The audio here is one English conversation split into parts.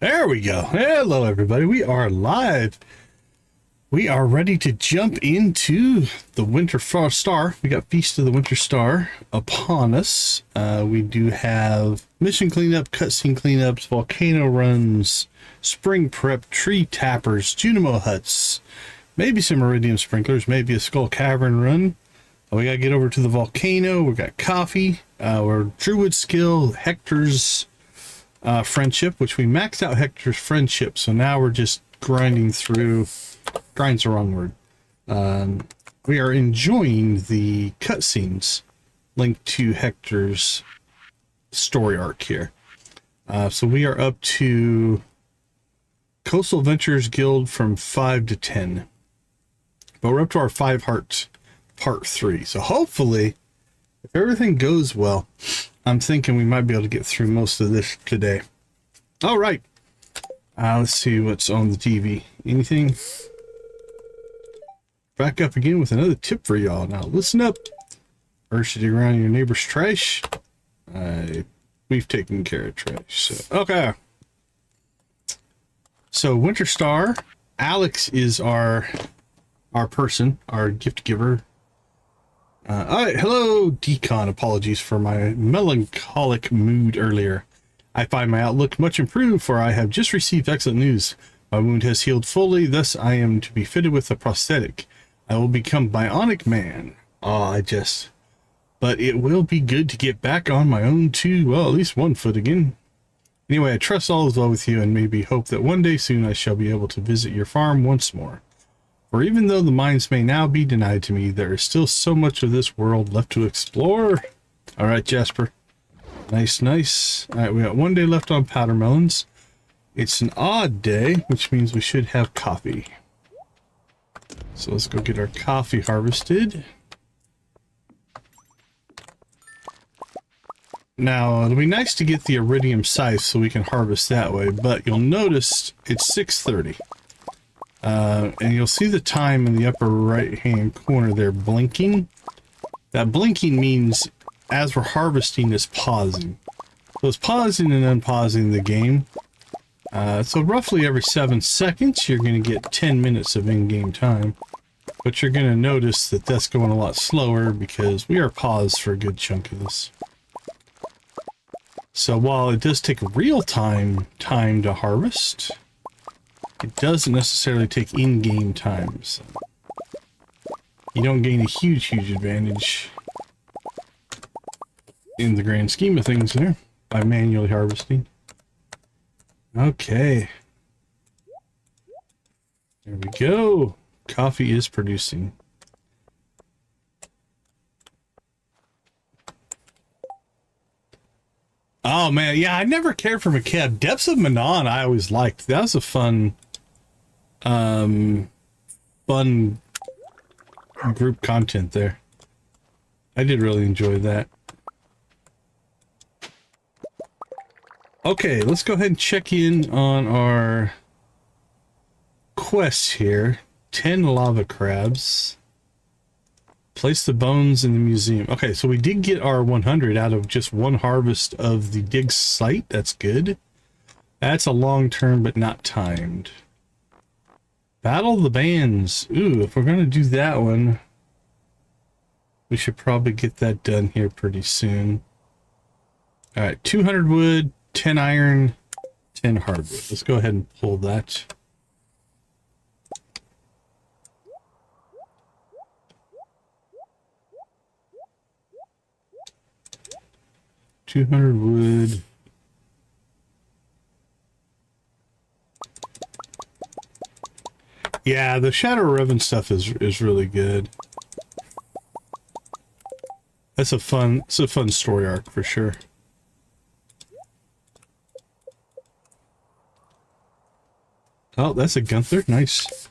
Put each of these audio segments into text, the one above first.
There we go. Hello, everybody. We are live. We are ready to jump into the Winter Star. We got Feast of the Winter Star upon us. We do have mission cleanup, cutscene cleanups, volcano runs, spring prep, tree tappers, Junimo Huts, maybe some iridium sprinklers, maybe a skull cavern run. We got to get over to the volcano. We got coffee, our Druid skill, Hector's friendship, which we maxed out Hector's friendship, so now we're just grinding through. Grind's the wrong word. We are enjoying the cutscenes linked to Hector's story arc here. So we are up to Coastal Adventurers Guild from 5 to 10, but we're up to our 5 hearts part 3. So hopefully, if everything goes well, I'm thinking we might be able to get through most of this today. All right. Let's see what's on the TV. Anything? Back up again with another tip for y'all. Now, listen up. First, you dig around your neighbor's trash. We've taken care of trash. So, okay. So, Winter Star. Alex is our person, our gift giver. All right, hello, Decon. Apologies for my melancholic mood earlier. I find my outlook much improved, for I have just received excellent news. My wound has healed fully, thus I am to be fitted with a prosthetic. I will become Bionic Man. But it will be good to get back on my own two, well, at least one foot again. Anyway, I trust all is well with you, and maybe hope that one day soon I shall be able to visit your farm once more. For even though the mines may now be denied to me, there is still so much of this world left to explore. All right, Jasper. Nice, nice. All right, we got 1 day left on powder melons. It's an odd day, which means we should have coffee. So let's go get our coffee harvested. Now, it'll be nice to get the iridium scythe so we can harvest that way, but you'll notice it's 6:30. And you'll see the time in the upper right-hand corner there blinking. That blinking means as we're harvesting, it's pausing. So it's pausing and unpausing the game. So roughly every 7 seconds, you're going to get 10 minutes of in-game time. But you're going to notice that that's going a lot slower because we are paused for a good chunk of this. So while it does take real-time to harvest, it doesn't necessarily take in-game time. So you don't gain a huge advantage in the grand scheme of things there by manually harvesting. Okay. There we go. Coffee is producing. Oh man, yeah, I never cared for McKeb. Depths of Manon I always liked. That was a fun group content there. I did really enjoy that. Okay, let's go ahead and check in on our quests here. 10 lava crabs. Place the bones in the museum. Okay, so we did get our 100 out of just one harvest of the dig site. That's good. That's a long term, but not timed. Battle the bands. Ooh, if we're going to do that one, we should probably get that done here pretty soon. All right, 200 wood, 10 iron, 10 hardwood. Let's go ahead and pull that. $200 wood. Yeah, the Shadow Revan stuff is really good. It's a fun story arc for sure. Oh, that's a Gunther. Nice.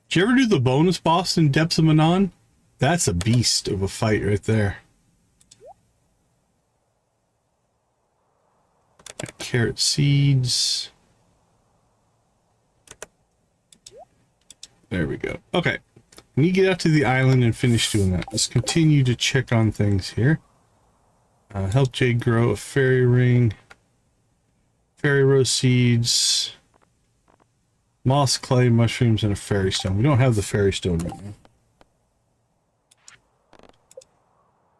Did you ever do the bonus boss in Depths of Manon? That's a beast of a fight right there. Carrot seeds. There we go. Okay. When you get out to the island and finish doing that, let's continue to check on things here. Help Jade grow a fairy ring. fairy rose seeds, moss, clay, mushrooms, and a fairy stone. We don't have the fairy stone right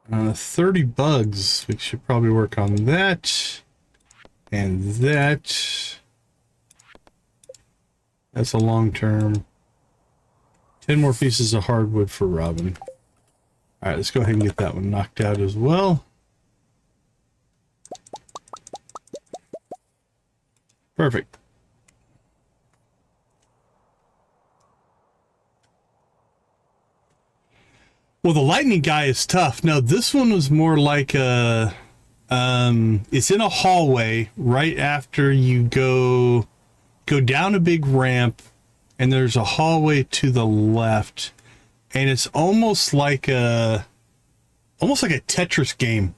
now. 30 bugs. We should probably work on that. And that. That's a long term. 10 more pieces of hardwood for Robin. Alright, let's go ahead and get that one knocked out as well. Perfect. Well, the lightning guy is tough. No, this one was more like a... it's in a hallway right after you go down a big ramp, and there's a hallway to the left, and it's almost like a Tetris game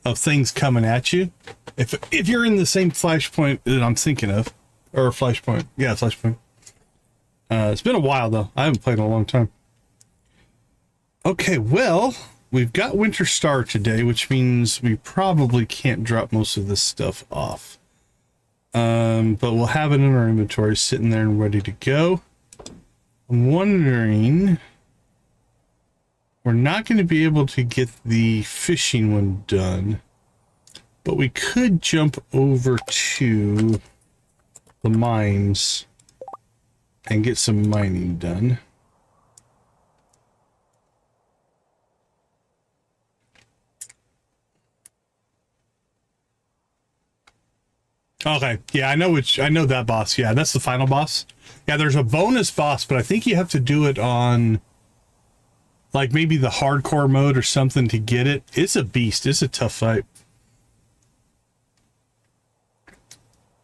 of things coming at you. If you're in the same flashpoint that I'm thinking of, or flashpoint, yeah, flashpoint. It's been a while though. I haven't played in a long time. Okay, well, we've got Winter Star today, which means we probably can't drop most of this stuff off. But we'll have it in our inventory sitting there and ready to go. I'm wondering, we're not going to be able to get the fishing one done, but we could jump over to the mines and get some mining done. Okay, yeah, I know that boss. Yeah, that's the final boss. Yeah, there's a bonus boss, but I think you have to do it on like maybe the hardcore mode or something to get it. It's a beast. It's a tough fight.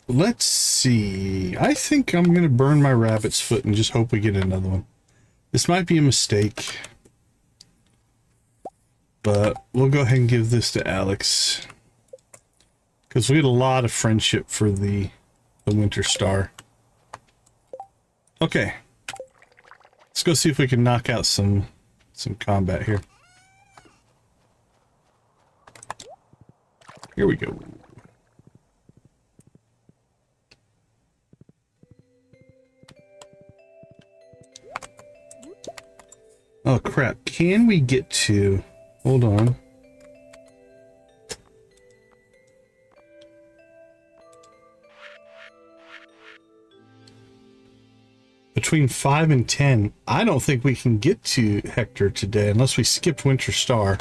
Let's see. I think I'm going to burn my rabbit's foot and just hope we get another one. This might be a mistake, but we'll go ahead and give this to Alex, because we had a lot of friendship for the Winter Star. Okay. Let's go see if we can knock out some combat here. Here we go. Oh crap, can we get to... Hold on. Between 5 and 10, I don't think we can get to Hector today unless we skipped Winter Star.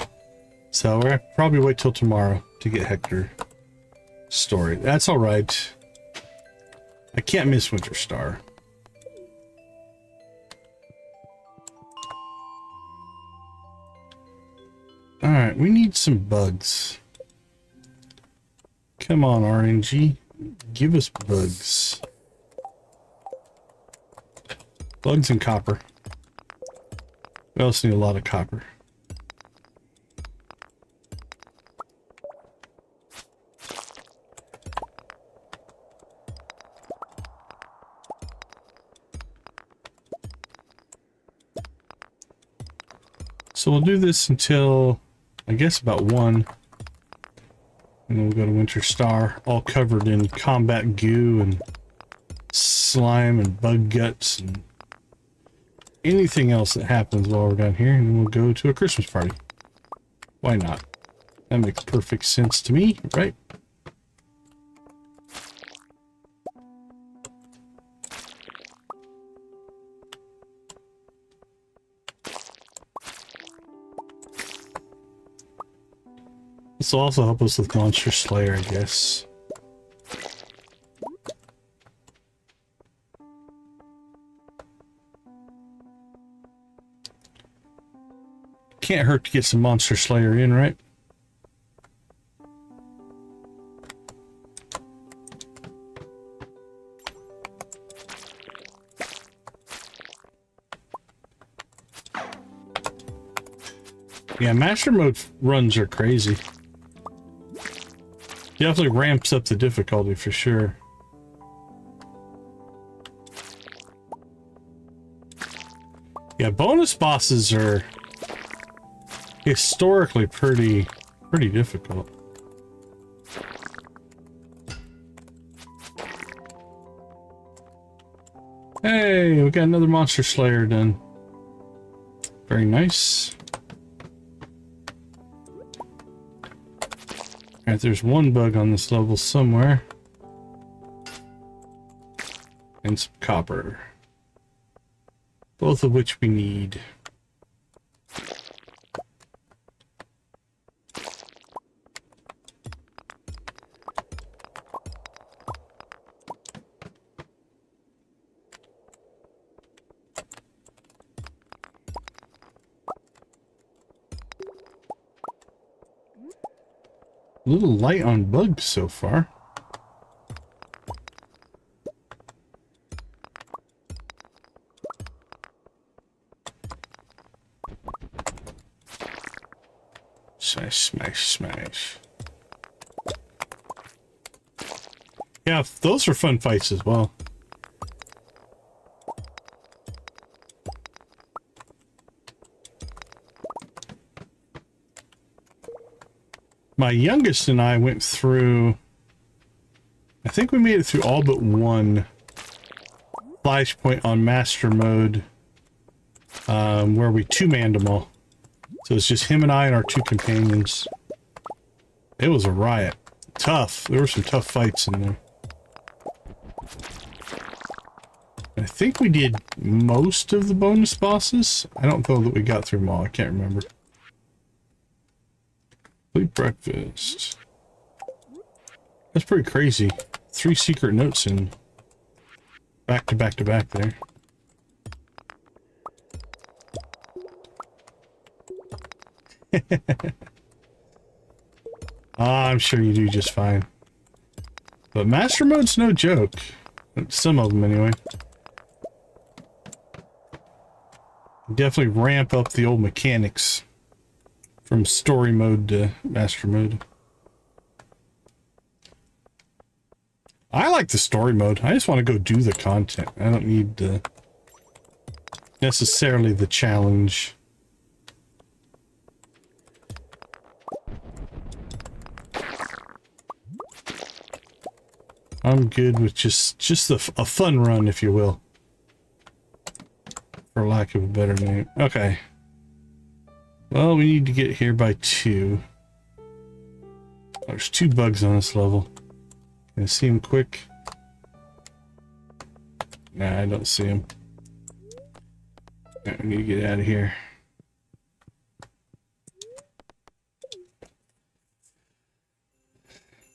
So we're gonna probably wait till tomorrow to get Hector story. That's all right. I can't miss Winter Star. All right, we need some bugs. Come on, RNG, give us bugs. Bugs and copper. We also need a lot of copper. So we'll do this until, I guess, about 1. And then we'll go to Winter Star, all covered in combat goo and slime and bug guts and anything else that happens while we're down here, and then we'll go to a Christmas party. Why not? That makes perfect sense to me, right? This will also help us with Monster Slayer, I guess. Can't hurt to get some Monster Slayer in, right? Yeah, Master Mode runs are crazy. Definitely ramps up the difficulty for sure. Yeah, bonus bosses are historically pretty difficult. Hey, we got another monster slayer done. Very nice. Alright, there's one bug on this level somewhere. And some copper. Both of which we need. A little light on bugs so far. Smash, smash, smash. Yeah, those are fun fights as well. My youngest and I went through, I think we made it through all but one flashpoint on master mode, where we two-manned them all. So it's just him and I and our two companions. It was a riot. Tough. There were some tough fights in there. I think we did most of the bonus bosses. I don't know that we got through them all. I can't remember. Complete breakfast. That's pretty crazy. 3 secret notes in back to back to back there. I'm sure you do just fine. But master mode's no joke. Some of them anyway. Definitely ramp up the old mechanics from story mode to master mode. I like the story mode. I just want to go do the content. I don't need necessarily the challenge. I'm good with just a fun run, if you will. For lack of a better name. Okay. Well, we need to get here by 2. There's 2 bugs on this level. Can I see him quick? Nah, I don't see him. Right, we need to get out of here.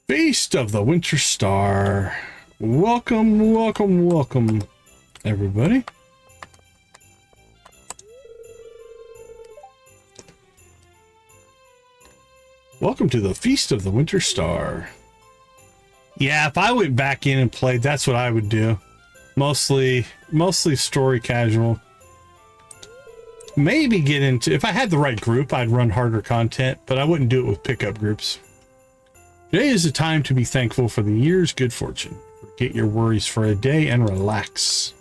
Feast of the Winter Star. Welcome, welcome, welcome, everybody. Welcome to the Feast of the Winter Star. Yeah, if I went back in and played, that's what I would do. Mostly story casual. Maybe get into, if I had the right group, I'd run harder content, but I wouldn't do it with pickup groups. Today is a time to be thankful for the year's good fortune. Forget your worries for a day and relax.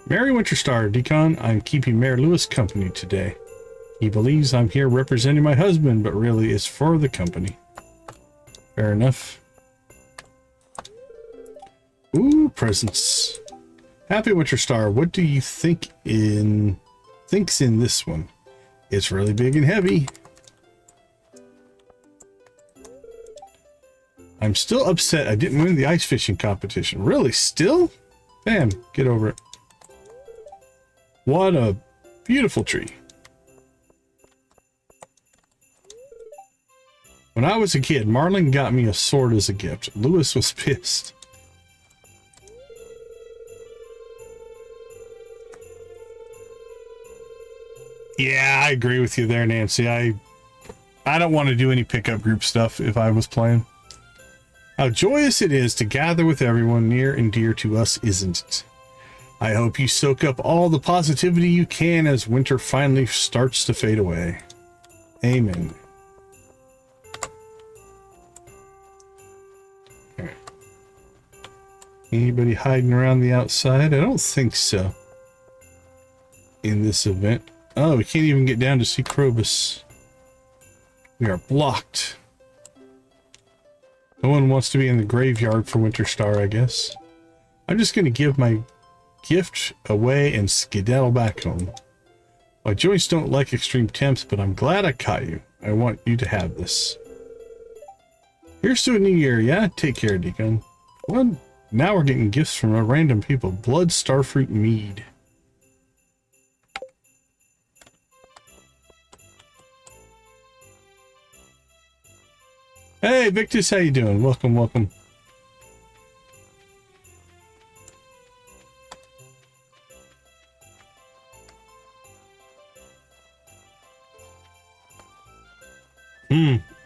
Merry Winter Star, Decon. I'm keeping Mayor Lewis company today. He believes I'm here representing my husband, but really it's for the company. Fair enough. Ooh, presents. Happy Winter Star. What do you think thinks in this one? It's really big and heavy. I'm still upset I didn't win the ice fishing competition. Really? Still? Bam, get over it. What a beautiful tree. When I was a kid, Marlon got me a sword as a gift. Lewis was pissed. Yeah, I agree with you there, Nancy. I don't want to do any pickup group stuff if I was playing. How joyous it is to gather with everyone near and dear to us, isn't it? I hope you soak up all the positivity you can as winter finally starts to fade away. Amen. Right. Anybody hiding around the outside? I don't think so. In this event. Oh, we can't even get down to see Krobus. We are blocked. No one wants to be in the graveyard for Winter Star, I guess. I'm just going to give my gift away and skedaddle back home. My joints don't like extreme temps, but I'm glad I caught you. I want you to have this. Here's to a new year, yeah? Take care, Deacon. Well, now we're getting gifts from random people. Blood Starfruit Mead. Hey, Victus, how you doing? Welcome, welcome.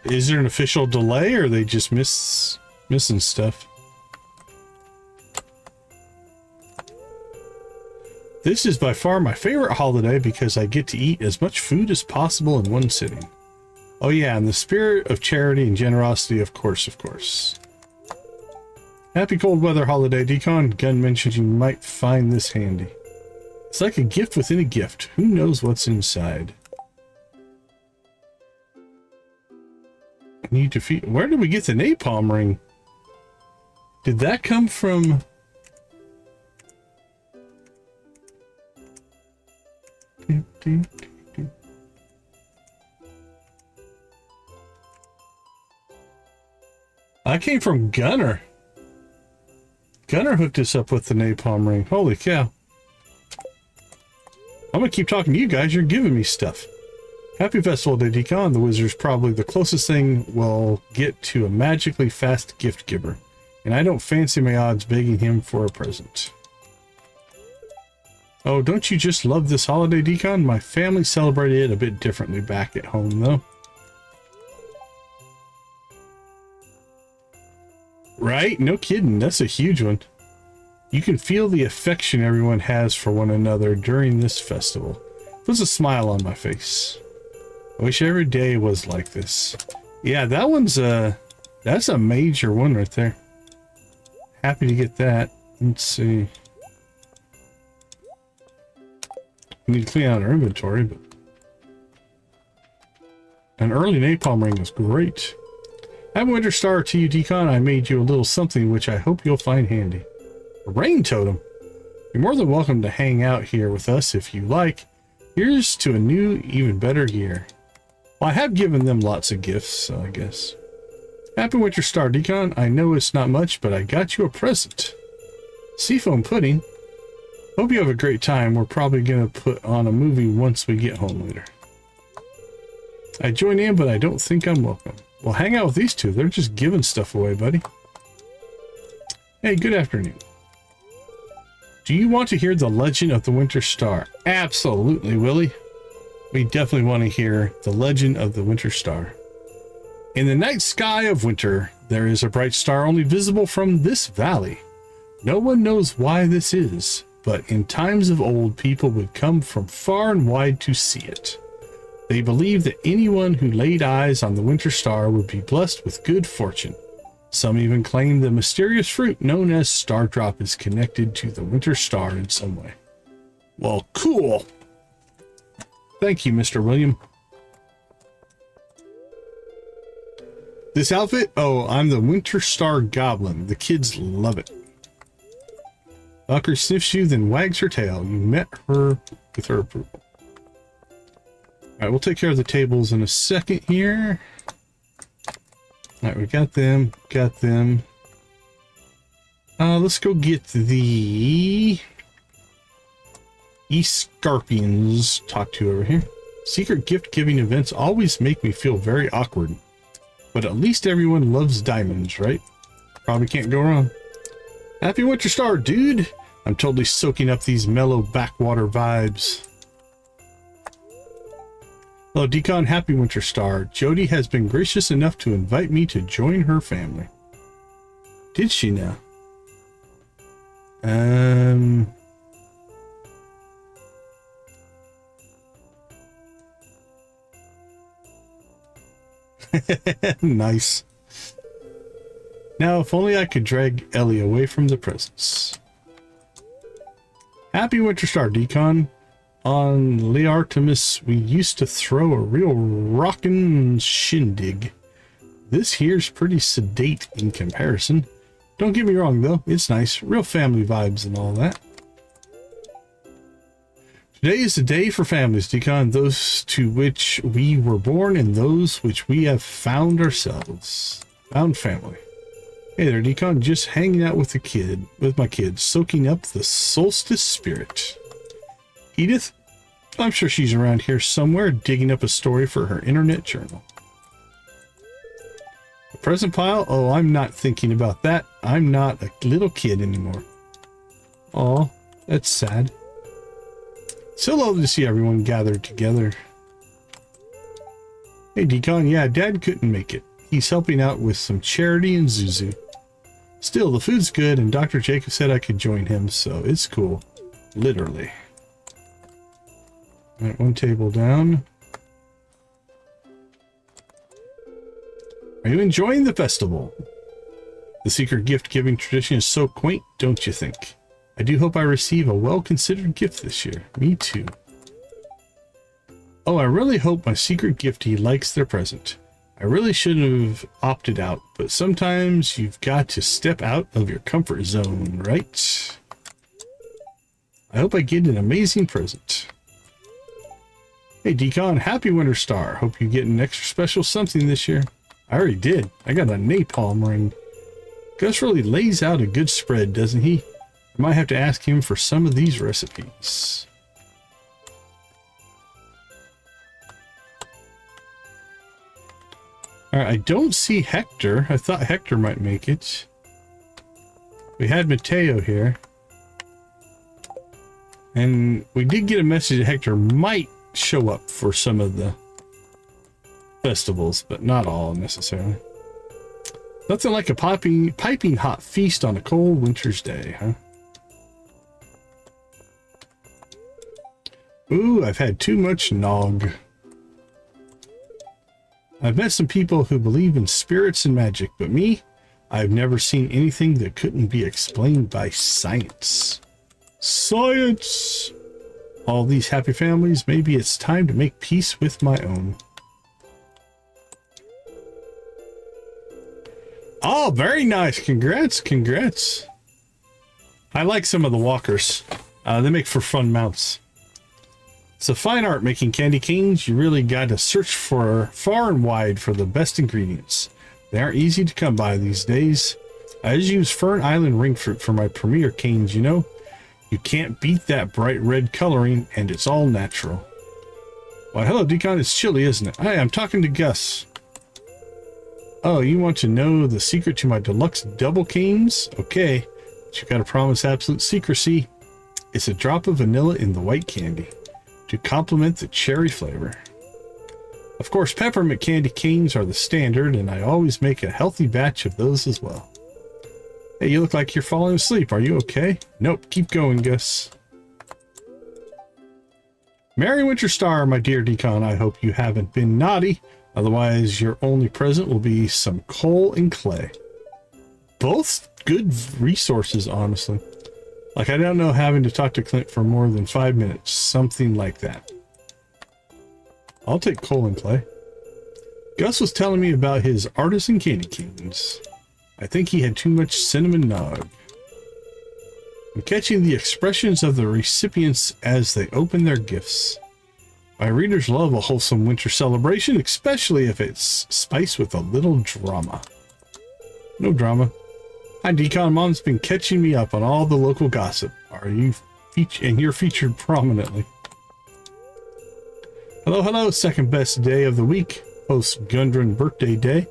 Is there an official delay, or are they just missing stuff? This is by far my favorite holiday because I get to eat as much food as possible in one sitting. Oh yeah, in the spirit of charity and generosity, of course, of course. Happy cold weather holiday, Decon. Gun mentioned you might find this handy. It's like a gift within a gift. Who knows what's inside? I need to feed. Where did we get the napalm ring? Did that come from... I came from Gunner. Gunner hooked us up with the napalm ring. Holy cow. I'm gonna keep talking to you guys. You're giving me stuff. Happy Festival Day, Decon. The Wizard's probably the closest thing we'll get to a magically fast gift giver. And I don't fancy my odds begging him for a present. Oh, don't you just love this holiday, Decon? My family celebrated it a bit differently back at home, though. Right? No kidding. That's a huge one. You can feel the affection everyone has for one another during this festival. Puts a smile on my face. I wish every day was like this. Yeah, that one's that's a major one right there. Happy to get that. Let's see. We need to clean out our inventory, but an early napalm ring is great. Happy Winter Star to you, Decon. I made you a little something which I hope you'll find handy. A rain totem. You're more than welcome to hang out here with us if you like. Here's to a new, even better year. Well, I have given them lots of gifts, so I guess. Happy Winter Star, Decon. I know it's not much, but I got you a present. Seafoam pudding. Hope you have a great time. We're probably going to put on a movie once we get home later. I join in, but I don't think I'm welcome. Well, hang out with these two. They're just giving stuff away, buddy. Hey, good afternoon. Do you want to hear the legend of the Winter Star? Absolutely, Willie. We definitely want to hear the legend of the Winter Star. In the night sky of winter, there is a bright star only visible from this valley. No one knows why this is, but in times of old, people would come from far and wide to see it. They believed that anyone who laid eyes on the Winter Star would be blessed with good fortune. Some even claim the mysterious fruit known as Stardrop is connected to the Winter Star in some way. Well, cool. Thank you, Mr. William. This outfit? Oh, I'm the Winter Star Goblin. The kids love it. Valkyrie sniffs you, then wags her tail. You met her with her approval. Alright, we'll take care of the tables in a second here. Alright, we got them. Got them. Let's go get the Escarpians talked to over here. Secret gift giving events always make me feel very awkward. But at least everyone loves diamonds, right? Probably can't go wrong. Happy Winter Star, dude! I'm totally soaking up these mellow backwater vibes. Hello, Decon. Happy Winter Star. Jody has been gracious enough to invite me to join her family. Did she now? Nice. Now, if only I could drag Ellie away from the presents. Happy Winter Star, Decon. On Leartemis, we used to throw a real rockin' shindig. This here's pretty sedate in comparison. Don't get me wrong, though. It's nice. Real family vibes and all that. Today is the day for families, Decon, those to which we were born and those which we have found ourselves. Found family. Hey there, Decon, just hanging out with my kids, soaking up the solstice spirit. Edith? I'm sure she's around here somewhere, digging up a story for her internet journal. A present pile? Oh, I'm not thinking about that. I'm not a little kid anymore. Aw, that's sad. So lovely to see everyone gathered together. Hey, Decon, yeah, Dad couldn't make it. He's helping out with some charity in Zuzu. Still, the food's good, and Dr. Jacob said I could join him, so it's cool. Literally. Alright, one table down. Are you enjoying the festival? The secret gift-giving tradition is so quaint, don't you think? I do hope I receive a well-considered gift this year. Me too. Oh, I really hope my secret giftee likes their present. I really should have opted out, but sometimes you've got to step out of your comfort zone, right? I hope I get an amazing present. Hey, Decon, happy Winter Star. Hope you get an extra special something this year. I already did. I got a napalm ring. Gus really lays out a good spread, doesn't he? I might have to ask him for some of these recipes. Alright, I don't see Hector. I thought Hector might make it. We had Mateo here. And we did get a message that Hector might show up for some of the festivals, but not all necessarily. Nothing like a piping hot feast on a cold winter's day, huh? Ooh, I've had too much nog. I've met some people who believe in spirits and magic, but me, I've never seen anything that couldn't be explained by science. Science! All these happy families, maybe it's time to make peace with my own. Oh, very nice. Congrats, congrats. I like some of the walkers. They make for fun mounts. It's a fine art making candy canes. You really got to search for far and wide for the best ingredients. They aren't easy to come by these days. I just use Fern Island ring fruit for my premier canes, you know. You can't beat that bright red coloring, and it's all natural. Why, hello, Decon. It's chilly, isn't it? Hi, I'm talking to Gus. Oh, you want to know the secret to my deluxe double canes? Okay, but you gotta promise absolute secrecy. It's a drop of vanilla in the white candy to complement the cherry flavor. Of course, peppermint candy canes are the standard, and I always make a healthy batch of those as well. Hey, you look like you're falling asleep. Are you okay? Nope, keep going, Gus. Merry Winter Star, my dear Decon. I hope you haven't been naughty. Otherwise, your only present will be some coal and clay. Both good resources, honestly. Like, I don't know having to talk to Clint for more than 5 minutes. Something like that. I'll take coal and clay. Gus was telling me about his artisan candy canes. I think he had too much cinnamon nog. I'm catching the expressions of the recipients as they open their gifts. My readers love a wholesome winter celebration, especially if it's spiced with a little drama. No drama. Hi, Decon. Mom's been catching me up on all the local gossip. And you're featured prominently. Hello, hello. Second best day of the week. Post Gundren birthday day.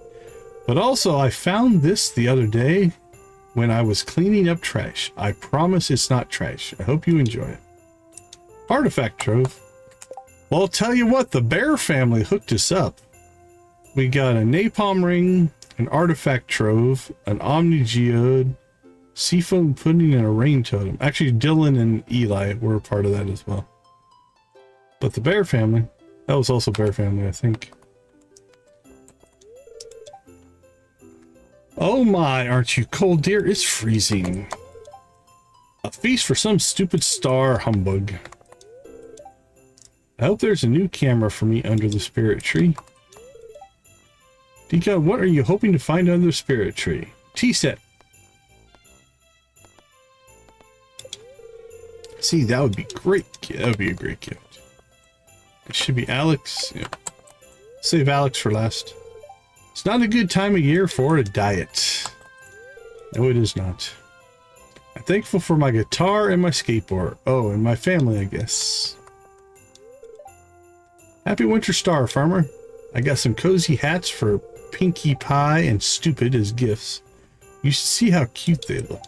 But also, I found this the other day when I was cleaning up trash. I promise it's not trash. I hope you enjoy it. Artifact trove. Well, I'll tell you what, the Bear family hooked us up. We got a napalm ring, an artifact trove, an omni geode, seafoam pudding, and a rain totem. Actually, Dylan and Eli were a part of that as well. But the Bear family, that was also Bear family, I think. Oh my, aren't you cold, dear? It's freezing. A feast for some stupid star humbug. I hope there's a new camera for me under the spirit tree. Decon, what are you hoping to find under the spirit tree? Tea set. See, that would be great. That would be a great gift. It should be Alex. Yeah. Save Alex for last. It's not a good time of year for a diet. No, it is not. I'm thankful for my guitar and my skateboard. Oh, and my family, I guess. Happy Winter Star, farmer. I got some cozy hats for Pinkie Pie and Stupid as gifts. You should see how cute they look.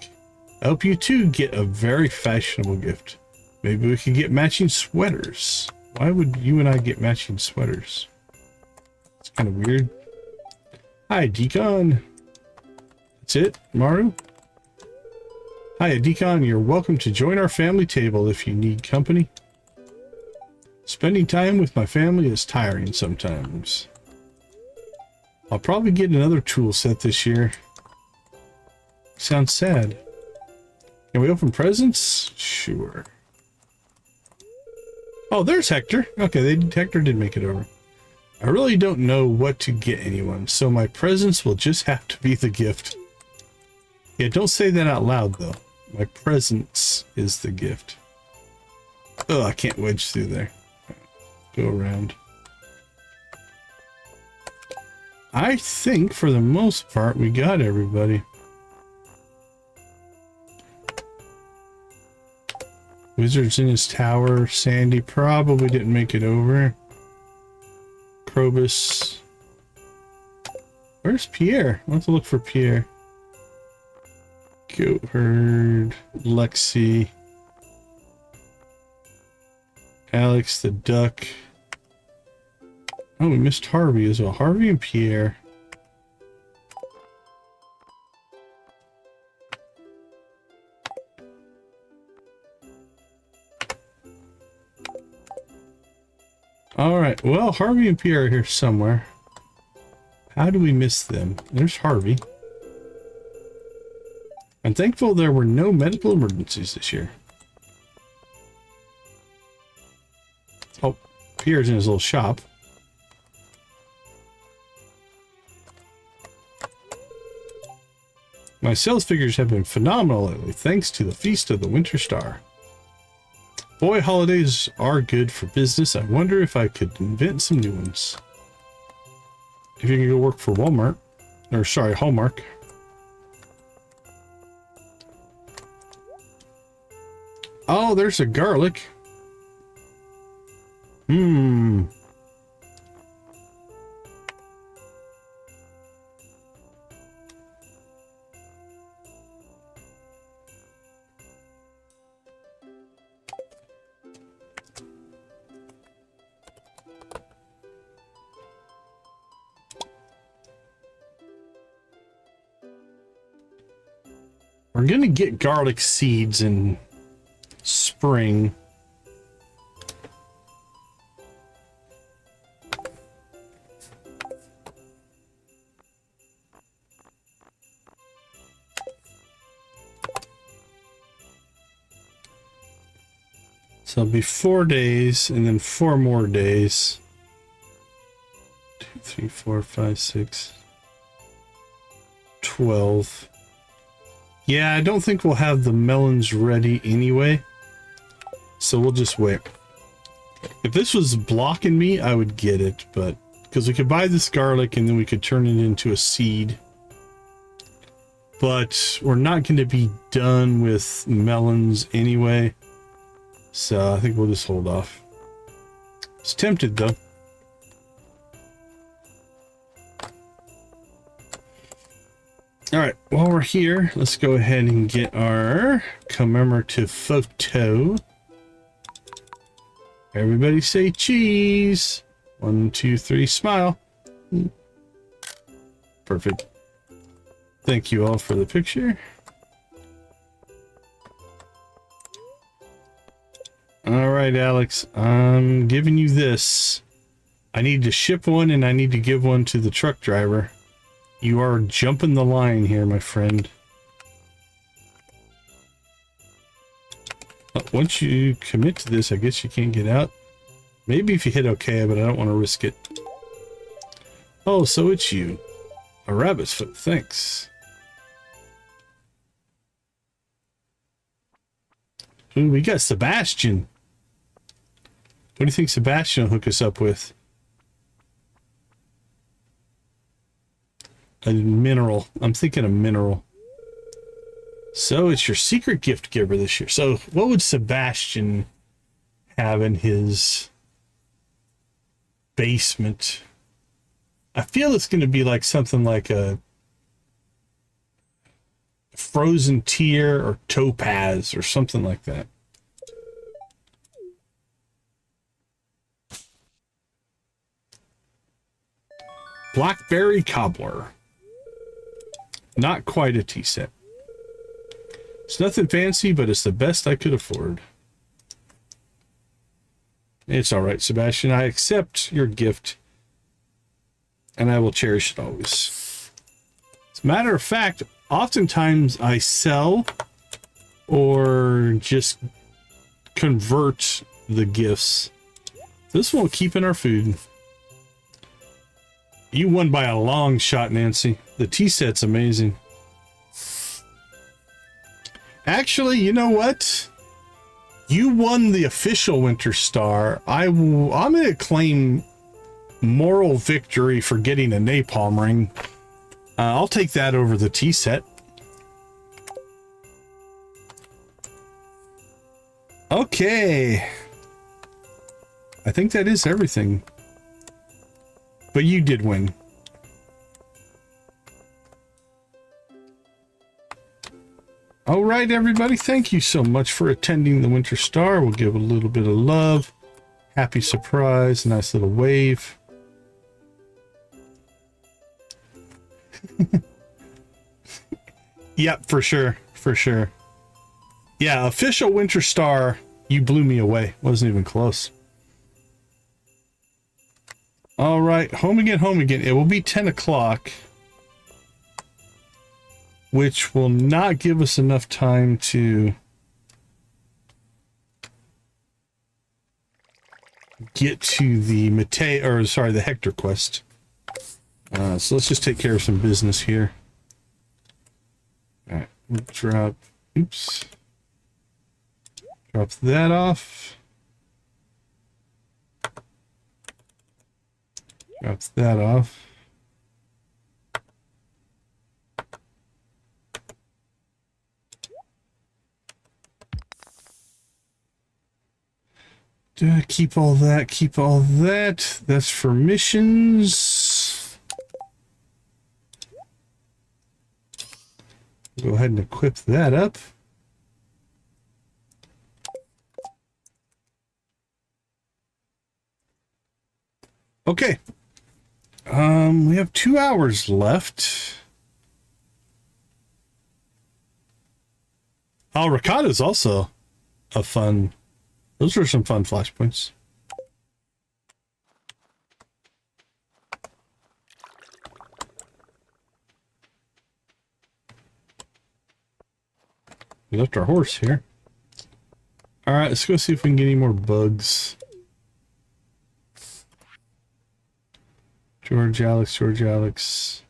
I hope you too get a very fashionable gift. Maybe we could get matching sweaters. Why would you and I get matching sweaters? It's kind of weird. Hi, Decon. That's it, Maru? Hi, Decon. You're welcome to join our family table if you need company. Spending time with my family is tiring sometimes. I'll probably get another tool set this year. Sounds sad. Can we open presents? Sure. Oh, there's Hector. Okay, Hector did make it over. I really don't know what to get anyone, so my presents will just have to be the gift. Yeah, don't say that out loud, though. My presents is the gift. Oh, I can't wedge through there. Go around. I think, for the most part, we got everybody. Wizard's in his tower. Sandy probably didn't make it over. Krobus. Where's Pierre? I want to look for Pierre. Goat Herd. Lexi. Alex the Duck. Oh, we missed Harvey as well. Harvey and Pierre. Alright, well, Harvey and Pierre are here somewhere. How do we miss them? There's Harvey. I'm thankful there were no medical emergencies this year. Oh, Pierre's in his little shop. My sales figures have been phenomenal lately, thanks to the Feast of the Winter Star. Boy, holidays are good for business. I wonder if I could invent some new ones. If you can go work for Walmart, or sorry, Hallmark. Oh, there's a garlic. We're gonna get garlic seeds in spring. So it'll be 4 days and then 4 more days. 2, 3, 4, 5, 6, 12. Yeah, I don't think we'll have the melons ready anyway, so we'll just wait. If this was blocking me, I would get it, but because we could buy this garlic and then we could turn it into a seed. But we're not going to be done with melons anyway, so I think we'll just hold off. It's tempted though. Alright, while we're here, let's go ahead and get our commemorative photo. Everybody say cheese. 1, 2, 3, smile. Perfect. Thank you all for the picture. Alright, Alex, I'm giving you this. I need to ship one and I need to give one to the truck driver. You are jumping the line here, my friend. Once you commit to this, I guess you can't get out. Maybe if you hit OK, but I don't want to risk it. Oh, so it's you. A rabbit's foot, thanks. Ooh, we got Sebastian. What do you think Sebastian will hook us up with? A mineral. I'm thinking a mineral. So it's your secret gift giver this year. So what would Sebastian have in his basement? I feel it's going to be like something like a frozen tear or topaz or something like that. Blackberry cobbler. Not quite a tea set. It's nothing fancy, but it's the best I could afford. It's all right, Sebastian. I accept your gift, and I will cherish it always. As a matter of fact, oftentimes I sell or just convert the gifts. This will keep in our food. You won by a long shot, Nancy. The tea set's amazing. Actually, you know what? You won the official Winter Star. I'm going to claim moral victory for getting a napalm ring. I'll take that over the tea set. Okay. I think that is everything. But you did win. All right, everybody. Thank you so much for attending the Winter Star. We'll give a little bit of love. Happy surprise. Nice little wave. Yep, for sure. For sure. Yeah, official Winter Star. You blew me away. Wasn't even close. All right. Home again, home again. It will be 10 o'clock. Which will not give us enough time to get to the the Hector quest. So let's just take care of some business here. All right, we'll drop that off. Drop that off. Keep all that, keep all that. That's for missions. Go ahead and equip that up. Okay. We have 2 hours left. Oh, Ricotta is also a fun... Those are some fun flashpoints. We left our horse here. All right, let's go see if we can get any more bugs. George Alex.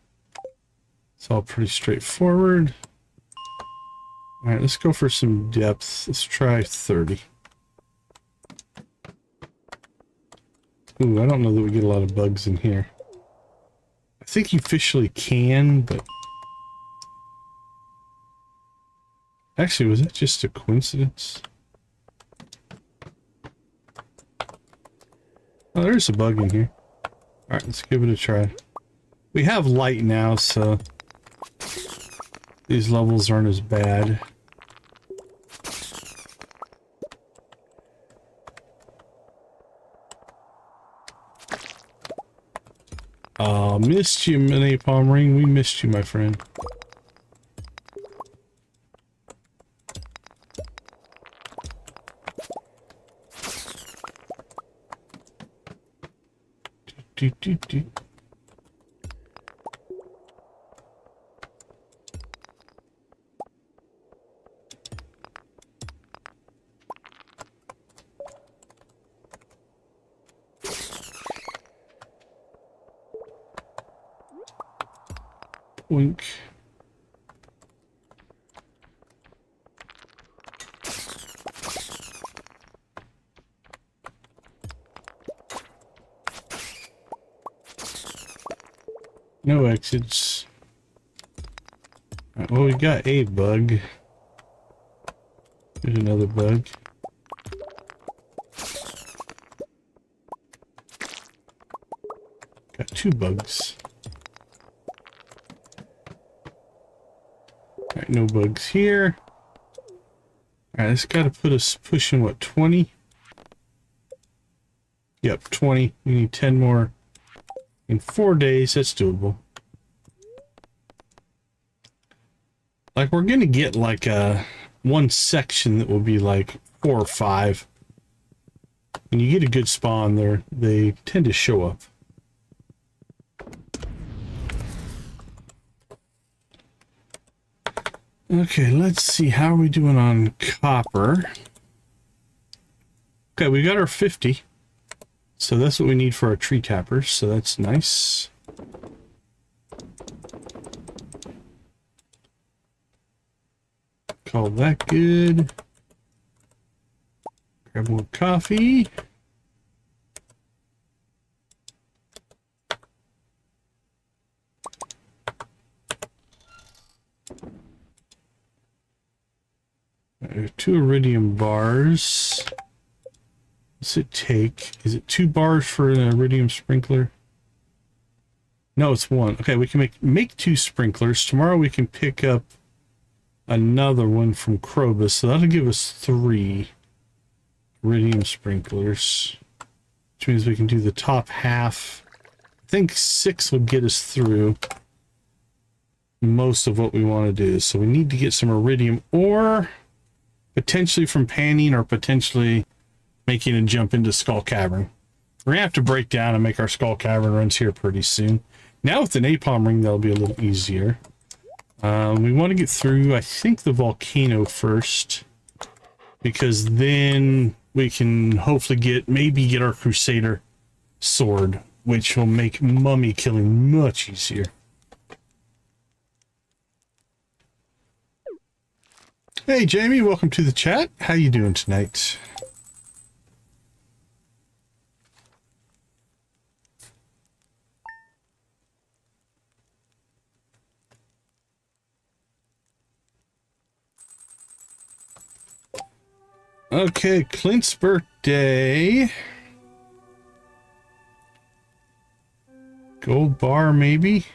It's all pretty straightforward. All right, let's go for some depth. Let's try 30. Ooh, I don't know that we get a lot of bugs in here. I think you officially can, but... Actually, was that just a coincidence? Oh, there's a bug in here. Alright, let's give it a try. We have light now, so... these levels aren't as bad. Oh, missed you, napalm ring. We missed you, my friend. Do. Wink. No exits. Alright, well, we got a bug. There's another bug. Got 2 bugs. Alright, no bugs here. Alright, it's got to put us pushing, what, 20? Yep, 20. We need 10 more in 4 days. That's doable. Like, we're going to get, like, one section that will be, like, 4 or 5. When you get a good spawn there, they tend to show up. Okay, let's see. How are we doing on copper? Okay, we got our 50. So that's what we need for our tree tappers. So that's nice. Call that good. Grab more coffee. There are 2 iridium bars. What's it take? Is it 2 bars for an iridium sprinkler? No, it's 1. Okay, we can make 2 sprinklers. Tomorrow we can pick up another one from Krobus, so that'll give us 3 iridium sprinklers, which means we can do the top half. I think 6 would get us through most of what we want to do. So we need to get some iridium, or potentially from panning, or potentially making a jump into Skull Cavern. We're gonna have to break down and make our Skull Cavern runs here pretty soon. Now with the napalm ring, that'll be a little easier. We want to get through, I think, the volcano first, because then we can hopefully get our Crusader sword, which will make mummy killing much easier. Hey Jamie, welcome to the chat. How you doing tonight? Okay, Clint's birthday. Gold bar, maybe?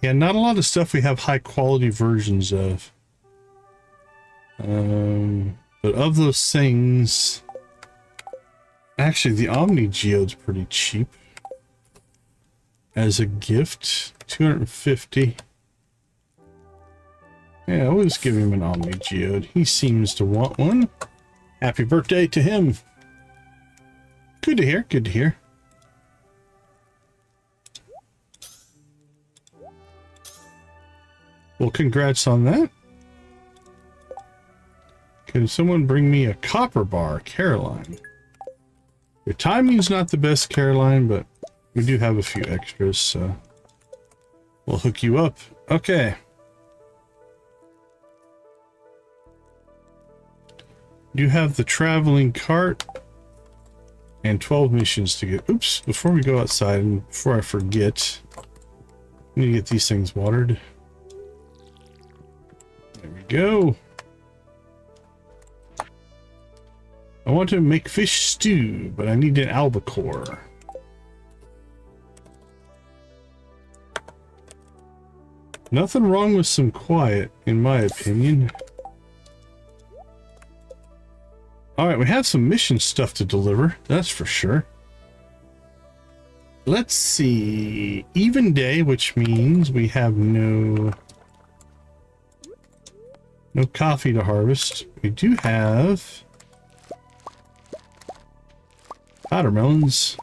Yeah, not a lot of stuff we have high quality versions of. But of those things, actually the Omni Geode's pretty cheap. As a gift, 250. Yeah, I'll just give him an Omni Geode. He seems to want one. Happy birthday to him. Good to hear, good to hear. Well, congrats on that. Can someone bring me a copper bar, Caroline? Your timing's not the best, Caroline, but we do have a few extras, so we'll hook you up. Okay. You have the traveling cart and 12 missions to get. Oops, before we go outside and before I forget, we need to get these things watered. There we go. I want to make fish stew, but I need an albacore. Nothing wrong with some quiet, in my opinion. Alright, we have some mission stuff to deliver, that's for sure. Let's see. Even day, which means we have no coffee to harvest. We do have watermelons.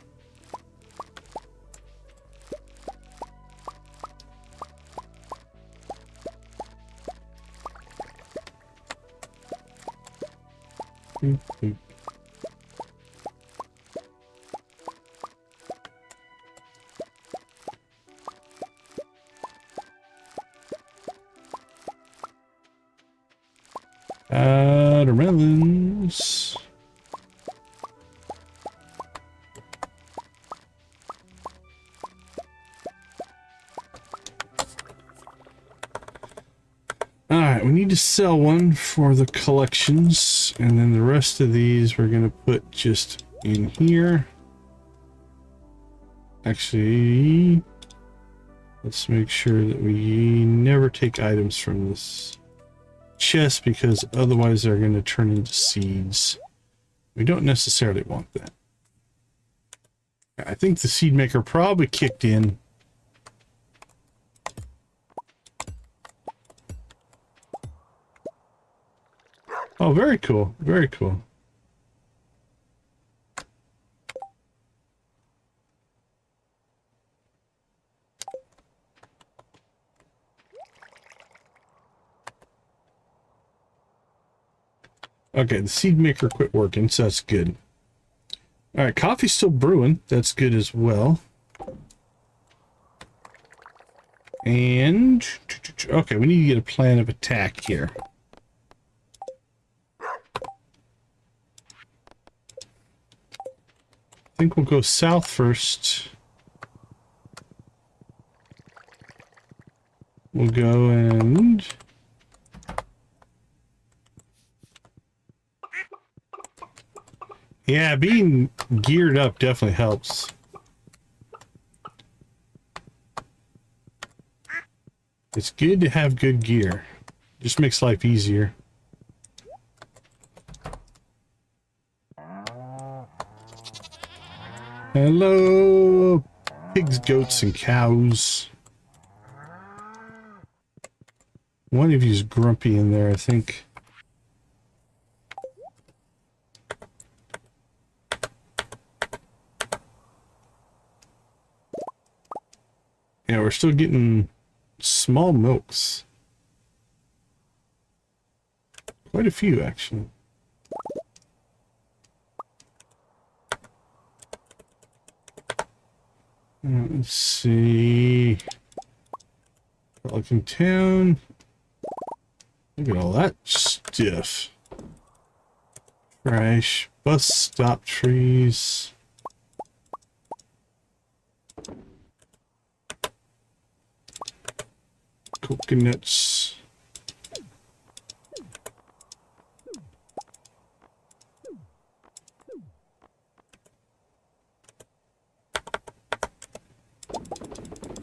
Boop, boop. Watermelons. All right, we need to sell one for the collections, and then the rest of these we're going to put just in here. Actually, let's make sure that we never take items from this chest, because otherwise they're going to turn into seeds. We don't necessarily want that. I think the seed maker probably kicked in. Oh, very cool. Very cool. Okay, the seed maker quit working, so that's good. All right, coffee's still brewing. That's good as well. And okay, we need to get a plan of attack here. I think we'll go south first. We'll go and yeah, being geared up definitely helps. It's good to have good gear. Just makes life easier. Hello, pigs, goats, and cows. One of you's grumpy in there, I think. Yeah, we're still getting small milks. Quite a few, actually. Let's see. Pelican Town. Look at all that stuff. Trash. Bus stop trees. Coconuts.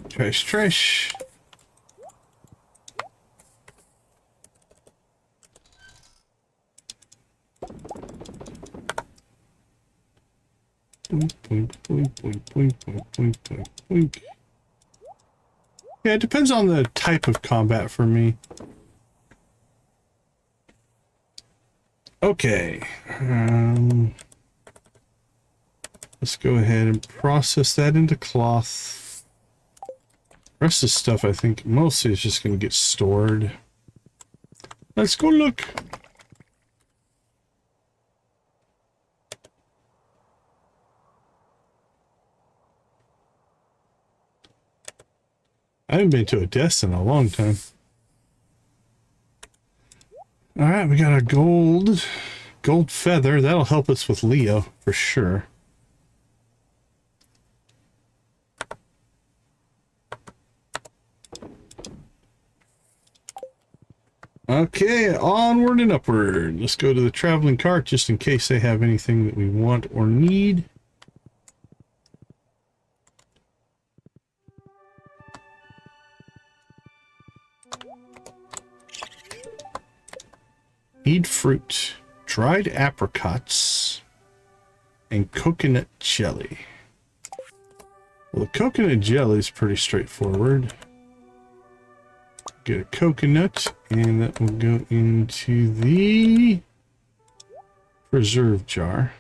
Trash, trash. Boink, boink, boink, boink, boink, boink, boink, boink, boink. Yeah, it depends on the type of combat for me. Okay. Let's go ahead and process that into cloth. The rest of the stuff, I think, mostly is just going to get stored. Let's go look. I haven't been to a desk in a long time. All right, we got a gold feather. That'll help us with Leo for sure. Okay, onward and upward. Let's go to the traveling cart just in case they have anything that we want or need. Need fruit, dried apricots, and coconut jelly. Well, the coconut jelly is pretty straightforward. Get a coconut, and that will go into the preserve jar.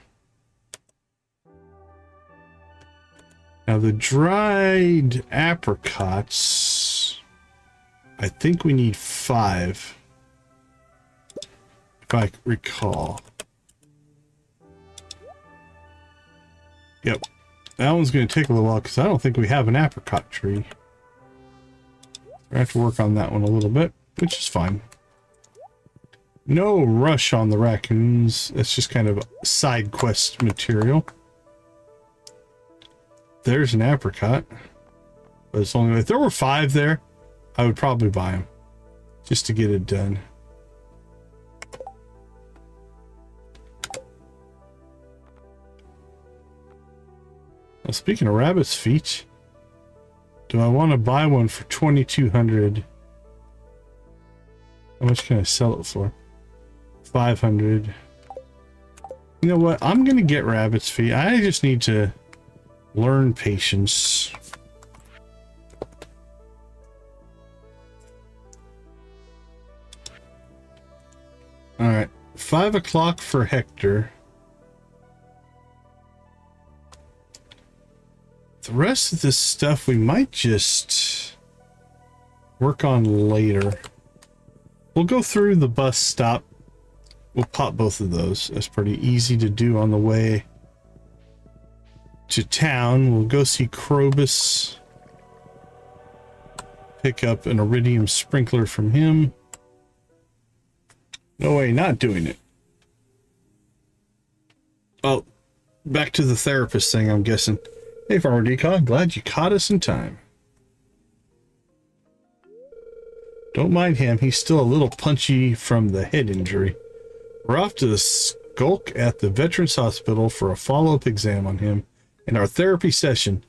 Now the dried apricots, I think we need 5. If I recall. Yep. That one's going to take a little while because I don't think we have an apricot tree. We have to work on that one a little bit, which is fine. No rush on the raccoons. That's just kind of side quest material. There's an apricot. But it's only, if there were 5 there, I would probably buy them. just to get it done. Well, speaking of rabbit's feet, do I want to buy one for 2,200? How much can I sell it for? 500. You know what? I'm gonna get rabbit's feet. I just need to learn patience. All right, 5 o'clock for Hector. The rest of this stuff we might just work on later. We'll go through the bus stop. We'll pop both of those. That's pretty easy to do on the way to town. We'll go see Krobus. Pick up an iridium sprinkler from him. No way, not doing it. Oh, back to the therapist thing, I'm guessing. Hey, Farmer Decon, glad you caught us in time. Don't mind him, he's still a little punchy from the head injury. We're off to the Skulk at the Veterans Hospital for a follow-up exam on him and our therapy session.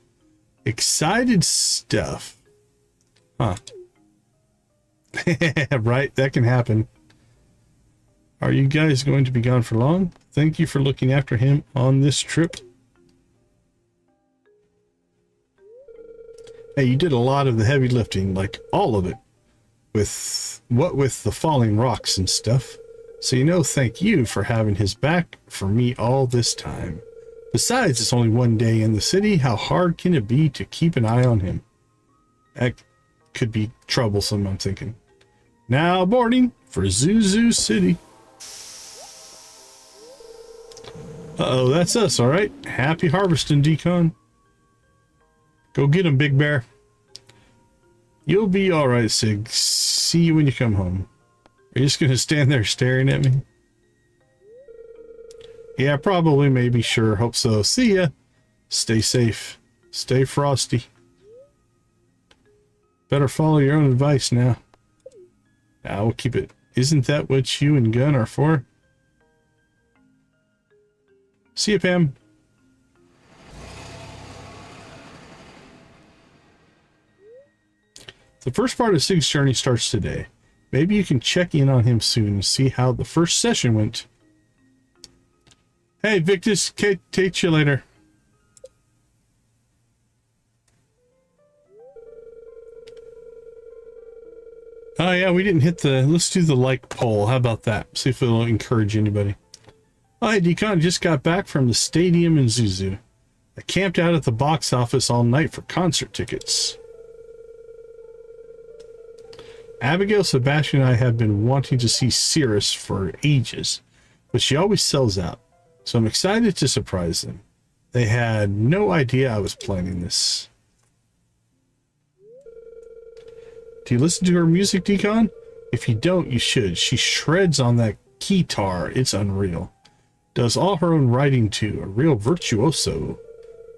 Excited stuff. Huh. Right, that can happen. Are you guys going to be gone for long? Thank you for looking after him on this trip. Hey, you did a lot of the heavy lifting, like all of it. With the falling rocks and stuff. So you know, thank you for having his back for me all this time. Besides, it's only one day in the city. How hard can it be to keep an eye on him? That could be troublesome, I'm thinking. Now boarding for Zuzu City. Uh-oh, that's us, all right? Happy harvesting, Decon. Go get him, Big Bear. You'll be all right, Sig. See you when you come home. Are you just going to stand there staring at me? Yeah, probably, maybe, sure. Hope so. See ya. Stay safe. Stay frosty. Better follow your own advice now. Now we'll keep it. Isn't that what you and Gun are for? See ya, Pam. The first part of Sig's journey starts today. Maybe you can check in on him soon and see how the first session went. Hey, Victus, catch you later. Oh yeah, we didn't hit the... Let's do the like poll. How about that? See if it'll encourage anybody. Oh, hey, Decon, just got back from the stadium in Zuzu. I camped out at the box office all night for concert tickets. Abigail, Sebastian, and I have been wanting to see Cirrus for ages, but she always sells out, so I'm excited to surprise them. They had no idea I was planning this. Do you listen to her music, Decon? If you don't, you should. She shreds on that guitar. It's unreal. Does all her own writing too. A real virtuoso.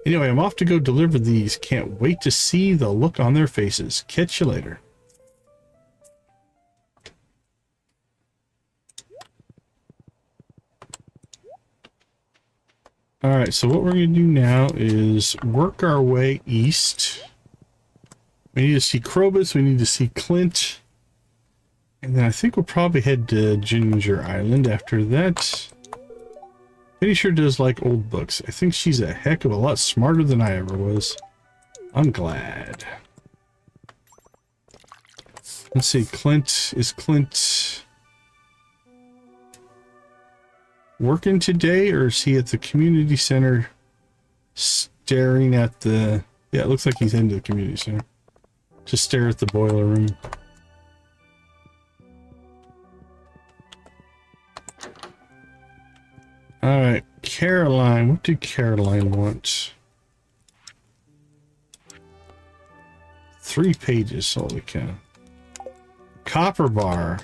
Anyway, I'm off to go deliver these. Can't wait to see the look on their faces. Catch you later. Alright, so what we're going to do now is work our way east. We need to see Krobus, we need to see Clint. And then I think we'll probably head to Ginger Island after that. Penny sure does like old books. I think she's a heck of a lot smarter than I ever was. I'm glad. Let's see, Clint, is Clint working today, or is he at the community center staring at the... Yeah, it looks like he's into the community center. Just stare at the boiler room. Alright, Caroline. What did Caroline want? 3 pages, holy cow. Copper bar.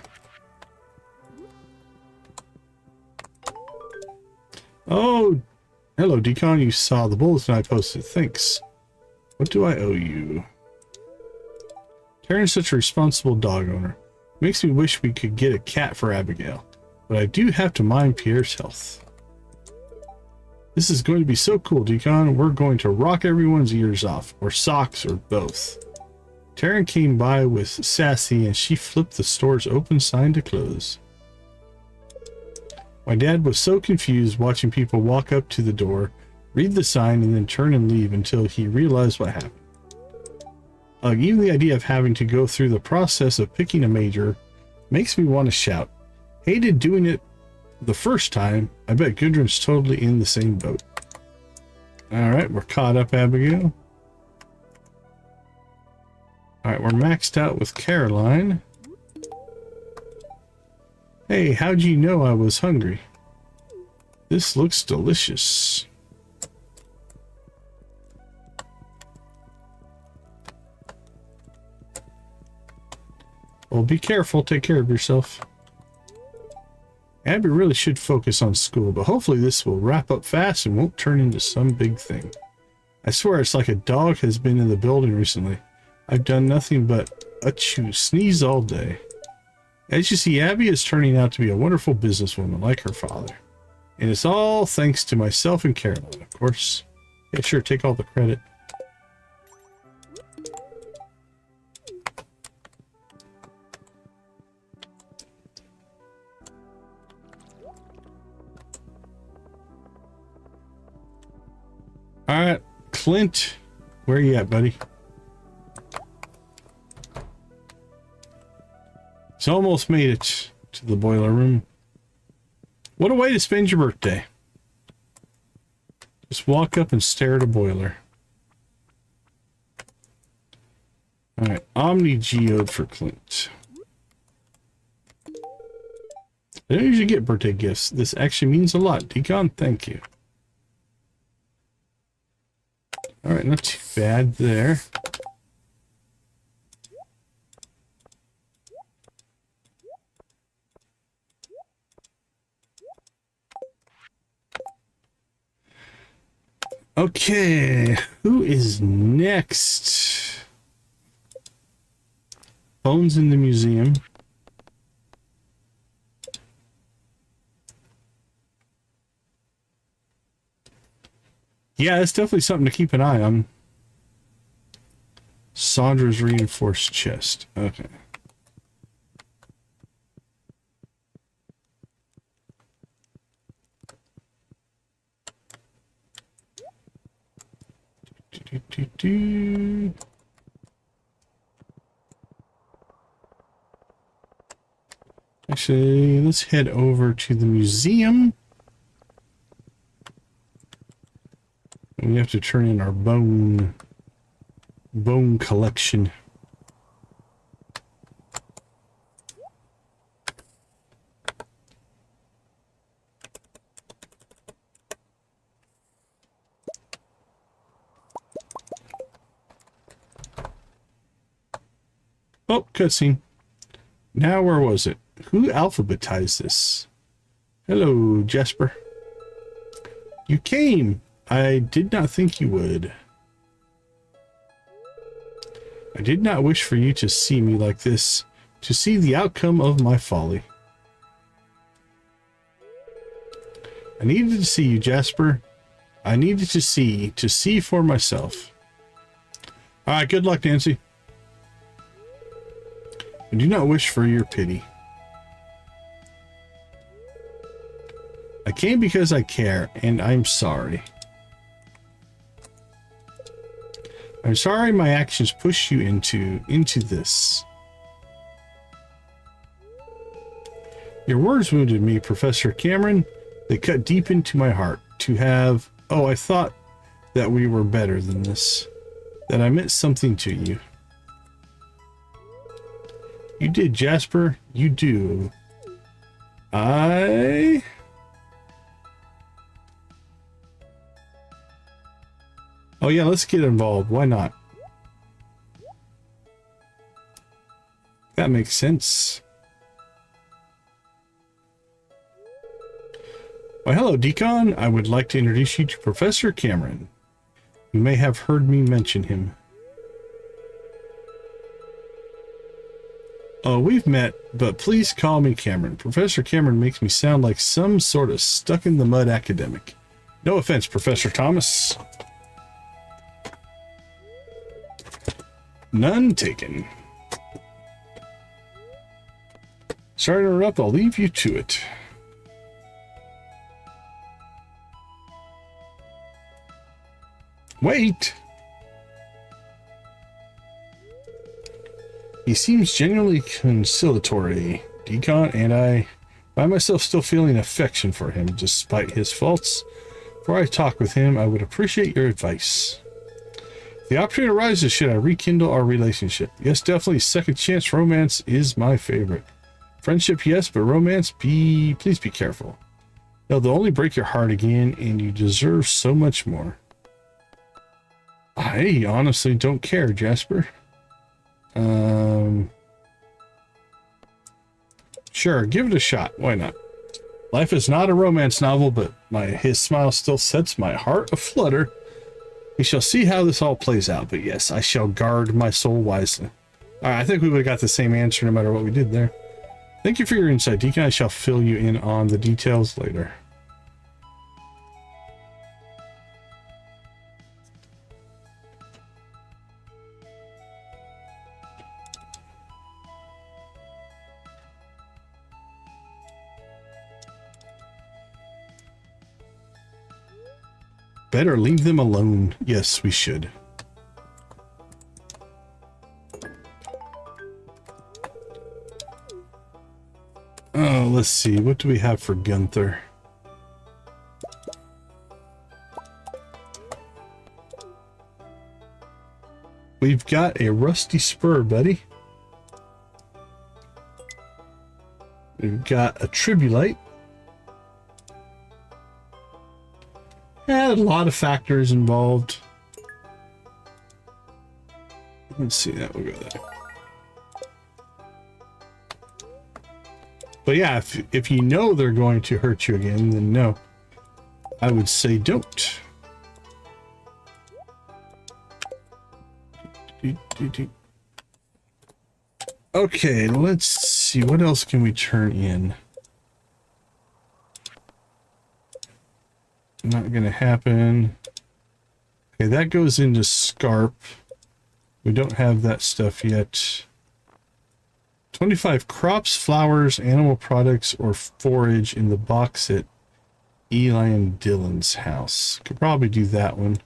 Oh, hello, Decon. You saw the bulletin I posted. Thanks. What do I owe you? Karen's such a responsible dog owner. Makes me wish we could get a cat for Abigail, but I do have to mind Pierre's health. This is going to be so cool, Decon. We're going to rock everyone's ears off, or socks, or both. Taryn came by with Sassy and she flipped the store's open sign to close. My dad was so confused watching people walk up to the door, read the sign, and then turn and leave until he realized what happened. Even the idea of having to go through the process of picking a major makes me want to shout. Hated doing it the first time. I bet Gudrun's totally in the same boat. Alright, we're caught up, Abigail. Alright, we're maxed out with Caroline. Hey, how'd you know I was hungry? This looks delicious. Well, be careful. Take care of yourself. Abby really should focus on school, but hopefully this will wrap up fast and won't turn into some big thing. I swear it's like a dog has been in the building recently. I've done nothing but sneeze all day. As you see, Abby is turning out to be a wonderful businesswoman like her father. And it's all thanks to myself and Caroline, of course. Yeah, sure, take all the credit. Alright, Clint, where are you at, buddy? He's almost made it to the boiler room. What a way to spend your birthday. Just walk up and stare at a boiler. Alright, Omni Geode for Clint. I don't usually get birthday gifts. This actually means a lot. Decon, thank you. Alright, not too bad there. Okay, who is next? Bones in the museum. Yeah, that's definitely something to keep an eye on. Sandra's reinforced chest. Okay. Actually, let's head over to the museum. We have to turn in our bone collection. Oh, cutscene. Now, where was it? Who alphabetized this? Hello, Jasper. You came. I did not think you would. I did not wish for you to see me like this, to see the outcome of my folly. I needed to see you, Jasper. I needed to see for myself. Alright, good luck, Nancy. I do not wish for your pity. I came because I care, and I'm sorry. I'm sorry my actions pushed you into this. Your words wounded me, Professor Cameron. They cut deep into my heart. To have... Oh, I thought that we were better than this. That I meant something to you. You did, Jasper. You do. Oh yeah, let's get involved. Why not? That makes sense. Well, hello, Decon. I would like to introduce you to Professor Cameron. You may have heard me mention him. Oh, we've met, but please call me Cameron. Professor Cameron makes me sound like some sort of stuck-in-the-mud academic. No offense, Professor Thomas. None taken. Sorry to interrupt, I'll leave you to it. Wait! He seems genuinely conciliatory, Decon, and I find myself still feeling affection for him, despite his faults. Before I talk with him, I would appreciate your advice. If the opportunity arises, should I rekindle our relationship? Yes, definitely. Second chance romance is my favorite. Friendship, yes, but romance, please be careful. No, they'll only break your heart again, and you deserve so much more. I honestly don't care, Jasper. Sure, give it a shot. Why not? Life is not a romance novel, but his smile still sets my heart aflutter. We shall see how this all plays out, but yes, I shall guard my soul wisely. All right, I think we would have got the same answer no matter what we did there. Thank you for your insight, Deacon. I shall fill you in on the details later. Better leave them alone. Yes, we should. Oh, let's see. What do we have for Gunther? We've got a rusty spur, buddy. We've got a tribulite. Had a lot of factors involved. Let's see that. We'll go there. But yeah, if you know they're going to hurt you again, then no. I would say don't. Okay, let's see. What else can we turn in? Not gonna happen. Okay, that goes into Scarp. We don't have that stuff yet. 25 crops, flowers, animal products, or forage in the box at Eli and Dylan's house. Could probably do that one.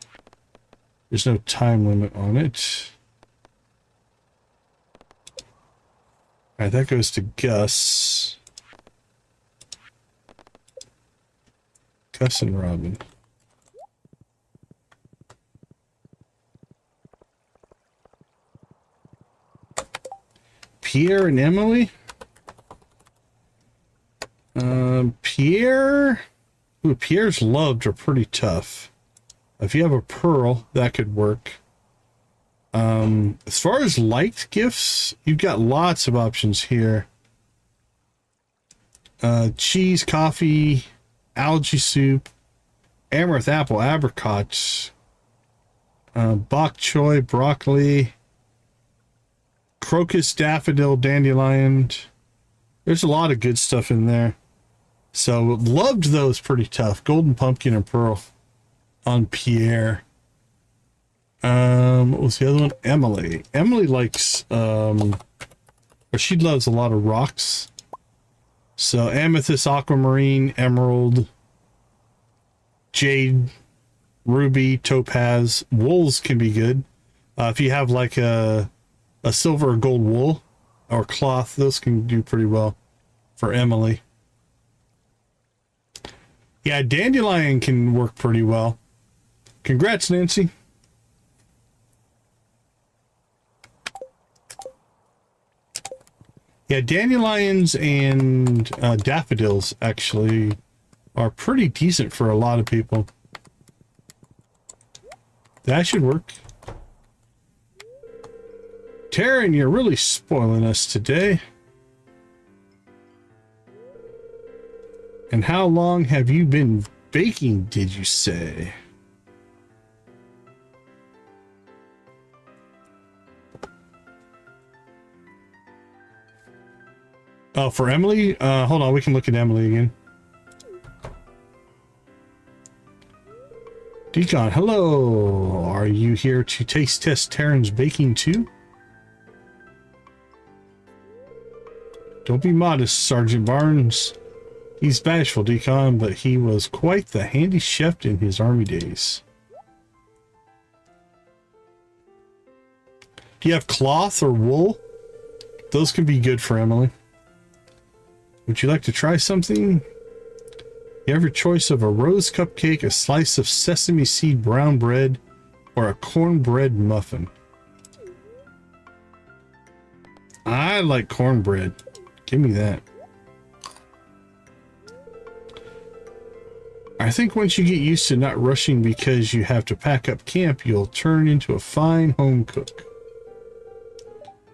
There's no time limit on it. Alright, that goes to Gus. Gus and Robin. Pierre and Emily? Pierre? Ooh, Pierre's loved are pretty tough. If you have a pearl, that could work. As far as liked gifts, you've got lots of options here. Cheese, coffee, algae soup, amaranth apple, apricots, bok choy, broccoli, crocus, daffodil, dandelion. There's a lot of good stuff in there. So loved those pretty tough. Golden pumpkin and pearl on Pierre. What was the other one? Emily. Emily likes, or she loves a lot of rocks. So amethyst, aquamarine, emerald, jade, ruby, topaz. Wools can be good. If you have like a silver or gold wool or cloth, those can do pretty well for Emily. Yeah, dandelion can work pretty well. Congrats, Nancy. Yeah, dandelions and daffodils actually are pretty decent for a lot of people. That should work. Taryn, you're really spoiling us today. And how long have you been baking, did you say? Oh, for Emily? Hold on, we can look at Emily again. Decon, hello. Are you here to taste test Terran's baking too? Don't be modest, Sergeant Barnes. He's bashful, Decon, but he was quite the handy chef in his army days. Do you have cloth or wool? Those can be good for Emily. Would you like to try something? You have your choice of a rose cupcake, a slice of sesame seed brown bread, or a cornbread muffin. I like cornbread. Give me that. I think once you get used to not rushing because you have to pack up camp, you'll turn into a fine home cook.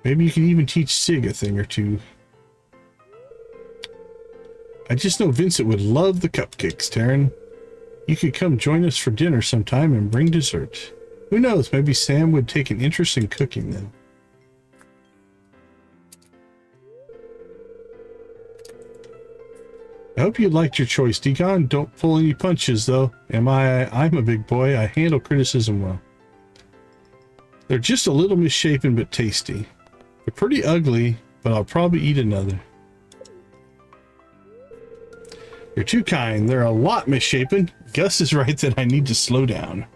Maybe you can even teach Sig a thing or two. I just know Vincent would love the cupcakes, Taryn. You could come join us for dinner sometime and bring dessert. Who knows, maybe Sam would take an interest in cooking then. I hope you liked your choice, Decon. Don't pull any punches, though. I'm a big boy. I handle criticism well. They're just a little misshapen but tasty. They're pretty ugly, but I'll probably eat another. You're too kind. They're a lot misshapen. Gus is right that I need to slow down.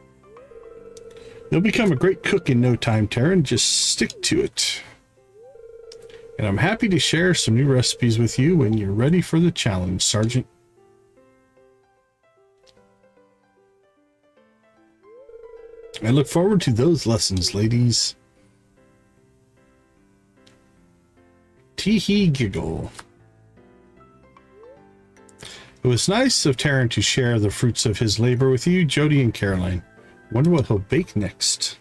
You'll become a great cook in no time, Taryn. Just stick to it. And I'm happy to share some new recipes with you when you're ready for the challenge, Sergeant. I look forward to those lessons, ladies. Tee-hee giggle. It was nice of Taryn to share the fruits of his labor with you, Jody and Caroline. Wonder what he'll bake next.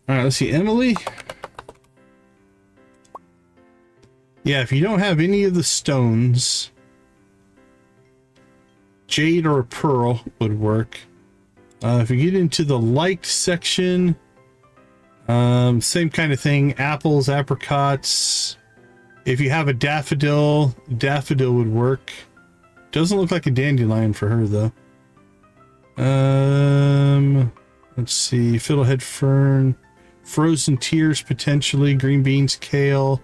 All right, let's see, Emily. Yeah, if you don't have any of the stones, jade or a pearl would work. If you get into the liked section, same kind of thing. Apples, apricots. If you have a daffodil, daffodil would work. Doesn't look like a dandelion for her though. Let's see, fiddlehead fern, frozen tears potentially, green beans, kale.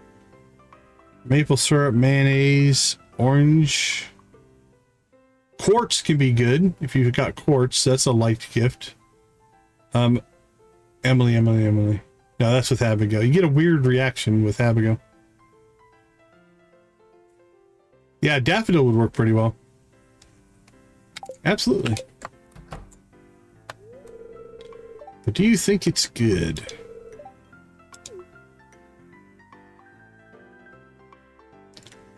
Maple syrup, mayonnaise, orange. Quartz can be good if you've got quartz. That's a liked gift. Emily. No, that's with Abigail. You get a weird reaction with Abigail. Yeah, daffodil would work pretty well. Absolutely. But do you think it's good?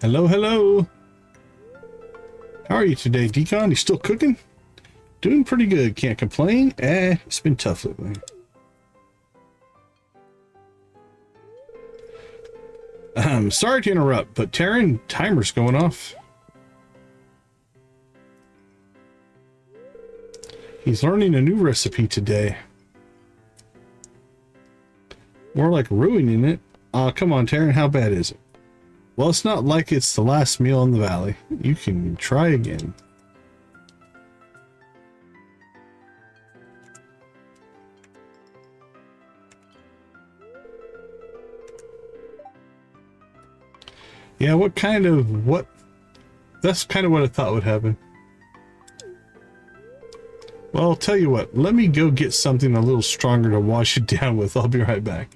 Hello, hello. How are you today, Decon? You still cooking? Doing pretty good. Can't complain. It's been tough lately. Sorry to interrupt, but Taryn, timer's going off. He's learning a new recipe today. More like ruining it. Aw, come on, Taryn, how bad is it? Well, it's not like it's the last meal in the valley. You can try again. Yeah, what? That's kind of what I thought would happen. Well, I'll tell you what. Let me go get something a little stronger to wash it down with. I'll be right back.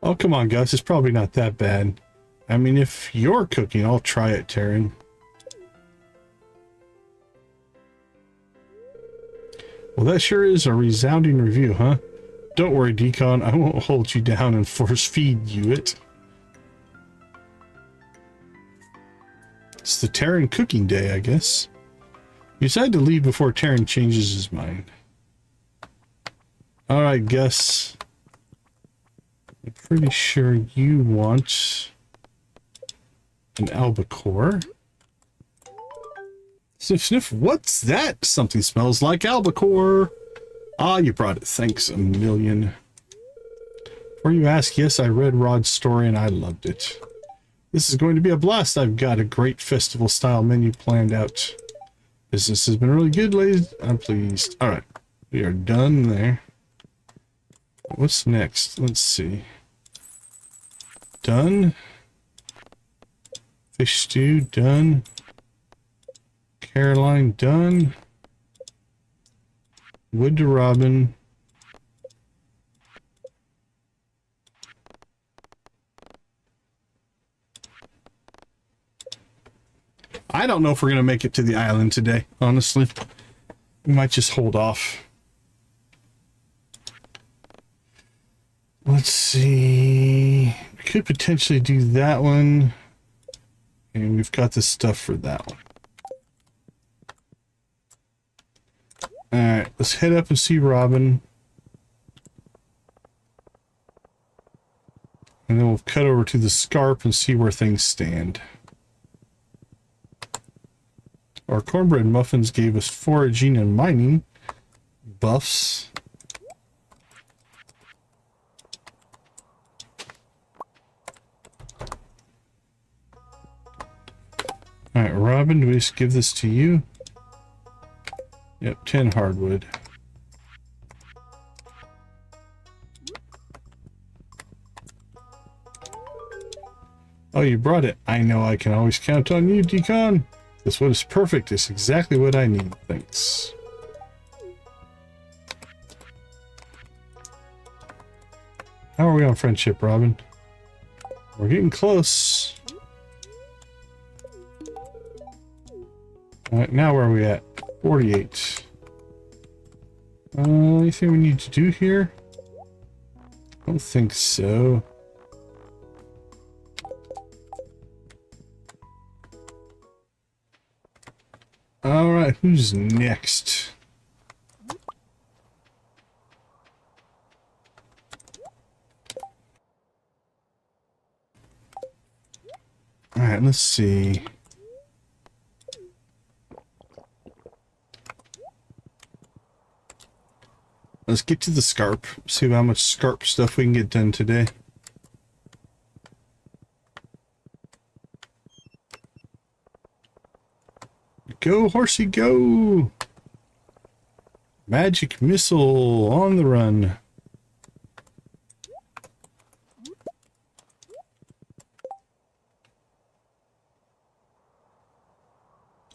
Oh, come on, Gus. It's probably not that bad. I mean, if you're cooking, I'll try it, Taryn. Well, that sure is a resounding review, huh? Don't worry, Decon. I won't hold you down and force feed you it. It's the Taryn cooking day, I guess. You decided to leave before Taryn changes his mind. Alright, Gus. I'm pretty sure you want an albacore. Sniff, sniff. What's that? Something smells like albacore. Ah, you brought it. Thanks a million. Before you ask, yes, I read Rod's story and I loved it. This is going to be a blast. I've got a great festival-style menu planned out. Business has been really good, ladies. I'm pleased. All right, we are done there. What's next? Let's see. Done. Fish stew, done. Caroline, done. Wood to Robin. I don't know if we're going to make it to the island today, honestly. We might just hold off. Let's see. We could potentially do that one. And we've got the stuff for that one. Alright, let's head up and see Robin. And then we'll cut over to the Scarp and see where things stand. Our cornbread muffins gave us foraging and mining buffs. Alright, Robin, do we just give this to you? Yep, 10 hardwood. Oh, you brought it. I know I can always count on you, Decon. This one is perfect. It's exactly what I need. Thanks. How are we on friendship, Robin? We're getting close. Alright, now where are we at? 48. Anything we need to do here? I don't think so. Alright, who's next? Alright, let's see. Let's get to the Scarp. See how much Scarp stuff we can get done today. Go, horsey, go! Magic missile on the run.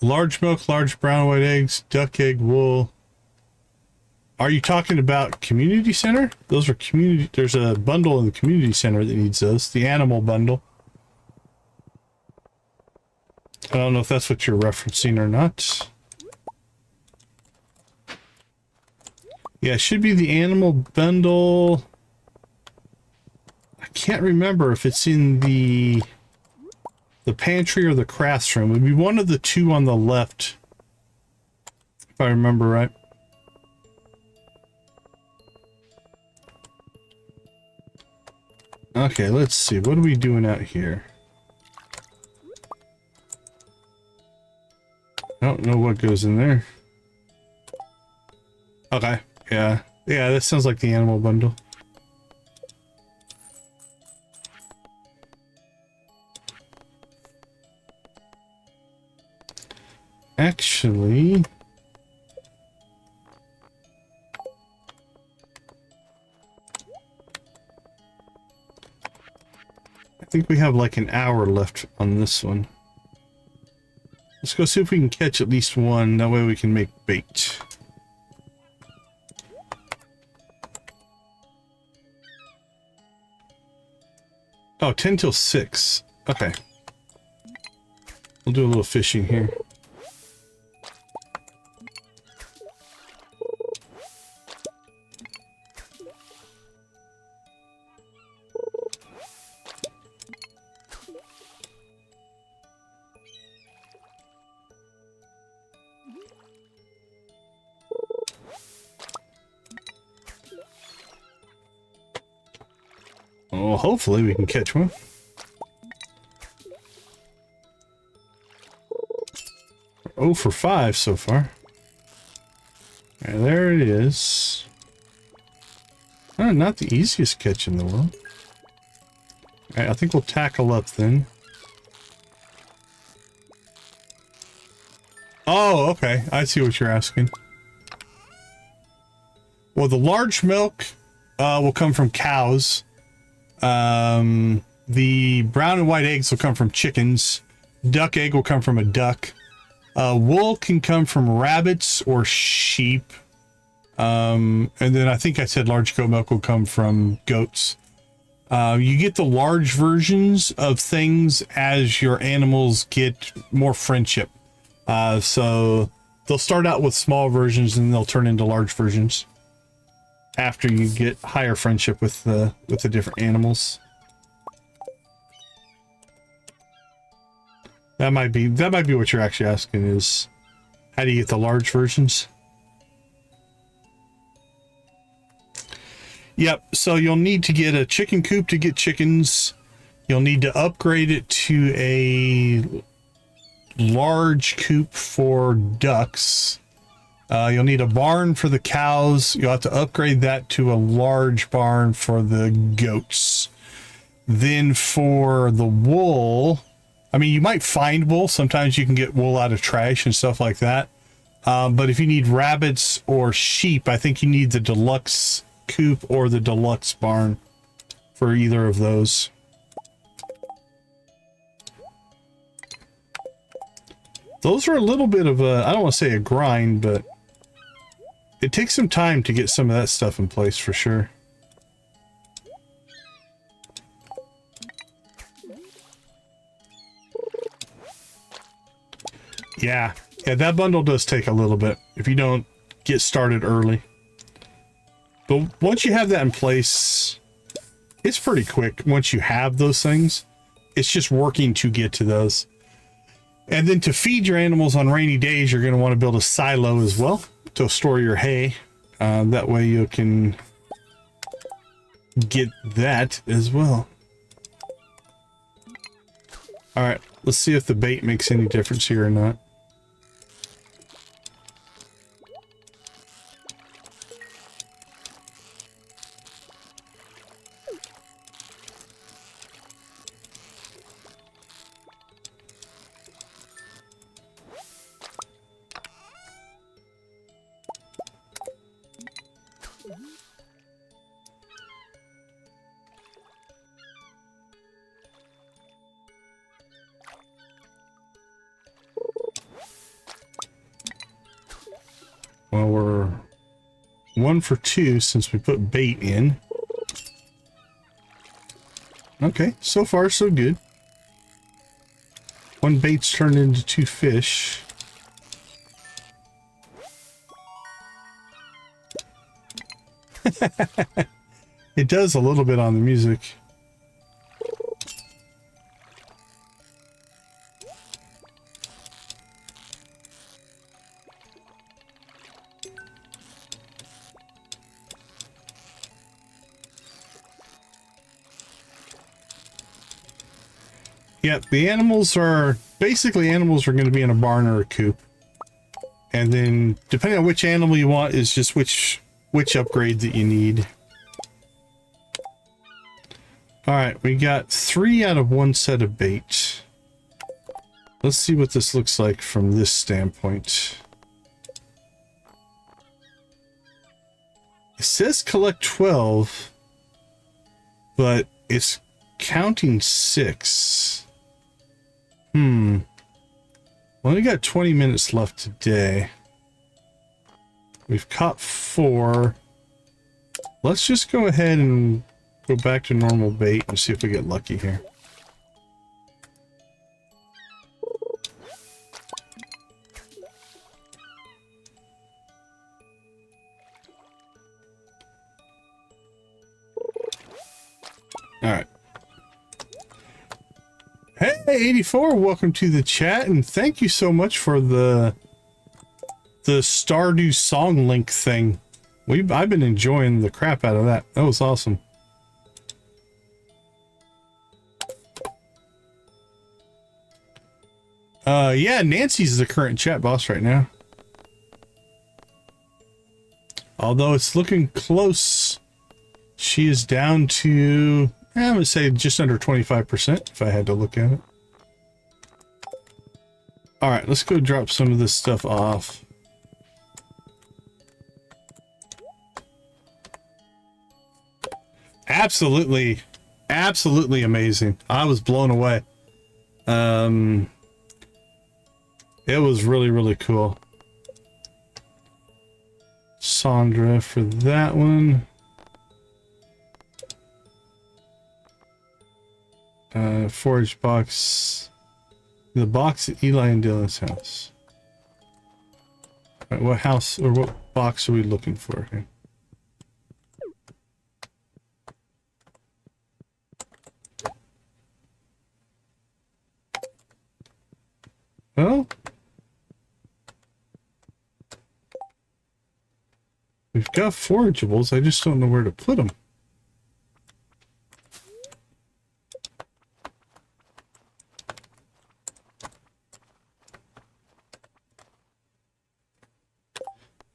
Large milk, large brown white eggs, duck egg, wool. Are you talking about community center? Those are community. There's a bundle in the community center that needs those. The animal bundle. I don't know if that's what you're referencing or not. Yeah, it should be the animal bundle. I can't remember if it's in the pantry or the crafts room. It would be one of the two on the left, if I remember right. Okay, let's see. What are we doing out here? I don't know what goes in there. Okay, yeah. Yeah, that sounds like the animal bundle. Actually... I think we have like an hour left on this one. Let's go see if we can catch at least one. That way we can make bait. Oh, 10 till 6. Okay. We'll do a little fishing here. Well, hopefully we can catch one. We're 0 for 5 so far. Right, there it is. Oh, not the easiest catch in the world. All right, I think we'll tackle up then. Oh, okay. I see what you're asking. Well, the large milk will come from cows. The brown and white eggs will come from chickens. Duck egg will come from a duck. Wool can come from rabbits or sheep. And then I think I said large goat milk will come from goats. You get the large versions of things as your animals get more friendship. So they'll start out with small versions and they'll turn into large versions after you get higher friendship with the different animals. That might be what you're actually asking, is how do you get the large versions? Yep, so you'll need to get a chicken coop to get chickens. You'll need to upgrade it to a large coop for ducks. You'll need a barn for the cows. You'll have to upgrade that to a large barn for the goats. Then for the wool, I mean, you might find wool. Sometimes you can get wool out of trash and stuff like that. But if you need rabbits or sheep, I think you need the deluxe coop or the deluxe barn for either of those. Those are a little bit of a, I don't want to say a grind, but it takes some time to get some of that stuff in place for sure. Yeah, that bundle does take a little bit if you don't get started early. But once you have that in place, it's pretty quick. Once you have those things, it's just working to get to those. And then to feed your animals on rainy days, you're going to want to build a silo as well to store your hay. That way you can get that as well. All right, let's see if the bait makes any difference here or not. Well, we're 1 for 2 since we put bait in. Okay, so far so good. 1 bait's turned into 2 fish. It does a little bit on the music. Yep, the animals are basically going to be in a barn or a coop. And then depending on which animal you want is just which upgrade that you need. All right, we got 3 out of 1 set of bait. Let's see what this looks like from this standpoint. It says collect 12, but it's counting 6. We only got 20 minutes left today. We've caught 4. Let's just go ahead and go back to normal bait and see if we get lucky here. All right. Hey, 84, welcome to the chat, and thank you so much for the Stardew song link thing. I've been enjoying the crap out of that. That was awesome. Yeah, Nancy's the current chat boss right now. Although it's looking close She is down to, I would say, just under 25% if I had to look at it. All right, let's go drop some of this stuff off. Absolutely, absolutely amazing. I was blown away. It was really, really cool. Sandra for that one. Forage box. The box at Eli and Dylan's house. All right, what house or what box are we looking for here? Well, we've got forageables. I just don't know where to put them.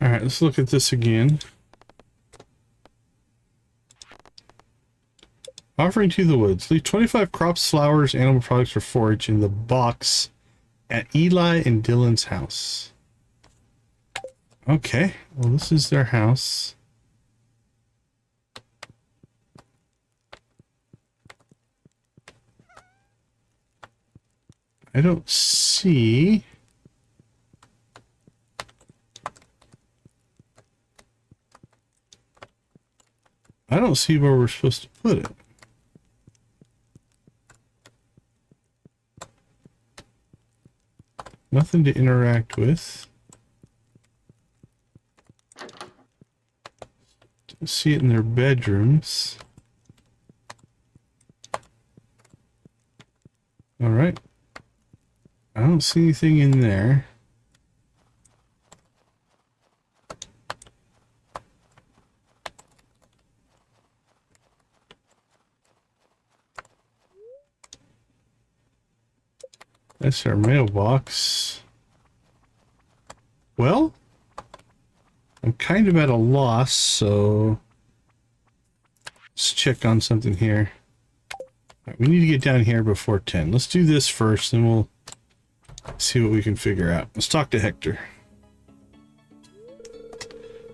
All right, let's look at this again. Offering to the woods. Leave 25 crops, flowers, animal products, or forage in the box at Eli and Dylan's house. Okay, well, this is their house. I don't see... I don't see where we're supposed to put it. Nothing to interact with. Don't see it in their bedrooms. All right. I don't see anything in there. That's our mailbox. Well, I'm kind of at a loss, so let's check on something here. All right, we need to get down here before 10. Let's do this first, then we'll see what we can figure out. Let's talk to Hector.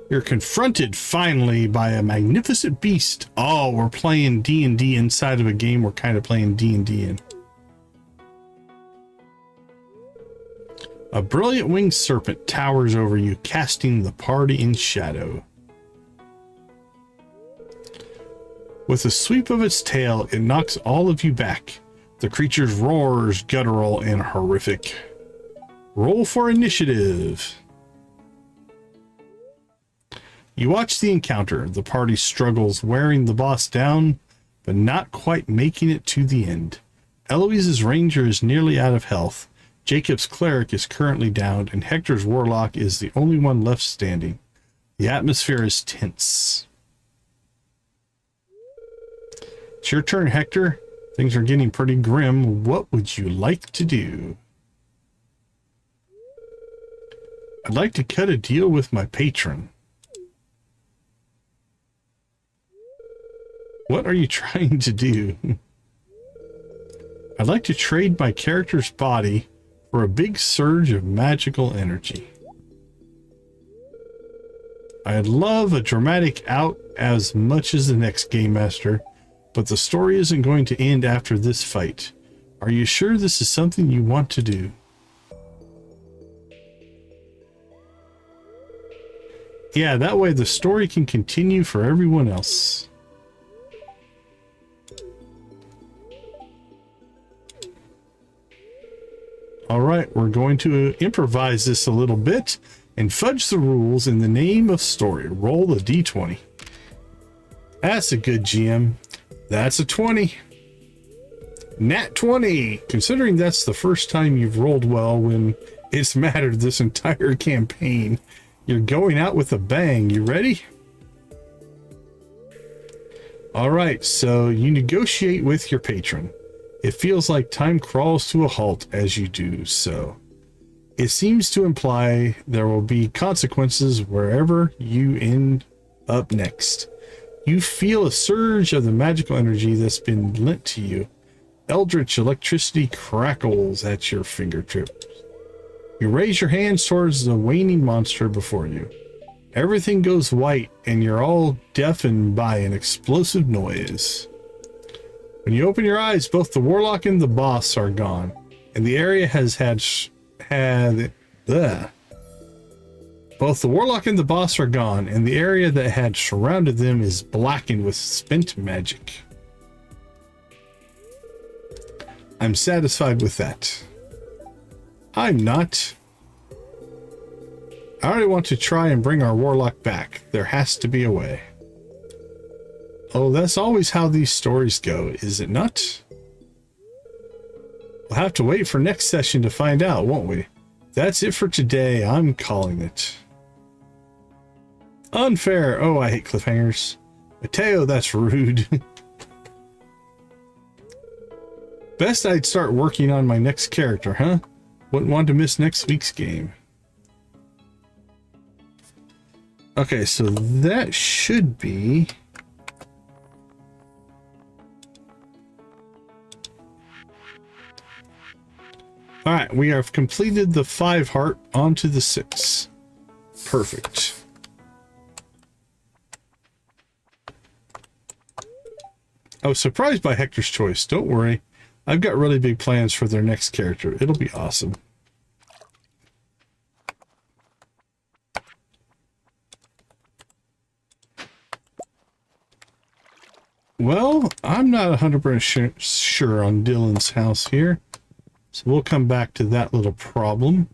You're confronted finally by a magnificent beast. Oh, we're playing D&D inside of a game we're kind of playing D&D in. A brilliant winged serpent towers over you, casting the party in shadow. With a sweep of its tail, it knocks all of you back. The creature's roars guttural and horrific. Roll for initiative. You watch the encounter. The party struggles, wearing the boss down, but not quite making it to the end. Eloise's ranger is nearly out of health. Jacob's cleric is currently downed, and Hector's warlock is the only one left standing. The atmosphere is tense. It's your turn, Hector. Things are getting pretty grim. What would you like to do? I'd like to cut a deal with my patron. What are you trying to do? I'd like to trade my character's body for a big surge of magical energy. I'd love a dramatic out as much as the next Game Master, but the story isn't going to end after this fight. Are you sure this is something you want to do? Yeah, that way the story can continue for everyone else. All right, we're going to improvise this a little bit and fudge the rules in the name of story. Roll a d20. That's a good GM. That's a 20. Nat 20. Considering that's the first time you've rolled well when it's mattered this entire campaign, you're going out with a bang. You ready? All right, so you negotiate with your patron. It feels like time crawls to a halt as you do so. It seems to imply there will be consequences wherever you end up next. You feel a surge of the magical energy that's been lent to you. Eldritch electricity crackles at your fingertips. You raise your hands towards the waning monster before you. Everything goes white, and you're all deafened by an explosive noise. When you open your eyes, both the warlock and the boss are gone, and the area has both the warlock and the boss are gone, and the area that had surrounded them is blackened with spent magic. I'm satisfied with that. I'm not. I already want to try and bring our warlock back. There has to be a way. Oh, that's always how these stories go, is it not? We'll have to wait for next session to find out, won't we? That's it for today. I'm calling it. Unfair. Oh, I hate cliffhangers. Mateo, that's rude. Best I'd start working on my next character, huh? Wouldn't want to miss next week's game. Okay, so that should be... Alright, we have completed the 5 heart onto the 6. Perfect. I was surprised by Hector's choice. Don't worry. I've got really big plans for their next character. It'll be awesome. Well, I'm not 100% sure on Dylan's house here. So we'll come back to that little problem.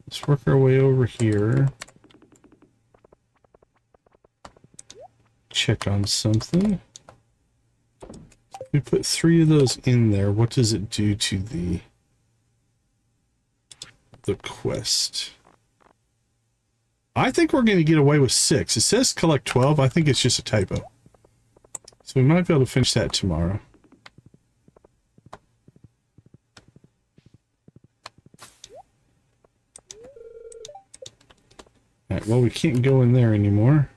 Let's work our way over here. Check on something. We put 3 of those in there. What does it do to the quest? I think we're going to get away with 6. It says collect 12. I think it's just a typo. So we might be able to finish that tomorrow. Alright, well, we can't go in there anymore.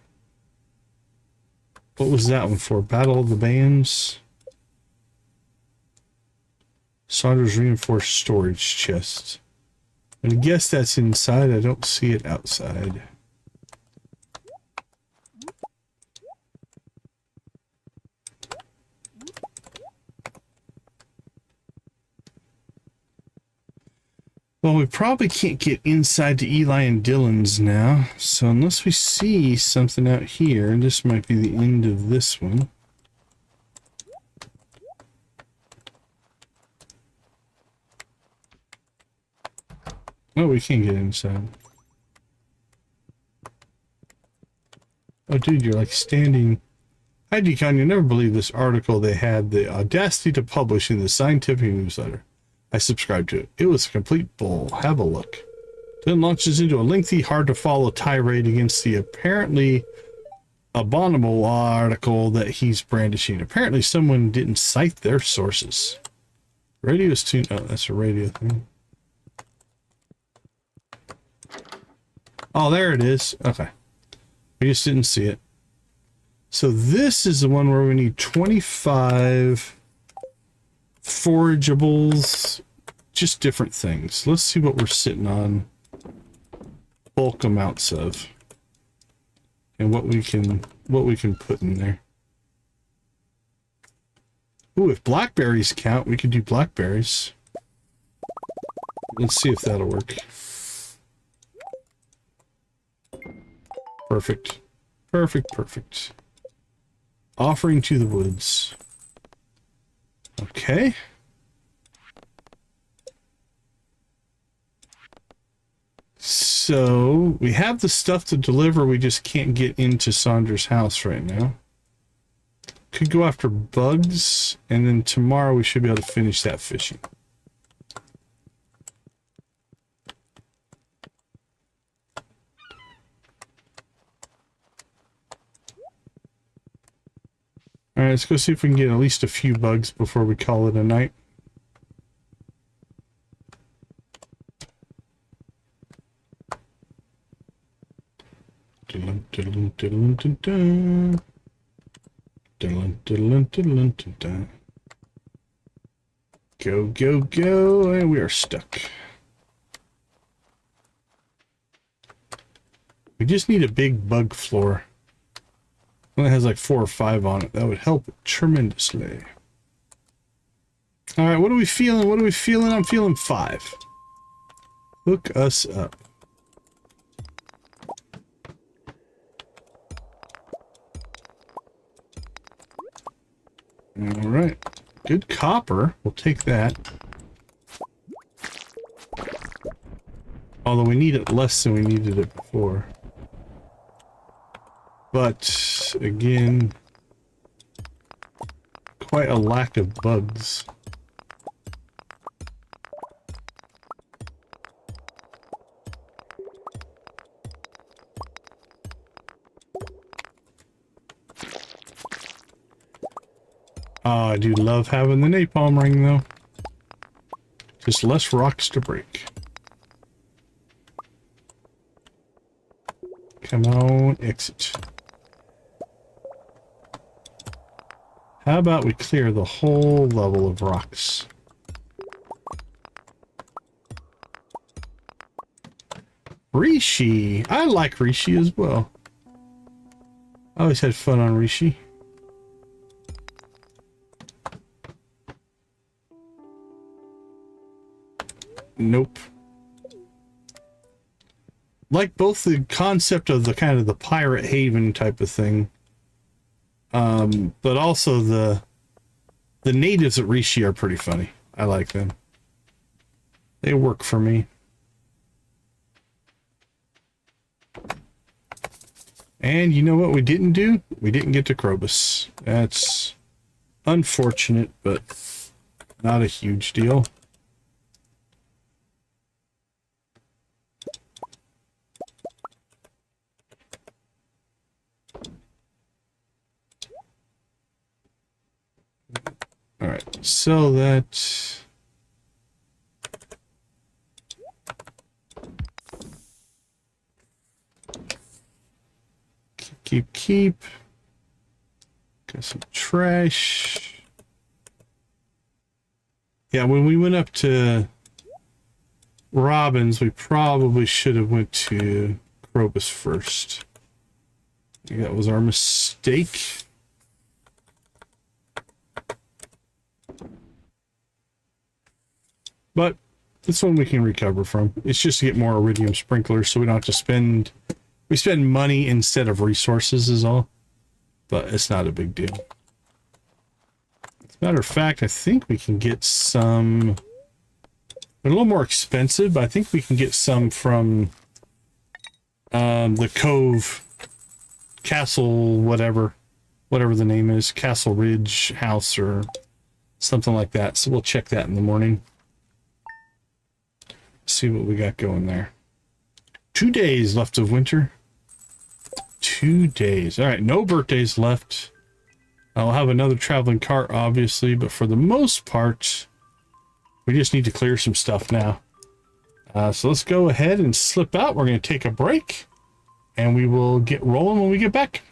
What was that one for? Battle of the Bands? Saunders reinforced storage chest. I guess that's inside. I don't see it outside. Well, we probably can't get inside to Eli and Dylan's now. So unless we see something out here, this might be the end of this one. Oh, we can't get inside. Oh, dude, you're like standing... Hi, Decon, you never believe this article they had the audacity to publish in the scientific newsletter. I subscribed to it. It was a complete bull. Have a look. Then launches into a lengthy, hard-to-follow tirade against the apparently abominable article that he's brandishing. Apparently someone didn't cite their sources. Radio's tuned... Oh, that's a radio thing. Oh, there it is. Okay. We just didn't see it. So this is the one where we need 25 forageables, just different things. Let's see what we're sitting on bulk amounts of and what we can put in there. Ooh, if blackberries count, we could do blackberries. Let's see if that'll work. Perfect. Perfect, perfect. Offering to the woods. Okay. So, we have the stuff to deliver, we just can't get into Saunders' house right now. Could go after bugs, and then tomorrow we should be able to finish that fishing. Alright, let's go see if we can get at least a few bugs before we call it a night. Dun, dun, dun, dun, dun. Dun, dun, dun, dun, dun, dun. Go, go, go, and we are stuck. We just need a big bug floor. One that has like 4 or 5 on it. That would help tremendously. Alright, what are we feeling? What are we feeling? I'm feeling 5. Hook us up. Alright. Good copper. We'll take that. Although we need it less than we needed it before. But, again, quite a lack of bugs. Oh, I do love having the napalm ring, though. Just less rocks to break. Come on, exit. How about we clear the whole level of rocks? Rishi! I like Rishi as well. I always had fun on Rishi. Nope. Like both the concept of the kind of the pirate haven type of thing, but also the natives at Rishi are pretty funny. I like them. They work for me. And you know what we didn't do? We didn't get to Krobus. That's unfortunate, but not a huge deal. Alright, so that... Keep. Got some trash. Yeah, when we went up to Robin's, we probably should have went to Krobus first. I think that was our mistake. But this one we can recover from. It's just to get more iridium sprinklers so we don't have to spend... We spend money instead of resources is all. But it's not a big deal. As a matter of fact, I think we can get some... They're a little more expensive, but I think we can get some from the Cove Castle, whatever the name is, Castle Ridge House or something like that. So we'll check that in the morning. See what we got going there. 2 days left of winter. 2 days. All right, no birthdays left. I'll have another traveling cart, obviously, but for the most part, we just need to clear some stuff now. So let's go ahead and slip out. We're going to take a break, and we will get rolling when we get back.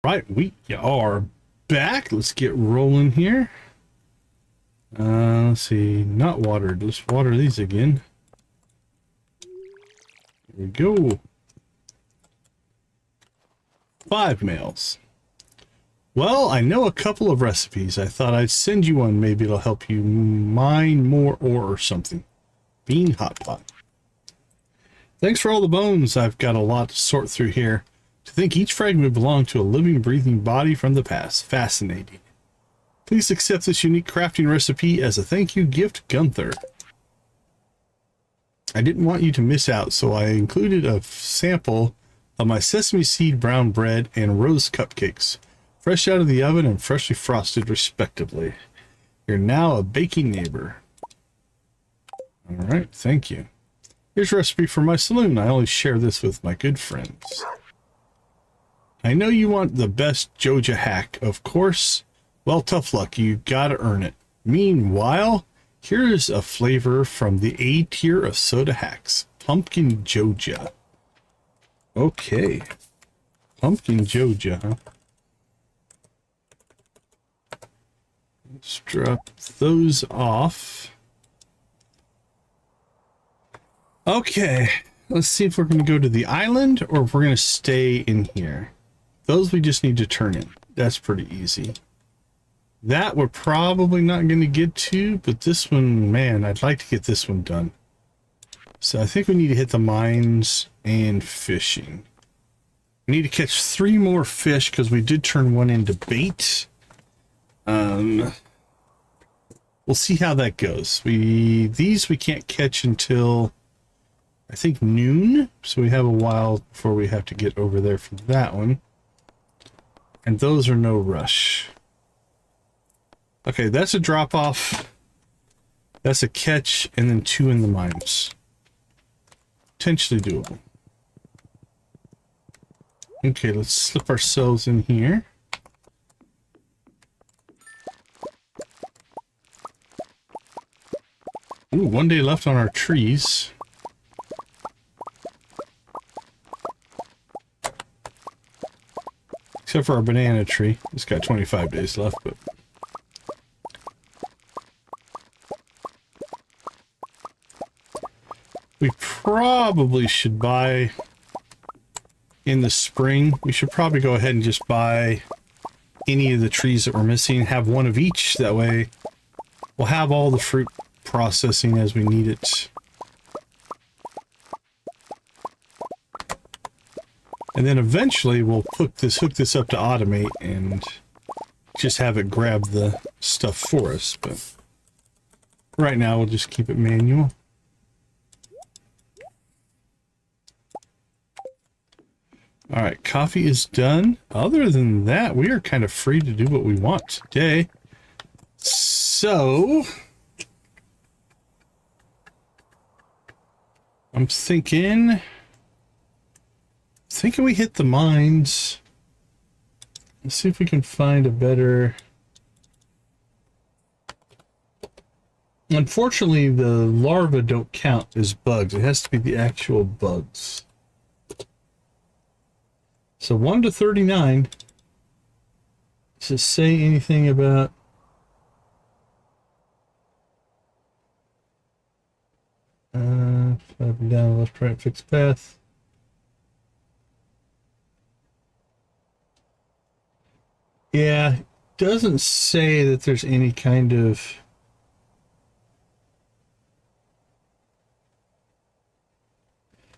Right, we are back. Let's get rolling here. Let's see, not watered. Let's water these again. There we go. 5 males. Well, I know a couple of recipes. I thought I'd send you one. Maybe it'll help you mine more ore or something. Bean hot pot. Thanks for all the bones. I've got a lot to sort through here. To think each fragment belonged to a living, breathing body from the past. Fascinating. Please accept this unique crafting recipe as a thank you gift, Gunther. I didn't want you to miss out, so I included a sample of my sesame seed brown bread and rose cupcakes, fresh out of the oven and freshly frosted respectively. You're now a baking neighbor. All right, thank you. Here's a recipe for my saloon. I only share this with my good friends. I know you want the best Joja hack, of course. Well, tough luck. You gotta earn it. Meanwhile, here's a flavor from the A tier of soda hacks. Pumpkin Joja. Okay. Pumpkin Joja, huh? Let's drop those off. Okay. Let's see if we're going to go to the island or if we're going to stay in here. Those we just need to turn in. That's pretty easy. That we're probably not going to get to, but this one, man, I'd like to get this one done. So I think we need to hit the mines and fishing. We need to catch 3 more fish because we did turn one into bait. We'll see how that goes. These we can't catch until I think noon, so we have a while before we have to get over there for that one. And those are no rush. Okay, that's a drop off. That's a catch, and then 2 in the mines. Potentially doable. Okay, let's slip ourselves in here. Ooh, 1 day left on our trees. Except for our banana tree. It's got 25 days left, but... we probably should buy... in the spring, we should probably go ahead and just buy any of the trees that we're missing. Have 1 of each. That way, we'll have all the fruit processing as we need it. And then eventually we'll hook this up to automate and just have it grab the stuff for us. But right now we'll just keep it manual. All right, coffee is done. Other than that, we are kind of free to do what we want today. So I'm thinking we hit the mines. Let's see if we can find a better... Unfortunately, the larvae don't count as bugs. It has to be the actual bugs. So 1 to 39. Does it say anything about... up and down, left, right, fixed path. Yeah, doesn't say that there's any kind of...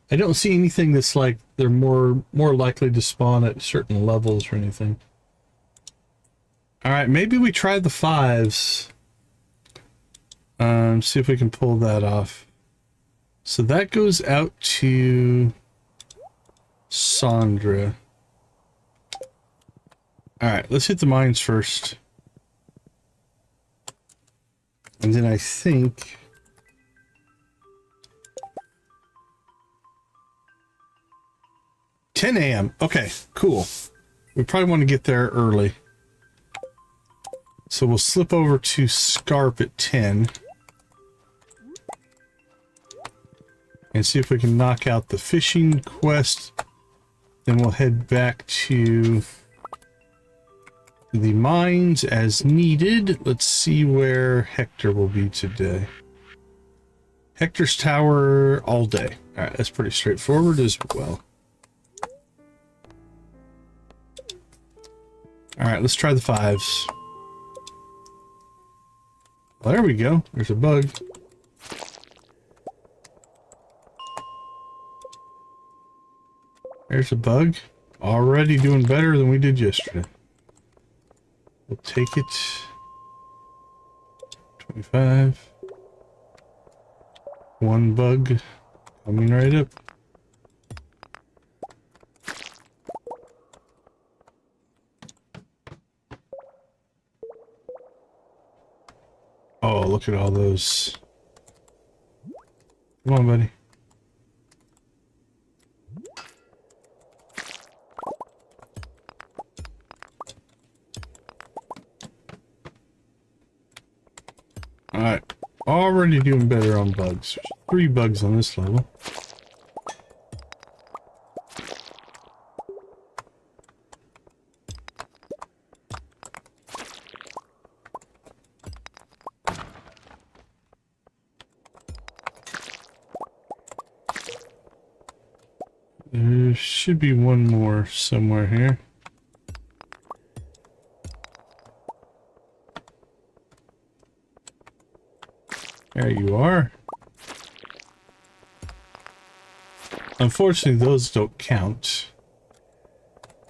I don't see anything that's like they're more likely to spawn at certain levels or anything. All right, maybe we try the 5s. See if we can pull that off. So that goes out to Sandra. All right, let's hit the mines first. And then I think... 10 a.m. Okay, cool. We probably want to get there early. So we'll slip over to Scarp at 10. And see if we can knock out the fishing quest. Then we'll head back to the mines as needed. Let's see where Hector will be today. Hector's tower all day. All right, that's pretty straightforward as well. All right, let's try the 5s. Well, there we go. There's a bug. There's a bug. Already doing better than we did yesterday. We'll take it. 25. One bug coming right up. Oh, look at all those. Come on, buddy. Alright. Already doing better on bugs. There's 3 bugs on this level. There should be one more somewhere here. There you are. Unfortunately, those don't count.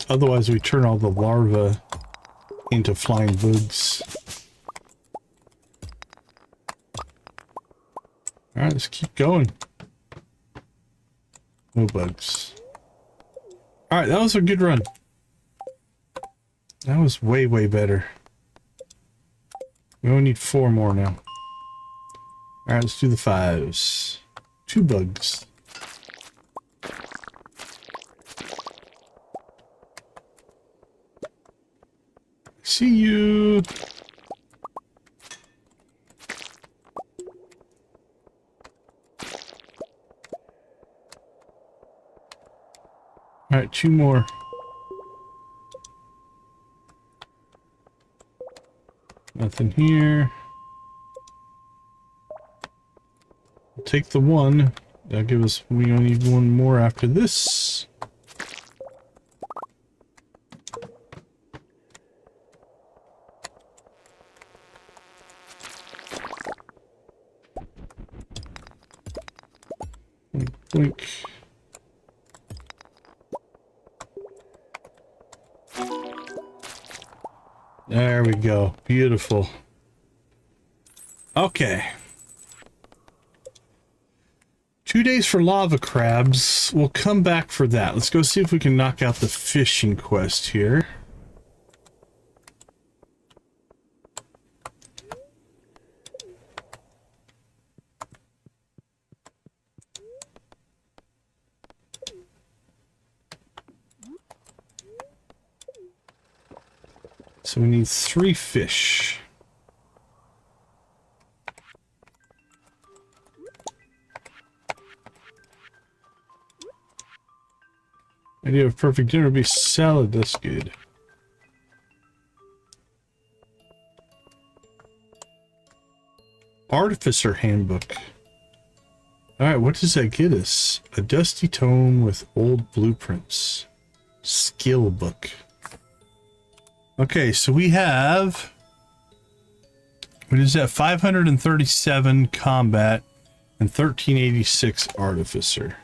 Otherwise, we turn all the larvae into flying bugs. Alright, let's keep going. No bugs. Alright, that was a good run. That was way, way better. We only need 4 more now. Alright, let's do the 5s. 2 bugs. See you. Alright, 2 more. Nothing here. We'll take the 1. That'll give us, we only need 1 more after this. Blink, blink. There we go. Beautiful. Okay. 2 days for lava crabs. We'll come back for that. Let's go see if we can knock out the fishing quest here. So we need 3 fish. Idea of perfect dinner would be salad. That's good. Artificer handbook. Alright, what does that get us? A dusty tome with old blueprints. Skill book. Okay, so we have... what is that? 537 combat and 1386 artificer.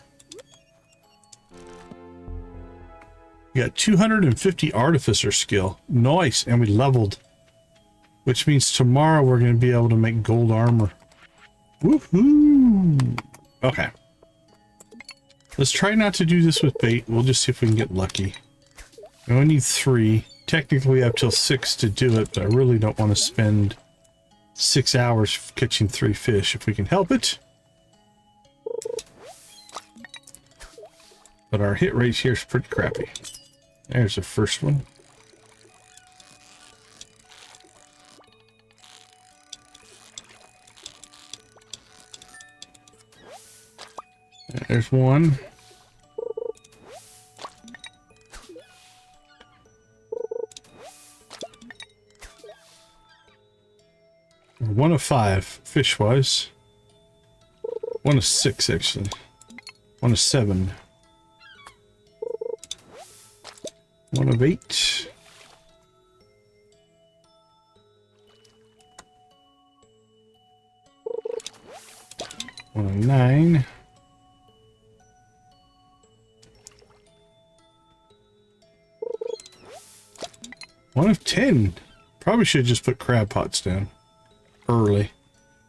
We got 250 artificer skill. Nice, and we leveled. Which means tomorrow we're going to be able to make gold armor. Woohoo! Okay. Let's try not to do this with bait. We'll just see if we can get lucky. We only need 3. Technically we have till 6 to do it, but I really don't want to spend 6 hours catching 3 fish if we can help it. But our hit rate here is pretty crappy. There's the first one. There's one. 1 of 5 fish wise. 1 of 6 actually. 1 of 7. 1 of 8. 1 of 9. 1 of 10. Probably should just put crab pots down early. I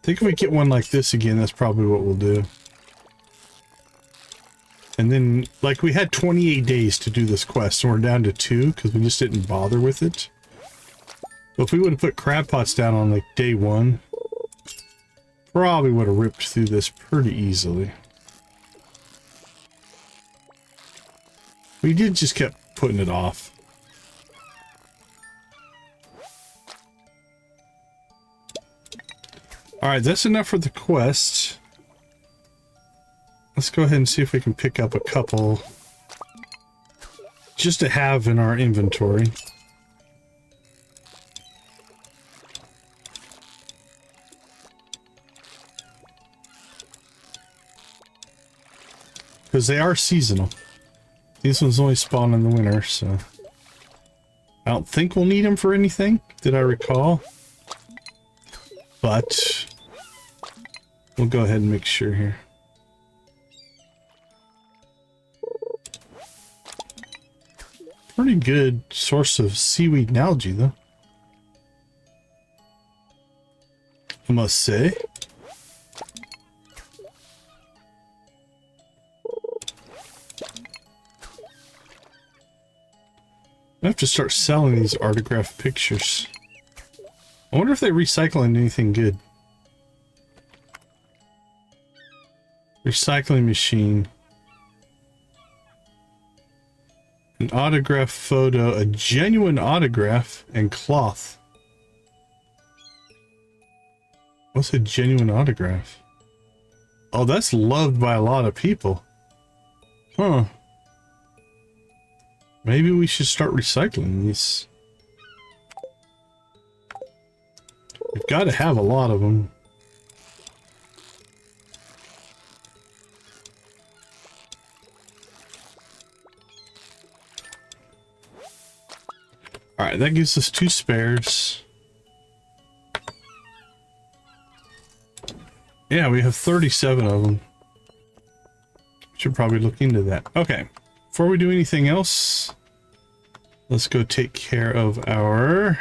think if we get one like this again, that's probably what we'll do. And then, like, we had 28 days to do this quest, and we're down to 2 because we just didn't bother with it. But if we would have put crab pots down on, like, day 1, probably would have ripped through this pretty easily. We did just kept putting it off. Alright, that's enough for the quest. Let's go ahead and see if we can pick up a couple just to have in our inventory. Because they are seasonal. These ones only spawn in the winter, so I don't think we'll need them for anything, did I recall? But we'll go ahead and make sure here. Pretty good source of seaweed and algae, though, I must say. I have to start selling these autograph pictures. I wonder if they recycle into anything good. Recycling machine. An autograph photo, a genuine autograph, and cloth. What's a genuine autograph? Oh, that's loved by a lot of people. Huh. Maybe we should start recycling these. We've got to have a lot of them. Alright, that gives us 2 spares. Yeah, we have 37 of them. Should probably look into that. Okay, before we do anything else, let's go take care of our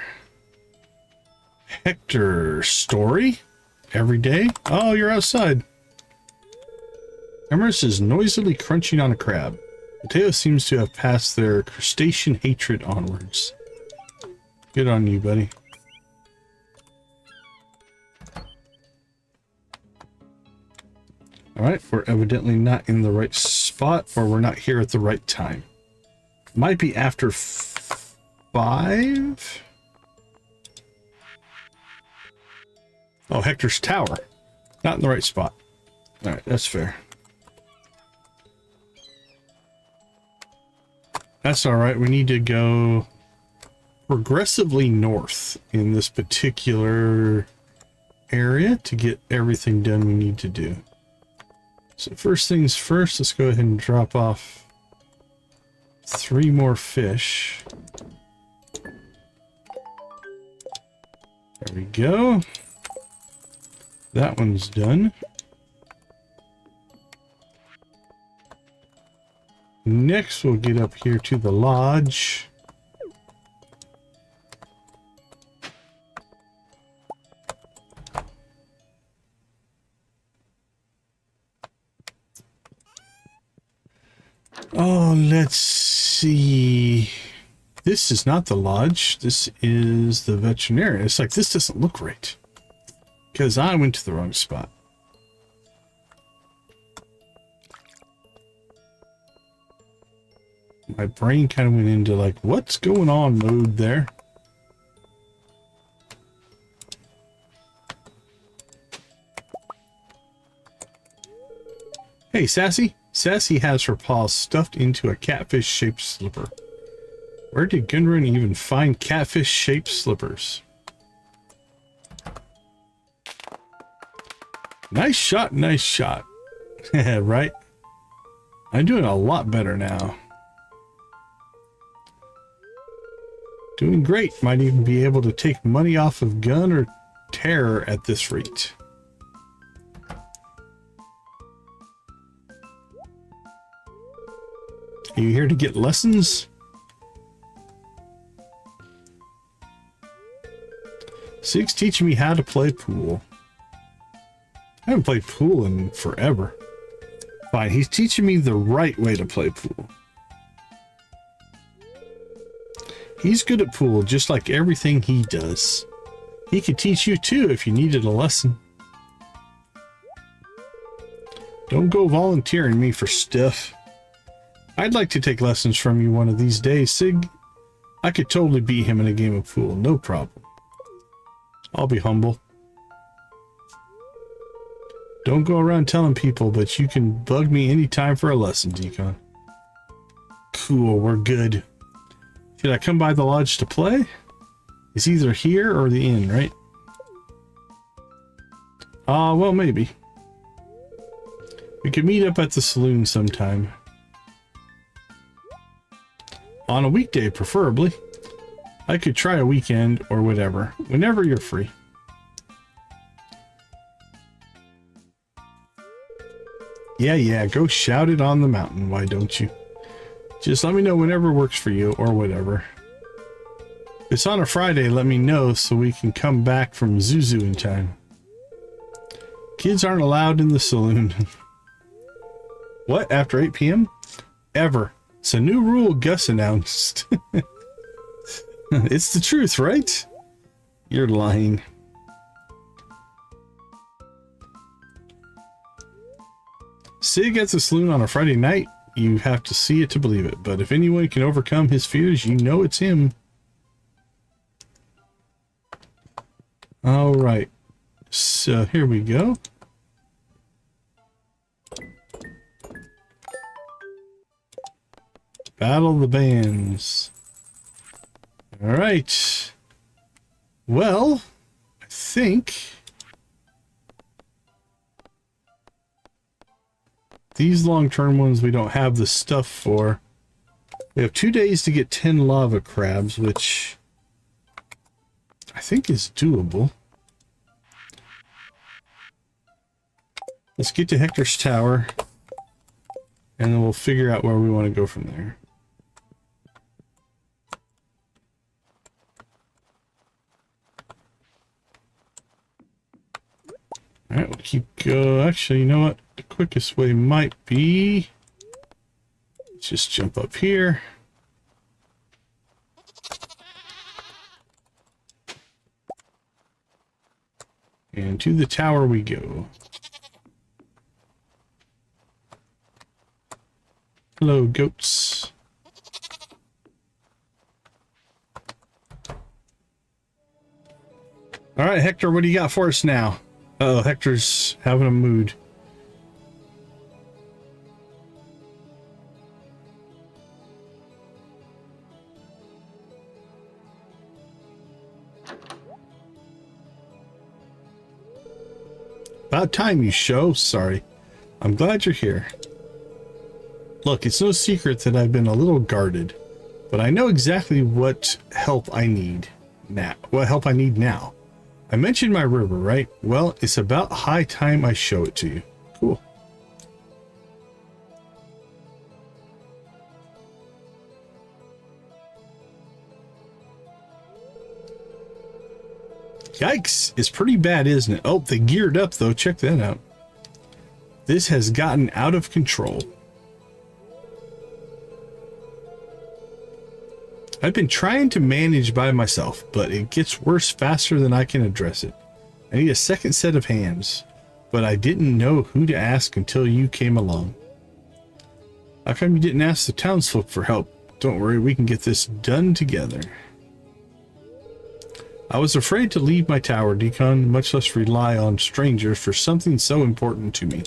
Hector story. Every day. Oh, you're outside. Emerus is noisily crunching on a crab. Mateo seems to have passed their crustacean hatred onwards. Good on you, buddy. Alright, we're evidently not in the right spot, or we're not here at the right time. Might be after 5? Oh, Hector's tower. Not in the right spot. Alright, that's fair. That's alright, we need to go progressively north in this particular area to get everything done we need to do. So first things first, let's go ahead and drop off 3 more fish. There we go. That one's done. Next, we'll get up here to the lodge. Oh, let's see. This is not the lodge. This is the veterinarian. It's like, this doesn't look right. Because I went to the wrong spot. My brain kind of went into like, what's going on mode there. Hey, Sassy. Sassy has her paws stuffed into a catfish-shaped slipper. Where did Gundren even find catfish-shaped slippers? Nice shot, nice shot. Right? I'm doing a lot better now. Doing great. Might even be able to take money off of gun or terror at this rate. Are you here to get lessons? Sig's teaching me how to play pool. I haven't played pool in forever. Fine, he's teaching me the right way to play pool. He's good at pool, just like everything he does. He could teach you too if you needed a lesson. Don't go volunteering me for stuff. I'd like to take lessons from you one of these days, Sig. I could totally beat him in a game of pool, no problem. I'll be humble. Don't go around telling people, but you can bug me anytime for a lesson, Decon. Cool, we're good. Should I come by the lodge to play? It's either here or the inn, right? Well, maybe. We could meet up at the saloon sometime. On a weekday, preferably. I could try a weekend or whatever, whenever you're free. Yeah, go shout it on the mountain, why don't you? Just let me know whenever works for you, or whatever. If it's on a Friday, let me know so we can come back from Zuzu in time. Kids aren't allowed in the saloon. What, after 8 p.m.? Ever. It's a new rule Gus announced. It's the truth, right? You're lying. Sig at the saloon on a Friday night. You have to see it to believe it. But if anyone can overcome his fears, you know it's him. All right. So here we go. Battle the bands. All right. Well, I think these long-term ones we don't have the stuff for. We have 2 days to get 10 lava crabs, which I think is doable. Let's get to Hector's tower, and then we'll figure out where we want to go from there. Alright, we'll keep going. Actually, you know what? The quickest way might be... Let's just jump up here. And to the tower we go. Hello, goats. Alright, Hector, what do you got for us now? Uh-oh, Hector's having a mood. About time you show. Sorry. I'm glad you're here. Look, it's no secret that I've been a little guarded, but I know exactly what help I need now. What help I need now. I mentioned my river, right? Well, it's about high time I show it to you. Cool. Yikes! It's pretty bad, isn't it? Oh, they geared up though. Check that out. This has gotten out of control. I've been trying to manage by myself, but it gets worse faster than I can address it. I need a second set of hands, but I didn't know who to ask until you came along. How come you didn't ask the townsfolk for help? Don't worry, we can get this done together. I was afraid to leave my tower, Decon, much less rely on strangers for something so important to me.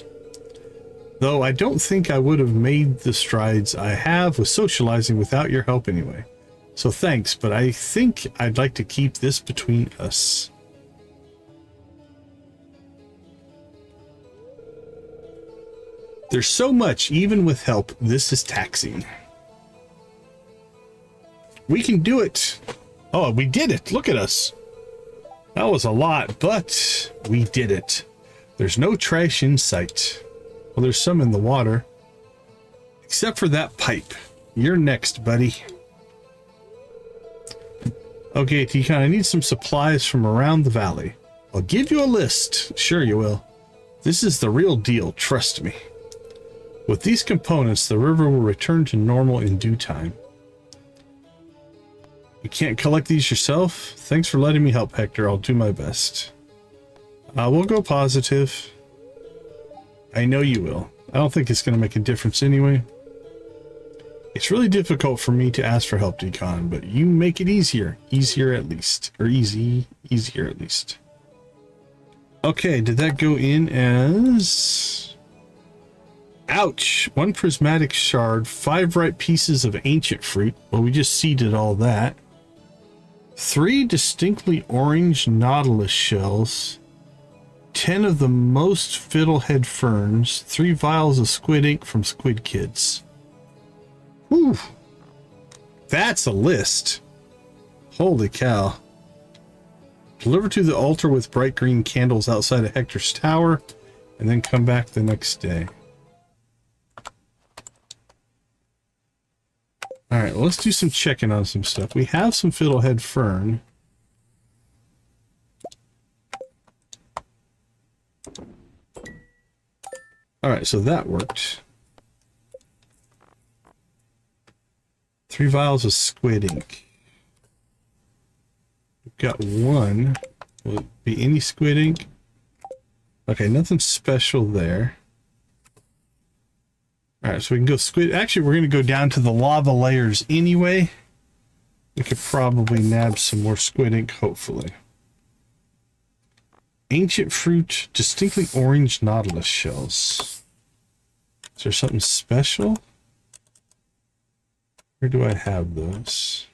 Though I don't think I would have made the strides I have with socializing without your help anyway. So thanks, but I think I'd like to keep this between us. There's so much, even with help, this is taxing. We can do it. Oh, we did it. Look at us. That was a lot, but we did it. There's no trash in sight. Well, there's some in the water. Except for that pipe. You're next, buddy. Okay, Deacon, I need some supplies from around the valley. I'll give you a list. Sure you will. This is the real deal, trust me. With these components, the river will return to normal in due time. You can't collect these yourself? Thanks for letting me help, Hector. I'll do my best. We'll go positive. I know you will. I don't think it's going to make a difference anyway. It's really difficult for me to ask for help, Decon, but you make it easier. Easier at least. Or easier at least. Okay, did that go in as... Ouch! 1 prismatic shard, 5 ripe pieces of ancient fruit. Well, we just seeded all that. 3 distinctly orange nautilus shells. 10 of the most fiddlehead ferns. 3 vials of squid ink from Squid Kids. Whew. That's a list. Holy cow. Deliver to the altar with bright green candles outside of Hector's tower, and then come back the next day. Alright, well, let's do some checking on some stuff. We have some fiddlehead fern. Alright, so that worked. 3 vials of squid ink. We've got 1. Will it be any squid ink? Okay, nothing special there. Alright, so we can go squid. Actually, we're going to go down to the lava layers anyway. We could probably nab some more squid ink, hopefully. Ancient fruit, distinctly orange nautilus shells. Is there something special? Where do I have those?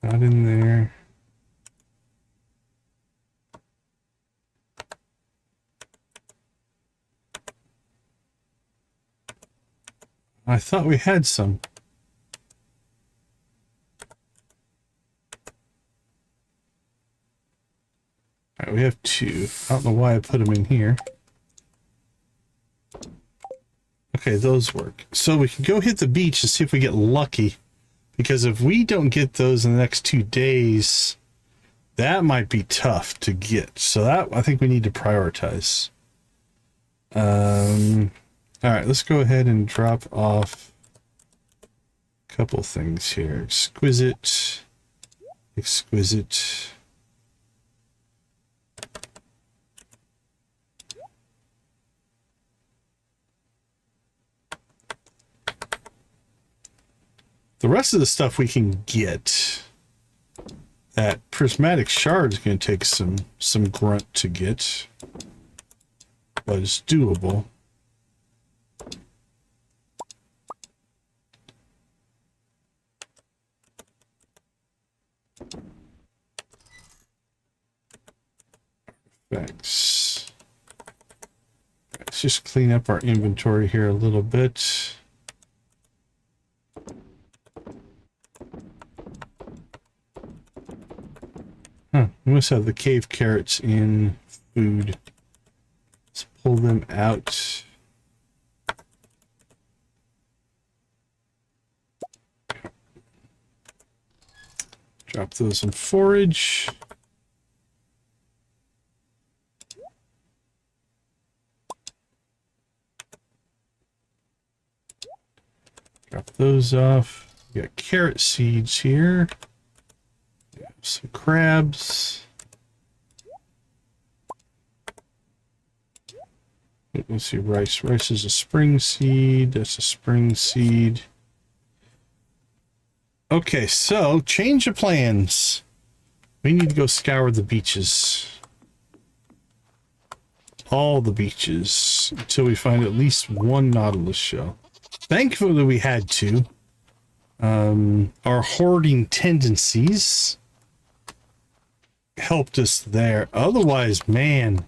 Not in there. I thought we had some. Alright, we have 2. I don't know why I put them in here. Okay, those work. So we can go hit the beach and see if we get lucky. Because if we don't get those in the next 2 days, that might be tough to get. So that, I think we need to prioritize. Alright, let's go ahead and drop off a couple things here. Exquisite. Exquisite. The rest of the stuff we can get. That prismatic shard is going to take some grunt to get. But it's doable. Thanks. Let's just clean up our inventory here a little bit. Huh, we must have the cave carrots in food. Let's pull them out. Drop those in forage. Drop those off. We got carrot seeds here. Some crabs. Let's see, rice. Rice is a spring seed. That's a spring seed. Okay, so change of plans. We need to go scour the beaches. All the beaches until we find at least 1 nautilus shell. Thankfully, we had to. Our hoarding tendencies helped us there. Otherwise, man,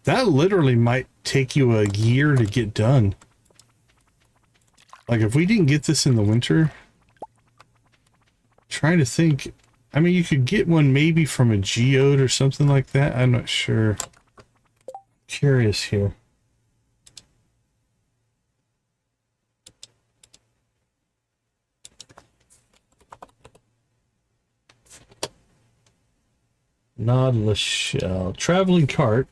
That literally might take you a year to get done. Like if we didn't get this in the winter, trying to think, I mean, you could get one maybe from a geode or something like that. I'm not sure. Curious here. Nautilus shell. Traveling cart.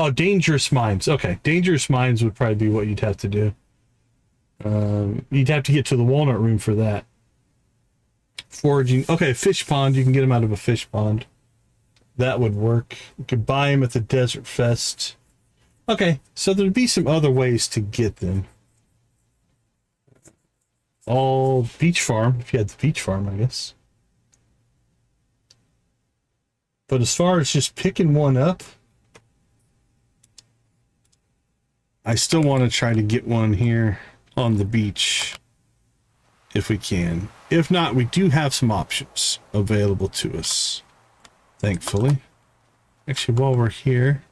Oh, dangerous mines. Okay, dangerous mines would probably be what you'd have to do. You'd have to get to the walnut room for that. Foraging. Okay, fish pond. You can get them out of a fish pond. That would work. You could buy them at the Desert Fest. Okay, so there'd be some other ways to get them. All beach farm, if you had the beach farm, I guess. But as far as just picking one up, I still want to try to get one here on the beach if we can. If not, we do have some options available to us, thankfully. Actually, while we're here,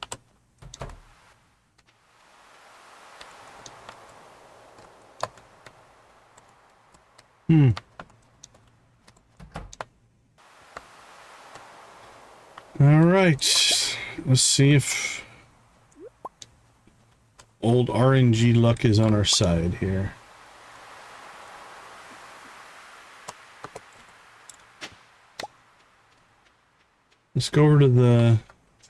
all right, let's see if old RNG luck is on our side here. Let's go over to the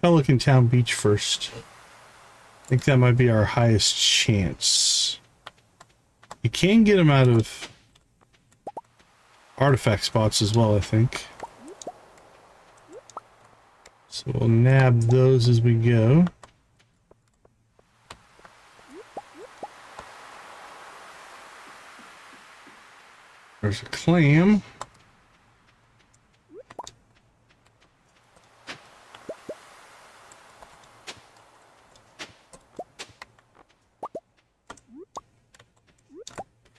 Pelican Town Beach first. I think that might be our highest chance. You can get them out of artifact spots as well, I think. So we'll nab those as we go. There's a clam.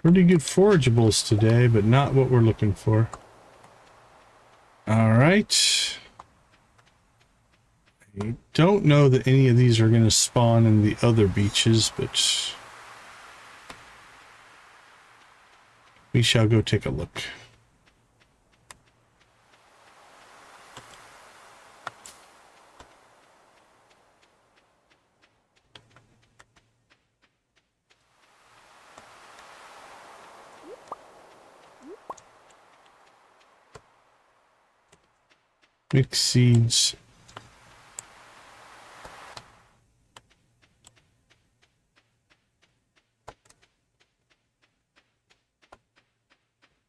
Pretty good forageables today, but not what we're looking for. All right. I don't know that any of these are going to spawn in the other beaches, but we shall go take a look. Mixed seeds.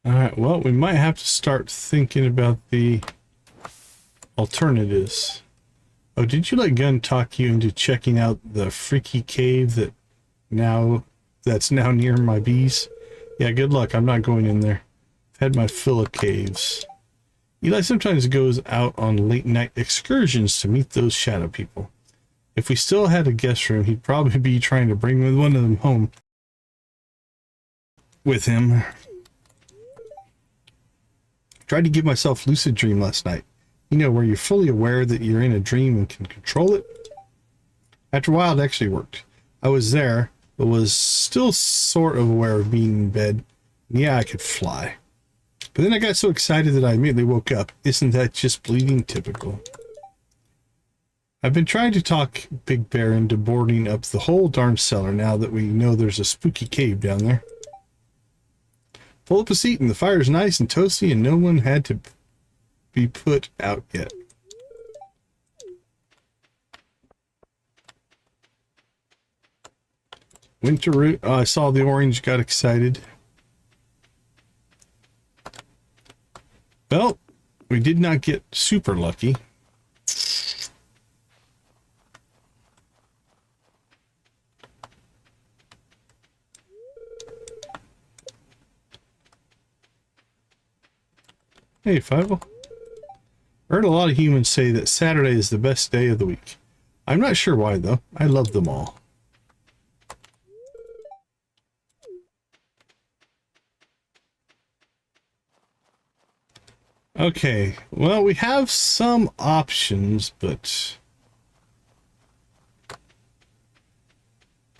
Alright, well, we might have to start thinking about the alternatives. Oh, did you let Gun talk you into checking out the freaky cave that's now near my bees? Yeah, good luck. I'm not going in there. I've had my fill of caves. Eli sometimes goes out on late night excursions to meet those shadow people. If we still had a guest room, he'd probably be trying to bring one of them home with him. Tried to give myself lucid dream last night. You know, where you're fully aware that you're in a dream and can control it. After a while, it actually worked. I was there, but was still sort of aware of being in bed. Yeah, I could fly. But then I got so excited that I immediately woke up. Isn't that just bleeding typical? I've been trying to talk Big Bear into boarding up the whole darn cellar now that we know there's a spooky cave down there. Pull up a seat and the fire's nice and toasty and no one had to be put out yet. Winter root. Oh, I saw the orange, got excited. Well, we did not get super lucky. Hey, Fivel. I heard a lot of humans say that Saturday is the best day of the week. I'm not sure why, though. I love them all. Okay, well, we have some options, but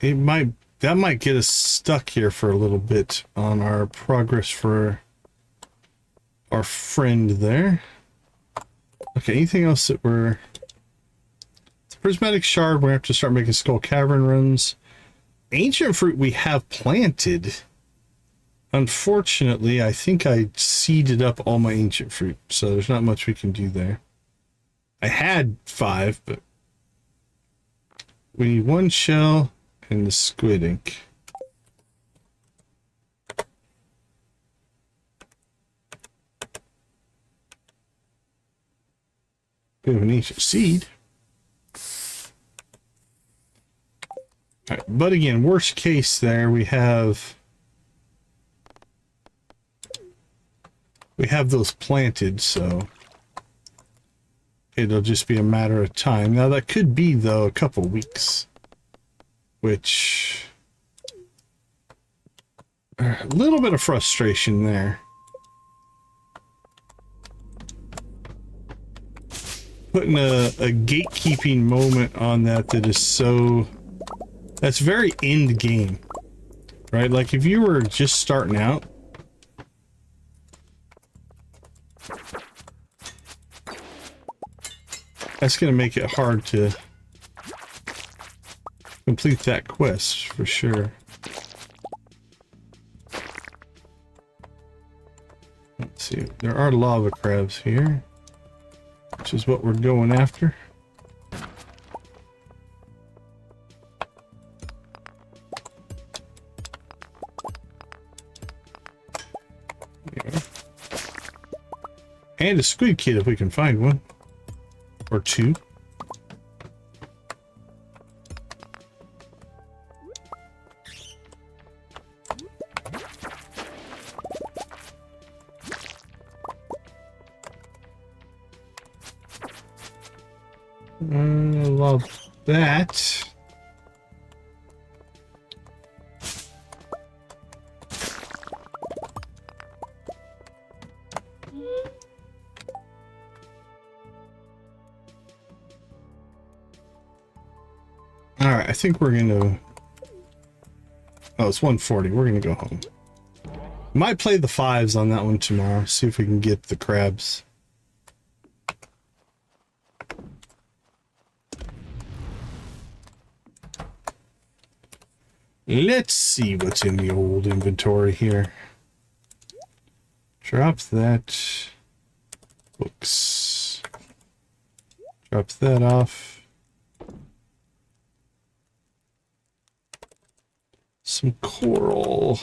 That might get us stuck here for a little bit on our progress for our friend there. Okay, anything else that we're... The prismatic shard, we're going to have to start making skull cavern runs. Ancient fruit we have planted. Unfortunately, I think I seeded up all my ancient fruit, so there's not much we can do there. I had 5, but we need 1 shell and the squid ink. We have an ancient seed. All right, but again, worst case there, we have those planted, so it'll just be a matter of time. Now that could be, though, a couple weeks, which a little bit of frustration there. Putting a gatekeeping moment on that is so... That's very end game, right? Like if you were just starting out, that's going to make it hard to complete that quest for sure. Let's see, there are lava crabs here, which is what we're going after. Yeah. And a squid kid if we can find one. Or 2. I love that. Alright, I think we're gonna... Oh, it's 1:40. We're gonna go home. Might play the 5s on that one tomorrow. See if we can get the crabs. Let's see what's in the old inventory here. Drop that. Books. Drop that off. Some coral.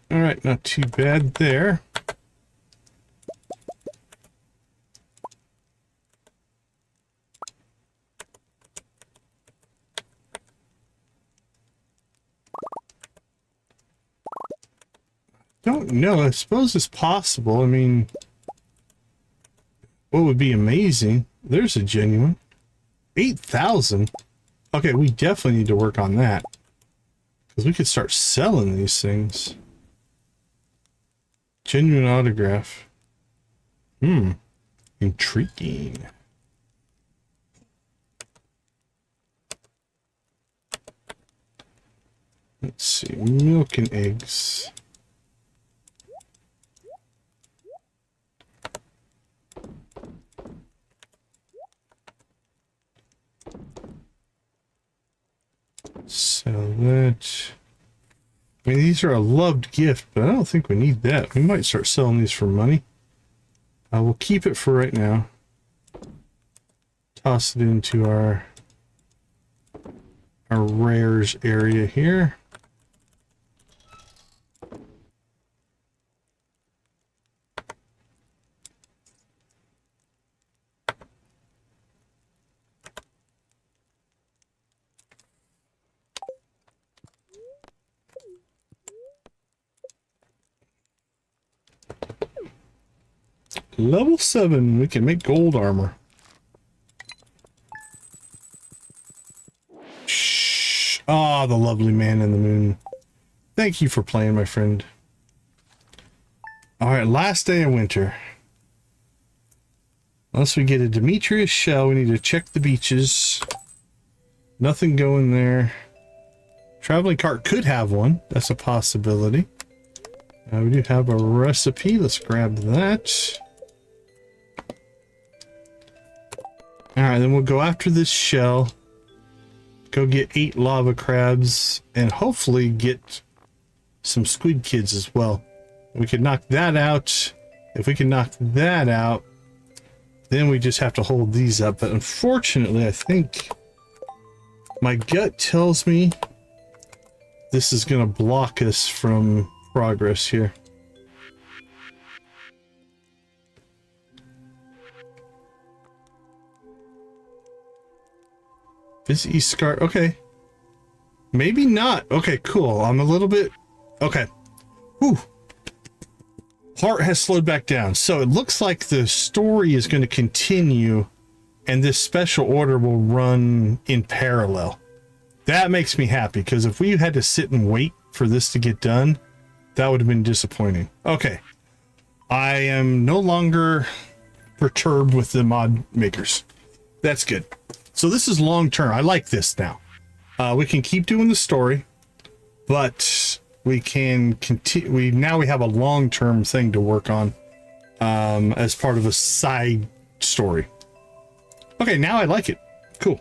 All right, not too bad there. Don't know. I suppose it's possible. I mean, what would be amazing? There's a genuine 8,000. Okay, we definitely need to work on that because we could start selling these things. Genuine autograph. Intriguing. Let's see, milk and eggs. Sell that. I mean, these are a loved gift, but I don't think we need that. We might start selling these for money. We'll keep it for right now. Toss it into our rares area here. Level 7, we can make gold armor. Shh. Ah, the lovely man in the moon. Thank you for playing, my friend. Alright, last day of winter. Unless we get a Demetrius shell, we need to check the beaches. Nothing going there. Traveling cart could have one. That's a possibility. We do have a recipe. Let's grab that. Alright, then we'll go after this shell. Go get 8 lava crabs. And hopefully get some squid kids as well. We can knock that out. If we can knock that out, then we just have to hold these up. But unfortunately, I think my gut tells me this is going to block us from progress here. Busy Scar. Okay. Maybe not. Okay, cool. I'm a little bit... Okay. Whew. Heart has slowed back down. So it looks like the story is going to continue and this special order will run in parallel. That makes me happy, because if we had to sit and wait for this to get done, that would have been disappointing. Okay. I am no longer perturbed with the mod makers. That's good. So this is long term. I like this now. We can keep doing the story, but we can continue. Now we have a long term thing to work on as part of a side story. Okay, now I like it. Cool.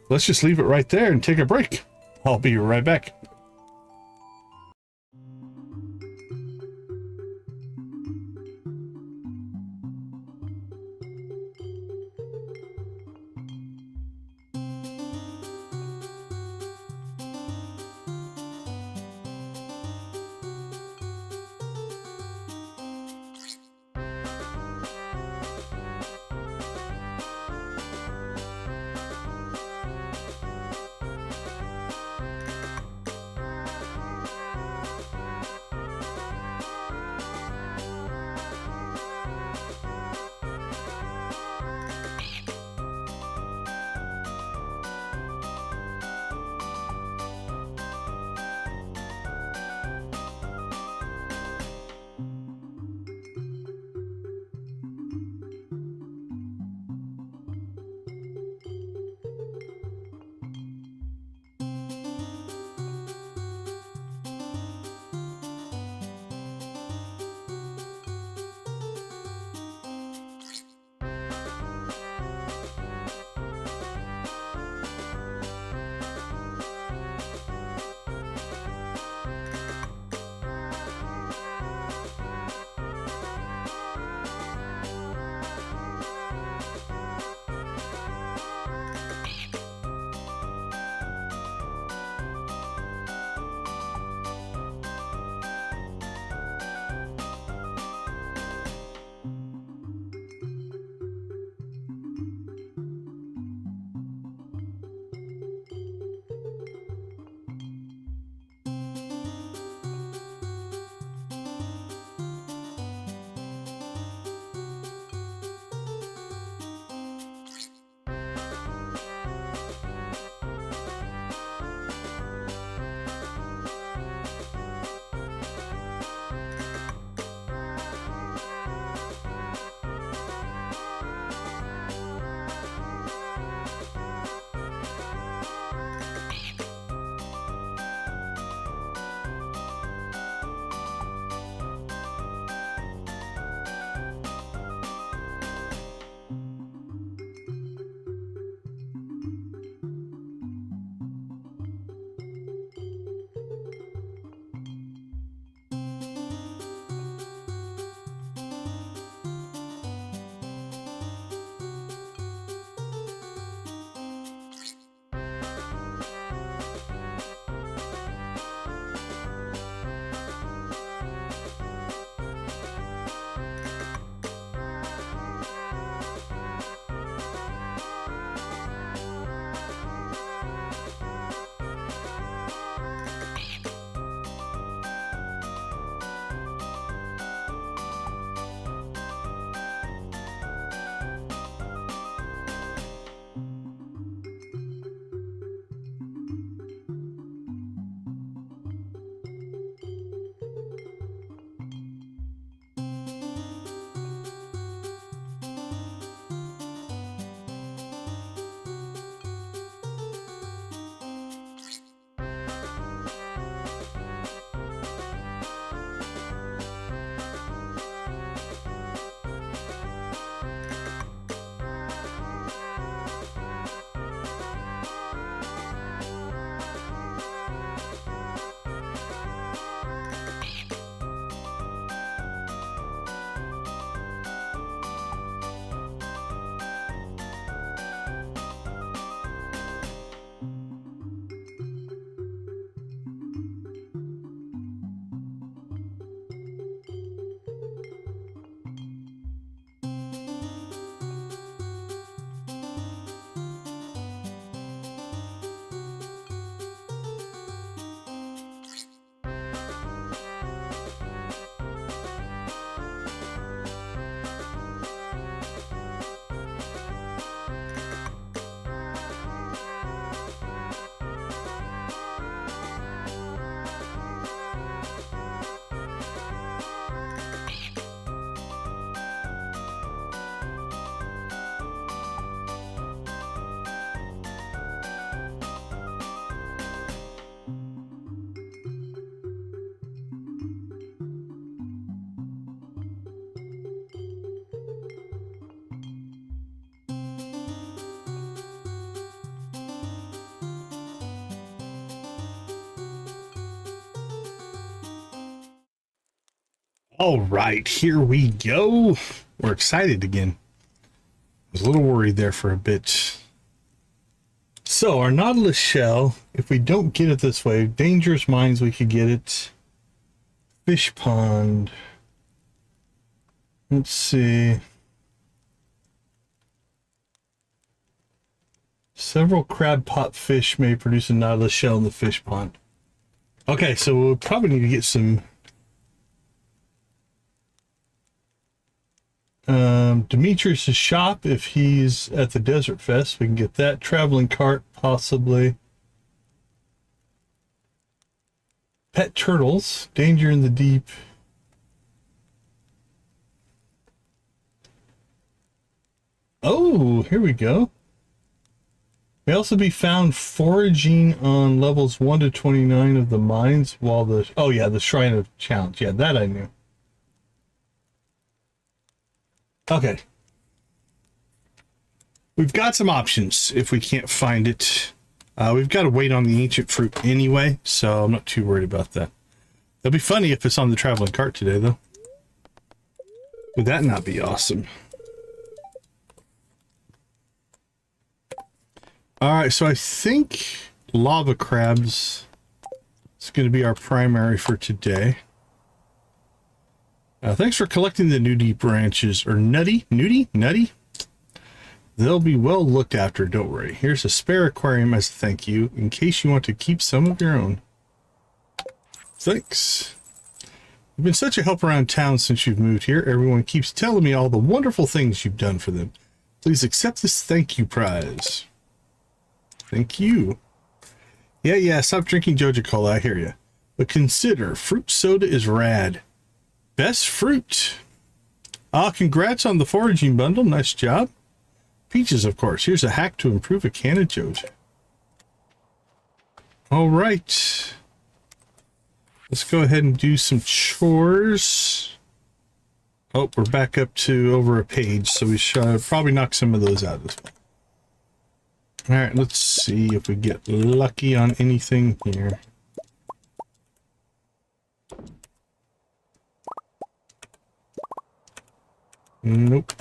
Let's just leave it right there and take a break. I'll be right back. All right, here we go. We're excited again. I was a little worried there for a bit. So our Nautilus shell, if we don't get it this way, Dangerous Mines, we could get it. Fish pond. Let's see. Several crab pot fish may produce a Nautilus shell in the fish pond. Okay, so we'll probably need to get some Demetrius' shop if he's at the Desert Fest. We can get that. Traveling cart, possibly. Pet turtles, danger in the deep. Oh, here we go. May also be found foraging on levels 1 to 29 of the mines while the... Oh yeah, the Shrine of Challenge. Yeah, that I knew. Okay. We've got some options if we can't find it. We've got to wait on the ancient fruit anyway, so I'm not too worried about that. It'll be funny if it's on the traveling cart today, though. Would that not be awesome? Alright, so I think lava crabs is going to be our primary for today. Thanks for collecting the nudie branches, or nutty? They'll be well looked after, don't worry. Here's a spare aquarium as a thank you, in case you want to keep some of your own. Thanks. You've been such a help around town since you've moved here. Everyone keeps telling me all the wonderful things you've done for them. Please accept this thank you prize. Thank you. Yeah, stop drinking Joja Cola, I hear you. But consider, fruit soda is rad. Best fruit. Congrats on the foraging bundle, nice job. Peaches, of course. Here's a hack to improve a can of Joja. All right. Let's go ahead and do some chores. Oh, we're back up to over a page, so we should probably knock some of those out as well. All right, let's see if we get lucky on anything here. Nope.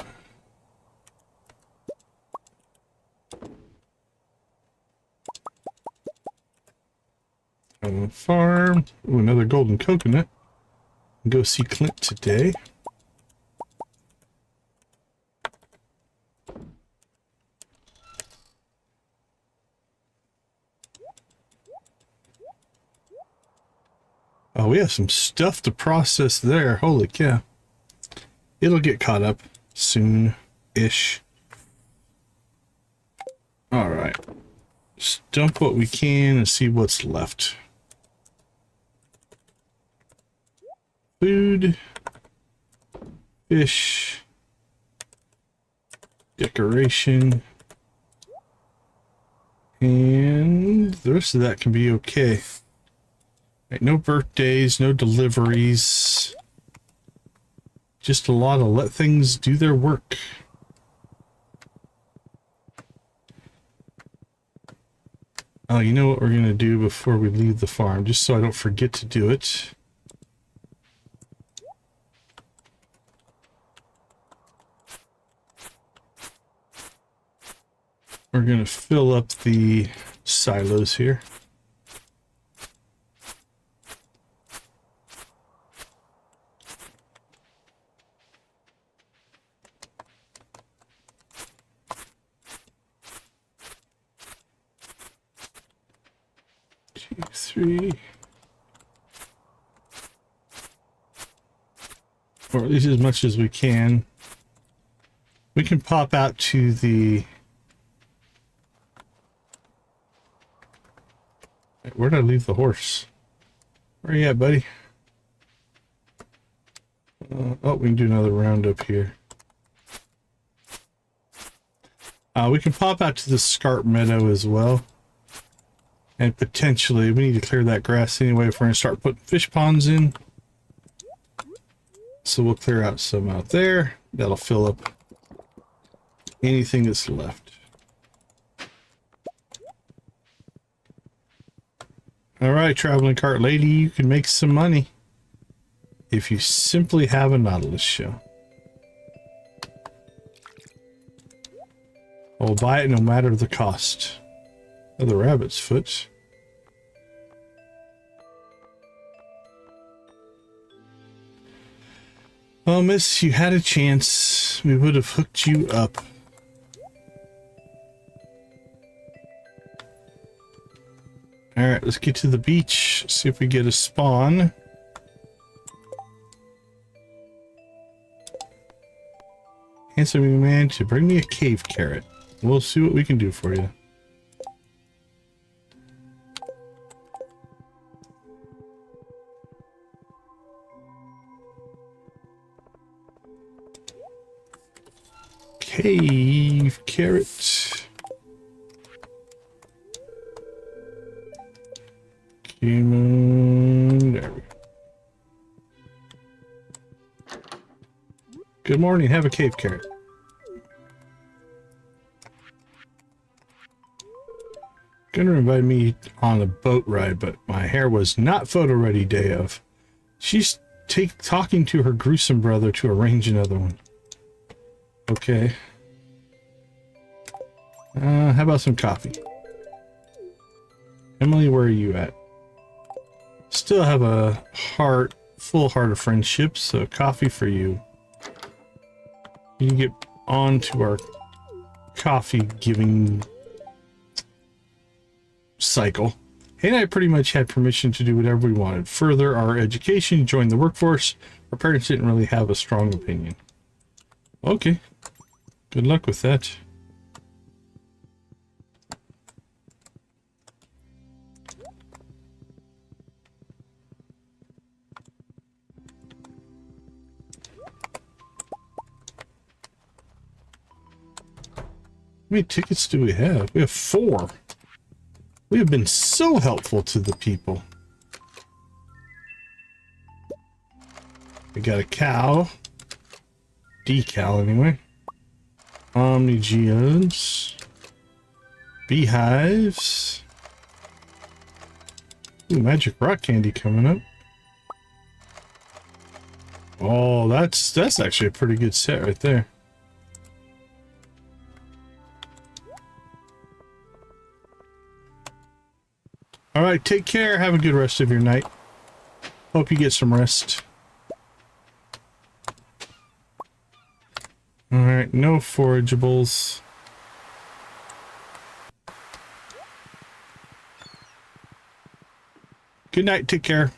Farm. Ooh, another golden coconut. Go see Clint today. Oh, we have some stuff to process there. Holy cow. It'll get caught up soon-ish. All right. Just dump what we can and see what's left. Food. Fish. Decoration. And the rest of that can be okay. Right, no birthdays, no deliveries. Just a lot of let things do their work. Oh, you know what we're going to do before we leave the farm, just so I don't forget to do it. We're going to fill up the silos here. Three, or at least as much as we can. We can pop out to the... Where did I leave the horse? Where are you at, buddy? Oh, we can do another roundup here. We can pop out to the Scarp Meadow as well. And potentially, we need to clear that grass anyway if we're going to start putting fish ponds in. So we'll clear out some out there. That'll fill up anything that's left. All right, traveling cart lady, you can make some money. if you simply have a Nautilus shell. I'll buy it no matter the cost. Oh, the rabbit's foot. Well, miss, you had a chance. We would have hooked you up. Alright, let's get to the beach. See if we get a spawn. Handsome young man to bring me a cave carrot. We'll see what we can do for you. Cave carrot. Come on. There we go. Good morning. Have a cave carrot. Gunner invited me on a boat ride, but my hair was not photo ready day of. She's talking to her gruesome brother to arrange another one. Okay. How about some coffee? Emily, where are you at? Still have a full heart of friendship, so coffee for you. You can get on to our coffee giving cycle. Hey and I pretty much had permission to do whatever we wanted. Further our education, join the workforce. Our parents didn't really have a strong opinion. Okay. Good luck with that. How many tickets do we have? We have 4. We have been so helpful to the people. We got a cow. Decal anyway. Omnigeons. Beehives. Ooh, magic rock candy coming up. Oh, that's actually a pretty good set right there. All right, take care. Have a good rest of your night. Hope you get some rest. All right, no forageables. Good night. Take care.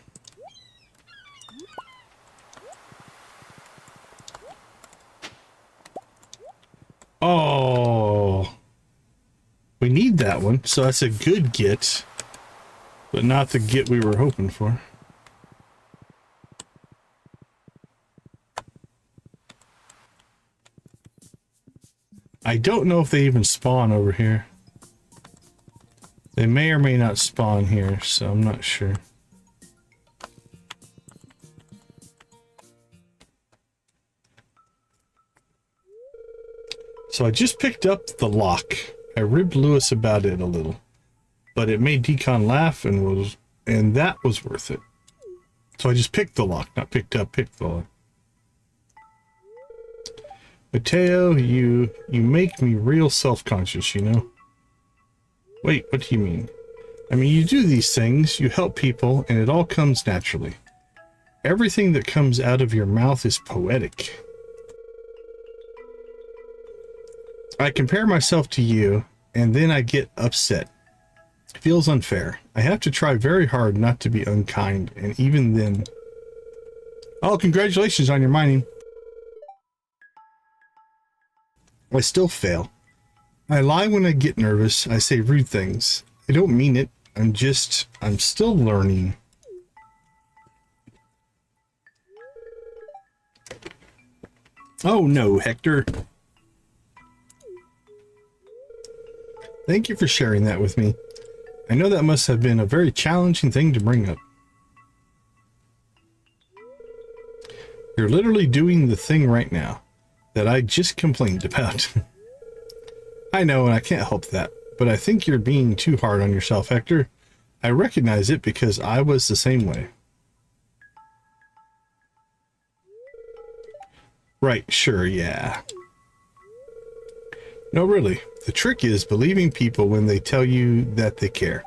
Oh, we need that one. So that's a good get. But not the get we were hoping for. I don't know if they even spawn over here. They may or may not spawn here, so I'm not sure. So I just picked up the lock. I ribbed Lewis about it a little. But it made Decon laugh and that was worth it. So I just picked the lock, not picked up, picked the lock. Mateo, you make me real self-conscious, you know? Wait, what do you mean? I mean, you do these things, you help people, and it all comes naturally. Everything that comes out of your mouth is poetic. I compare myself to you, and then I get upset. It feels unfair. I have to try very hard not to be unkind, and even then... Oh, congratulations on your mining. I still fail. I lie when I get nervous. I say rude things. I don't mean it. I'm still learning. Oh no, Hector. Thank you for sharing that with me. I know that must have been a very challenging thing to bring up. You're literally doing the thing right now that I just complained about. I know, and I can't help that, but I think you're being too hard on yourself, Hector. I recognize it because I was the same way. Right, sure, yeah. No, really. The trick is believing people when they tell you that they care.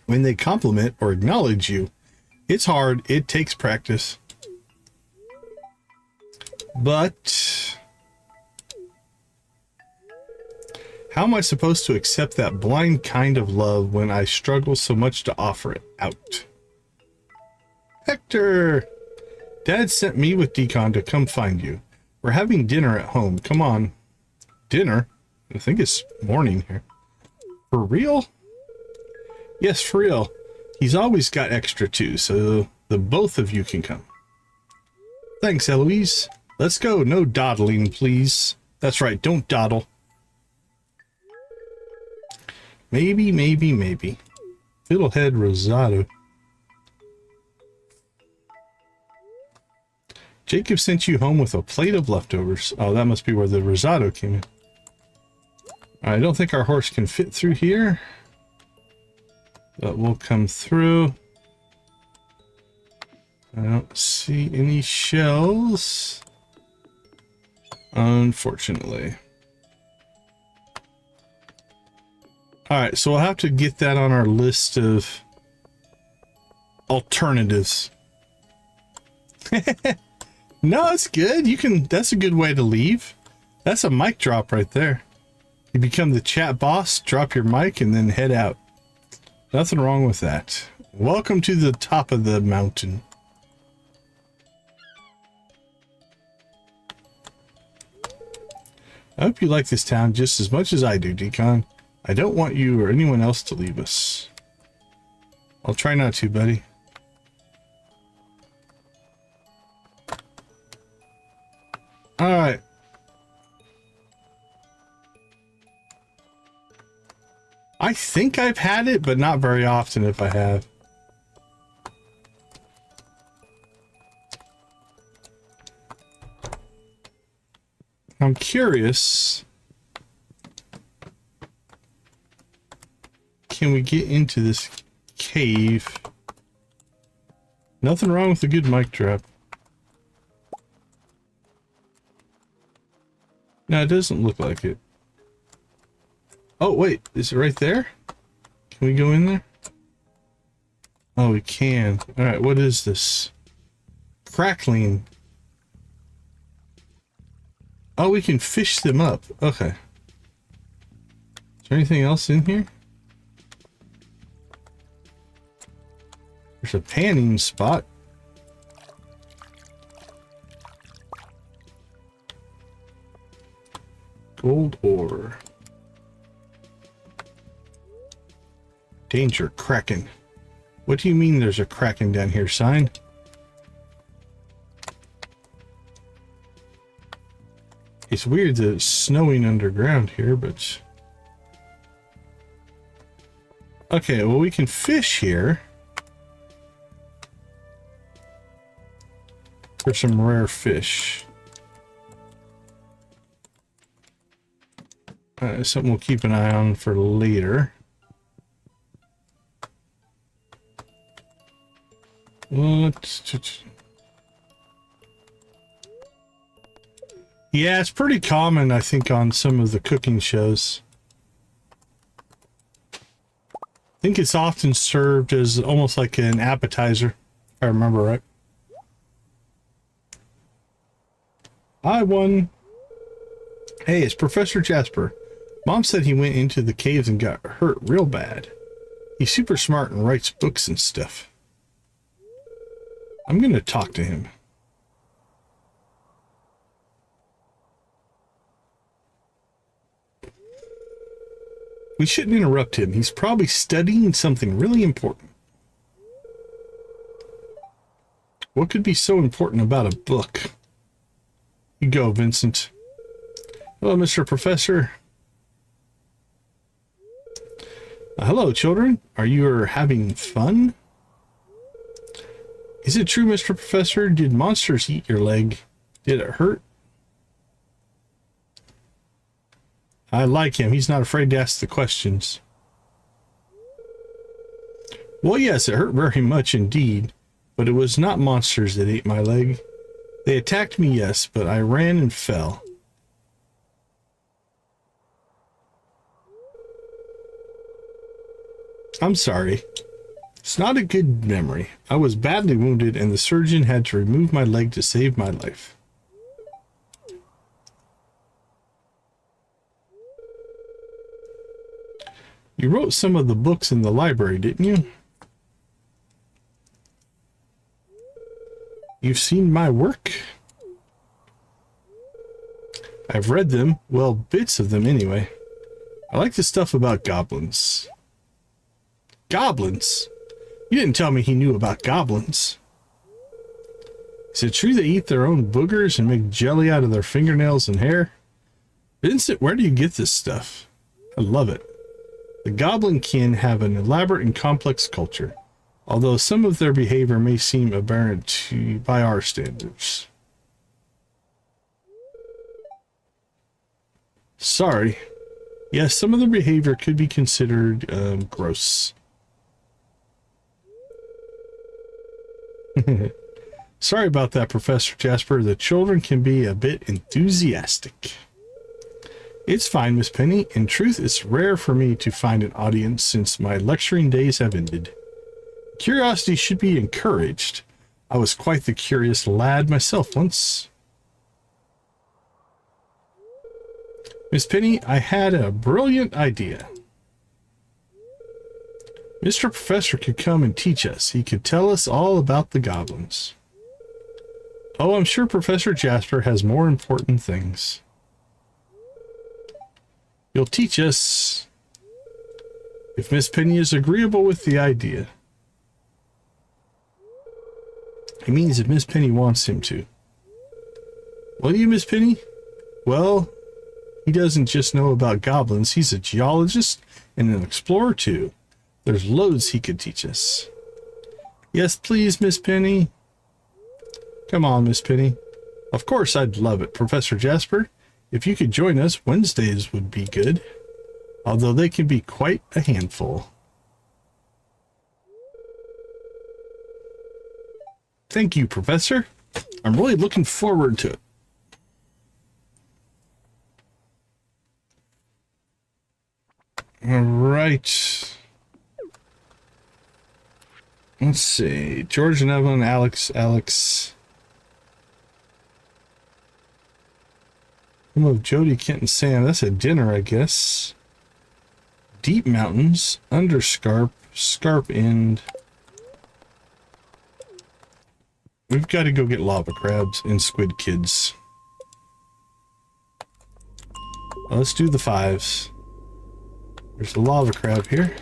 When they compliment or acknowledge you, it's hard, it takes practice. But how am I supposed to accept that blind kind of love when I struggle so much to offer it out? Hector! Dad sent me with Decon to come find you. We're having dinner at home. Come on. Dinner? I think it's morning here. For real? Yes, for real. He's always got extra too, so the both of you can come. Thanks, Eloise. Let's go. No dawdling, please. That's right, don't dawdle. Maybe. Fiddlehead Rosado. Jacob sent you home with a plate of leftovers. Oh, that must be where the Rosado came in. I don't think our horse can fit through here, but we'll come through. I don't see any shells, unfortunately. Alright, so we'll have to get that on our list of alternatives. No, it's good. You can, that's a good way to leave. That's a mic drop right there. You become the chat boss, drop your mic, and then head out. Nothing wrong with that. Welcome to the top of the mountain. I hope you like this town just as much as I do, Decon. I don't want you or anyone else to leave us. I'll try not to, buddy. Alright. I think I've had it, but not very often if I have. I'm curious. Can we get into this cave? Nothing wrong with a good mic drop. No, it doesn't look like it. Oh, wait. Is it right there? Can we go in there? Oh, we can. Alright, what is this? Crackling. Oh, we can fish them up. Okay. Is there anything else in here? There's a panning spot. Gold ore. Danger, Kraken. What do you mean there's a Kraken down here, sign? It's weird that it's snowing underground here, but... Okay, well, we can fish here. For some rare fish. Something we'll keep an eye on for later. What? Yeah, it's pretty common, I think, on some of the cooking shows. I think it's often served as almost like an appetizer, if I remember right. I won. Hey, it's Professor Jasper. Mom said he went into the caves and got hurt real bad. He's super smart and writes books and stuff. I'm gonna talk to him. We shouldn't interrupt him. He's probably studying something really important. What could be so important about a book? You go, Vincent. Hello, Mr. Professor. Hello, children. Are you having fun? Is it true, Mr. Professor? Did monsters eat your leg? Did it hurt? I like him. He's not afraid to ask the questions. Well, yes, it hurt very much indeed, but it was not monsters that ate my leg. They attacked me, yes, but I ran and fell. I'm sorry. It's not a good memory. I was badly wounded and the surgeon had to remove my leg to save my life. You wrote some of the books in the library, didn't you? You've seen my work? I've read them. Well, bits of them anyway. I like the stuff about goblins. Goblins? You didn't tell me he knew about goblins. Is it true they eat their own boogers and make jelly out of their fingernails and hair? Vincent, where do you get this stuff? I love it. The goblin kin have an elaborate and complex culture, although some of their behavior may seem aberrant by our standards. Sorry. Yes, some of their behavior could be considered gross. Sorry about that, Professor Jasper. The children can be a bit enthusiastic. It's fine, Miss Penny. In truth, it's rare for me to find an audience since my lecturing days have ended. Curiosity should be encouraged. I was quite the curious lad myself once. Miss Penny, I had a brilliant idea. Mr. Professor could come and teach us. He could tell us all about the goblins. Oh, I'm sure Professor Jasper has more important things. You'll teach us if Miss Penny is agreeable with the idea. It means if Miss Penny wants him to. Will you, Miss Penny? Well, he doesn't just know about goblins. He's a geologist and an explorer too. There's loads he could teach us. Yes, please, Miss Penny. Come on, Miss Penny. Of course, I'd love it, Professor Jasper. If you could join us, Wednesdays would be good, although they can be quite a handful. Thank you, Professor. I'm really looking forward to it. All right. Let's see. George and Evelyn, Alex. Home of Jody, Kent, and Sam. That's a dinner, I guess. Deep Mountains, Underscarp, Scarp End. We've got to go get lava crabs and squid kids. Well, let's do the 5s. There's a lava crab here.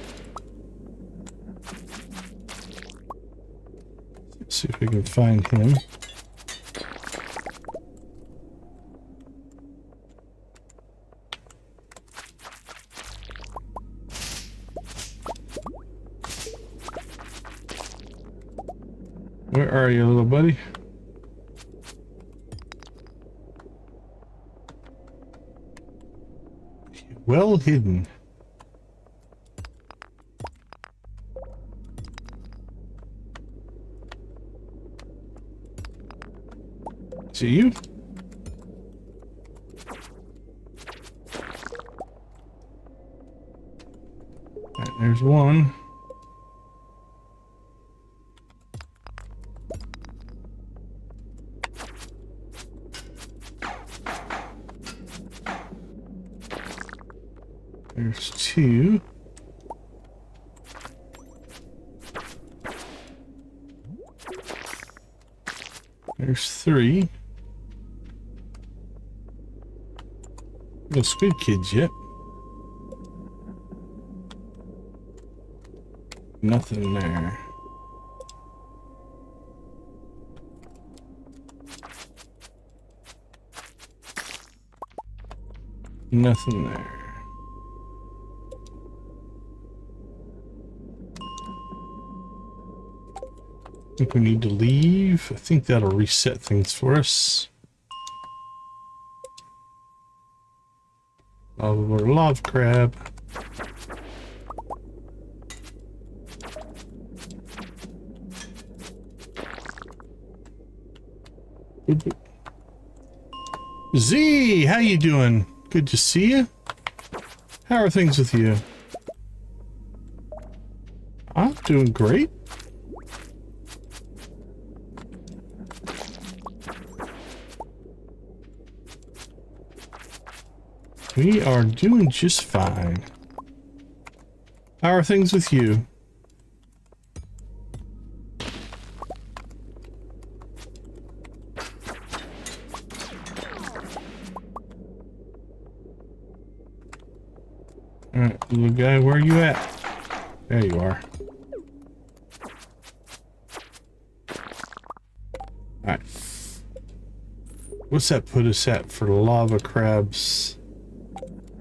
Let's see if we can find him. Where are you, little buddy? Well hidden. Is it you? All right, there's one. There's 2. There's 3. No squid kids yet. Nothing there. Nothing there. I think we need to leave. I think that'll reset things for us. Oh, we're a lava crab. Z, how you doing? Good to see you. How are things with you? I'm doing great. We are doing just fine. How are things with you? Alright, little guy, where are you at? There you are. Alright. What's that put us at for lava crabs?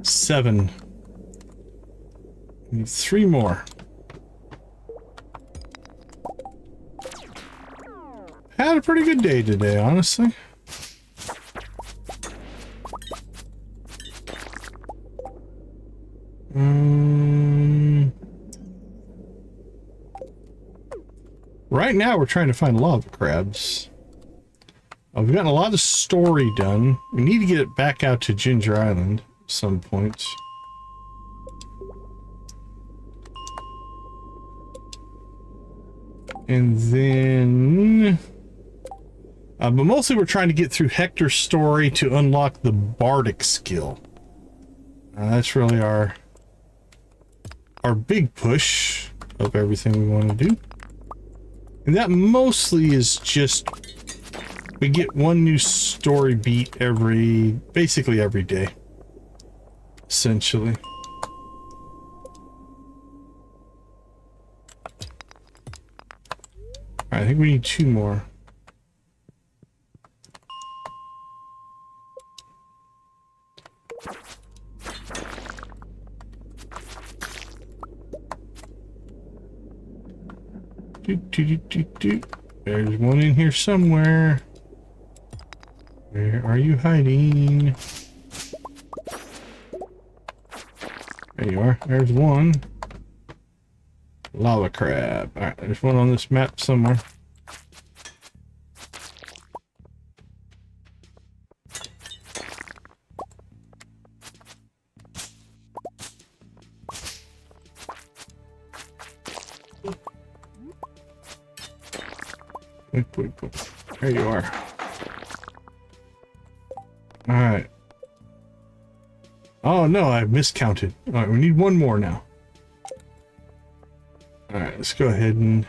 7. We need 3 more. Had a pretty good day today, honestly. Right now we're trying to find lava crabs. We've gotten a lot of story done. We need to get it back out to Ginger Island at some point. And then... but mostly we're trying to get through Hector's story to unlock the Bardic skill. That's really our big push of everything we want to do. And that mostly is just... we get one new story beat basically every day. Essentially. I think we need 2 more. There's one in here somewhere. Where are you hiding? There you are. There's one. Lava crab. Alright, there's one on this map somewhere. There you are. Alright. Oh no, I miscounted. Alright, we need 1 more now. Alright, let's go ahead and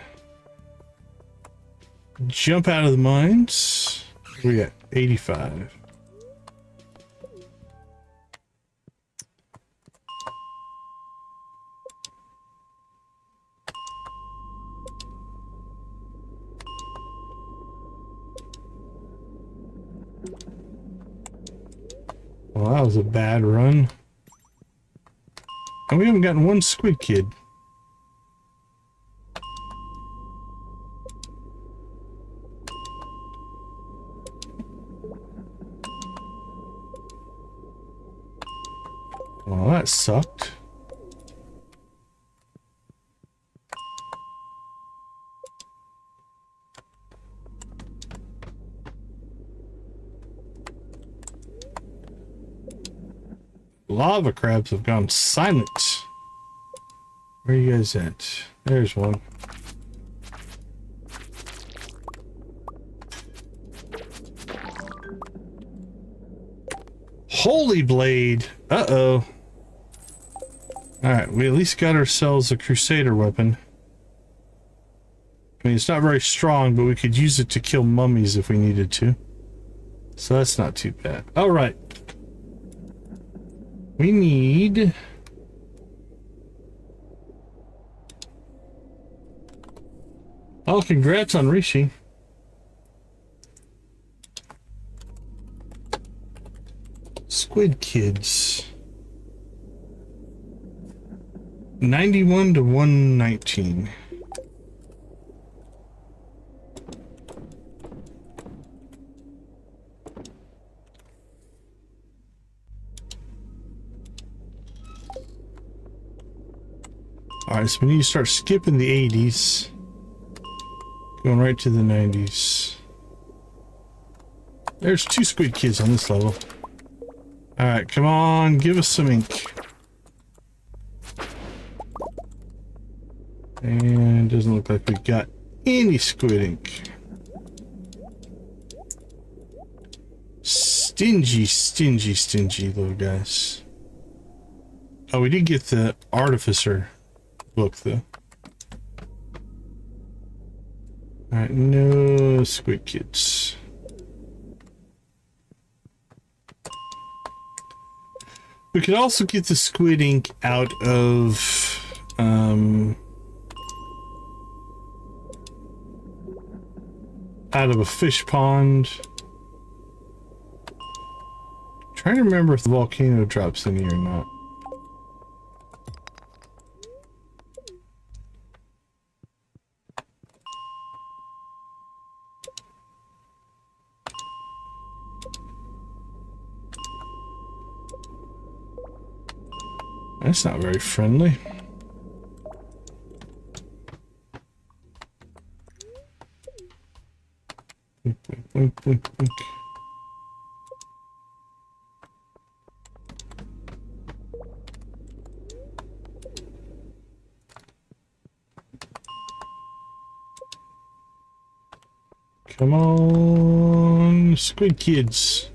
jump out of the mines. We got 85. Well, that was a bad run. And we haven't gotten 1 squid kid. Well, that sucked. Lava crabs have gone silent. Where are you guys at? There's one. Holy blade. Uh-oh. Alright, we at least got ourselves a crusader weapon. I mean, it's not very strong, but we could use it to kill mummies if we needed to. So that's not too bad. Alright. We need... oh, congrats on Rishi. Squid kids. 91 to 119. Alright, so we need to start skipping the 80s. Going right to the 90s. There's 2 squid kids on this level. Alright, come on, give us some ink. And doesn't look like we've got any squid ink. Stingy, stingy, stingy little guys. Oh, we did get the Artificer book though. Alright, no squid kids. We could also get the squid ink out of a fish pond. Trying to remember if the volcano drops in here or not. That's not very friendly. Wink, wink, wink, wink. Come on, squid kids.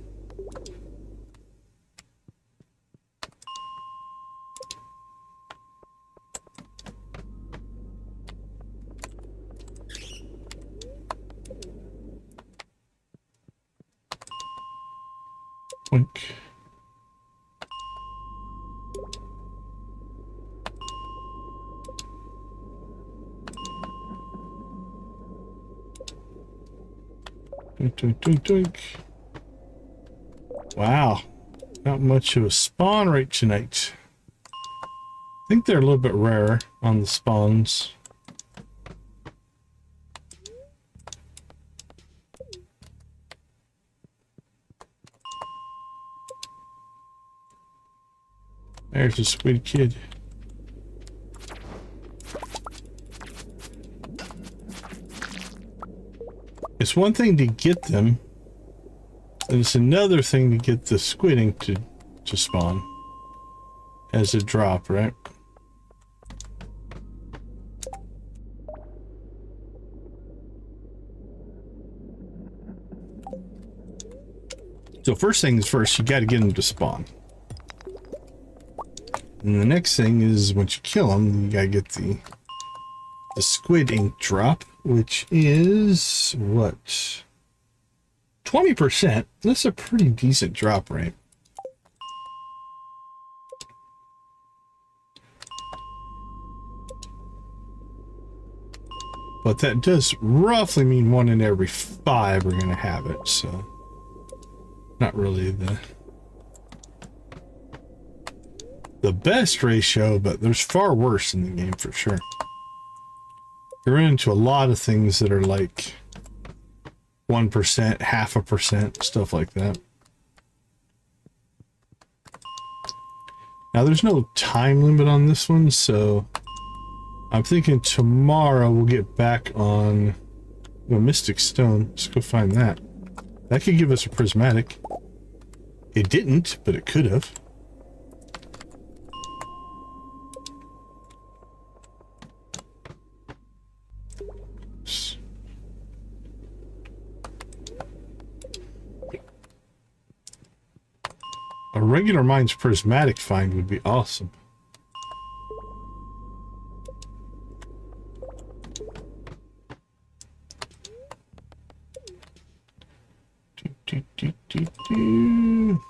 Wink. Doink, doink, doink, doink. Wow, not much of a spawn rate tonight. I think they're a little bit rare on the spawns. There's a squid kid. It's one thing to get them, and it's another thing to get the squid ink to spawn as a drop, right? So first things first, you got to get them to spawn. And the next thing is once you kill them, you gotta get the squid ink drop, which is what? 20%. That's a pretty decent drop rate. But that does roughly mean 1 in every 5 are gonna have it, so not really the best ratio, but there's far worse in the game for sure. You run into a lot of things that are like 1%, 0.5%, stuff like that. Now there's no time limit on this one, so I'm thinking tomorrow we'll get back on the Mystic Stone. Let's go find that. That could give us a prismatic. It didn't, but it could have. A regular mine's prismatic find would be awesome. Do.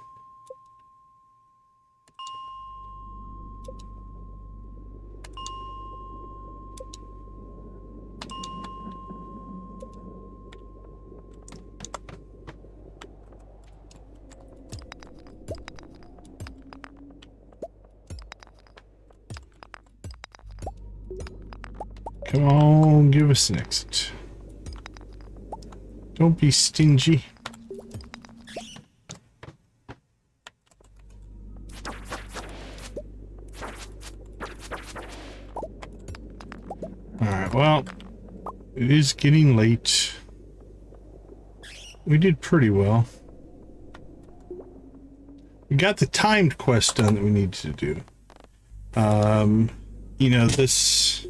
Come on, give us next. Don't be stingy. Alright, well, it is getting late. We did pretty well. We got the timed quest done that we need to do. You know, this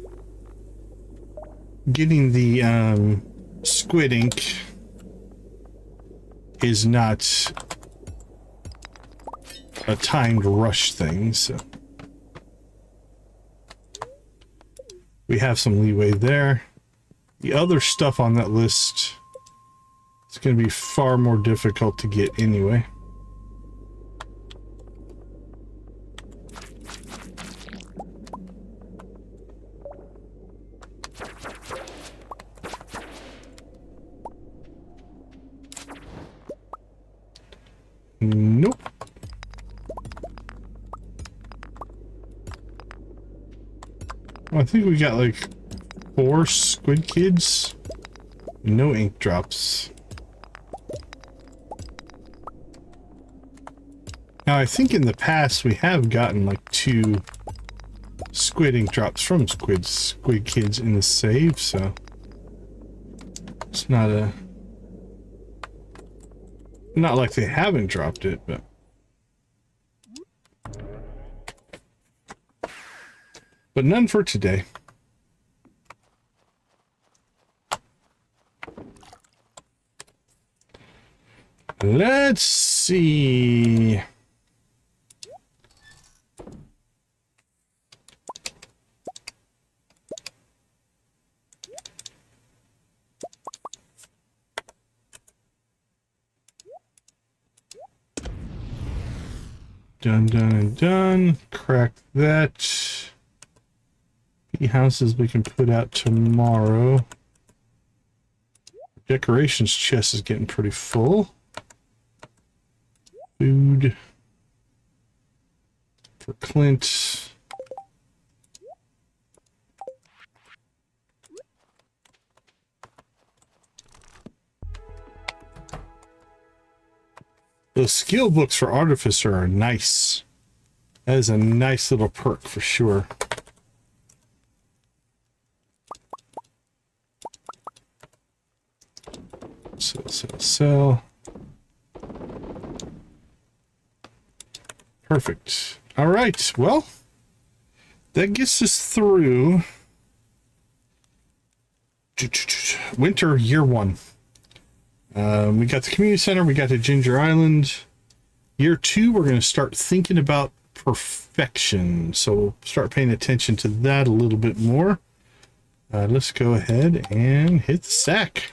getting the squid ink is not a timed rush thing, so we have some leeway there. The other stuff on that list is going to be far more difficult to get anyway. Nope. Well, I think we got like 4 squid kids. No ink drops. Now, I think in the past we have gotten like 2 squid ink drops from squid kids in the save, so it's not like they haven't dropped it, but none for today. Let's see. Done, done, and done. Crack that. Bee houses we can put out tomorrow. Decorations chest is getting pretty full. Food for Clint. Those skill books for Artificer are nice. That is a nice little perk for sure. Sell. Perfect. All right. Well, that gets us through winter year 1. We got the community center. We got the Ginger Island. Year 2, we're going to start thinking about perfection. So we'll start paying attention to that a little bit more. Let's go ahead and hit the sack.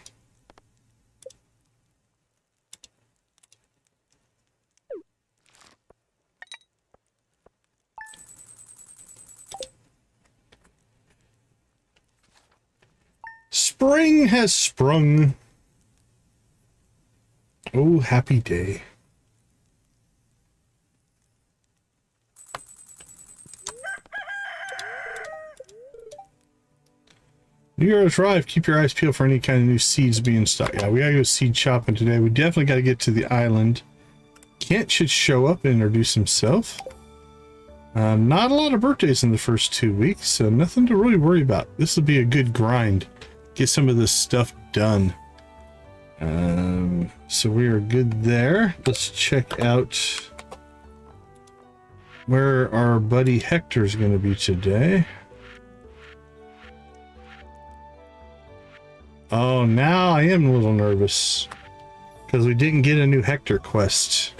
Spring has sprung. Oh, happy day. New Year has arrived. Keep your eyes peeled for any kind of new seeds being stocked. Yeah, we gotta go seed shopping today. We definitely gotta get to the island. Kent should show up and introduce himself. Not a lot of birthdays in the first 2 weeks, so nothing to really worry about. This will be a good grind. Get some of this stuff done. So we are good there. Let's check out where our buddy Hector is going to be today. Oh, now I am a little nervous because we didn't get a new Hector quest.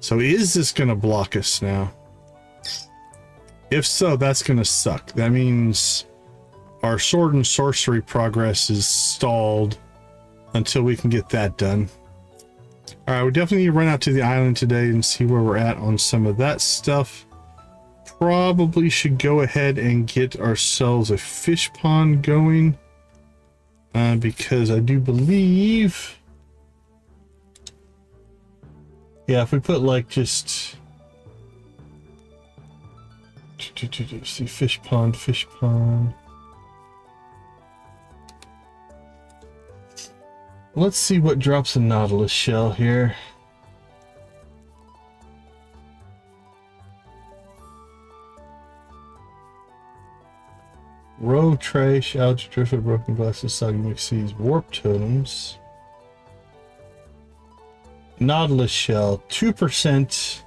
So is this going to block us now? If so, that's going to suck. That means our sword and sorcery progress is stalled until we can get that done. All right, we definitely need to run out to the island today and see where we're at on some of that stuff. Probably should go ahead and get ourselves a fish pond going, because I do believe, yeah, if we put like just see fish pond. Let's see what drops a Nautilus shell here. Row, trash, algae, driftwood, broken glasses, soggy mixed seeds, warp totems. Nautilus shell, 2%.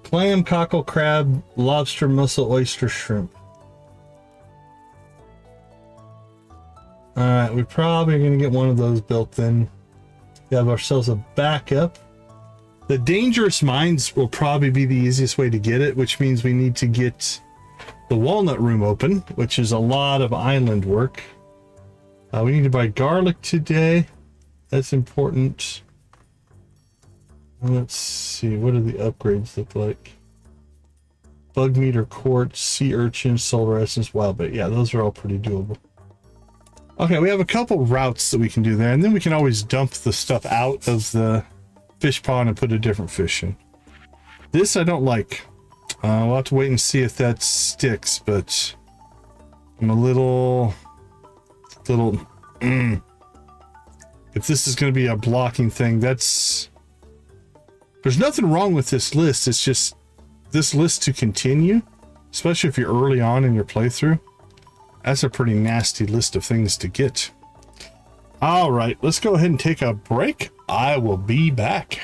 Clam, cockle, crab, lobster, mussel, oyster, shrimp. Alright, we're probably going to get one of those built then. We have ourselves a backup. The dangerous mines will probably be the easiest way to get it, which means we need to get the walnut room open, which is a lot of island work. We need to buy garlic today. That's important. Let's see, what do the upgrades look like? Bug meter, quartz, sea urchin, solar essence, wild bait. Yeah, those are all pretty doable. Okay, we have a couple routes that we can do there, and then we can always dump the stuff out of the fish pond and put a different fish in. This I don't like. We'll have to wait and see if that sticks, but I'm a little if this is going to be a blocking thing, there's nothing wrong with this list. It's just this list to continue, especially if you're early on in your playthrough. That's a pretty nasty list of things to get. All right, let's go ahead and take a break. I will be back.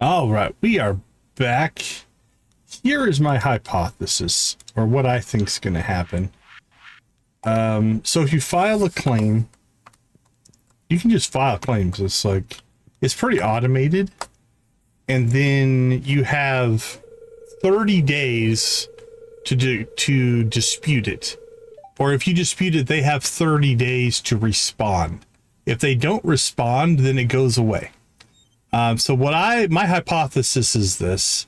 All right, we are back. Here is my hypothesis, or what I think is going to happen. So if you file a claim, you can just file claims. It's like, it's pretty automated. And then you have 30 days to dispute it. Or if you dispute it, they have 30 days to respond. If they don't respond, then it goes away. So my hypothesis is this.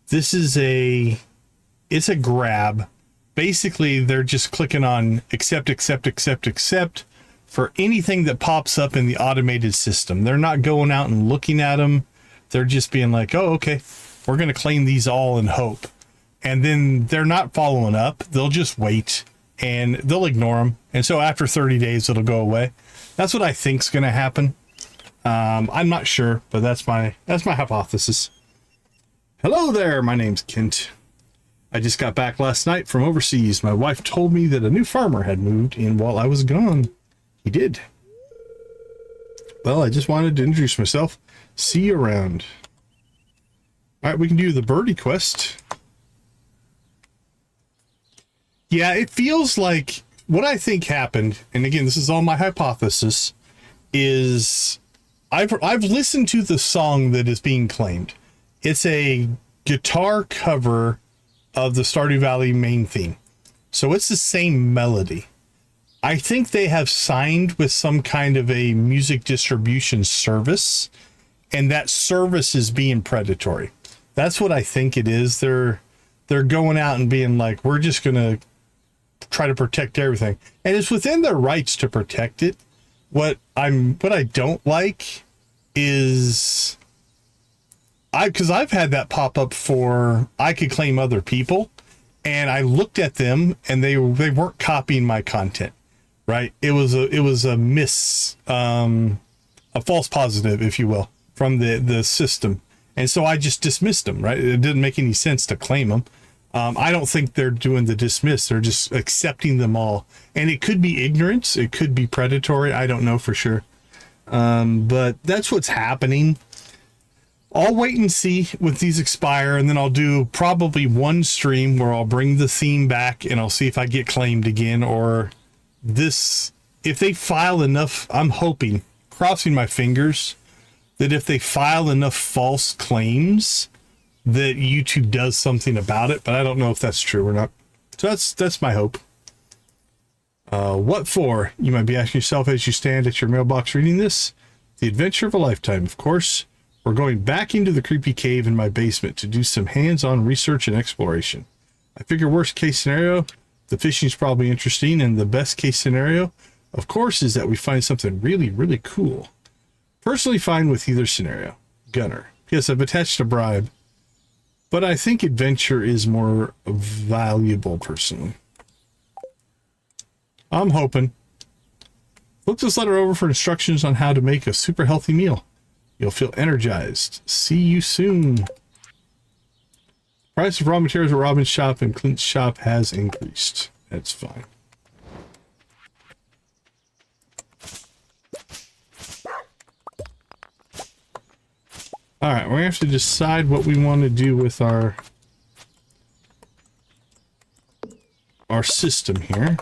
This is it's a grab. Basically, they're just clicking on accept, accept, accept, accept for anything that pops up in the automated system. They're not going out and looking at them. They're just being like, oh, okay, we're going to claim these all in hope. And then they're not following up. They'll just wait and they'll ignore them. And so after 30 days, it'll go away. That's what I think's going to happen. I'm not sure, but that's my hypothesis. Hello there, my name's Kent. I just got back last night from overseas. My wife told me that a new farmer had moved in while I was gone. He did. Well, I just wanted to introduce myself. See you around. All right, we can do the birdie quest. Yeah, it feels like what I think happened, and again, this is all my hypothesis, is I've listened to the song that is being claimed. It's a guitar cover of the Stardew Valley main theme. So it's the same melody. I think they have signed with some kind of a music distribution service, and that service is being predatory. That's what I think it is. They're going out and being like, we're just going to try to protect everything. And it's within their rights to protect it. What I don't like is because I've had that pop up for I could claim other people, and I looked at them and they weren't copying my content, right? It was a false positive, if you will, from the system. And so I just dismissed them, right? It didn't make any sense to claim them. I don't think they're doing the dismiss. They're just accepting them all. And it could be ignorance. It could be predatory. I don't know for sure. But that's what's happening. I'll wait and see with these expire, and then I'll do probably one stream where I'll bring the theme back and I'll see if I get claimed again, or this, if they file enough, I'm hoping, crossing my fingers, that if they file enough false claims that YouTube does something about it, but I don't know if that's true or not. So that's my hope. What for? You might be asking yourself as you stand at your mailbox reading this. The adventure of a lifetime, of course. We're going back into the creepy cave in my basement to do some hands-on research and exploration. I figure worst case scenario, the fishing's probably interesting, and the best case scenario, of course, is that we find something really, really cool. Personally fine with either scenario. Gunner. Yes, I've attached a bribe, but I think adventure is more valuable personally. I'm hoping. Look this letter over for instructions on how to make a super healthy meal. You'll feel energized. See you soon. Price of raw materials at Robin's shop and Clint's shop has increased. That's fine. All right, we're gonna have to decide what we want to do with our system here.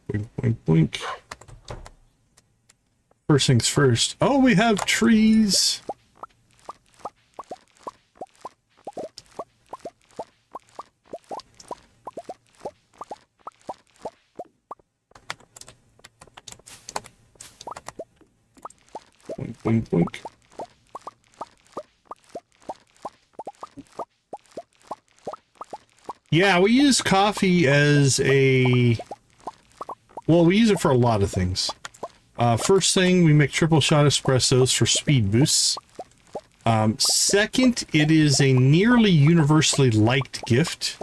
Blink, blink, blink. First things first. Oh, we have trees. Blink, blink, blink. Yeah, we use coffee as well, we use it for a lot of things. First thing, we make triple shot espressos for speed boosts. Second, it is a nearly universally liked gift.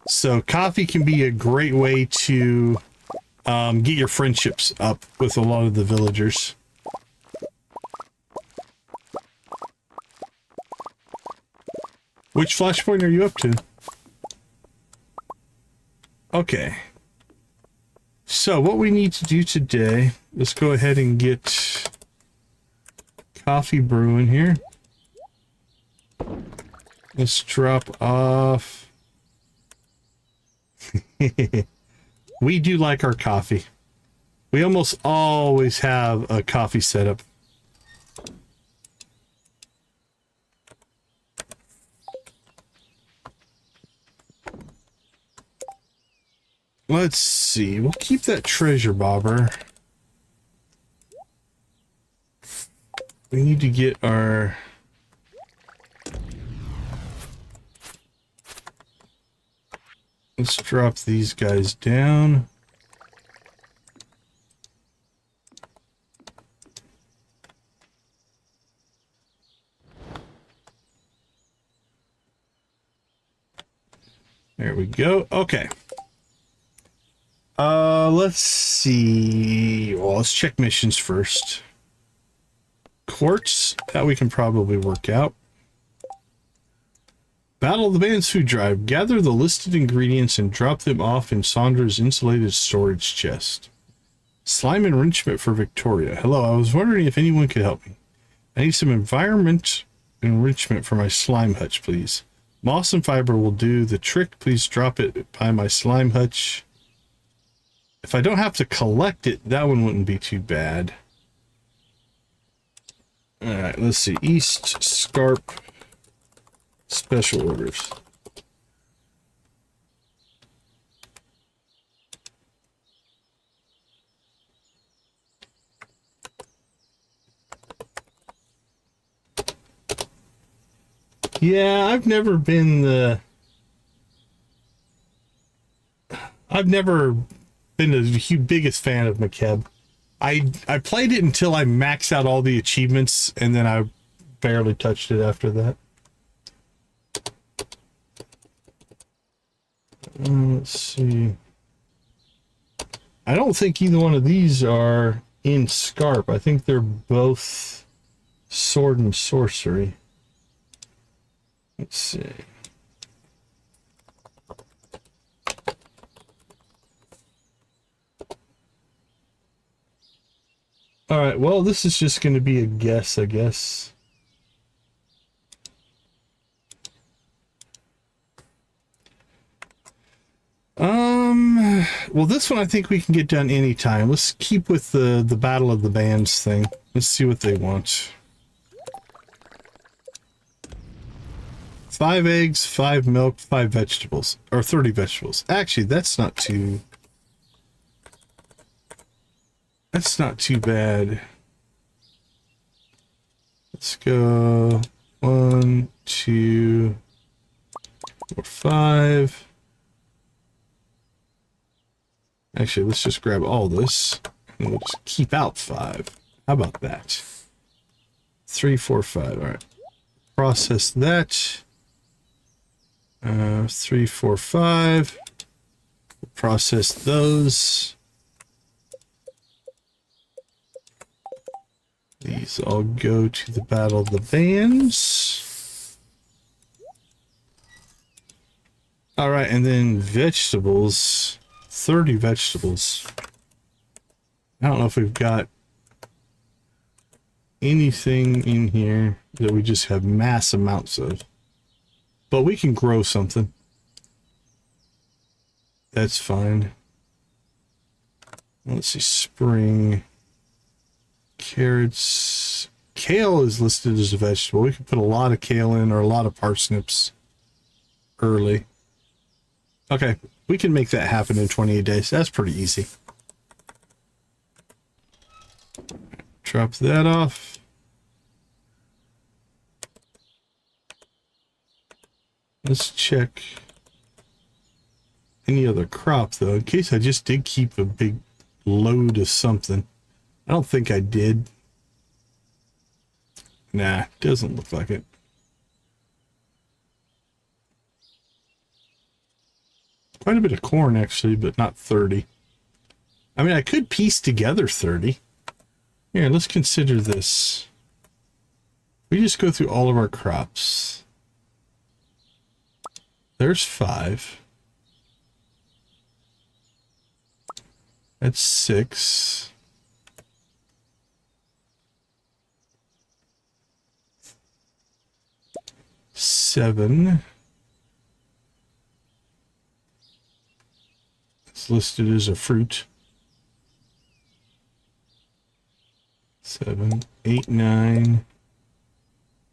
So coffee can be a great way to get your friendships up with a lot of the villagers. Which flashpoint are you up to? Okay. So what we need to do today, let's go ahead and get coffee brewing here. Let's drop off. We do like our coffee. We almost always have a coffee setup. Let's see. We'll keep that treasure bobber. We need to get our... Let's drop these guys down. There we go. Okay. Let's see. Well, let's check missions first. Quartz, that we can probably work out. Battle of the Band's food drive. Gather the listed ingredients and drop them off in Saunder's insulated storage chest. Slime enrichment for Victoria. Hello, I was wondering if anyone could help me. I need some environment enrichment for my slime hutch, please. Moss and fiber will do the trick. Please drop it by my slime hutch. If I don't have to collect it, that one wouldn't be too bad. Alright, let's see. East Scarp special orders. Yeah, I've never been the biggest fan of McKeb. I played it until I maxed out all the achievements, and then I barely touched it after that. Let's see. I don't think either one of these are in Scarp. I think they're both Sword and Sorcery. Let's see. All right, well, this is just going to be a guess, I guess. Well, this one I think we can get done anytime. Let's keep with the Battle of the Bands thing. Let's see what they want. 5 eggs, 5 milk, 5 vegetables. Or 30 vegetables. Actually, that's not too... That's not too bad. Let's go 1, 2, 4, 5. Actually, let's just grab all this and we'll just keep out 5. How about that? 3, 4, 5. All right. Process that. 3, 4, 5. Process those. These all go to the Battle of the Bands. All right, and then vegetables. 30 vegetables. I don't know if we've got anything in here that we just have mass amounts of. But we can grow something. That's fine. Let's see, spring. Carrots. Kale is listed as a vegetable. We could put a lot of kale in or a lot of parsnips early. Okay, we can make that happen in 28 days. That's pretty easy. Drop that off. Let's check any other crop, though, in case I just did keep a big load of something. I don't think I did. Nah, doesn't look like it. Quite a bit of corn, actually, but not 30. I mean, I could piece together 30. Here, let's consider this. We just go through all of our crops. There's 5. That's 6. 7. It's listed as a fruit. 7, 8, 9.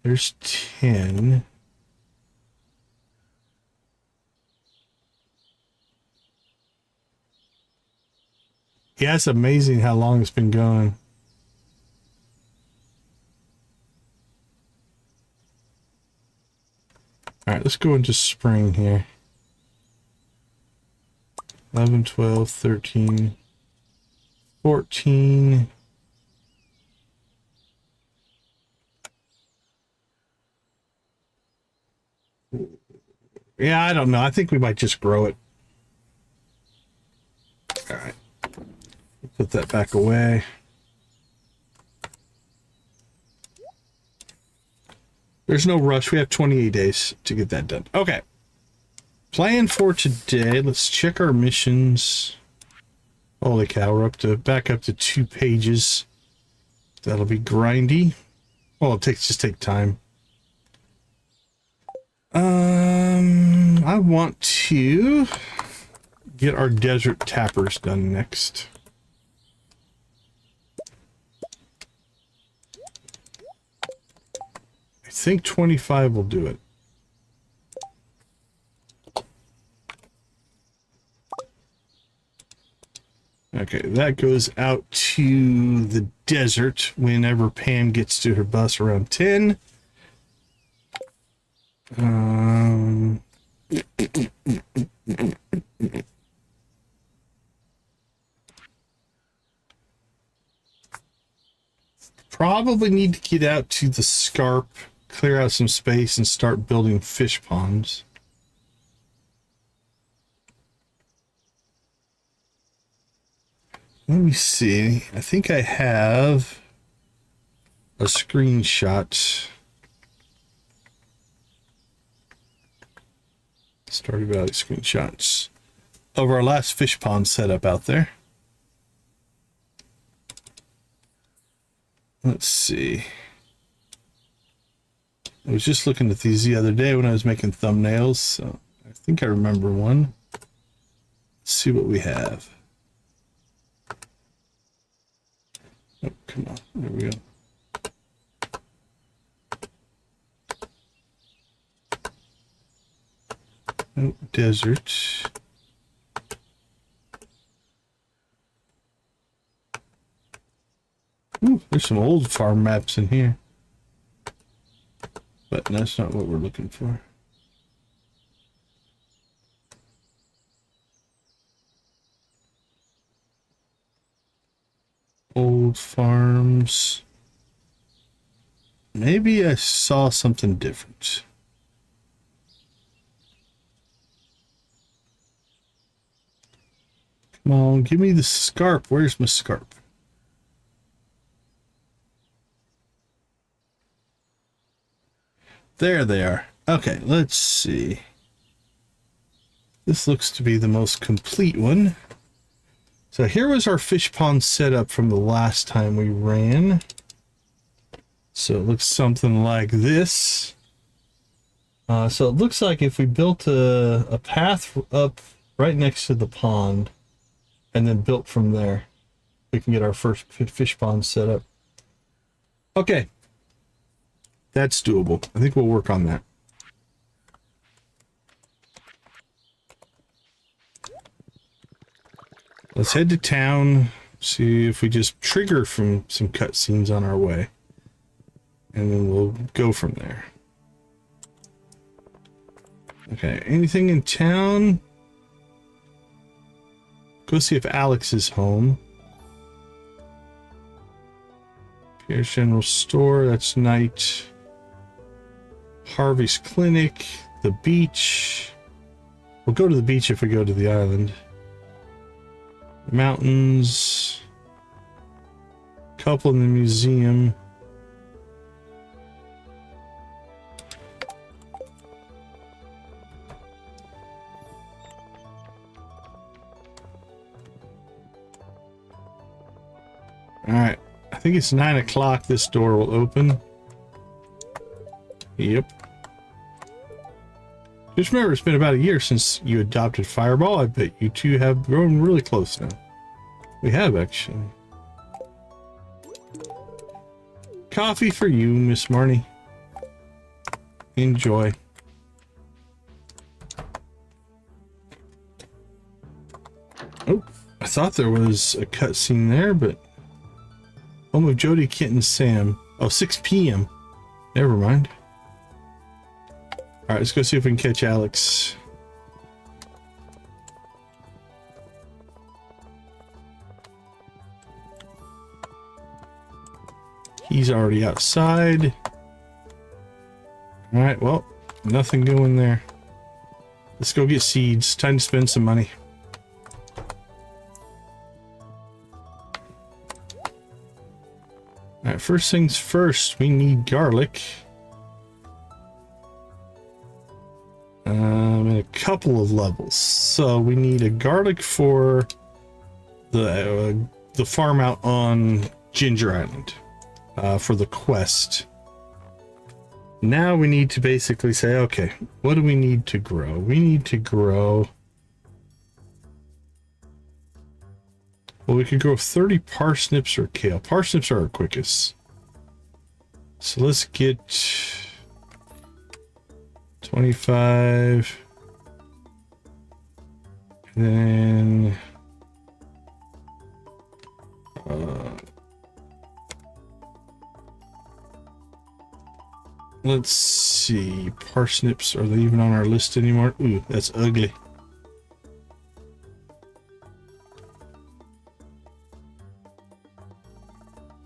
There's 10. Yeah, it's amazing how long it's been going. All right, let's go into spring here. 11, 12, 13, 14. Yeah, I don't know. I think we might just grow it. All right. Put that back away. There's no rush. We have 28 days to get that done. Okay. Plan for today. Let's check our missions. Holy cow, we're back up to 2 pages. That'll be grindy. Well, it just take time. I want to get our desert tappers done next. I think 25 will do it. Okay, that goes out to the desert whenever Pam gets to her bus around 10. Probably need to get out to the scarp, clear out some space, and start building fish ponds. Let me see. I think I have a screenshot. Stardew Valley screenshots of our last fish pond setup out there. Let's see. I was just looking at these the other day when I was making thumbnails, so I think I remember one. Let's see what we have. Oh, come on. There we go. Oh, desert. Ooh, there's some old farm maps in here. But that's not what we're looking for. Old farms. Maybe I saw something different. Come on, give me the scarp. Where's my scarp? There they are. Okay, let's see. This looks to be the most complete one. So here was our fish pond setup from the last time we ran. So it looks something like this. So it looks like if we built a path up right next to the pond and then built from there, we can get our first fish pond set up. Okay. That's doable. I think we'll work on that. Let's head to town, see if we just trigger from some cutscenes on our way. And then we'll go from there. Okay, anything in town? Go see if Alex is home. Pierce General Store, that's night. Harvey's Clinic, the beach. We'll go to the beach if we go to the island. Mountains. Couple in the museum. Alright, I think it's 9 o'clock this door will open. Yep. Just remember, it's been about a year since you adopted Fireball. I bet you two have grown really close now. We have, actually. Coffee for you, Miss Marnie. Enjoy. Oh, I thought there was a cutscene there, but... Home of Jody, Kit, and Sam. Oh, 6 p.m. Never mind. Alright, let's go see if we can catch Alex. He's already outside. Alright, well, nothing going there. Let's go get seeds. Time to spend some money. Alright, first things first, we need garlic. In a couple of levels. So we need a garlic for the farm out on Ginger Island. For the quest. Now we need to basically say, okay, what do we need to grow? We need to grow... Well, we could grow 30 parsnips or kale. Parsnips are our quickest. So let's get 25. And then... let's see. Parsnips, are they even on our list anymore? Ooh, that's ugly.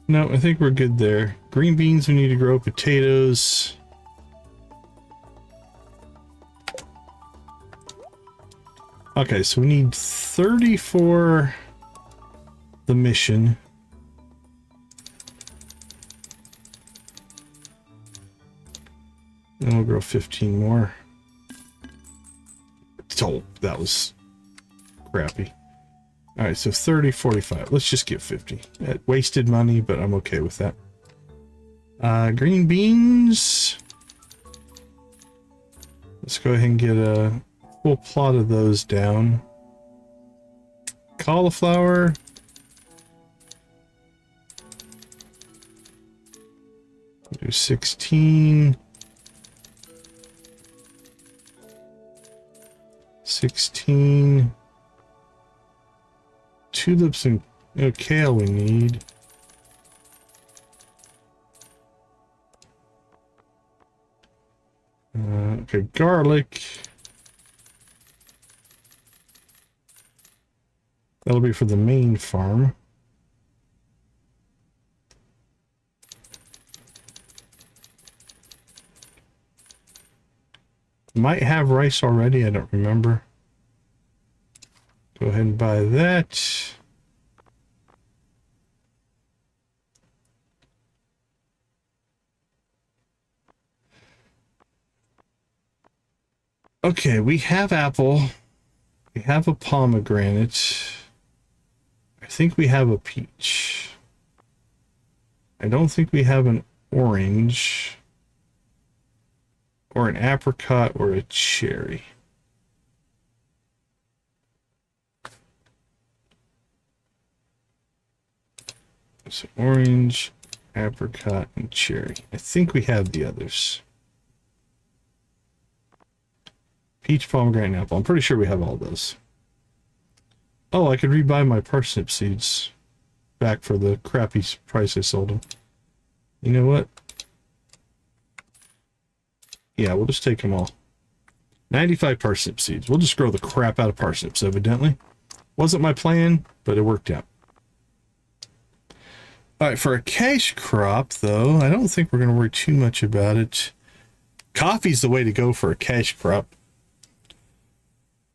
No, I think we're good there. Green beans we need to grow. Potatoes. Okay, so we need 30 for the mission. Then we'll grow 15 more. Oh, that was crappy. All right, so 30, 45. Let's just get 50. It wasted money, but I'm okay with that. Green beans. Let's go ahead and get a full plot of those down. Cauliflower. Do 16. 16. Tulips and kale we need. Okay, garlic. That'll be for the main farm. Might have rice already, I don't remember. Go ahead and buy that. Okay, we have apple. We have a pomegranate. I think we have a peach. I don't think we have an orange. Or an apricot or a cherry. So orange, apricot, and cherry. I think we have the others. Peach, pomegranate, and apple. I'm pretty sure we have all those. Oh, I could rebuy my parsnip seeds back for the crappy price I sold them. You know what? Yeah, we'll just take them all. 95 parsnip seeds. We'll just grow the crap out of parsnips, evidently. Wasn't my plan, but it worked out. Alright, for a cash crop, though, I don't think we're going to worry too much about it. Coffee's the way to go for a cash crop.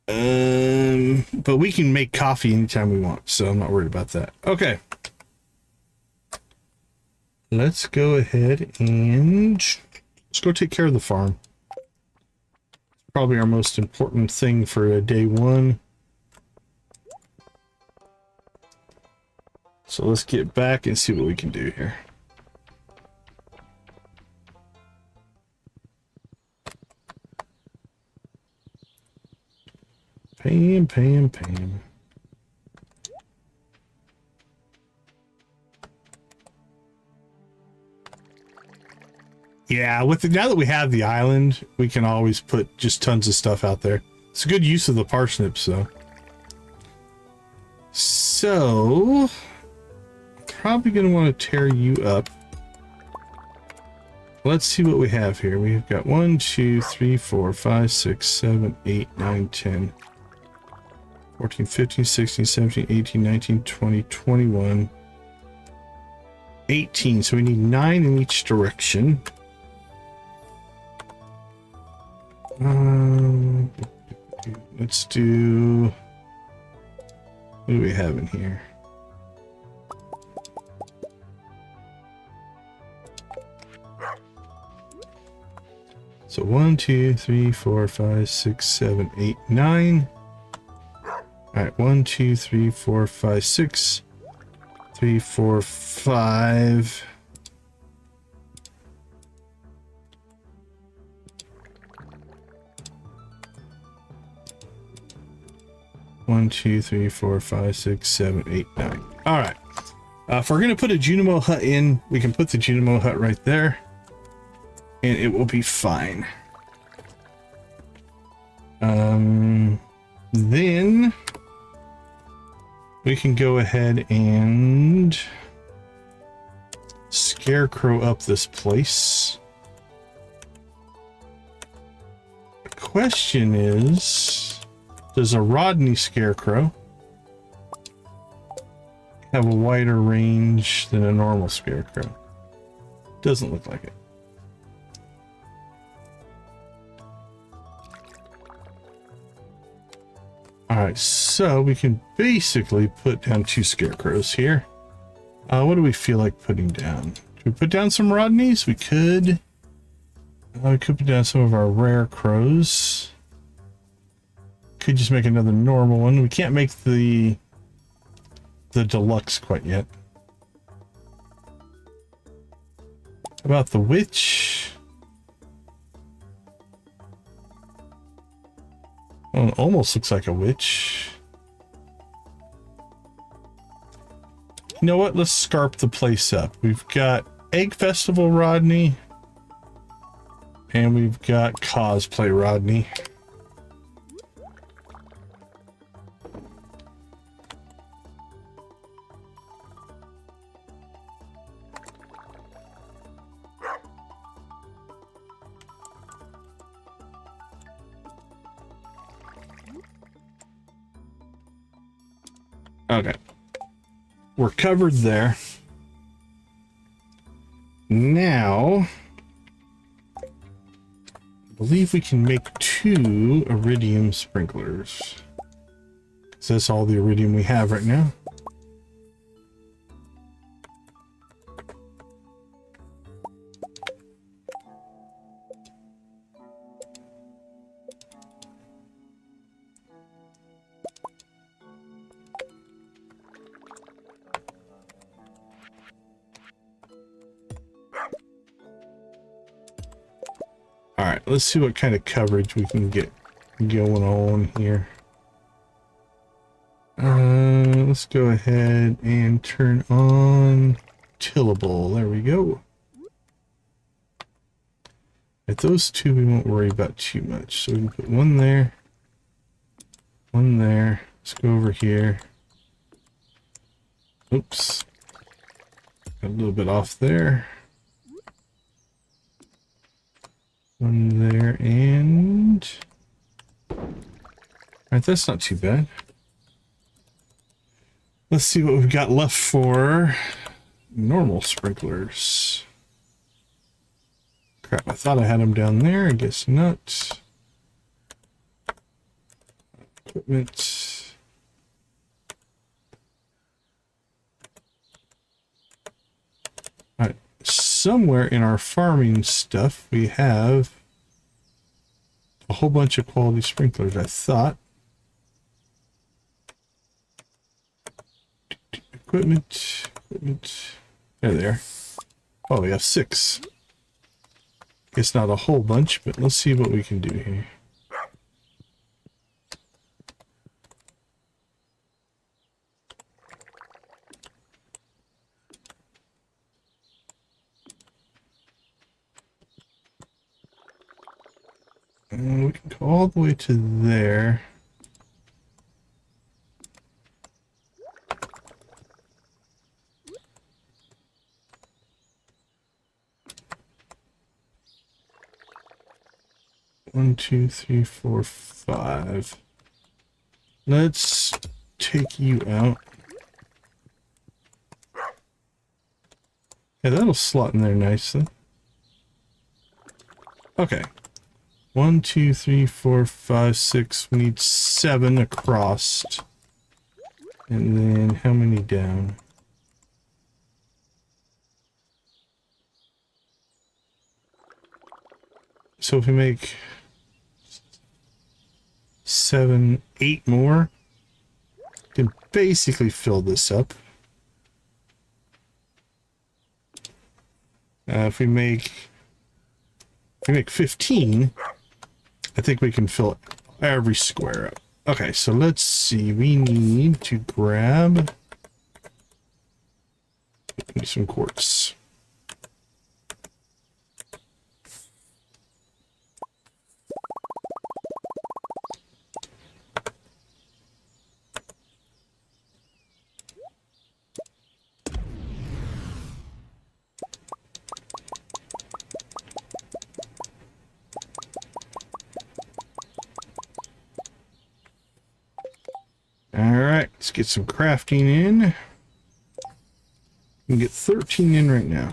But we can make coffee anytime we want, so I'm not worried about that. Okay. Let's go ahead and let's go take care of the farm. Probably our most important thing for day one. So let's get back and see what we can do here. Pay him, pay him, pay him. Yeah, with the, now that we have the island, we can always put just tons of stuff out there. It's a good use of the parsnips, though. So, probably going to want to tear you up. Let's see what we have here. We've got 1, 2, 3, 4, 5, 6, 7, 8, 9, 10, 14, 15, 16, 17, 18, 19, 20, 21, 18. So we need 9 in each direction. Let's do, what do we have in here? So 1, 2, 3, 4, 5, 6, 7, 8, 9. All right, 1, 2, 3, 4, 5, 6, 3, 4, 5. One, 2, 3, 4, 5, 6, 7, 8, 9. All right. If we're gonna put a Junimo hut in, we can put the Junimo hut right there, and it will be fine. Then we can go ahead and scarecrow up this place. The question is, does a Rodney scarecrow have a wider range than a normal scarecrow? Doesn't look like it. Alright, so we can basically put down 2 scarecrows here. What do we feel like putting down? Should we put down some Rodneys? We could. We could put down some of our rare crows. Could just make another normal one. We can't make the deluxe quite yet. How about the witch? Well, it almost looks like a witch. You know what? Let's scarp the place up. We've got Egg Festival Rodney. And we've got Cosplay Rodney. Okay. We're covered there. Now, I believe we can make 2 iridium sprinklers. So that's all the iridium we have right now. Alright, let's see what kind of coverage we can get going on here. Let's go ahead and turn on tillable. There we go. At those 2 we won't worry about too much. So we can put 1 there. 1 there. Let's go over here. Oops. Got a little bit off there. 1 there, and alright, that's not too bad. Let's see what we've got left for normal sprinklers. Crap, I thought I had them down there. I guess not. Equipment. Alright. Somewhere in our farming stuff we have a whole bunch of quality sprinklers, I thought. Equipment. There they are. Oh, we have 6. It's not a whole bunch, but let's see what we can do here. And we can go all the way to there. One, two, three, four, five. Let's take you out. Yeah, that'll slot in there nicely. Okay. 1, 2, 3, 4, 5, 6. We need 7 across. And then how many down? So if we make 7, 8 more, we can basically fill this up. If we make 15, I think we can fill every square up. Okay, so let's see. We need to grab some quartz. Alright, let's get some crafting in. We can get 13 in right now.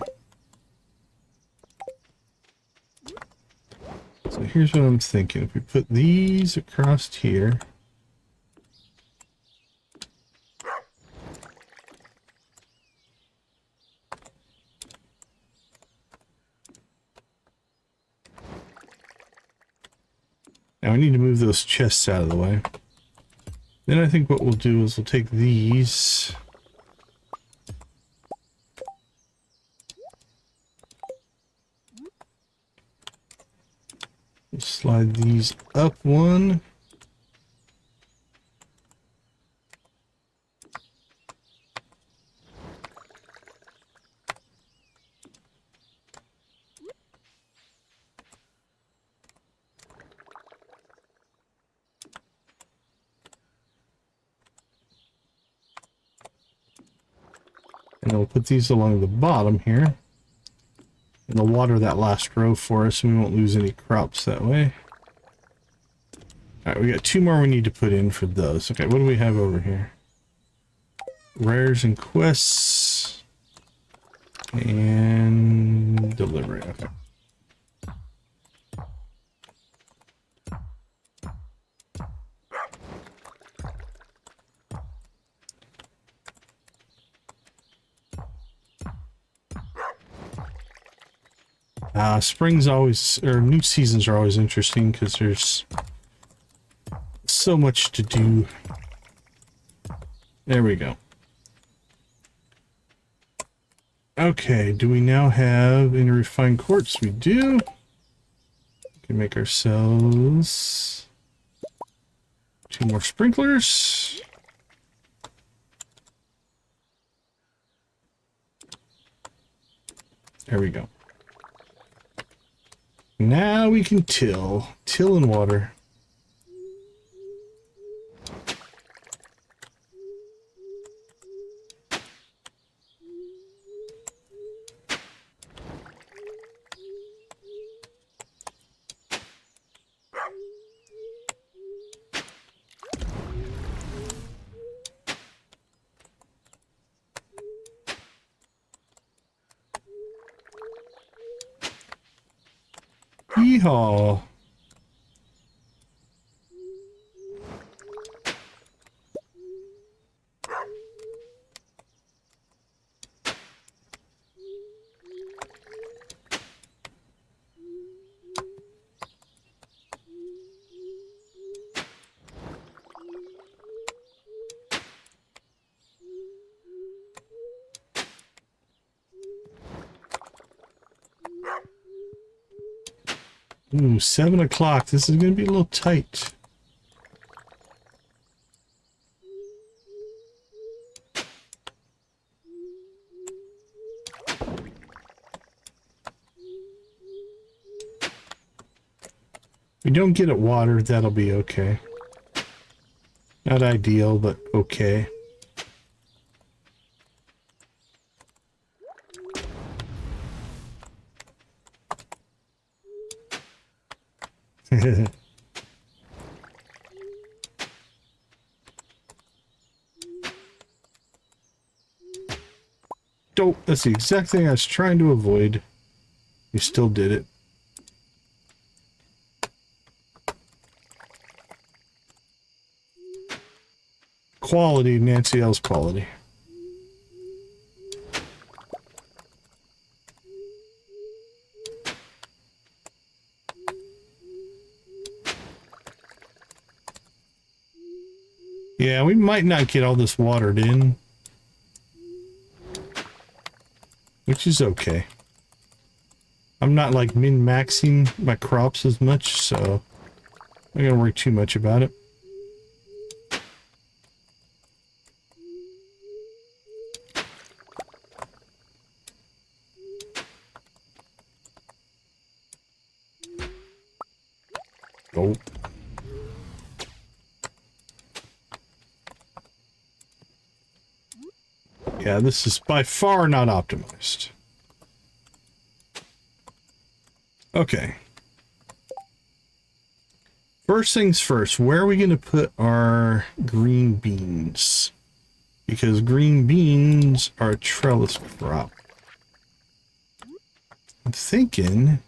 So here's what I'm thinking. If we put these across here. Now we need to move those chests out of the way. Then I think what we'll do is we'll take these. We'll slide these up one. And then we'll put these along the bottom here. And they'll water that last row for us, and we won't lose any crops that way. Alright, we got 2 more we need to put in for those. Okay, what do we have over here? Rares and quests. And delivery. Okay. Spring's always, or new seasons are always interesting because there's so much to do. There we go. Okay, do we now have any refined quartz? We do. We can make ourselves 2 more sprinklers. There we go. Now we can till and water. Yeehaw. Ooh, 7 o'clock. This is going to be a little tight. we don't get it watered, that'll be okay. Not ideal, but okay. Dope. That's the exact thing I was trying to avoid. You still did it. Quality, Nancy L's quality. Yeah, we might not get all this watered in, which is okay. I'm not like min-maxing my crops as much, so I'm not gonna worry too much about it. Oh. Yeah, this is by far not optimized. Okay. First things first, where are we going to put our green beans? Because green beans are a trellis crop. I'm thinking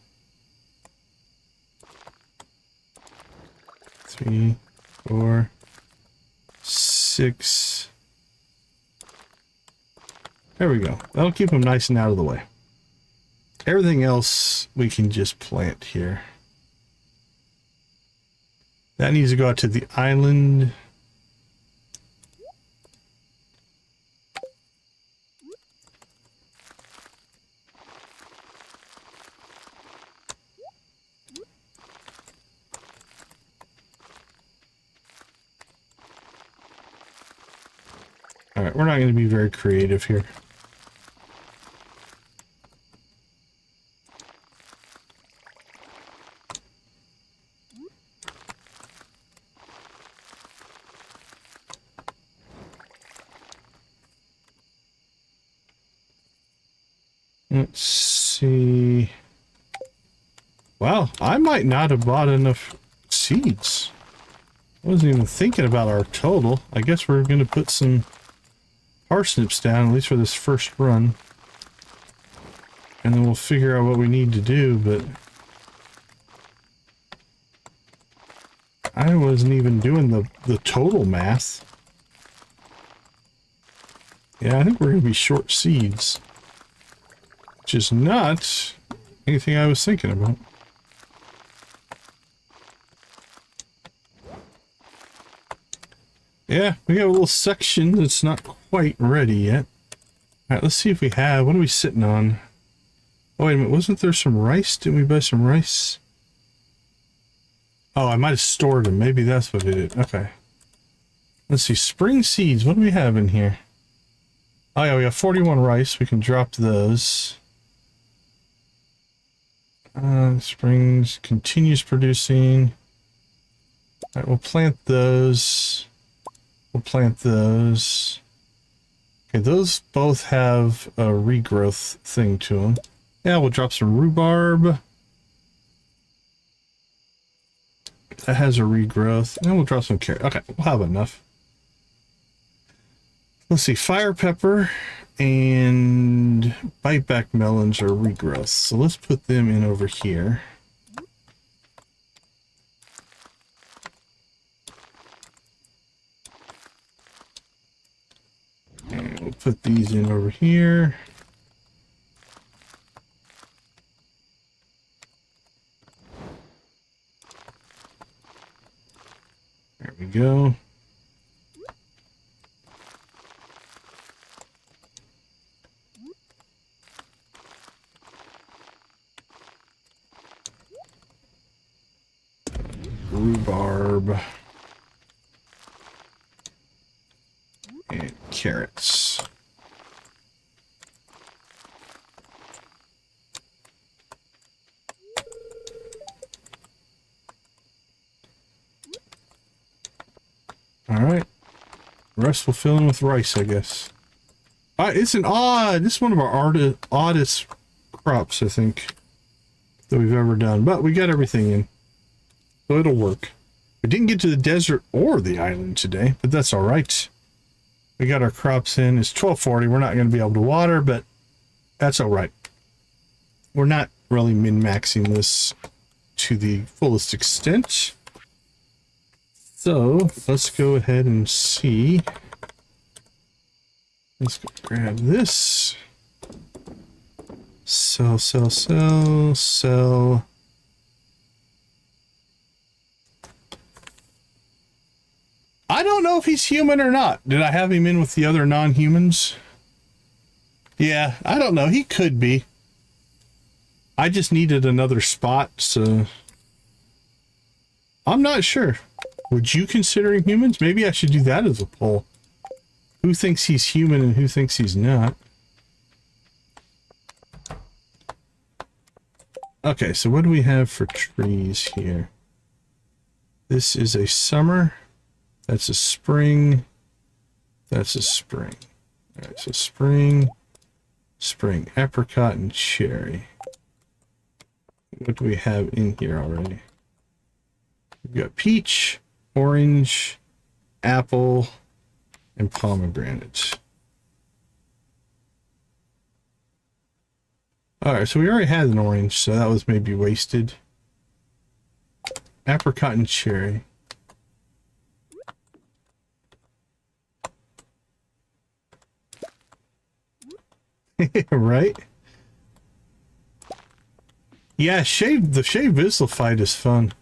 3, 4, 6. There we go. That'll keep them nice and out of the way. Everything else we can just plant here. That needs to go out to the island. All right, we're not going to be very creative here. Let's see. Wow, I might not have bought enough seeds. I wasn't even thinking about our total. I guess we're going to put some parsnips down, at least for this first run. And then we'll figure out what we need to do, but I wasn't even doing the total math. Yeah, I think we're going to be short seeds. Which is not anything I was thinking about. Yeah, we got a little section that's not quite ready yet. Alright, let's see if we have... What are we sitting on? Oh, wait a minute. Wasn't there some rice? Didn't we buy some rice? Oh, I might have stored them. Maybe that's what it is. Okay. Let's see. Spring seeds. What do we have in here? Oh, yeah, we have 41 rice. We can drop those. Springs continues producing. All right, we'll plant those. We'll plant those. Okay, those both have a regrowth thing to them. Yeah, we'll drop some rhubarb. That has a regrowth. And we'll drop some carrot. Okay, we'll have enough. Let's see, fire pepper and biteback melons are regrowth. So let's put them in over here. And we'll put these in over here. There we go. Rhubarb and carrots. The rest will fill in with rice, I guess. It's an odd, this is one of our oddest crops, I think, that we've ever done. But we got everything in, so it'll work. We didn't get to the desert or the island today, but that's all right. We got our crops in. It's 12:40. We're not going to be able to water, but that's all right. We're not really min-maxing this to the fullest extent. So let's go ahead and see. Let's go grab this. Sell, sell, sell, sell. I don't know if he's human or not. Did I have him in with the other non-humans? Yeah, I don't know. He could be. I just needed another spot, so I'm not sure. Would you consider him humans? Maybe I should do that as a poll. Who thinks he's human and who thinks he's not? Okay, so what do we have for trees here? This is a summer. That's a spring. That's a spring. All right, so spring, spring, apricot, and cherry. What do we have in here already? We've got peach, orange, apple, and pomegranate. All right, so we already had an orange, so that was maybe wasted. Apricot and cherry. Right? Yeah, the shaved Vissel fight is fun.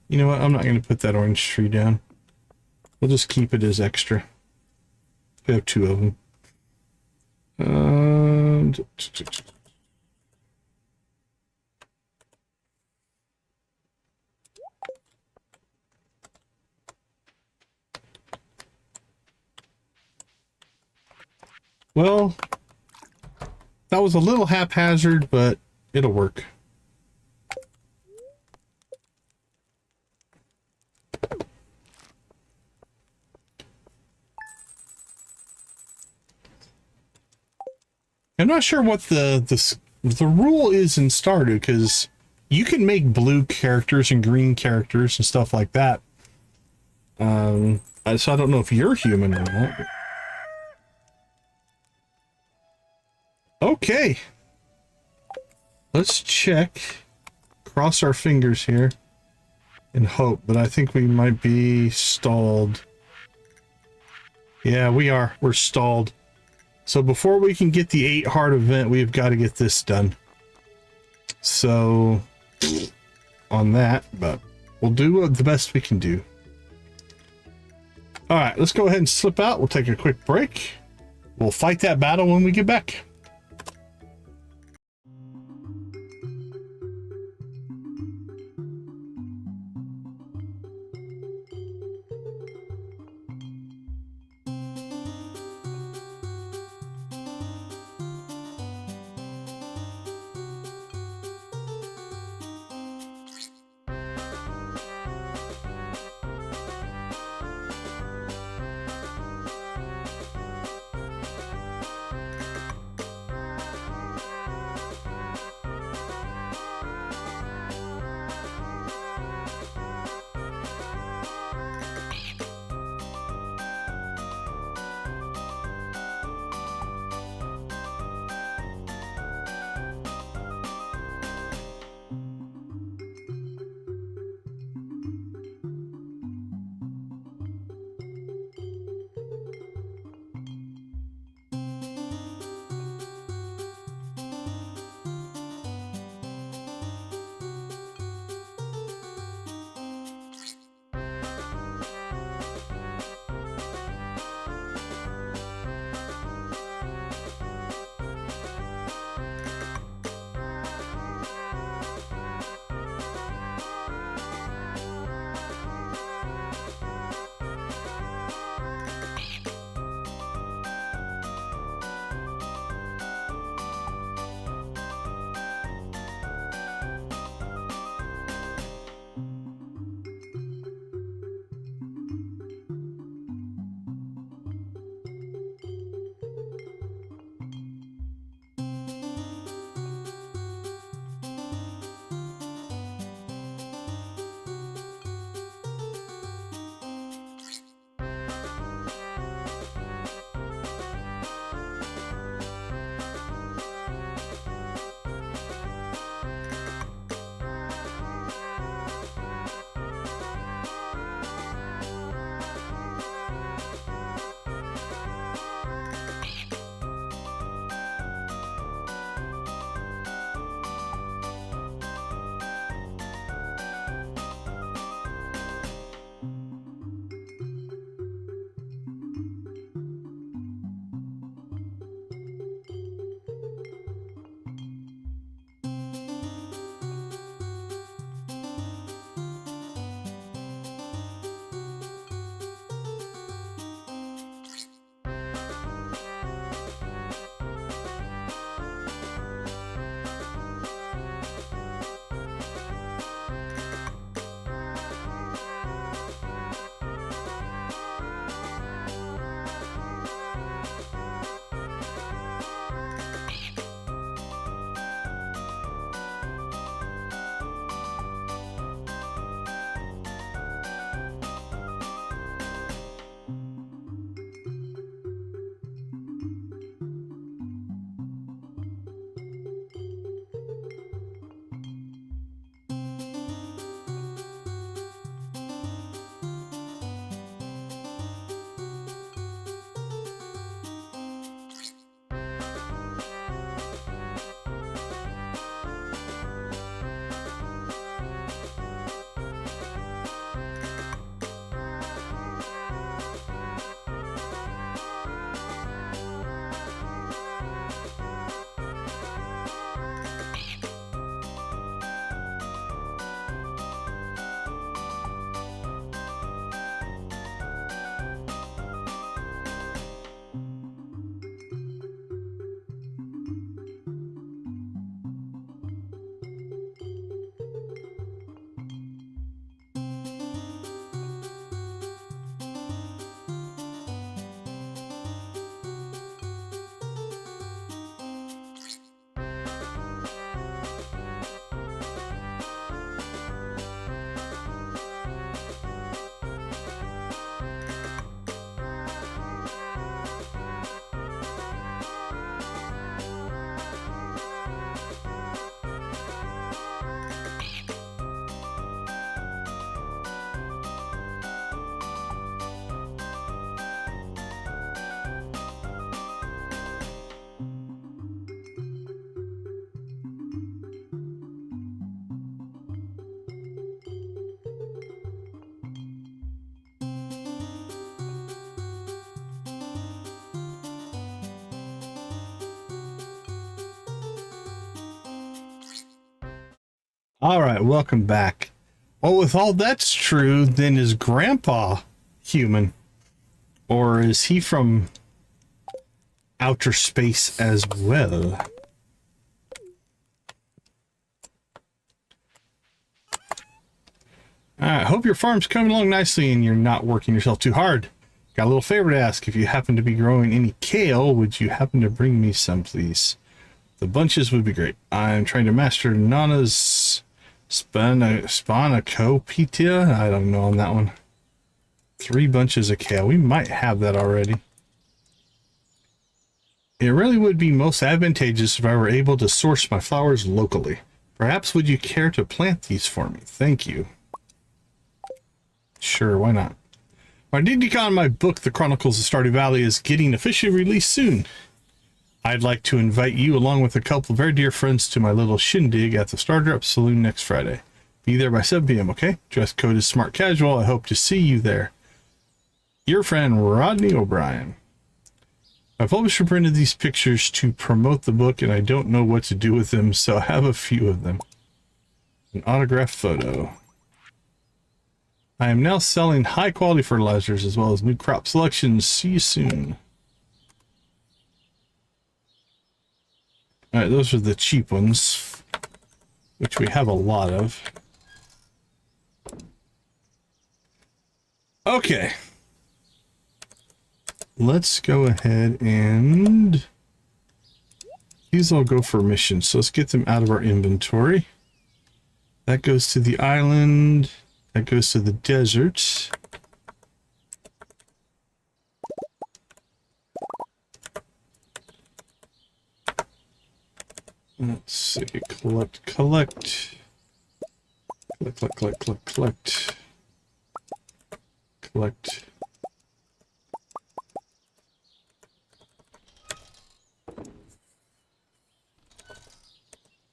You know what? I'm not going to put that orange tree down. We'll just keep it as extra. We have two of them. Well, that was a little haphazard, but it'll work. I'm not sure what the rule is in Stardew, because you can make blue characters and green characters and stuff like that. So I don't know if you're human or not. Okay. Let's check. Cross our fingers here and hope, but I think we might be stalled. Yeah, we are. We're stalled. So before we can get the 8 heart event, we've got to get this done. So on that, but we'll do the best we can do. All right, let's go ahead and slip out. We'll take a quick break. We'll fight that battle when we get back. All right, welcome back. Well, with all that's true, then is Grandpa human? Or is he from outer space as well? Alright, hope your farm's coming along nicely and you're not working yourself too hard. Got a little favor to ask. If you happen to be growing any kale, would you happen to bring me some, please? The bunches would be great. I'm trying to master Nana's Spanakopita. I don't know on that one. 3 bunches of kale. We might have that already. It really would be most advantageous if I were able to source my flowers locally. Perhaps would you care to plant these for me? Thank you. Sure, why not? My Digicon, my book, The Chronicles of Stardew Valley, is getting officially released soon. I'd like to invite you, along with a couple of very dear friends, to my little shindig at the Stardrop Saloon next Friday. Be there by 7 p.m., okay? Dress code is smart casual. I hope to see you there. Your friend, Rodney O'Brien. My publisher printed these pictures to promote the book, and I don't know what to do with them, so I have a few of them. An autographed photo. I am now selling high-quality fertilizers as well as new crop selections. See you soon. Alright, those are the cheap ones, which we have a lot of. Okay. Let's go ahead and... these all go for missions, so let's get them out of our inventory. That goes to the island. That goes to the desert. Let's see, collect.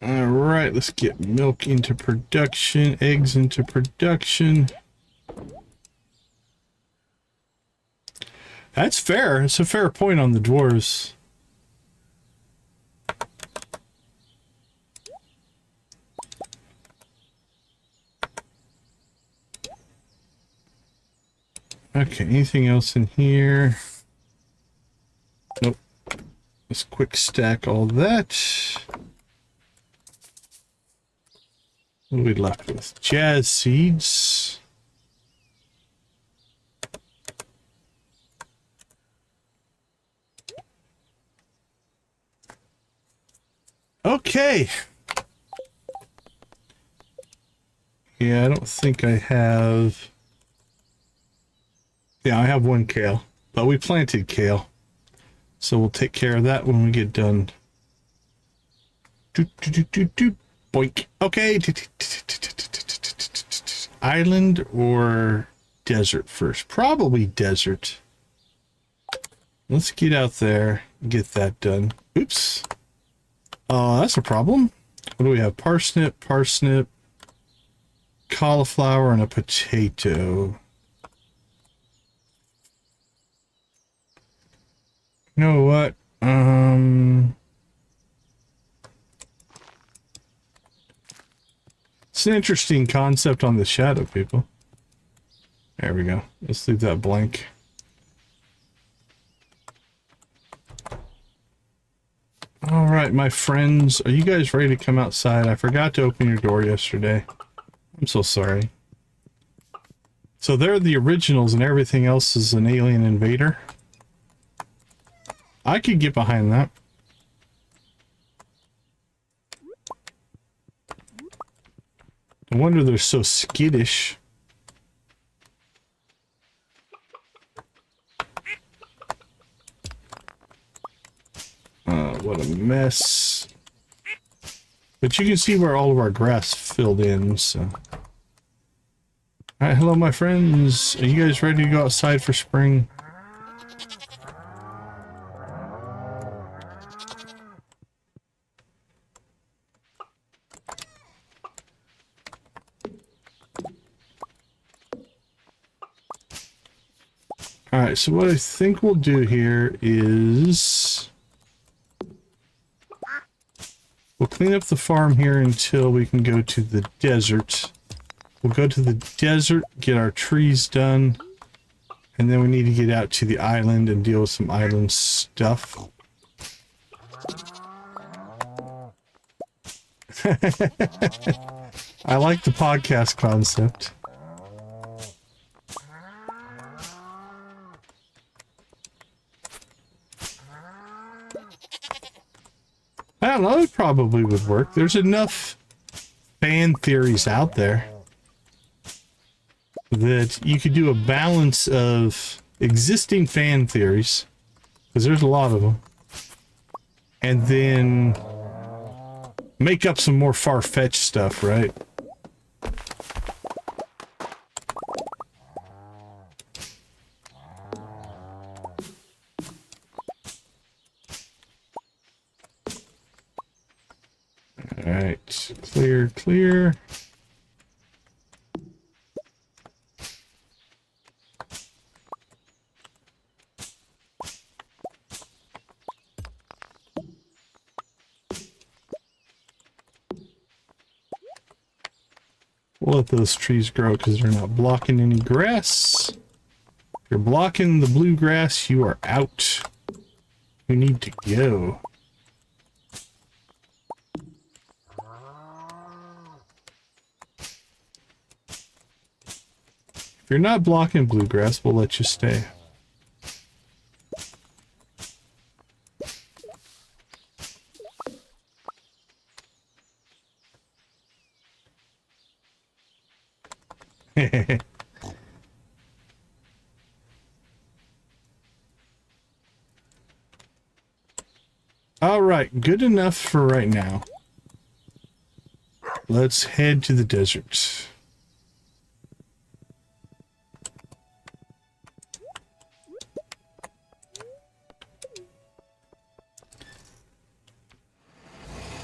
All right, let's get milk into production, eggs into production. That's fair. It's a fair point on the dwarves. Okay, anything else in here? Nope. Let's quick stack all that. What are we left with? Jazz seeds. Okay. Yeah, I don't think I have... yeah, I have 1 kale, but we planted kale. So we'll take care of that when we get done. Boink. Okay. Island or desert first? Probably desert. Let's get out there and get that done. Oops. That's a problem. What do we have? Parsnip, cauliflower, and a potato. You know what? It's an interesting concept on the shadow, people. There we go. Let's leave that blank. All right, my friends, are you guys ready to come outside? I forgot to open your door yesterday. I'm so sorry. So they're the originals and everything else is an alien invader. I could get behind that. No wonder they're so skittish. What a mess. But you can see where all of our grass filled in, so. Alright, hello my friends. Are you guys ready to go outside for spring? Alright, so what I think we'll do here is... We'll clean up the farm here until we can go to the desert. We'll go to the desert, get our trees done, and then we need to get out to the island and deal with some island stuff. I like the podcast concept. I don't know, it probably would work. There's enough fan theories out there that you could do a balance of existing fan theories, because there's a lot of them, and then make up some more far-fetched stuff, right? Alright, clear, clear. We'll let those trees grow because they're not blocking any grass. If you're blocking the blue grass, you are out. You need to go. If you're not blocking bluegrass, we'll let you stay. All right, good enough for right now. Let's head to the desert.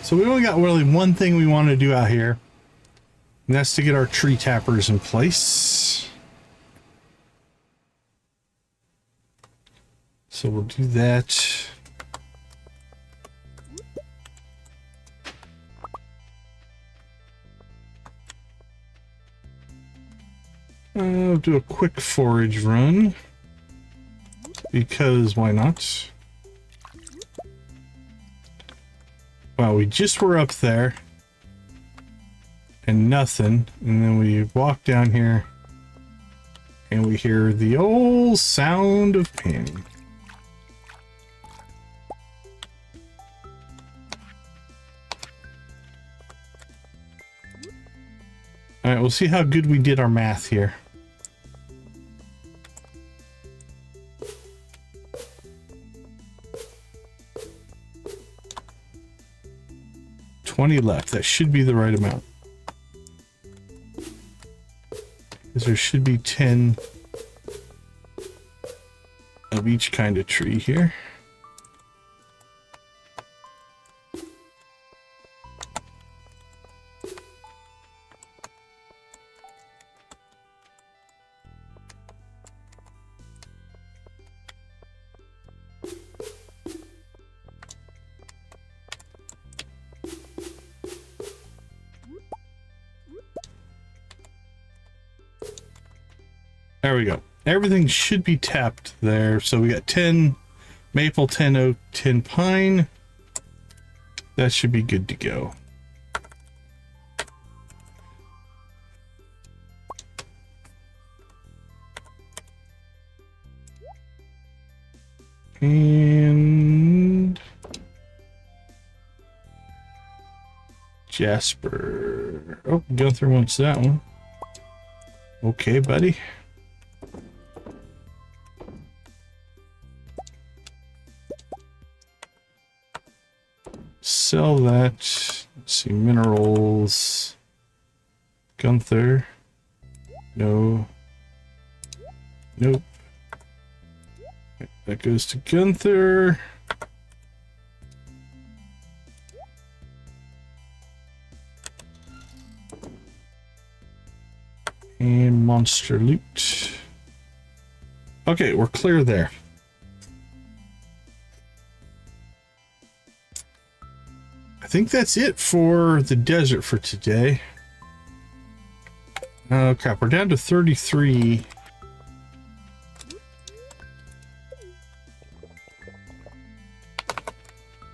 So we only got really one thing we want to do out here, and that's to get our tree tappers in place. So we'll do that. I'll do a quick forage run, because why not? Well, we just were up there and nothing, and then we walk down here and we hear the old sound of panning. All right, we'll see how good we did our math here. $20 left. That should be the right amount. Because there should be 10 of each kind of tree here. There we go. Everything should be tapped there. So we got 10 maple, 10 oak, 10 pine. That should be good to go. And Jasper. Oh, Gunther wants that one. Okay, buddy. Sell that. Let's see, minerals. Gunther. No. Nope. That goes to Gunther. And monster loot. Okay, we're clear there. I think that's it for the desert for today. Oh crap, we're down to 33.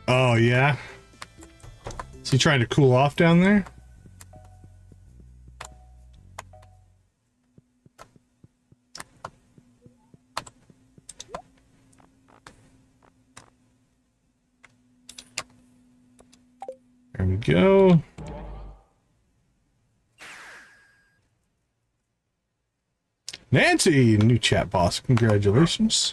Oh yeah? Is he trying to cool off down there? There we go. Nancy, new chat boss. Congratulations.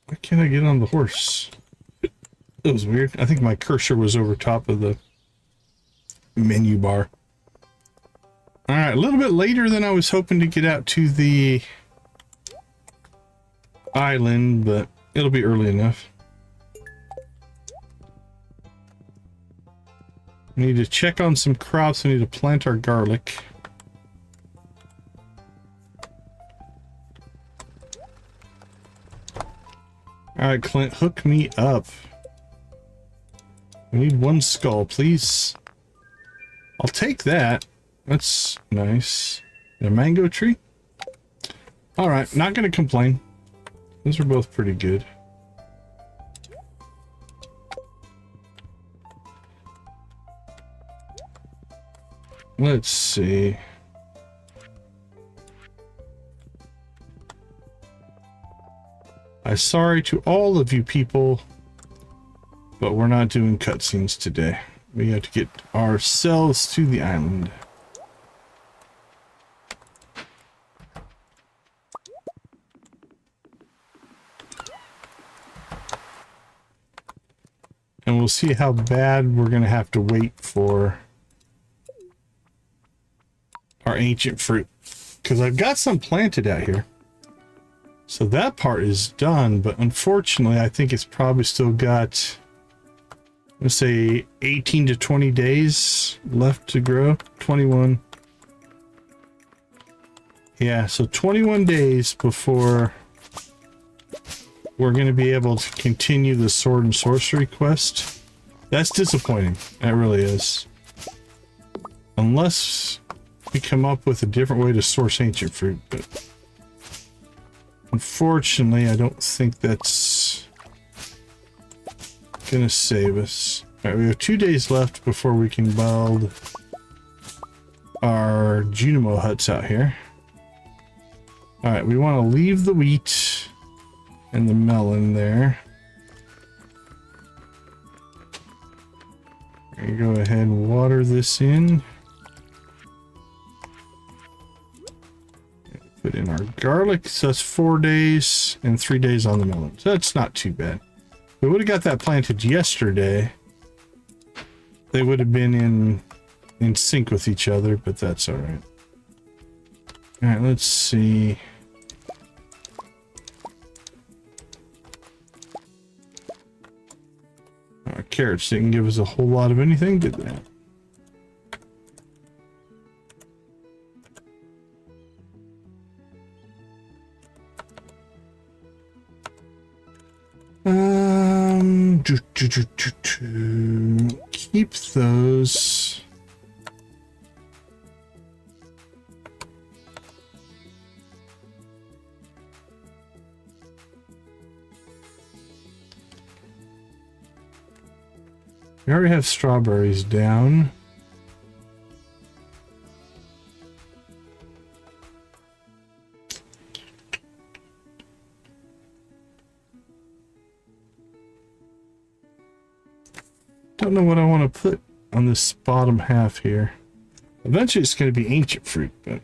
Why can't I get on the horse? That was weird. I think my cursor was over top of the menu bar. Alright, a little bit later than I was hoping to get out to the island, but it'll be early enough. We need to check on some crops. We need to plant our garlic. Alright, Clint, hook me up. We need one skull, please. I'll take that. That's nice. A mango tree? Alright, not gonna complain. Those are both pretty good. Let's see. I'm sorry to all of you people, but we're not doing cutscenes today. We have to get ourselves to the island. And we'll see how bad we're going to have to wait for our ancient fruit. Because I've got some planted out here. So that part is done. But unfortunately, I think it's probably still got, let's say, 18 to 20 days left to grow. 21. Yeah, so 21 days before we're going to be able to continue the sword and sorcery quest. That's disappointing. That really is. Unless we come up with a different way to source ancient fruit, but unfortunately, I don't think that's going to save us. All right, we have 2 days left before we can build our Junimo Huts out here. All right, we want to leave the wheat and the melon there. You go ahead and water this in. Put in our garlic. So that's 4 days and 3 days on the melon. So that's not too bad. We would have got that planted yesterday. They would have been in sync with each other, but that's all right. All right, let's see. Our carrots didn't give us a whole lot of anything, did they? Keep those. We already have strawberries down. Don't know what I want to put on this bottom half here. Eventually it's going to be ancient fruit, but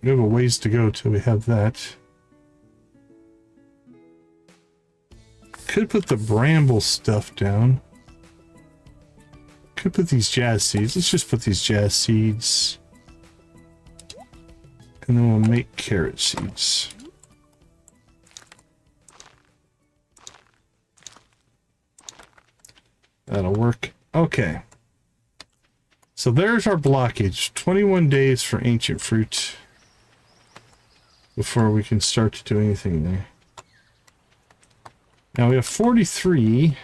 we have a ways to go till we have that. Could put the bramble stuff down. Could put these jazz seeds. Let's just put these jazz seeds. And then we'll make carrot seeds. That'll work. Okay. So there's our blockage. 21 days for ancient fruit before we can start to do anything there. Now we have 43.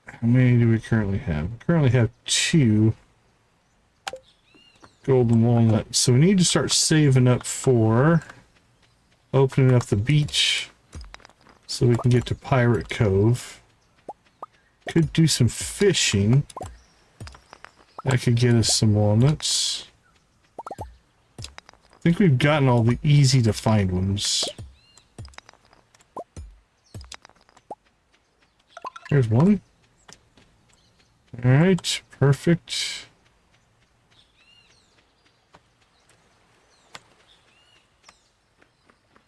How many do we currently have? We currently have 2 golden walnuts. So we need to start saving up for opening up the beach so we can get to Pirate Cove. Could do some fishing. That could get us some walnuts. I think we've gotten all the easy to find ones. There's one. Alright, perfect.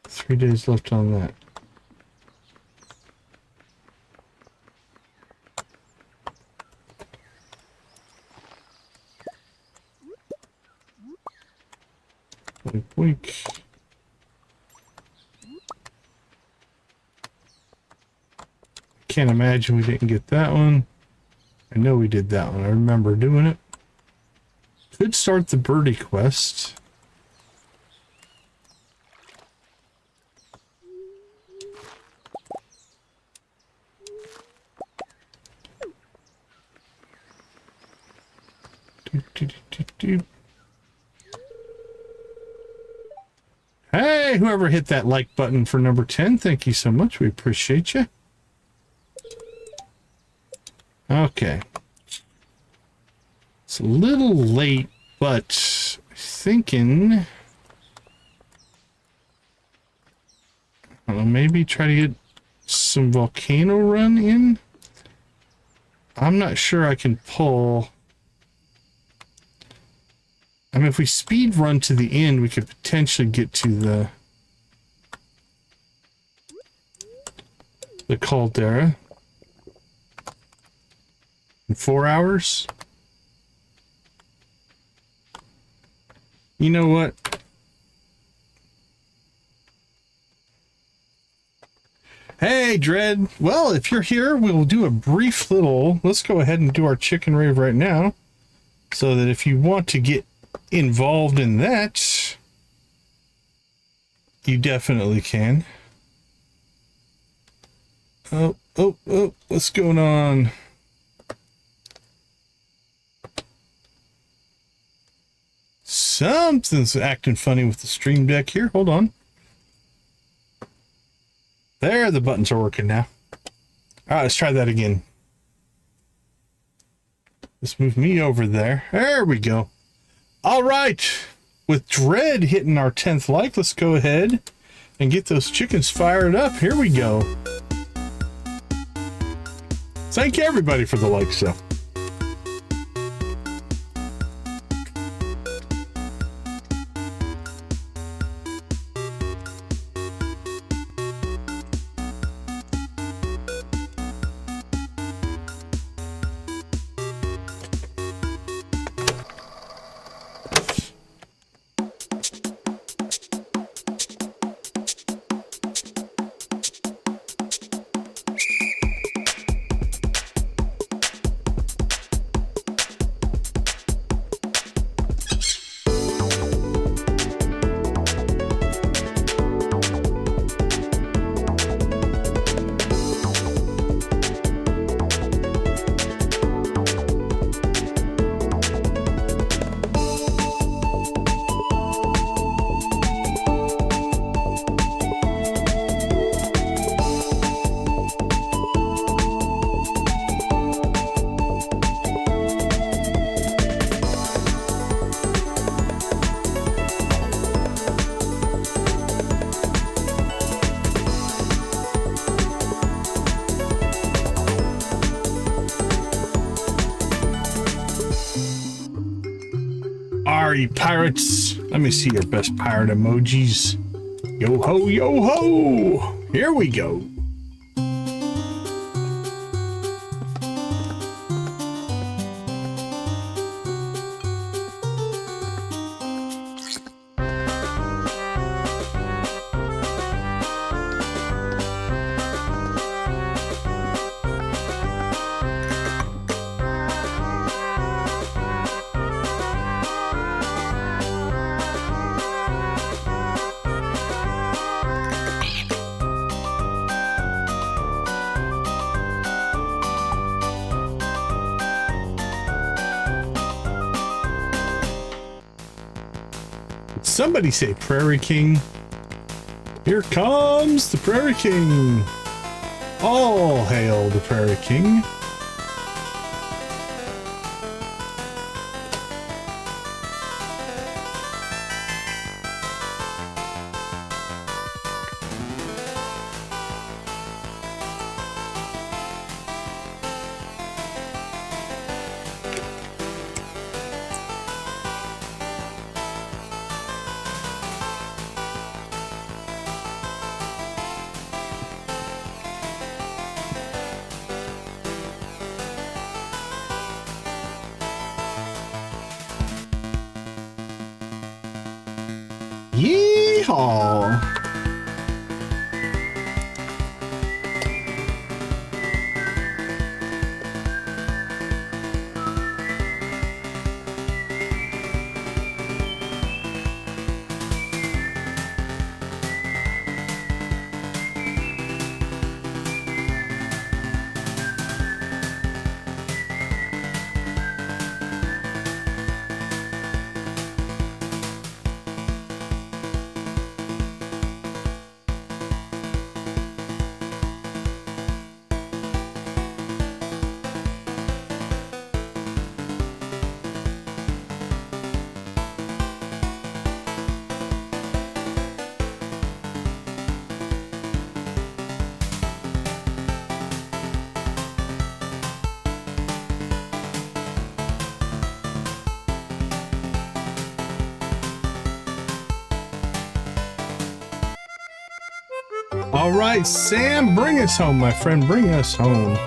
Three days left on that. Week. Can't imagine we didn't get that one. I know we did that one. I remember doing it. Could start the birdie quest. Hey, whoever hit that like button for number 10, thank you so much. We appreciate you. Okay. It's a little late, but thinking, I don't know, maybe try to get some volcano run in. I'm not sure I can pull. I mean, if we speed run to the end, we could potentially get to the caldera in 4 hours. You know what? Hey, Dread. Well, if you're here, we'll do a brief little... Let's go ahead and do our chicken rave right now, so that if you want to get involved in that, you definitely can. Oh, what's going on? Something's acting funny with the stream deck here. Hold on. There, the buttons are working now. All right, let's try that again. Let's move me over there. There we go. All right, with Dread hitting our 10th like, let's go ahead and get those chickens fired up. Here we go. Thank you, everybody, for the likes, though. You pirates, let me see your best pirate emojis. Yo ho, yo ho! Here we go. somebody say Prairie King? Here comes the Prairie King. All hail the Prairie King. Yeehaw! All right, Sam, bring us home, my friend. Bring us home.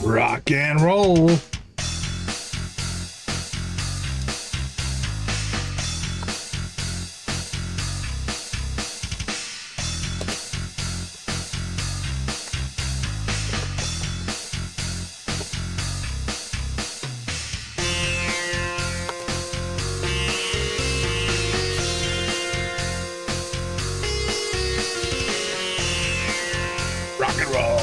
Rock and roll. Rock and roll.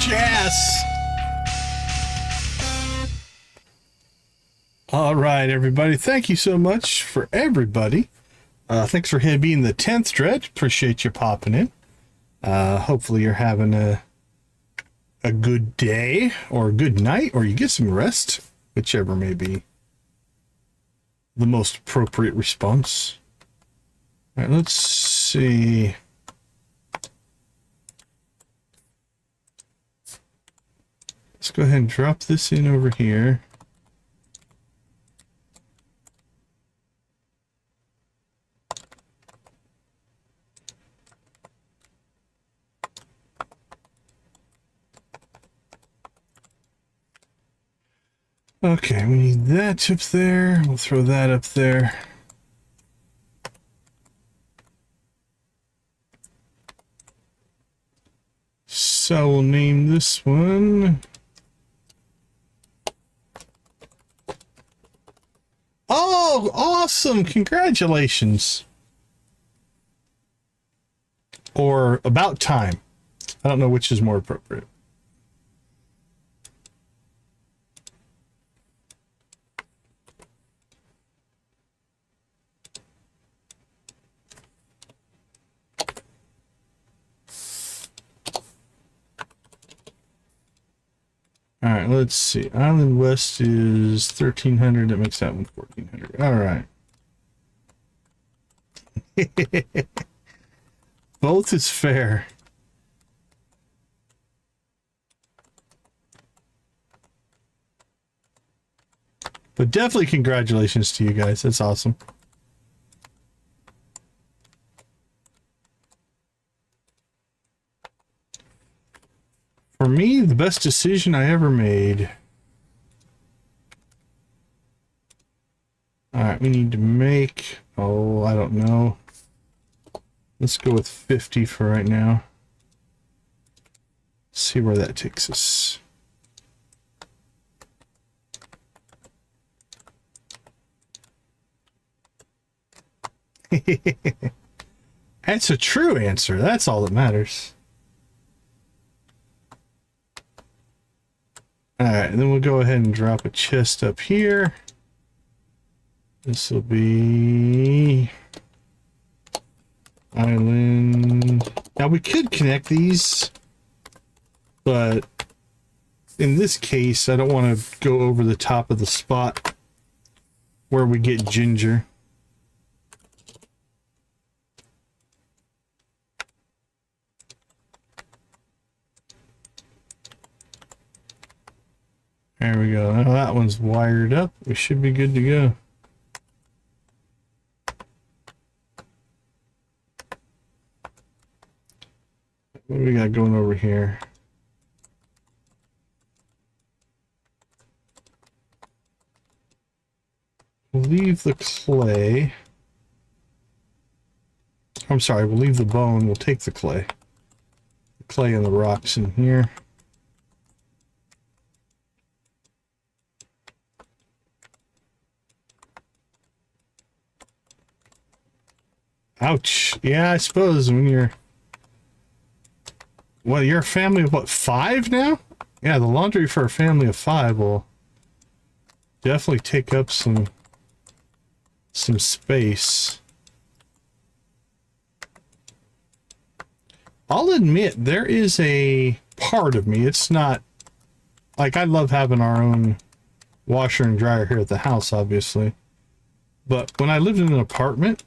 Yes. All right, everybody. Thank you so much for everybody. Thanks for being the 10th dread. Appreciate you popping in. Hopefully you're having a good day or a good night, or you get some rest, whichever may be the most appropriate response. All right, let's see. Let's go ahead and drop this in over here. Okay, we need that up there. We'll throw that up there. So we'll name this one. Oh, awesome! Congratulations. Or about time. I don't know which is more appropriate. All right, let's see. Island West is 1,300. That makes that one 1,400. All right. Both is fair. But definitely congratulations to you guys. That's awesome. For me, the best decision I ever made. All right, we need to make, oh, I don't know. Let's go with 50 for right now. See where that takes us. That's a true answer. That's all that matters. Alright, then we'll go ahead and drop a chest up here. This will be island. Now we could connect these, but in this case, I don't want to go over the top of the spot where we get ginger. There we go. Now that one's wired up. We should be good to go. What do we got going over here? We'll leave the clay. I'm sorry, we'll leave the bone. We'll take the clay. The clay and the rocks in here. Ouch. Yeah, I suppose when you're... Well, you're a family of what, 5 now? Yeah, the laundry for a family of 5 will definitely take up some space. I'll admit, there is a part of me, it's not... Like, I love having our own washer and dryer here at the house, obviously. But when I lived in an apartment...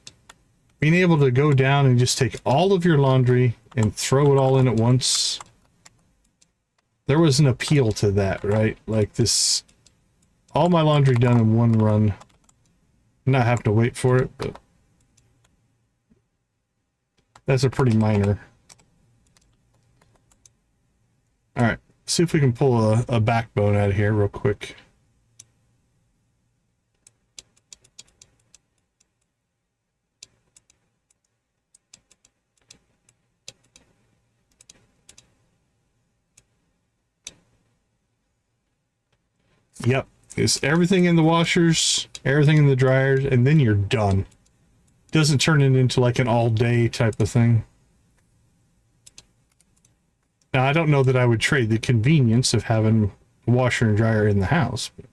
Being able to go down and just take all of your laundry and throw it all in at once. There was an appeal to that, right? Like this, all my laundry done in one run. Not have to wait for it, but that's a pretty minor. All right, see if we can pull a backbone out of here real quick. Yep, it's everything in the washers, everything in the dryers, and then you're done. Doesn't turn it into like an all-day type of thing. Now, I don't know that I would trade the convenience of having a washer and dryer in the house. But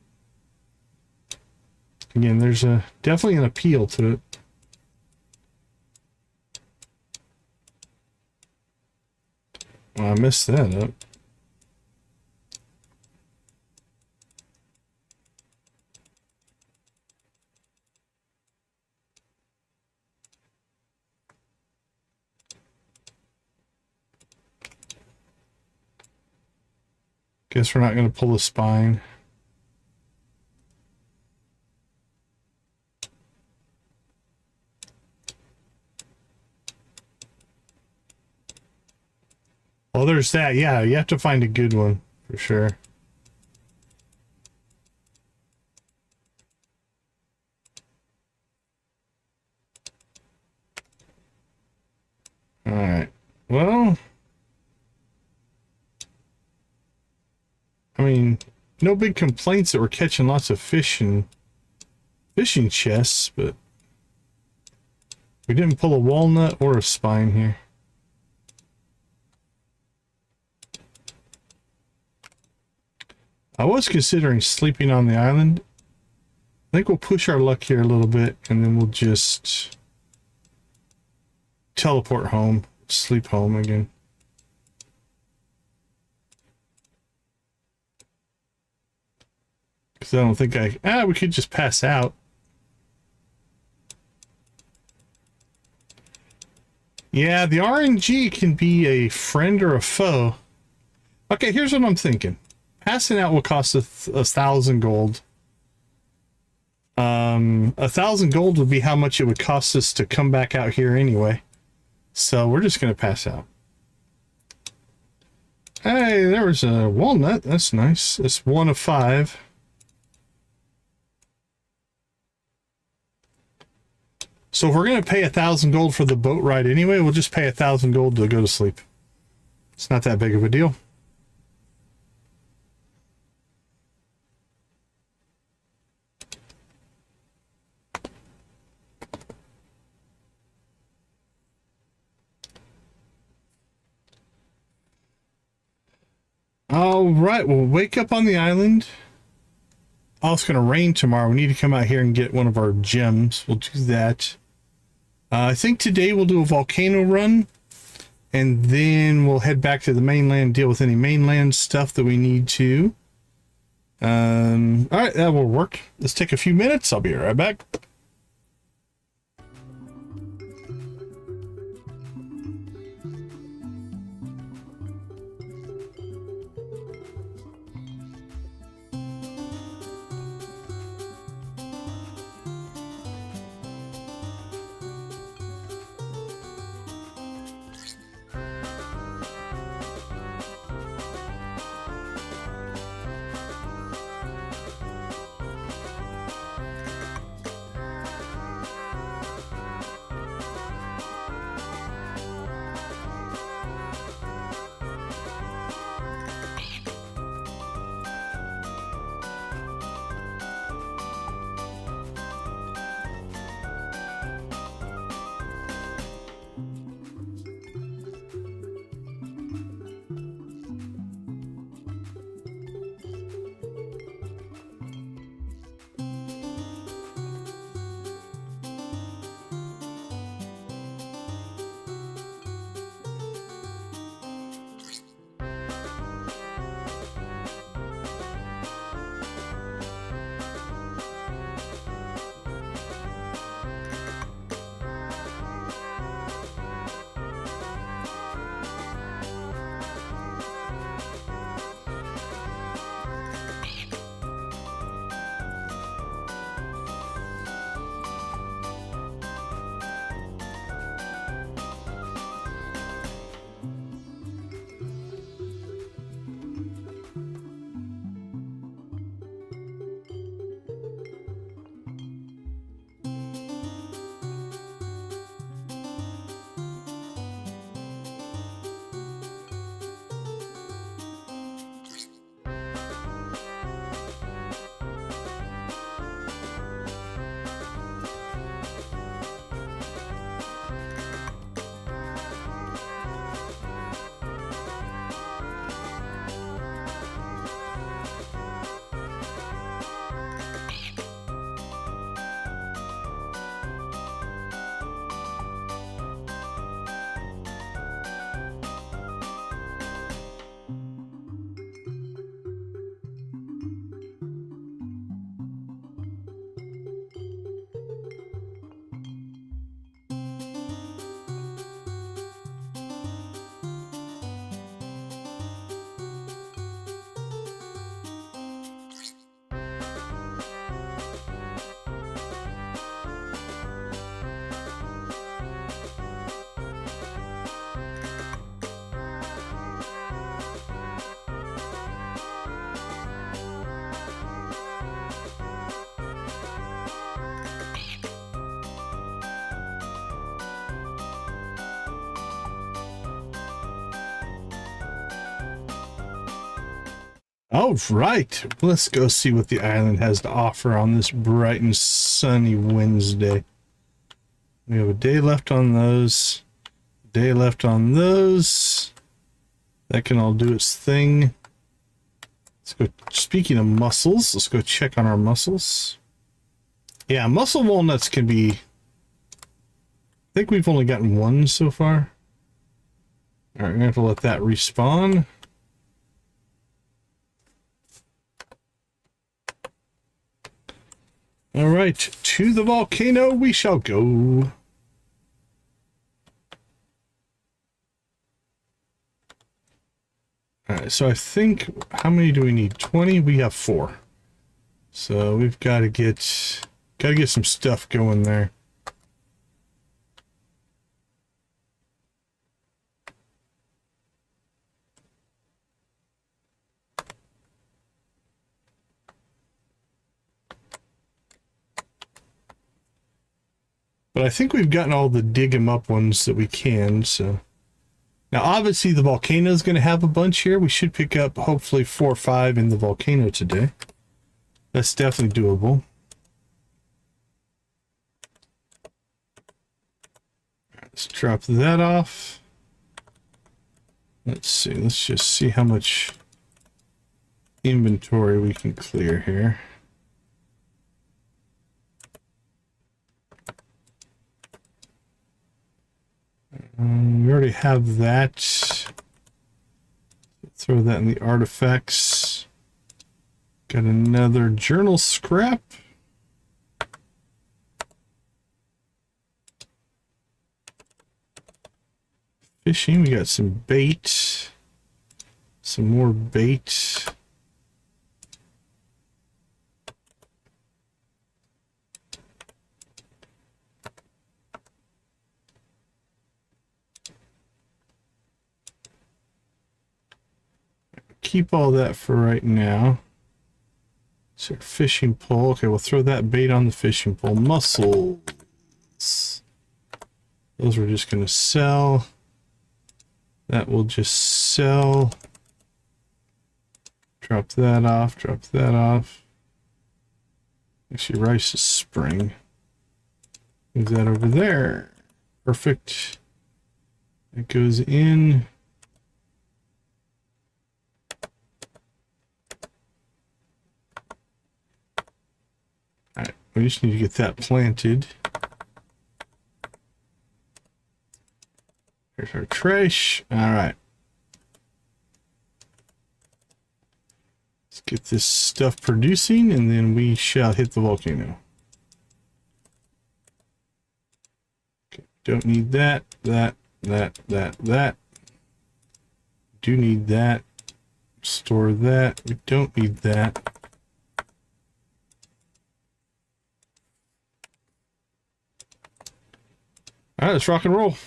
again, there's definitely an appeal to it. Well, I messed that up. Guess we're not going to pull the spine. Well, there's that. Yeah, you have to find a good one for sure. All right. Well, I mean, no big complaints that we're catching lots of fish and fishing chests, but we didn't pull a walnut or a spine here. I was considering sleeping on the island. I think we'll push our luck here a little bit, and then we'll just teleport home, sleep home again. because I don't think we could just pass out. Yeah, the RNG can be a friend or a foe. Okay, here's what I'm thinking. Passing out will cost 1,000 gold. 1,000 gold would be how much it would cost us to come back out here anyway. So we're just going to pass out. Hey, there was a walnut. That's nice. It's 1 of 5. So if we're going to pay 1,000 gold for the boat ride anyway, we'll just pay 1,000 gold to go to sleep. It's not that big of a deal. All right, we'll wake up on the island. Oh, it's going to rain tomorrow. We need to come out here and get one of our gems. We'll do that. I think today we'll do a volcano run, and then we'll head back to the mainland, deal with any mainland stuff that we need to. All right, that will work. Let's take a few minutes. I'll be right back. All right, let's go see what the island has to offer on this bright and sunny Wednesday. We have a day left on those, a day left on those. That can all do its thing. Let's go, speaking of mussels, let's go check on our mussels. Yeah, mussel walnuts can be, I think we've only gotten one so far. All right, we're gonna have to let that respawn. All right, to the volcano we shall go. All right, so I think, how many do we need? 20? We have 4. So we've got to get some stuff going there. But I think we've gotten all the dig 'em up ones that we can, so. Now, obviously, the volcano is going to have a bunch here. We should pick up, hopefully, 4 or 5 in the volcano today. That's definitely doable. Let's drop that off. Let's see. Let's just see how much inventory we can clear here. We already have that. Throw that in the artifacts. Got another journal scrap. Fishing, we got some bait. Some more bait. Keep all that for right now. So fishing pole. Okay, we'll throw that bait on the fishing pole. Mussels. Those we're just going to sell. That will just sell. Drop that off. Drop that off. Actually, rice is spring. Move that over there. Perfect. It goes in. Alright, we just need to get that planted. Here's our trash. Alright. Let's get this stuff producing and then we shall hit the volcano. Okay, don't need that, that. Do need that. Store that. We don't need that. Alright, let's rock and roll.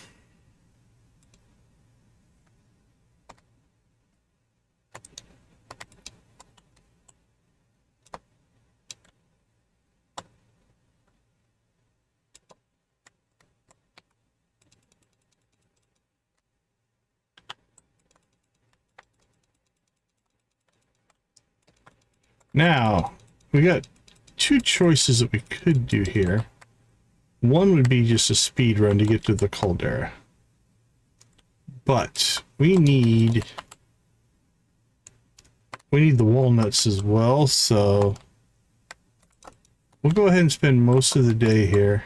Now, we got 2 choices that we could do here. One would be just a speed run to get to the caldera. But we need the walnuts as well, so we'll go ahead and spend most of the day here.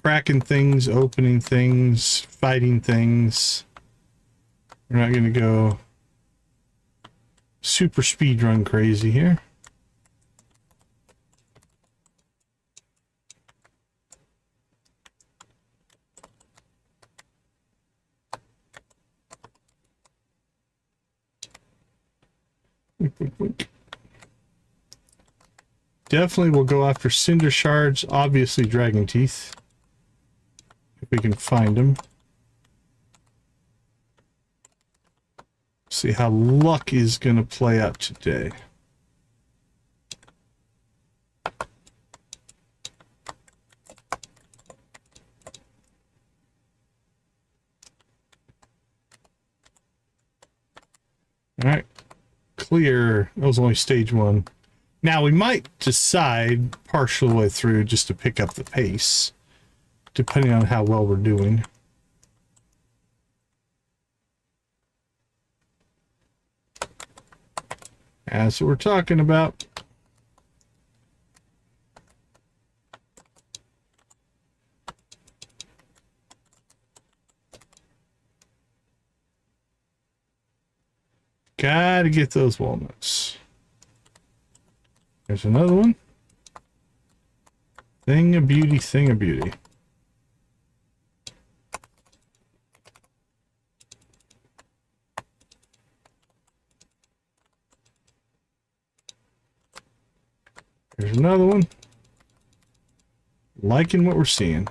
Cracking things, opening things, fighting things. We're not going to go super speed run crazy here. Definitely we'll go after cinder shards, obviously dragon teeth, if we can find them. See how luck is going to play out today. All right, clear. That was only stage 1. Now we might decide partial way through just to pick up the pace, depending on how well we're doing. That's what we're talking about. Gotta get those walnuts. There's another one. Thing of beauty, thing of beauty. There's another one. Liking what we're seeing.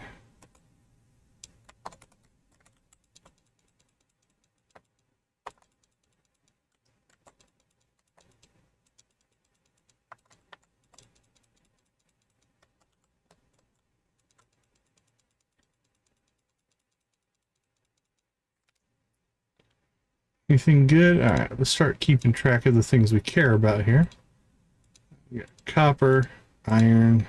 Anything good? Alright, let's start keeping track of the things we care about here. We got copper, iron,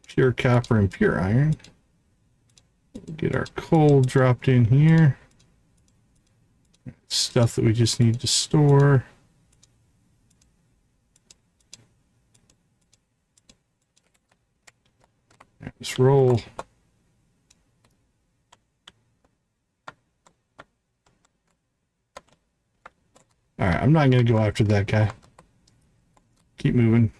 pure copper and pure iron. Get our coal dropped in here. Stuff that we just need to store. Let's roll. Alright, I'm not going to go after that guy. Keep moving.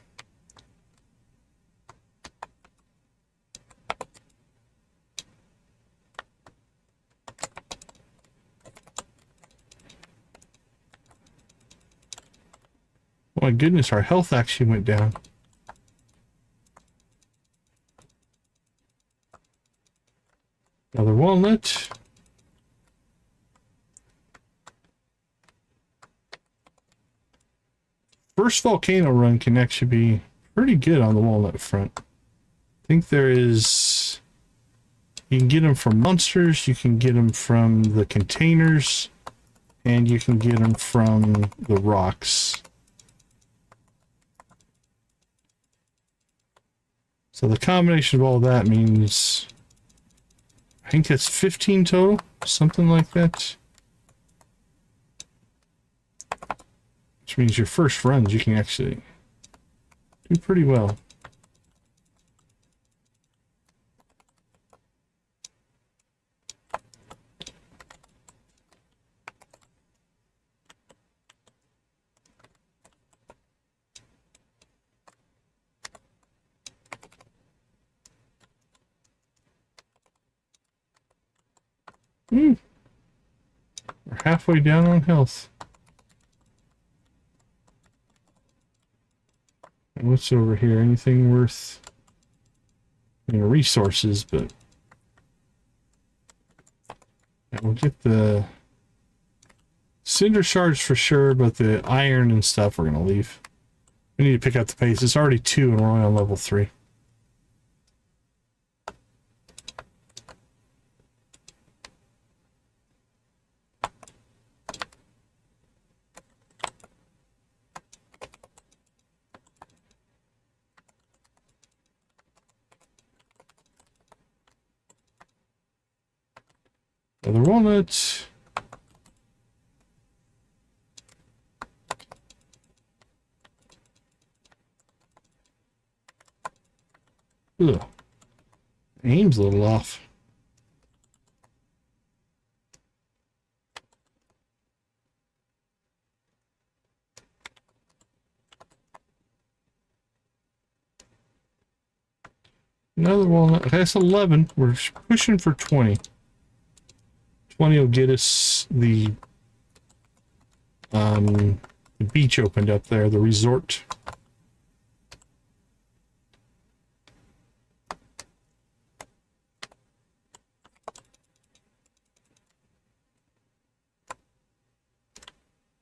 Oh my goodness, our health actually went down. Another walnut. First volcano run can actually be pretty good on the walnut front. I think there is... You can get them from monsters, you can get them from the containers, and you can get them from the rocks. So the combination of all that means... I think that's 15 total, something like that. Which means your first runs, you can actually do pretty well. We're halfway down on health. And what's over here? Anything worth, resources, but we'll get the cinder shards for sure, but the iron and stuff we're gonna leave. We need to pick up the pace. It's already 2 and we're only on level 3. Another walnut. Ugh. Aim's a little off. Another walnut. That's 11. We're pushing for 20. 20 will get us the beach opened up there, the resort.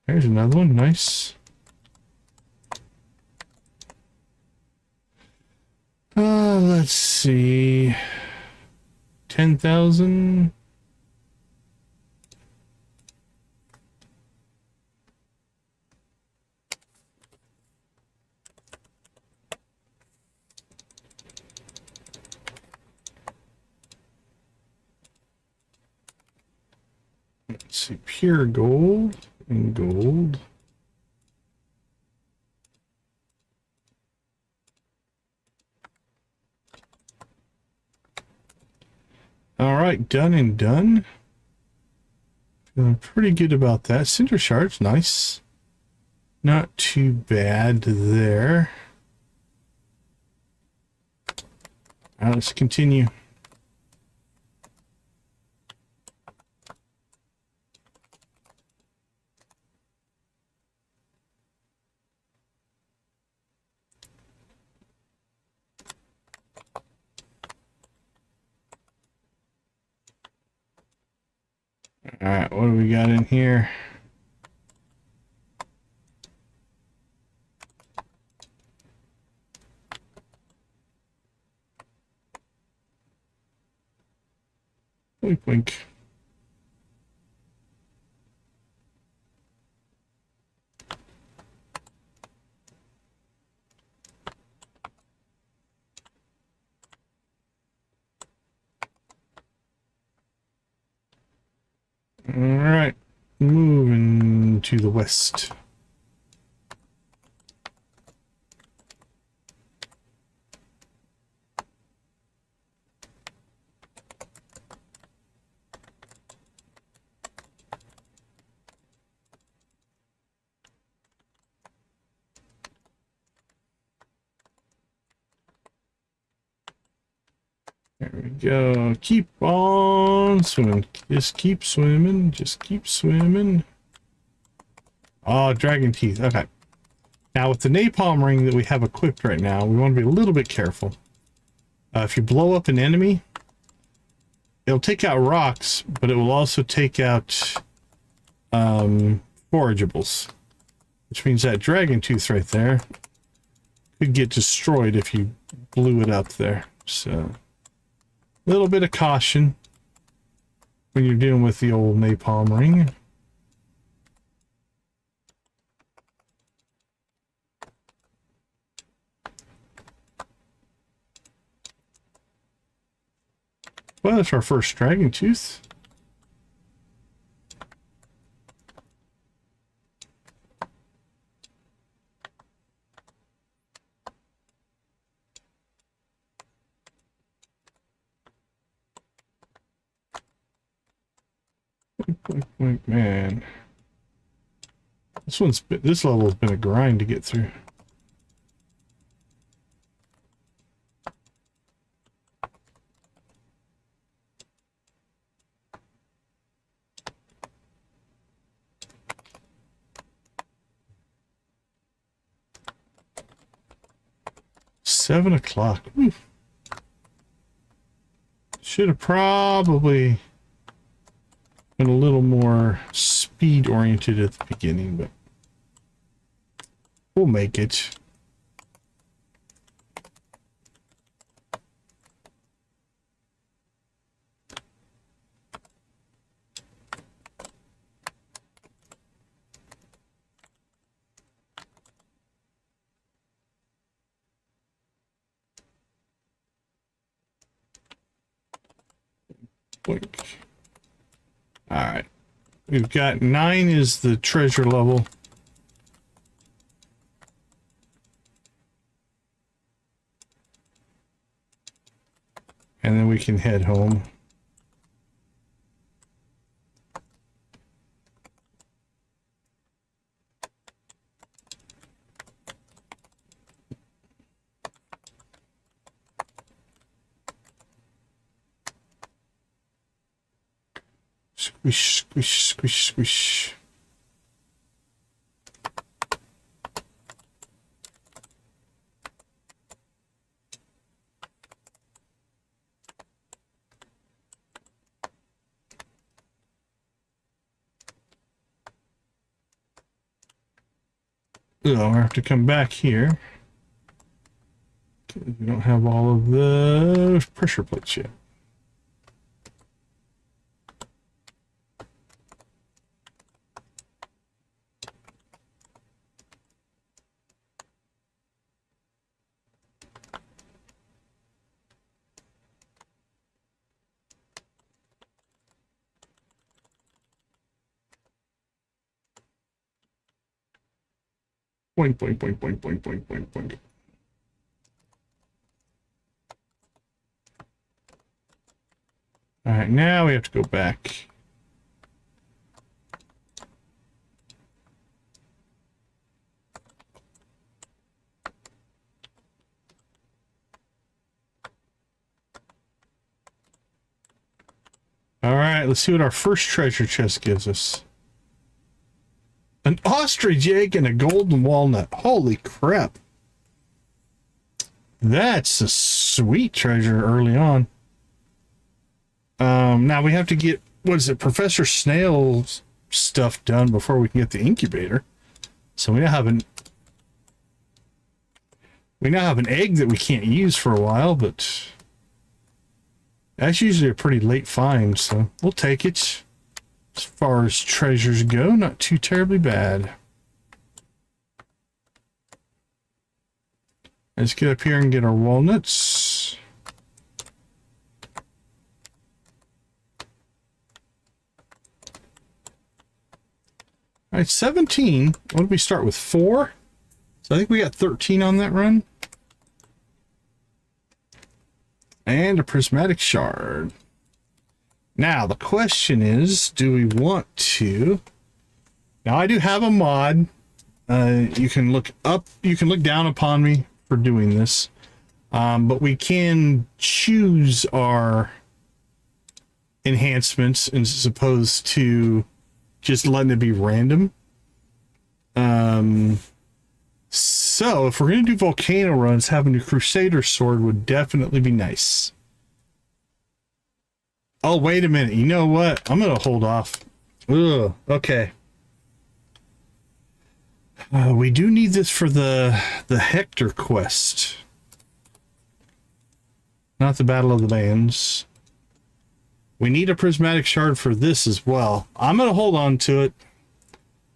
There's another one, nice. Let's see. 10,000. Let's see, pure gold and gold. All right, done and done. Feeling pretty good about that. Cinder shards, nice. Not too bad there. All right, let's continue. All right, what do we got in here? Wink, wink. All right, moving to the west. There we go. Keep on swimming. Just keep swimming. Just keep swimming. Oh, dragon teeth. Okay. Now with the napalm ring that we have equipped right now, we want to be a little bit careful. If you blow up an enemy, it'll take out rocks, but it will also take out forageables. Which means that dragon tooth right there could get destroyed if you blew it up there. So, a little bit of caution when you're dealing with the old napalm ring. Well, that's our first dragon tooth. Wait, man. This level's been a grind to get through. Seven o'clock. Should have probably been a little more speed oriented at the beginning, but we'll make it. Blink. All right. We've got 9 is the treasure level. And then we can head home. Squish, squish, squish, squish. Oh, I have to come back here. We don't have all of the pressure plates yet. Boink, boink, boink, boink, boink, boink, boink, boink. All right, now we have to go back. right, let's see what our first treasure chest gives us. An ostrich egg and a golden walnut. Holy crap. That's a sweet treasure early on. Now we have to get, what is it, Professor Snail's stuff done before we can get the incubator. So we now have an egg that we can't use for a while, but that's usually a pretty late find, so we'll take it. As far as treasures go, not too terribly bad. Let's get up here and get our walnuts. All right, 17. What did we start with? 4? So I think we got 13 on that run. And a prismatic shard. Now, the question is, do we want to... Now, I do have a mod. You can look up, you can look down upon me for doing this. But we can choose our enhancements as opposed to just letting it be random. So if we're going to do volcano runs, having a Crusader sword would definitely be nice. Oh, wait a minute. You know what? I'm going to hold off. Ugh, okay. We do need this for the Hector quest. Not the Battle of the Bands. We need a prismatic shard for this as well. I'm going to hold on to it.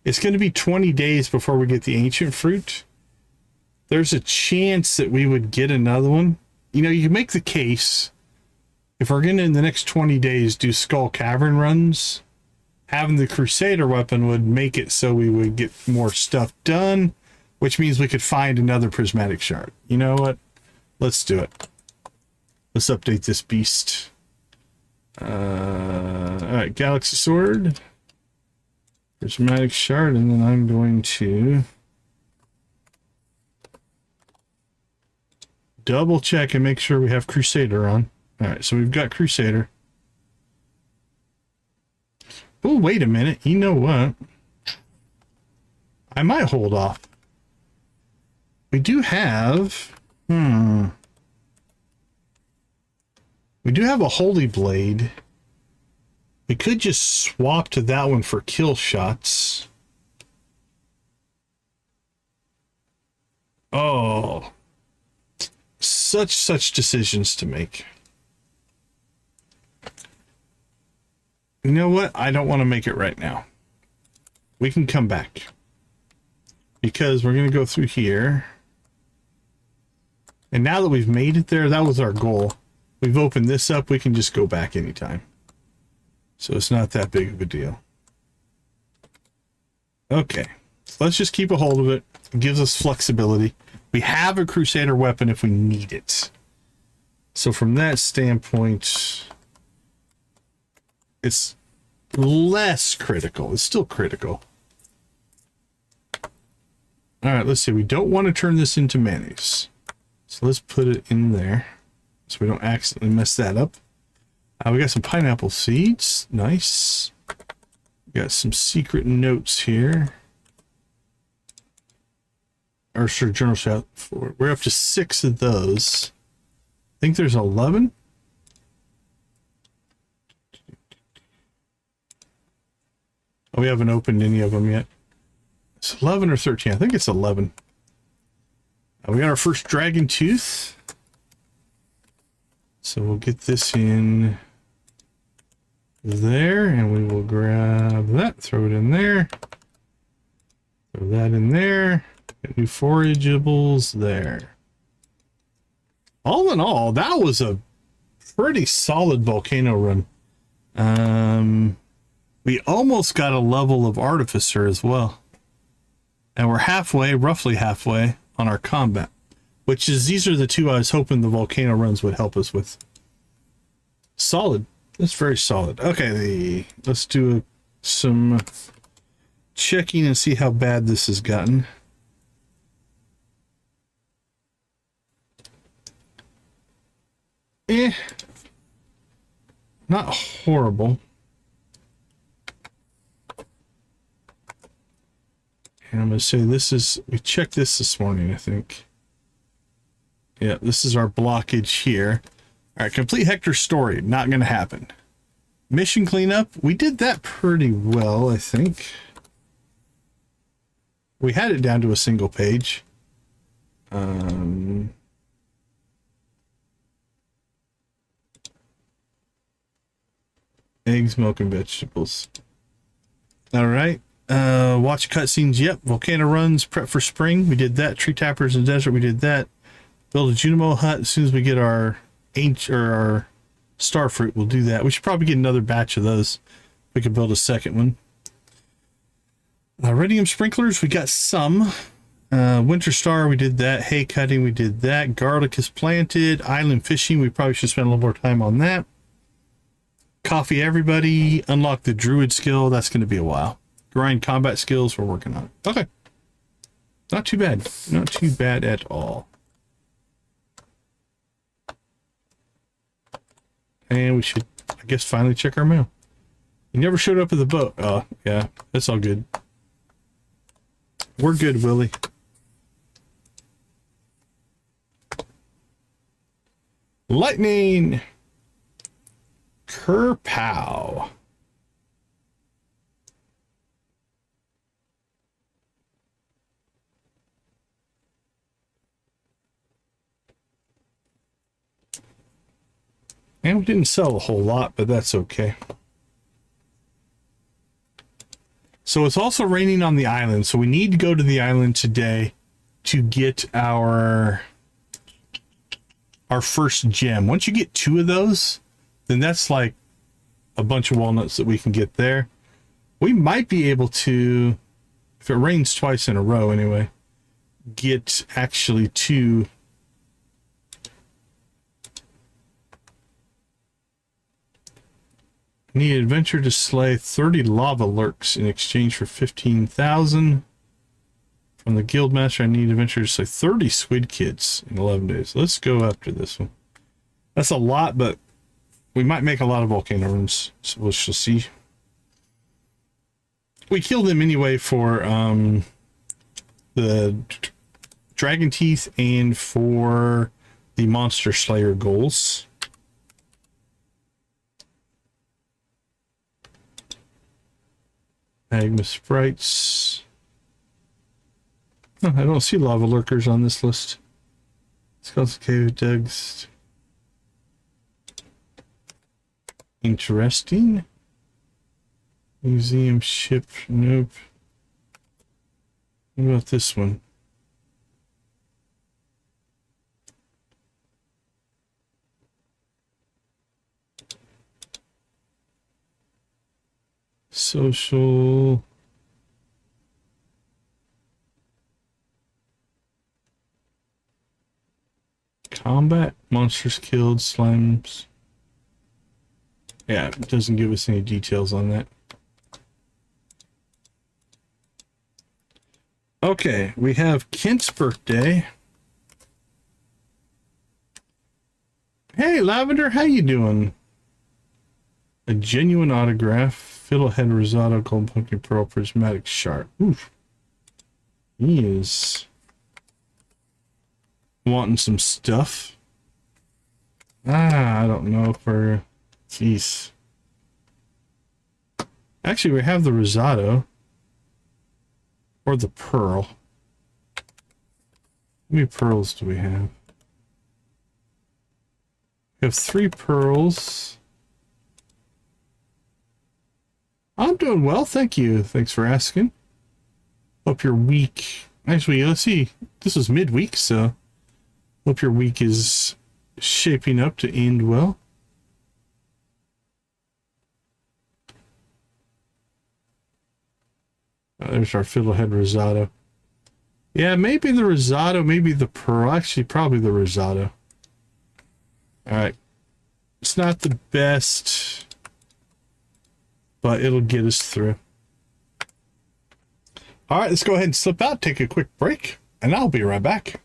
It's going to be 20 days before we get the ancient fruit. There's a chance that we would get another one. You know, you can make the case, if we're going to, in the next 20 days, do Skull Cavern runs, having the Crusader weapon would make it so we would get more stuff done, which means we could find another prismatic shard. You know what? Let's do it. Let's update this beast. Alright, Galaxy Sword, prismatic shard, and then I'm going to double check and make sure we have Crusader on. Alright, so we've got Crusader. Oh, wait a minute. You know what? I might hold off. We do have... We do have a Holy Blade. We could just swap to that one for kill shots. Oh. Such decisions to make. You know what? I don't want to make it right now. We can come back. Because we're going to go through here. And now that we've made it there, that was our goal. We've opened this up, we can just go back anytime. So it's not that big of a deal. Okay. So let's just keep a hold of it. It gives us flexibility. We have a Crusader weapon if we need it. So from that standpoint, it's less critical. It's still critical. Alright, let's see. We don't want to turn this into mayonnaise. So let's put it in there, so we don't accidentally mess that up. We got some pineapple seeds. Nice. We got some secret notes here. Or sure, journal shout. We're up to 6 of those. I think there's 11. Oh, we haven't opened any of them yet. It's 11 or 13. I think it's 11. We got our first dragon tooth. So we'll get this in there, and we will grab that, throw it in there, throw that in there, get new forageables there. All in all, that was a pretty solid volcano run. We almost got a level of Artificer as well. And we're halfway, roughly halfway, on our combat. Which is, these are the two I was hoping the volcano runs would help us with. Solid. That's very solid. Okay, let's do some checking and see how bad this has gotten. Not horrible. And I'm going to say this is, we checked this morning, I think. Yeah, this is our blockage here. All right, complete Hector's story. Not going to happen. Mission cleanup. We did that pretty well, I think. We had it down to a single page. Eggs, milk, and vegetables. All right. Watch cutscenes. Yep. Volcano runs. Prep for spring. We did that. Tree tappers in the desert. We did that. Build a Junimo hut. As soon as we get our our star fruit, we'll do that. We should probably get another batch of those. We could build a second one. Radium sprinklers. We got some. Winter star. We did that. Hay cutting. We did that. Garlic is planted. Island fishing. We probably should spend a little more time on that. Coffee everybody. Unlock the Druid skill. That's going to be a while. Grind combat skills. We're working on it. Okay. Not too bad. Not too bad at all. And we should, I guess, finally check our mail. You never showed up at the boat. Oh, yeah. That's all good. We're good, Willie. Lightning! Kerpow. And we didn't sell a whole lot, but that's okay. So it's also raining on the island, so we need to go to the island today to get our first gem. Once you get 2 of those, then that's like a bunch of walnuts that we can get there. We might be able to, if it rains twice in a row anyway, get actually 2. Need adventure to slay 30 lava lurks in exchange for 15,000. From the guildmaster, I need adventure to slay 30 squid kids in 11 days. Let's go after this one. That's a lot, but we might make a lot of volcano rooms, so we shall see. We kill them anyway for the dragon teeth and for the monster slayer goals. Magma sprites. Oh, I don't see lava lurkers on this list. Skulls cave dugs. Interesting. Museum ship. Nope. What about this one? Social. Combat. Monsters killed. Slimes. Yeah, it doesn't give us any details on that. Okay, we have Kent's birthday. Hey, Lavender, how you doing? A genuine autograph. Fiddlehead Rosado, Gold Pumpkin Pearl, Prismatic Shark. Oof. He is wanting some stuff. I don't know if we're... Jeez. Actually, we have the Rosado. Or the Pearl. How many pearls do we have? We have 3 pearls. I'm doing well, thank you. Thanks for asking. Hope your week... Actually, let's see. This is midweek, so... Hope your week is shaping up to end well. There's our Fiddlehead Rosado. Yeah, maybe the Rosado, maybe the Pearl. Actually, probably the Rosado. Alright. It's not the best, but it'll get us through. Alright, let's go ahead and slip out, take a quick break, and I'll be right back.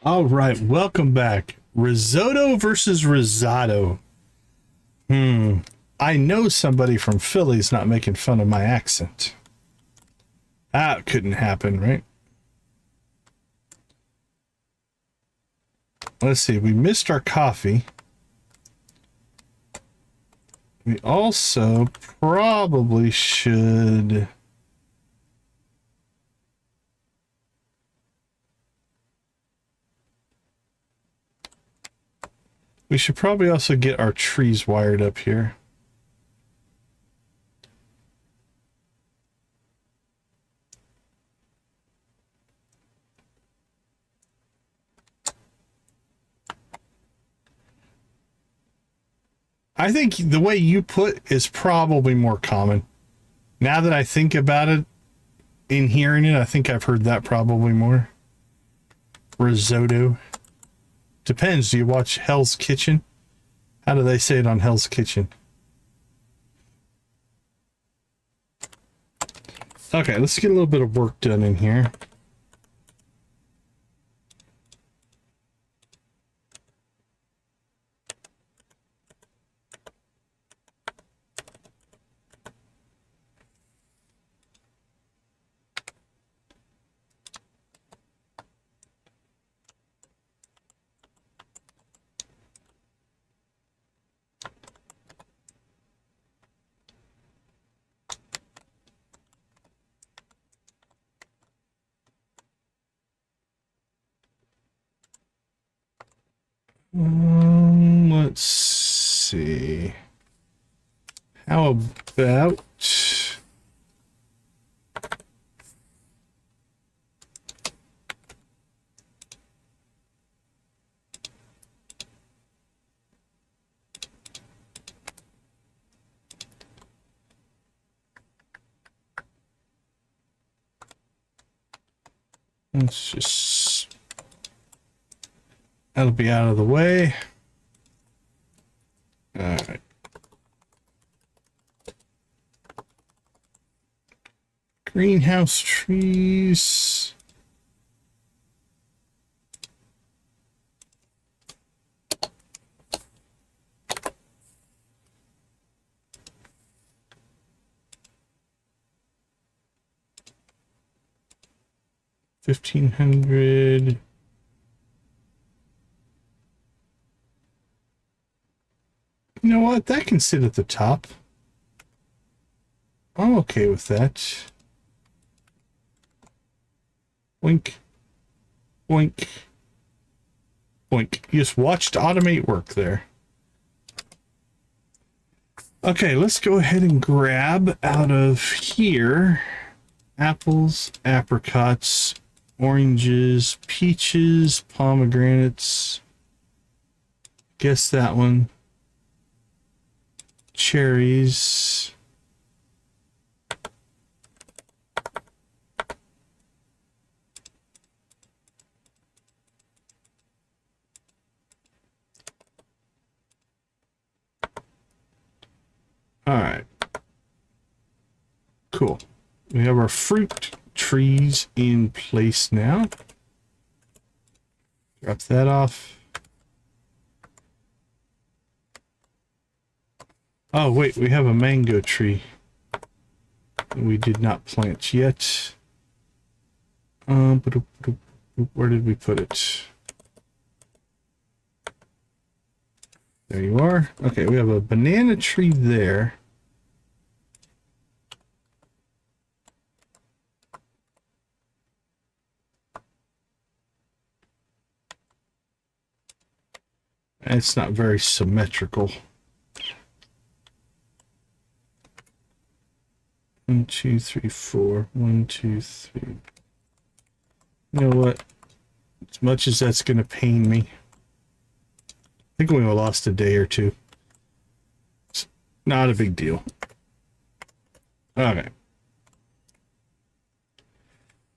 All right, welcome back. Risotto versus risotto. I know somebody from Philly's not making fun of my accent. That couldn't happen, right? Let's see, we missed our coffee. We also probably should... We should probably also get our trees wired up here. I think the way you put is probably more common. Now that I think about it, in hearing it, I think I've heard that probably more. Risotto. Depends. Do you watch Hell's Kitchen? How do they say it on Hell's Kitchen? Okay, let's get a little bit of work done in here. Let's see. How about... Let's just... That'll be out of the way. All right. Greenhouse trees. $1,500. You know what? That can sit at the top. I'm okay with that. Boink. Boink. Boink. You just watched automate work there. Okay, let's go ahead and grab out of here apples, apricots, oranges, peaches, pomegranates. Guess that one. Cherries. All right. Cool. We have our fruit trees in place now. Drop that off. Oh, wait, we have a mango tree we did not plant yet. Where did we put it? There you are. Okay, we have a banana tree there. It's not very symmetrical. 1, 2, 3, 4. 1, 2, 3. You know what? As much as that's going to pain me, I think we lost a day or two. It's not a big deal. Okay.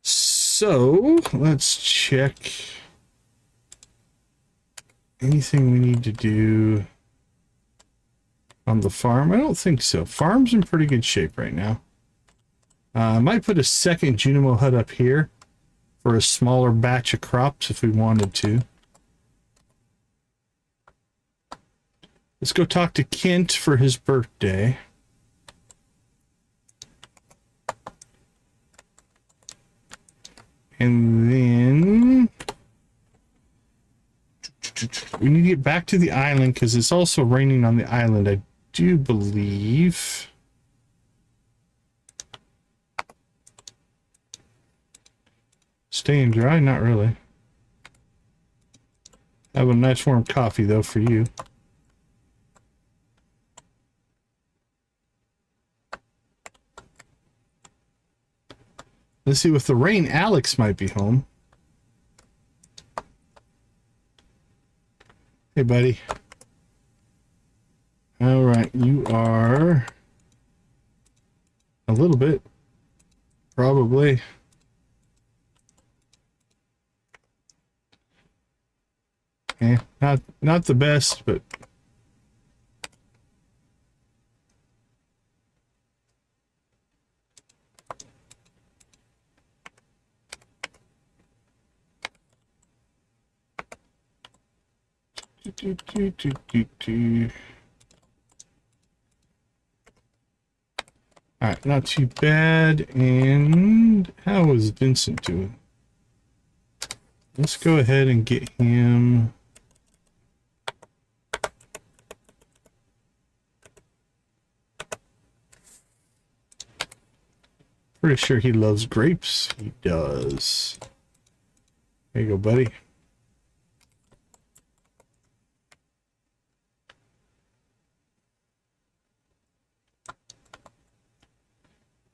So, let's check anything we need to do on the farm. I don't think so. Farm's in pretty good shape right now. I might put a second Junimo hut up here for a smaller batch of crops if we wanted to. Let's go talk to Kent for his birthday. And then we need to get back to the island because it's also raining on the island, I do believe. Staying dry? Not really. Have a nice warm coffee though for you. Let's see, with the rain, Alex might be home. Hey, buddy. All right, you are a little bit, probably. Yeah, not the best, but all right, not too bad. And how is Vincent doing? Let's go ahead and get him. Pretty sure he loves grapes. He does. There you go, buddy.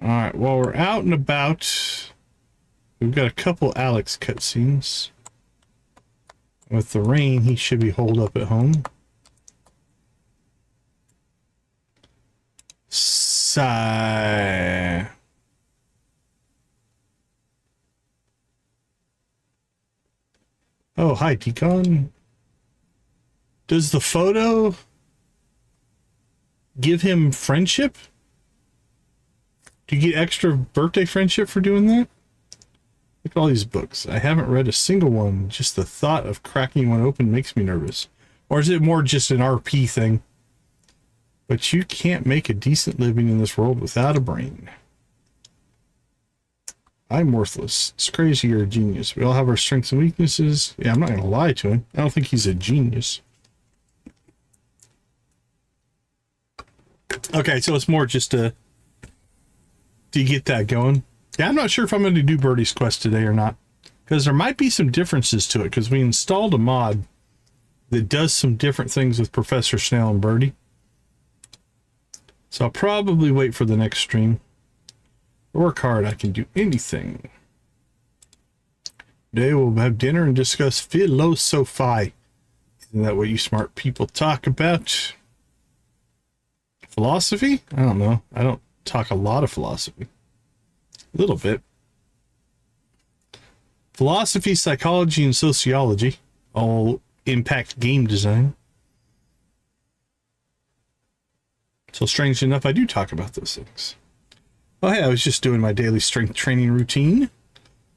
Alright, while we're out and about, we've got a couple Alex cutscenes. With the rain, he should be holed up at home. Sigh. Oh, hi, Decon. Does the photo give him friendship? Do you get extra birthday friendship for doing that? Look at all these books. I haven't read a single one. Just the thought of cracking one open makes me nervous. Or is it more just an RP thing? But you can't make a decent living in this world without a brain. I'm worthless. It's crazy you're a genius. We all have our strengths and weaknesses. Yeah, I'm not going to lie to him. I don't think he's a genius. Okay, so it's more just to get that going. Yeah, I'm not sure if I'm going to do Birdie's Quest today or not. Because there might be some differences to it. Because we installed a mod that does some different things with Professor Snail and Birdie. So I'll probably wait for the next stream. Work hard, I can do anything. Today we'll have dinner and discuss philosophy. Isn't that what you smart people talk about? Philosophy? I don't know. I don't talk a lot of philosophy. A little bit. Philosophy, psychology, and sociology all impact game design. So strange enough, I do talk about those things. Oh, hey, I was just doing my daily strength training routine.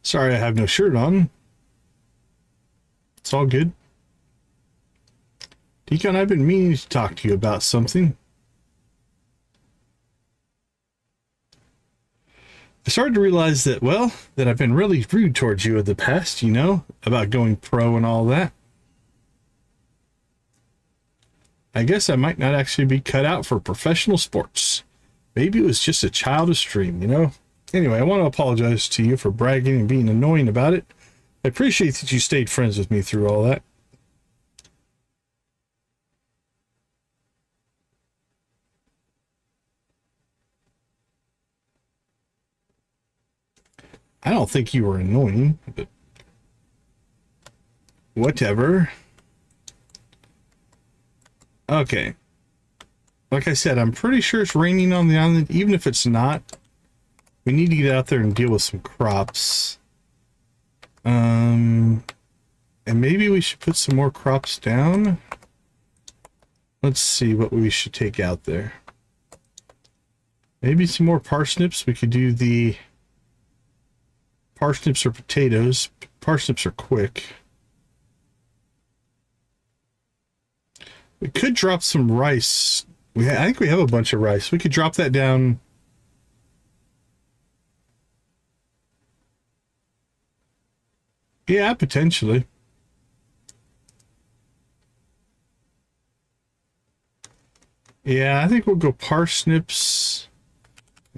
Sorry I have no shirt on. It's all good. Deacon, I've been meaning to talk to you about something. I started to realize that, well, that I've been really rude towards you in the past, you know, about going pro and all that. I guess I might not actually be cut out for professional sports. Maybe it was just a childish dream, you know? Anyway, I want to apologize to you for bragging and being annoying about it. I appreciate that you stayed friends with me through all that. I don't think you were annoying, but whatever. Okay. Like I said, I'm pretty sure it's raining on the island. Even if it's not, we need to get out there and deal with some crops. And maybe we should put some more crops down. Let's see what we should take out there. Maybe some more parsnips. We could do the Parsnips or potatoes. Parsnips are quick. We could drop some rice. I think we have a bunch of rice. We could drop that down. Yeah, potentially. Yeah, I think we'll go parsnips.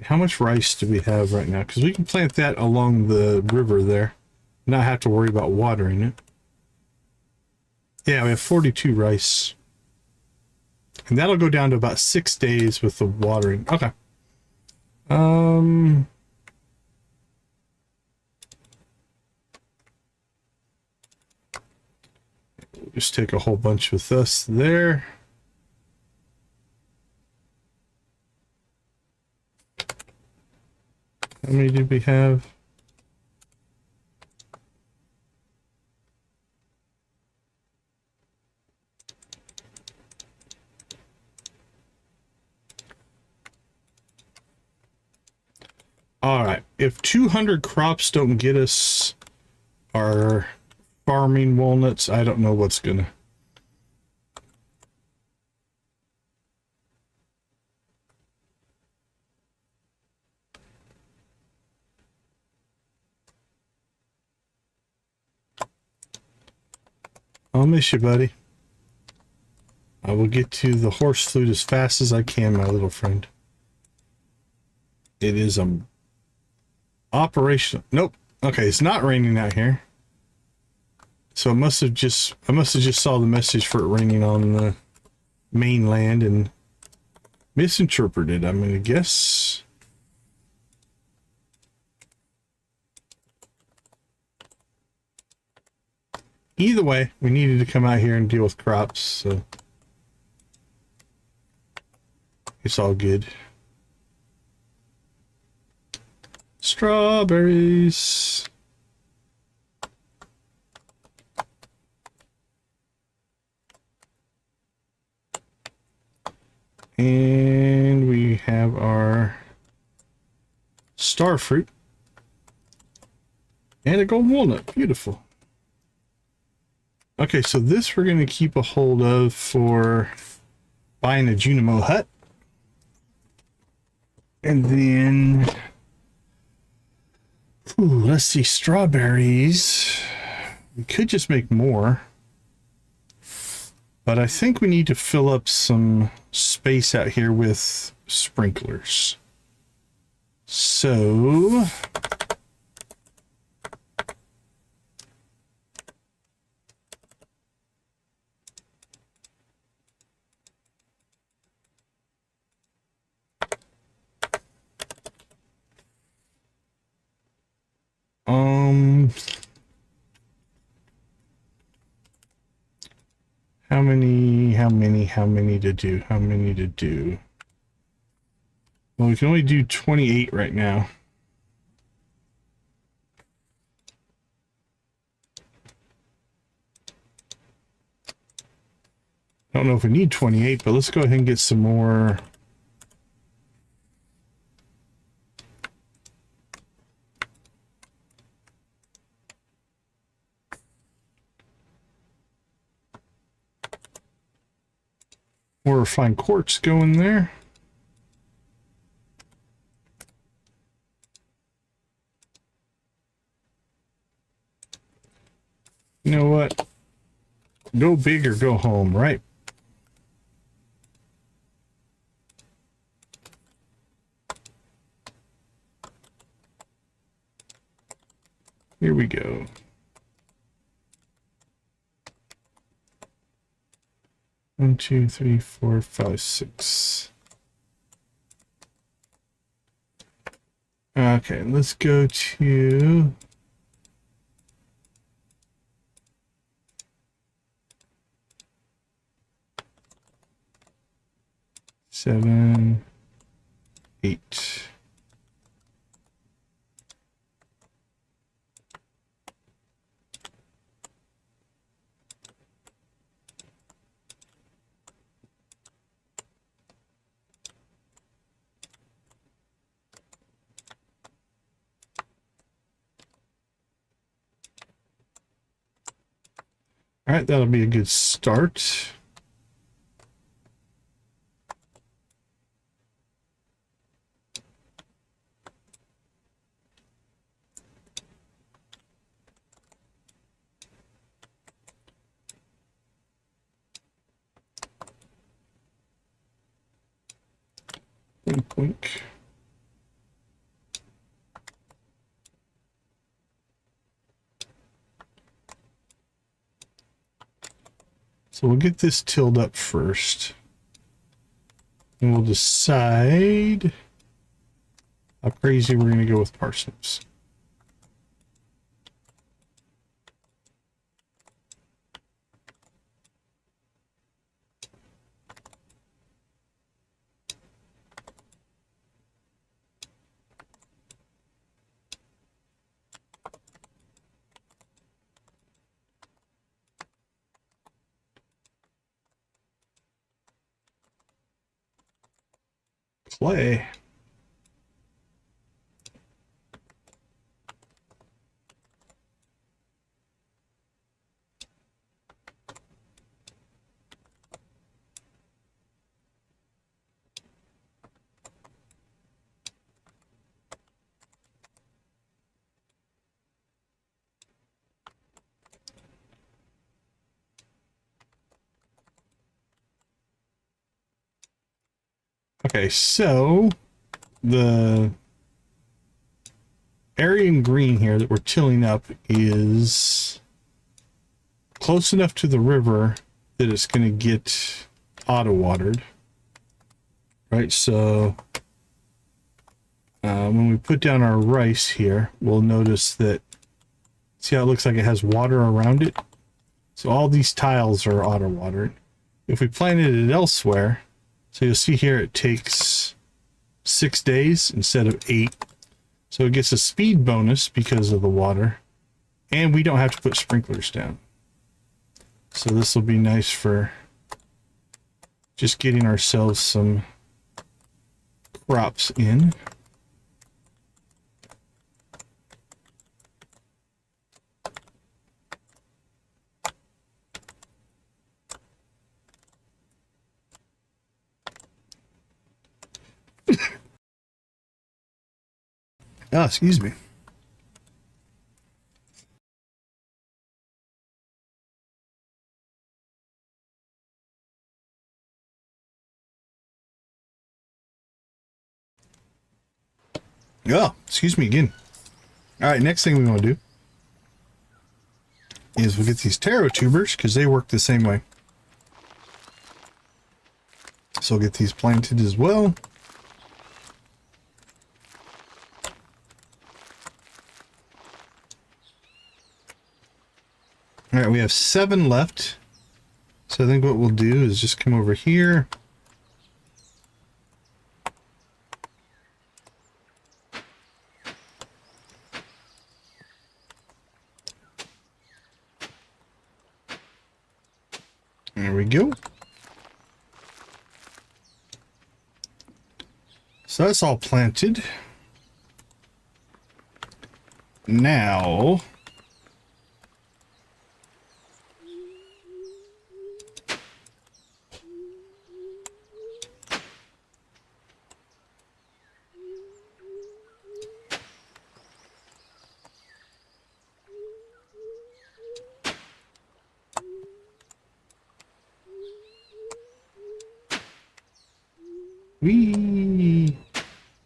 How much rice do we have right now? Because we can plant that along the river there. Not have to worry about watering it. Yeah, we have 42 rice. And that'll go down to about 6 days with the watering. Okay. Just take a whole bunch with us there. How many did we have? All right. If 200 crops don't get us our farming walnuts, I don't know what's gonna. I'll miss you, buddy. I will get to the horse flute as fast as I can, my little friend. It is operational. Nope. Okay, it's not raining out here. So I must have just saw the message for it raining on the mainland and misinterpreted, I'm gonna guess. Either way, we needed to come out here and deal with crops, so it's all good. Strawberries. And we have our star fruit and a gold walnut. Beautiful. Okay, so this we're going to keep a hold of for buying a Junimo Hut. And then, let's see, strawberries. We could just make more. But I think we need to fill up some space out here with sprinklers. So how many to do? Well, we can only do 28 right now. I don't know if we need 28, but let's go ahead and get some more. More refined quartz going there. You know what? Go big or go home, right? Here we go. One, two, three, four, five, six. Okay, let's go to seven, eight. All right, that'll be a good start. Wink, wink. So we'll get this tilled up first. And we'll decide how crazy we're going to go with parsnips. Clay. Okay, so the area in green here that we're tilling up is close enough to the river that it's going to get auto-watered. Right, so when we put down our rice here, we'll notice that, see how it looks like it has water around it? So all these tiles are auto-watered. If we planted it elsewhere, so you'll see here it takes 6 days instead of 8. So it gets a speed bonus because of the water. And we don't have to put sprinklers down. So this will be nice for just getting ourselves some crops in. Ah, excuse me. Oh, excuse me again. All right, next thing we want to do is we'll get these taro tubers because they work the same way. So we'll get these planted as well. All right, we have 7 left. So I think what we'll do is just come over here. There we go. So that's all planted. Now,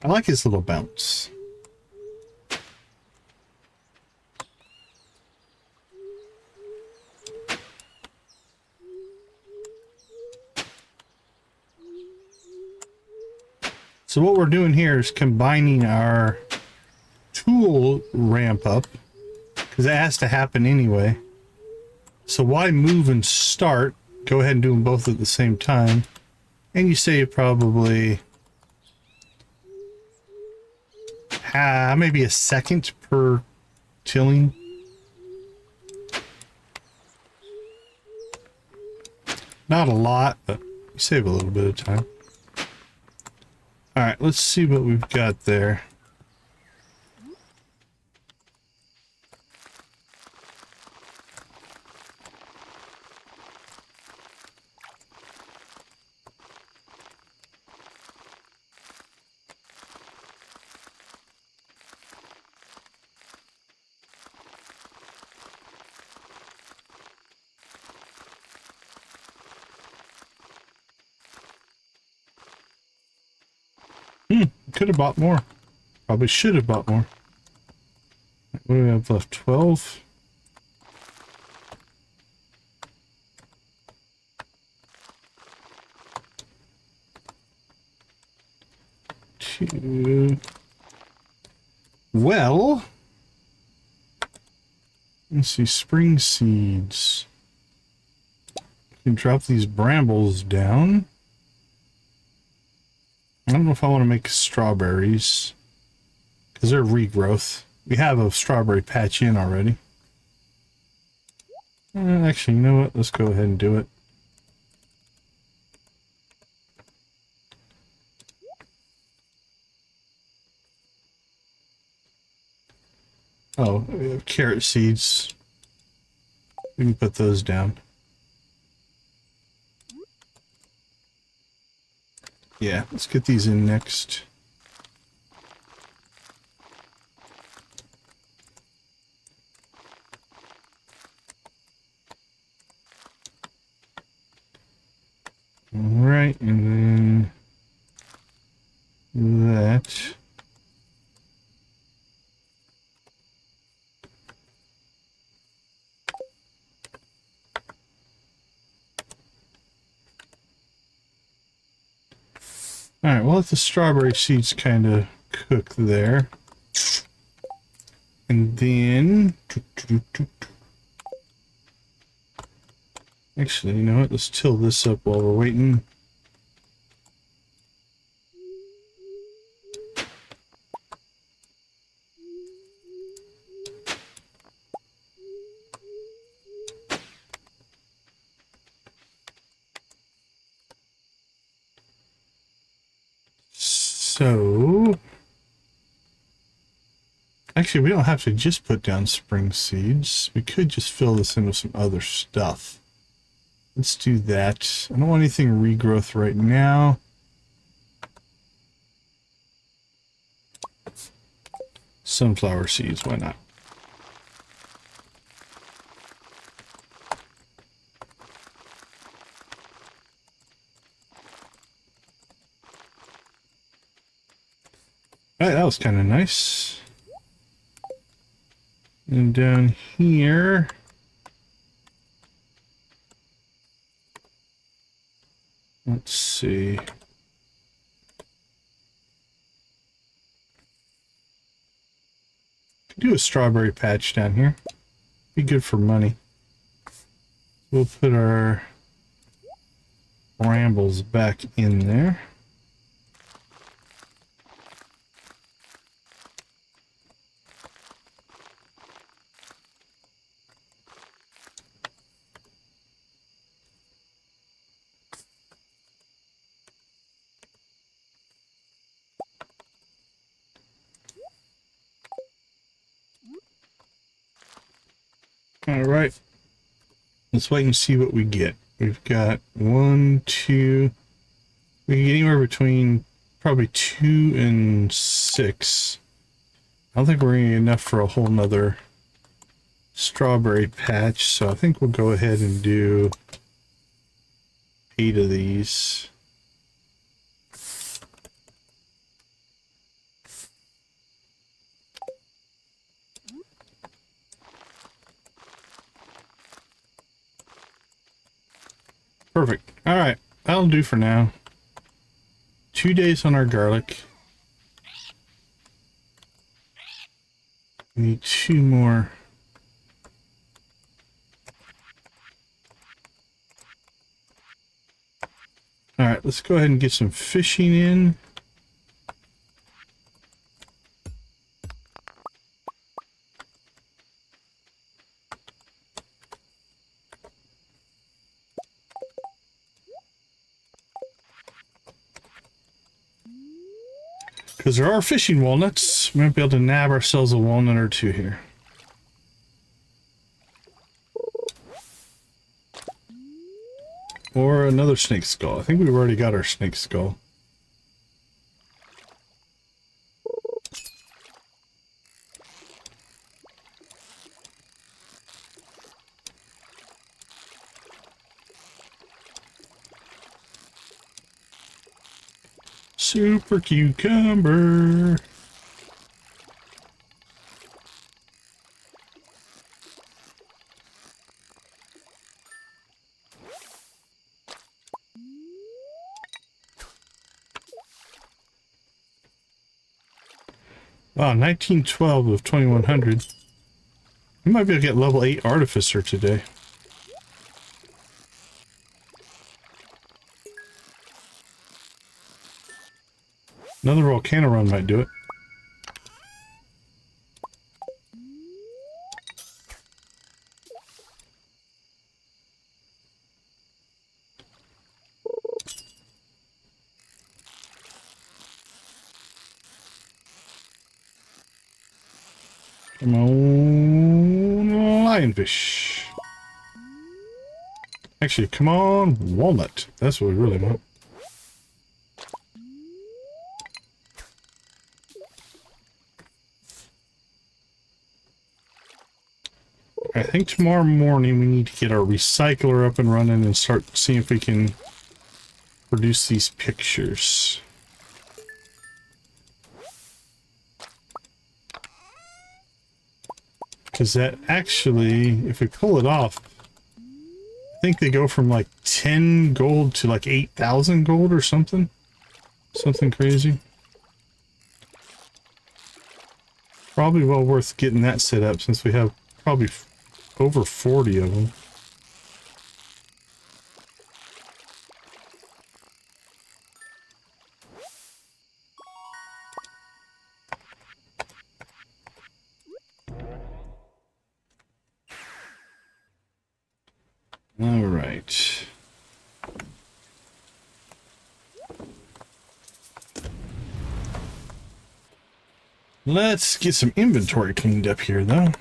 I like his little bounce. So what we're doing here is combining our tool ramp up because it has to happen anyway. So why move and start? Go ahead and do them both at the same time. And you save probably maybe a second per tilling. Not a lot, but you save a little bit of time. All right, let's see what we've got there. Could have bought more. Probably should have bought more. What do we have left? 12? Well, let's see, spring seeds. You can drop these brambles down. I don't know if I want to make strawberries because they're regrowth. We have a strawberry patch in already. Actually, you know what? Let's go ahead and do it. Oh, we have carrot seeds. We can put those down. Yeah, let's get these in next. All right, and then that. All right, we'll let the strawberry seeds kind of cook there. And then... Actually, you know what? Let's till this up while we're waiting. So... Actually, we don't have to just put down spring seeds. We could just fill this in with some other stuff. Let's do that. I don't want anything regrowth right now. Sunflower seeds, why not? Alright, that was kind of nice. And down here... Let's see. Do a strawberry patch down here. Be good for money. We'll put our brambles back in there. All right, let's wait and see what we get. We've got 1, 2, we can get anywhere between probably 2 and 6. I don't think we're gonna get enough for a whole nother strawberry patch, so I think we'll go ahead and do 8 of these. Perfect. All right, that'll do for now. 2 days on our garlic. We need 2 more. All right, let's go ahead and get some fishing in. Because there are fishing walnuts. We might be able to nab ourselves a walnut or 2 here. Or another snake skull. I think we've already got our snake skull. Super cucumber. Wow, 1912 of 2100. We might be able to get level 8 Artificer today. Another volcano run might do it. Come on, lionfish. Actually, come on, walnut. That's what we really want. I think tomorrow morning we need to get our recycler up and running and start seeing if we can produce these pictures. Because that actually, if we pull it off, I think they go from like 10 gold to like 8,000 gold or something. Something crazy. Probably well worth getting that set up since we have probably over 40 of them. All right. Let's get some inventory cleaned up here, though.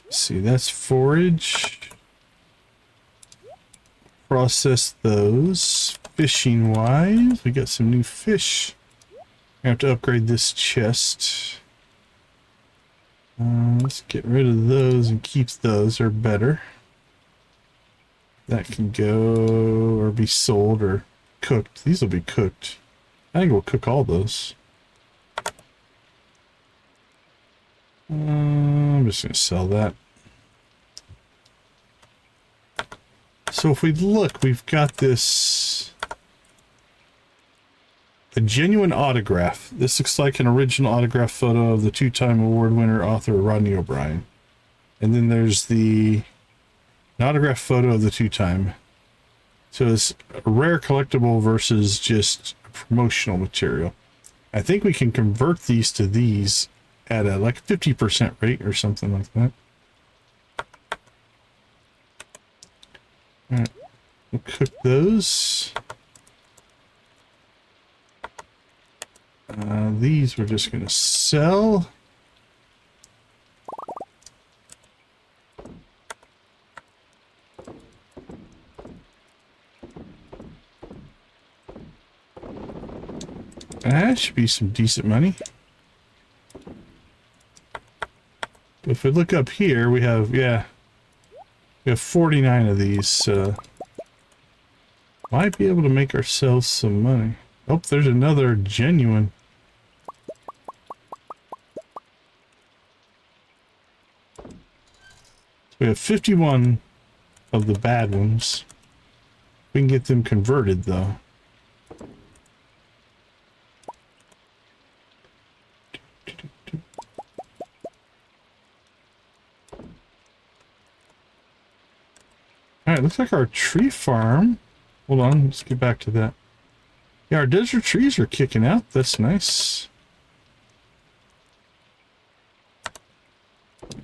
Let's see, that's forage. Process those. Fishing wise, we got some new fish. I have to upgrade this chest. Let's get rid of those and keep those. They're better. That can go or be sold or cooked. These will be cooked. I think we'll cook all those. I'm just going to sell that. So if we look, we've got this... a genuine autograph. This looks like an original autograph photo of the two-time award winner author Rodney O'Brien. And then there's an autograph photo of the two-time. So it's a rare collectible versus just promotional material. I think we can convert these to these at a like 50% rate or something like that. All right, we'll cook those. These we're just going to sell. That should be some decent money. If we look up here, we have, yeah, we have 49 of these. Might be able to make ourselves some money. Oh, there's another genuine. We have 51 of the bad ones. We can get them converted, though. Alright, looks like our tree farm. Hold on, let's get back to that. Yeah, our desert trees are kicking out. That's nice.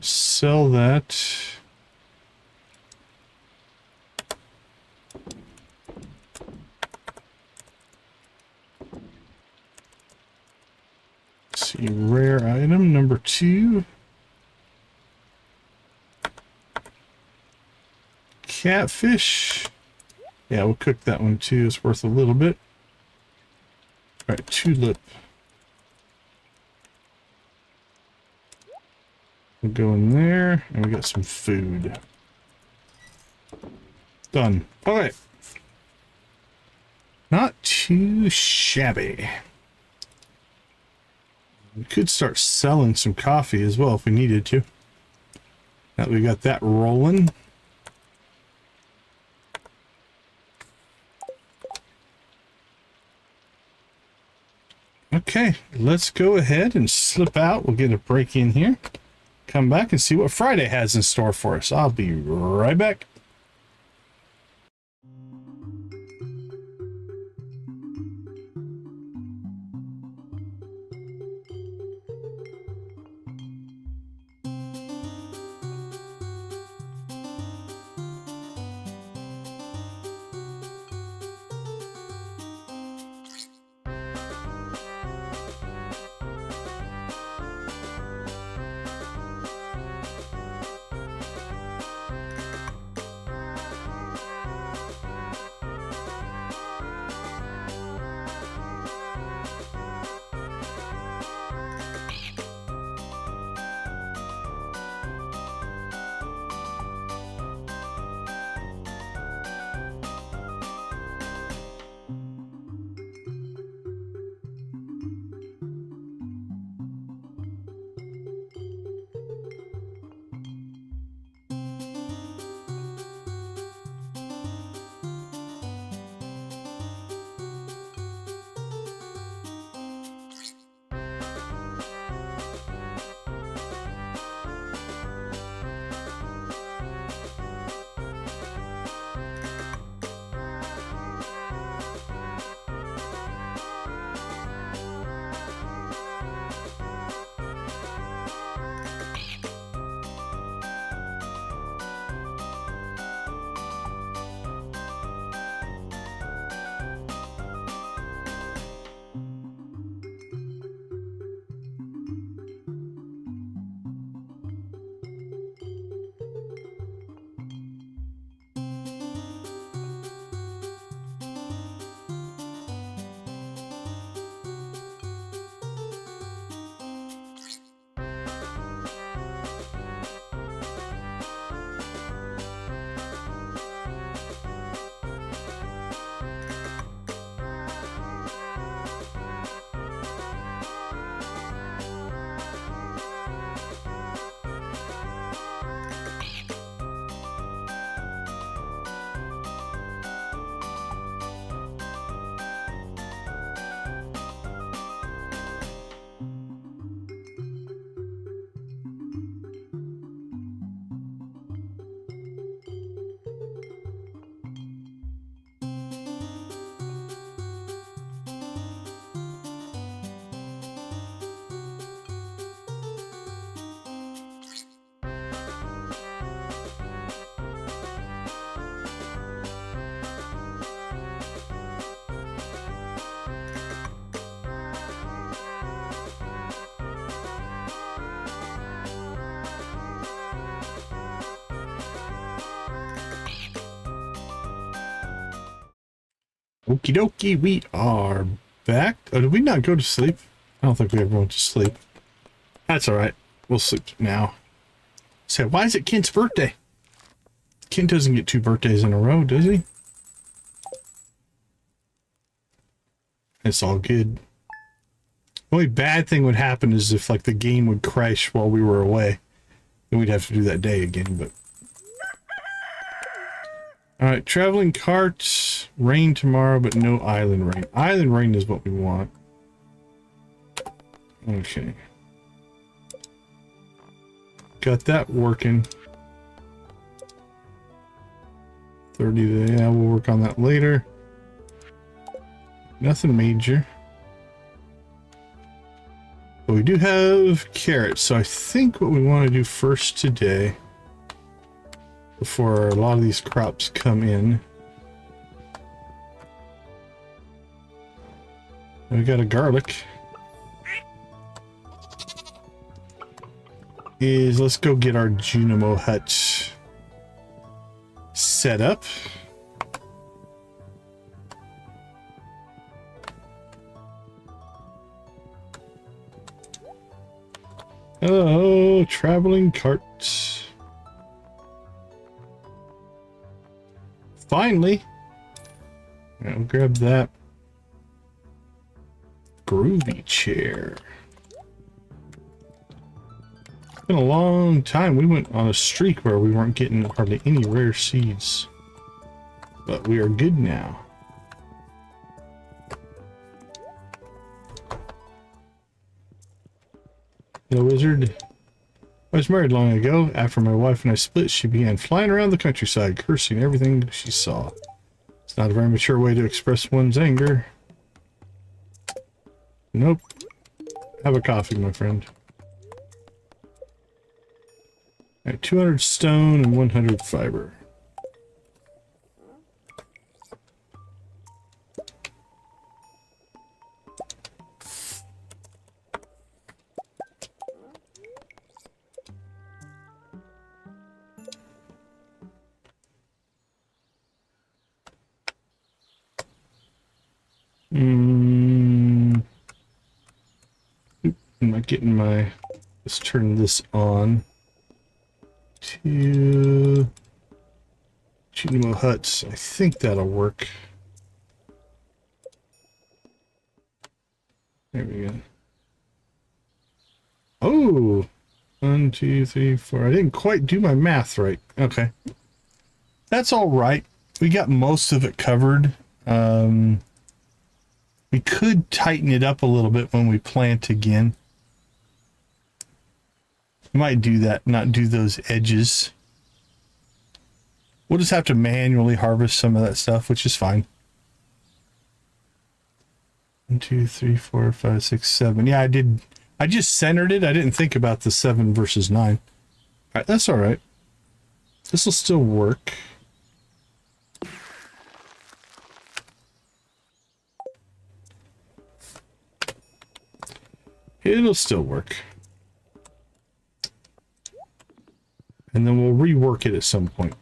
Sell that. Let's see, rare item number 2. Catfish. Yeah, we'll cook that one too. It's worth a little bit. All right, tulip. We'll go in there, and we got some food. Done. All right. Not too shabby. We could start selling some coffee as well if we needed to. Now that we got that rolling. Okay, let's go ahead and slip out. We'll get a break in here. Come back and see what Friday has in store for us. I'll be right back. Okie dokie, we are back. Oh, did we not go to sleep? I don't think we ever went to sleep. That's alright. We'll sleep now. So, why is it Kent's birthday? Kent doesn't get 2 birthdays in a row, does he? It's all good. The only bad thing would happen is if, like, the game would crash while we were away. Then we'd have to do that day again, but... Alright, traveling cart, rain tomorrow, but no island rain. Island rain is what we want. Okay. Got that working. 30 yeah, we'll work on that later. Nothing major. But we do have carrots, so I think what we want to do first today, before a lot of these crops come in. We got a garlic. Let's go get our Junimo Huts set up. Oh, traveling carts. Finally. I'll grab that. Groovy chair. It's been a long time. We went on a streak where we weren't getting hardly any rare seeds. But we are good now. Hello, wizard. I was married long ago. After my wife and I split, she began flying around the countryside, cursing everything she saw. It's not a very mature way to express one's anger. Nope. Have a coffee, my friend. Alright, 200 stone and 100 fiber. Am I getting my... Let's turn this on to Junimo Huts. I think that'll work. There we go. Oh! 1, 2, 3, 4. I didn't quite do my math right. Okay. That's all right. We got most of it covered. We could tighten it up a little bit when we plant again. Might do that, not do those edges. We'll just have to manually harvest some of that stuff, which is fine. 1, 2, 3, 4, 5, 6, 7. Yeah, I did. I just centered it. I didn't think about the 7 versus 9. All right, that's all right. This will still work. It'll still work. And then we'll rework it at some point.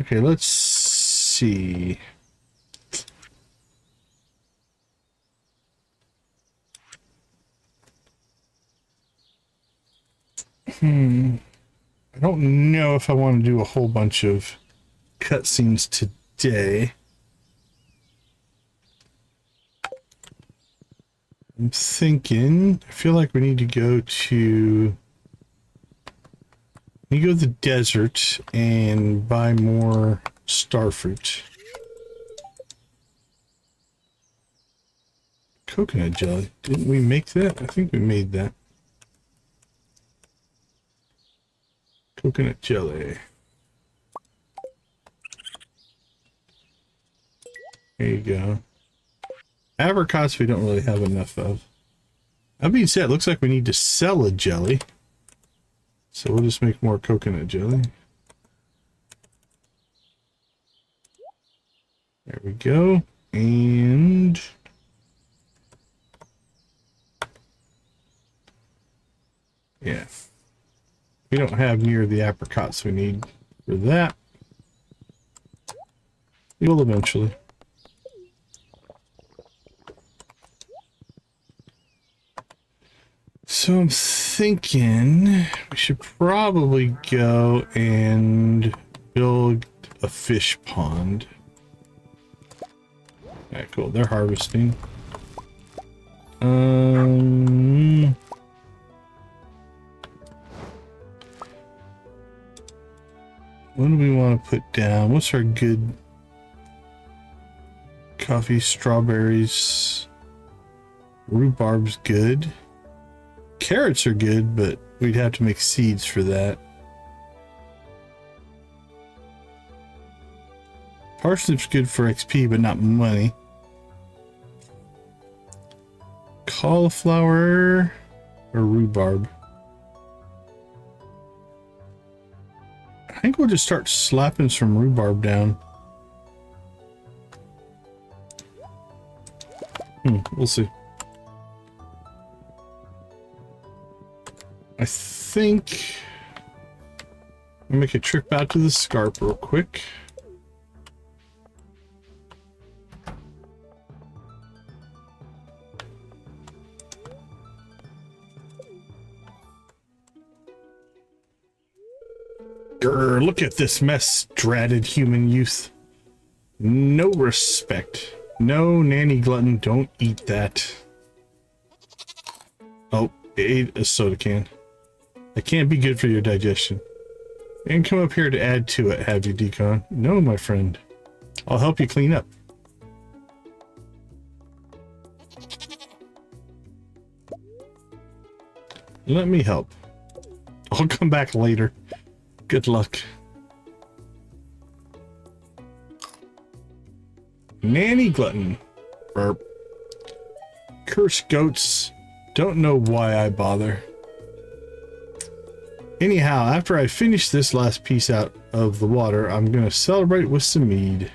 Okay, let's see. I don't know if I want to do a whole bunch of cutscenes today. I'm thinking, I feel like we need to go to the desert and buy more starfruit. Coconut jelly. Didn't we make that? I think we made that. Coconut jelly. There you go. Apricots we don't really have enough of. That being said, it looks like we need to sell a jelly. So we'll just make more coconut jelly. There we go. And yeah. We don't have near the apricots we need for that. We will eventually. So I'm thinking we should probably go and build a fish pond. Alright, cool. They're harvesting. What do we want to put down? What's our good coffee? Strawberries. Rhubarb's good. Carrots are good, but we'd have to make seeds for that. Parsnips good for XP, but not money. Cauliflower or rhubarb? I think we'll just start slapping some rhubarb down. We'll see. I think I'll make a trip out to the scarp real quick. Grr, look at this mess, dreaded human youth. No respect. No, Nanny Glutton, don't eat that. Oh, it ate a soda can. That can't be good for your digestion. You can come up here to add to it, have you, Decon? No, my friend. I'll help you clean up. Let me help. I'll come back later. Good luck. Nanny Glutton. Burp. Curse goats. Don't know why I bother. Anyhow, after I finish this last piece out of the water, I'm gonna celebrate with some mead.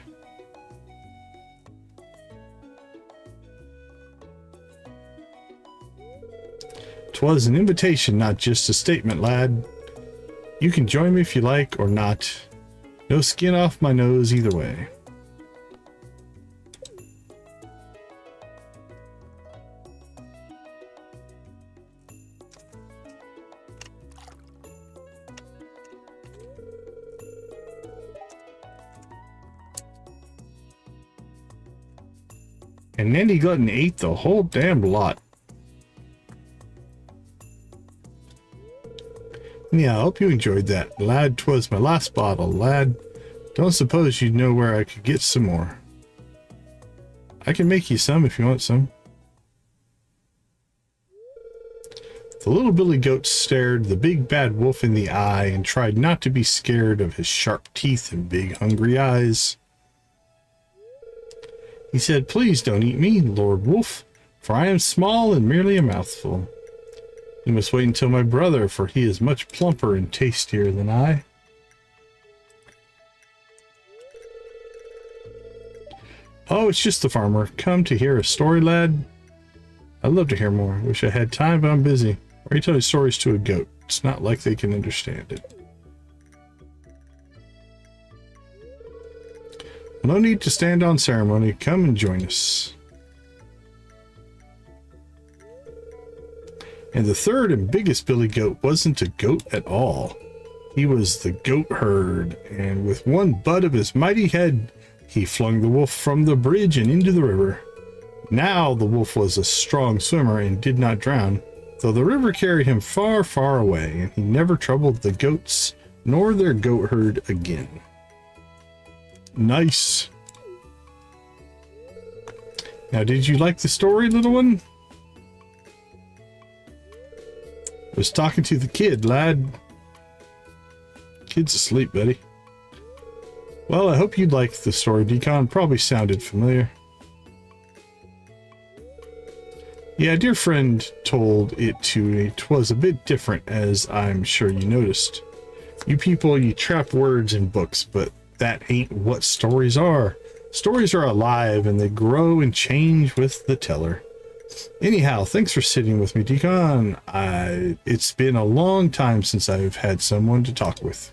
'Twas an invitation, not just a statement, lad. You can join me if you like or not. No skin off my nose either way. And Nanny Glutton ate the whole damn lot. Yeah, I hope you enjoyed that. Lad, 'twas my last bottle. Lad, don't suppose you'd know where I could get some more. I can make you some if you want some. The little billy goat stared the big bad wolf in the eye and tried not to be scared of his sharp teeth and big hungry eyes. He said, "Please don't eat me, Lord Wolf, for I am small and merely a mouthful. You must wait until my brother, for he is much plumper and tastier than I." "Oh, it's just the farmer. Come to hear a story, lad?" "I'd love to hear more. Wish I had time, but I'm busy. Why are you telling stories to a goat? It's not like they can understand it." "No need to stand on ceremony. Come and join us." And the third and biggest billy goat wasn't a goat at all. He was the goat herd, and with one butt of his mighty head, he flung the wolf from the bridge and into the river. Now the wolf was a strong swimmer and did not drown, though the river carried him far, far away, and he never troubled the goats nor their goat herd again. Nice. Now, did you like the story, little one? I was talking to the kid, lad. Kid's asleep, buddy. Well, I hope you liked the story, Decon. Probably sounded familiar. Yeah, dear friend told it to me. 'Twas a bit different, as I'm sure you noticed. You people, you trap words in books, but that ain't what stories are. Stories are alive, and they grow and change with the teller. Anyhow, thanks for sitting with me, Decon. It's been a long time since I've had someone to talk with.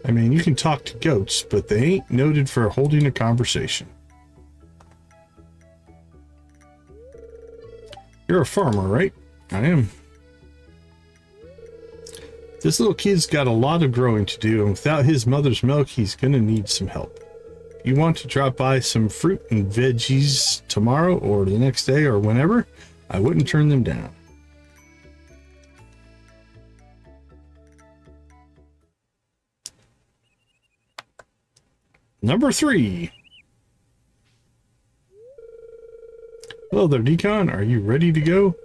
I mean, you can talk to goats, but they ain't noted for holding a conversation. You're a farmer, right? I am. This little kid's got a lot of growing to do, and without his mother's milk, he's gonna need some help. You want to drop by some fruit and veggies tomorrow or the next day or whenever, I wouldn't turn them down. Number 3. Hello there, Decon. Are you ready to go?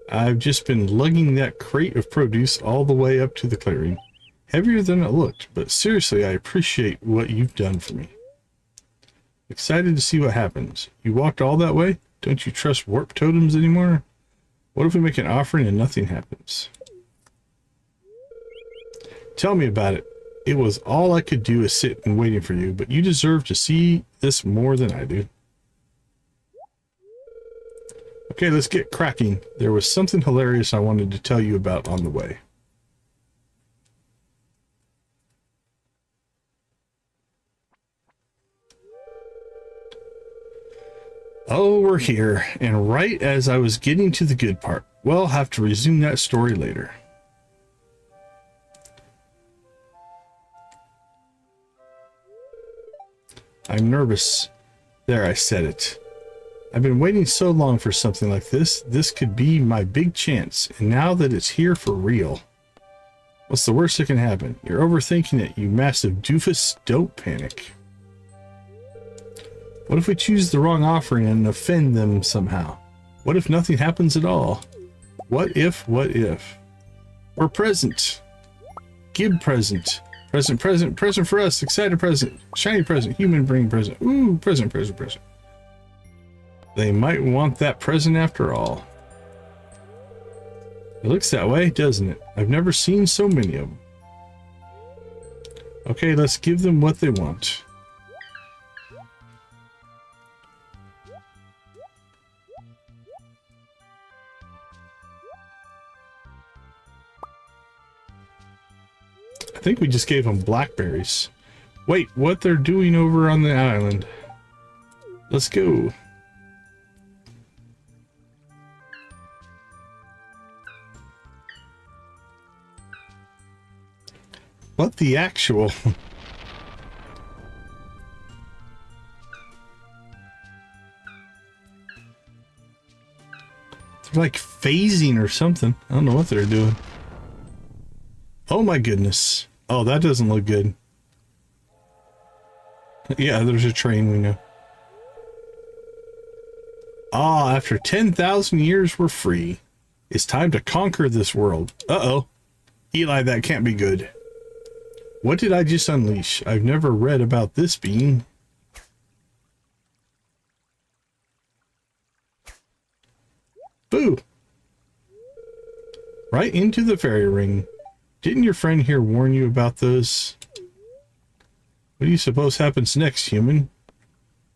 I've just been lugging that crate of produce all the way up to the clearing. Heavier than it looked, but seriously, I appreciate what you've done for me. Excited to see what happens. You walked all that way? Don't you trust warp totems anymore? What if we make an offering and nothing happens? Tell me about it. It was all I could do is sit and waiting for you, but you deserve to see this more than I do. Okay, let's get cracking. There was something hilarious I wanted to tell you about on the way. Oh, we're here, and right as I was getting to the good part. Well, I'll have to resume that story later. I'm nervous. There, I said it. I've been waiting so long for something like this. This could be my big chance, and now that it's here for real. What's the worst that can happen? You're overthinking it, you massive doofus. Don't panic. What if we choose the wrong offering and offend them somehow? What if nothing happens at all? What if? We're present. Give present. Present for us. Excited present. Shiny present. Human bring present. Ooh, present. They might want that present after all. It looks that way, doesn't it? I've never seen so many of them. Okay, let's give them what they want. I think we just gave them blackberries. Wait, what they're doing over on the island? Let's go. What the actual? They're like phasing or something. I don't know what they're doing. Oh my goodness. Oh, that doesn't look good. Yeah, there's a train, we know. Ah, after 10,000 years, we're free. It's time to conquer this world. Uh-oh. Eli, that can't be good. What did I just unleash? I've never read about this being. Boo! Right into the fairy ring. Didn't your friend here warn you about those? What do you suppose happens next, human?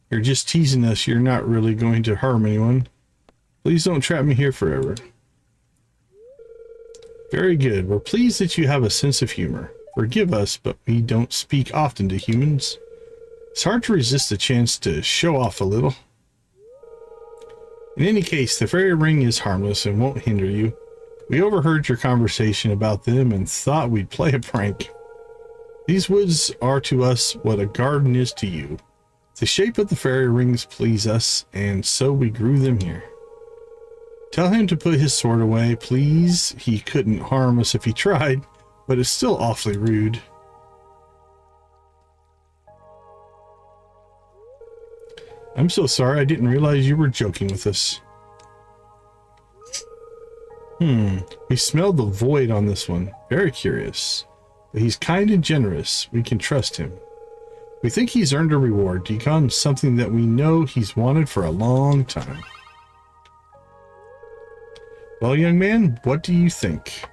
You're just teasing us. You're not really going to harm anyone. Please don't trap me here forever. Very good. We're pleased that you have a sense of humor. Forgive us, but we don't speak often to humans. It's hard to resist the chance to show off a little. In any case, the fairy ring is harmless and won't hinder you. We overheard your conversation about them and thought we'd play a prank. These woods are to us what a garden is to you. The shape of the fairy rings please us, and so we grew them here. Tell him to put his sword away, please. He couldn't harm us if he tried, but it's still awfully rude. I'm so sorry, I didn't realize you were joking with us. We smelled the void on this one. Very curious. But he's kind and generous. We can trust him. We think he's earned a reward, Decon, something that we know he's wanted for a long time. Well, young man, what do you think?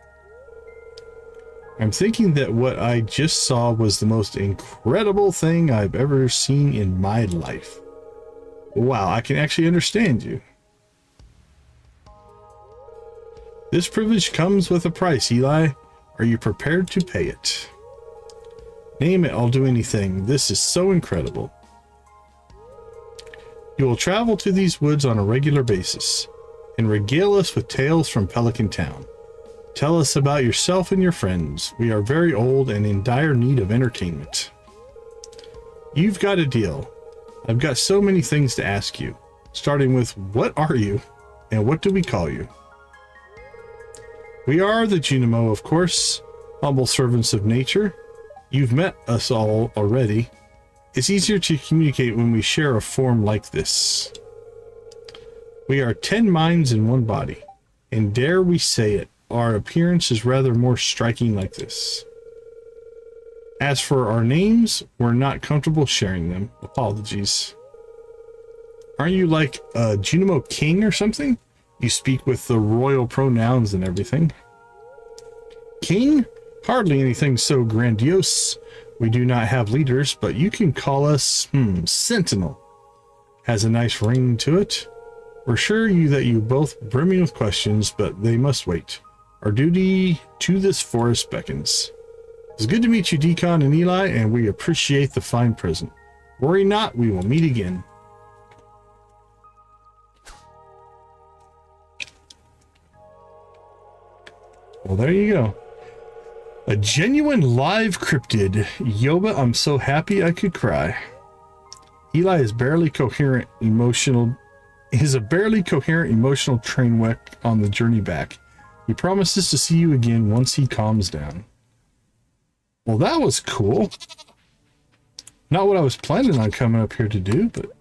I'm thinking that what I just saw was the most incredible thing I've ever seen in my life. Wow, I can actually understand you. This privilege comes with a price, Eli. Are you prepared to pay it? Name it, I'll do anything. This is so incredible. You will travel to these woods on a regular basis and regale us with tales from Pelican Town. Tell us about yourself and your friends. We are very old and in dire need of entertainment. You've got a deal. I've got so many things to ask you, starting with what are you and what do we call you? We are the Junimo, of course, humble servants of nature. You've met us all already. It's easier to communicate when we share a form like this. We are 10 minds in one body, and dare we say it, our appearance is rather more striking like this. As for our names, we're not comfortable sharing them. Apologies. Aren't you like a Junimo king or something? You speak with the royal pronouns and everything. King? Hardly anything so grandiose. We do not have leaders, but you can call us, Sentinel. Has a nice ring to it. We're sure that you both brimming with questions, but they must wait. Our duty to this forest beckons. It's good to meet you, Decon and Eli, and we appreciate the fine present. Worry not, we will meet again. Well, there you go. A genuine live cryptid. Yoba, I'm so happy I could cry. Eli is barely coherent emotional is a barely coherent emotional train wreck on the journey back. He promises to see you again once he calms down. Well, that was cool. Not what I was planning on coming up here to do, but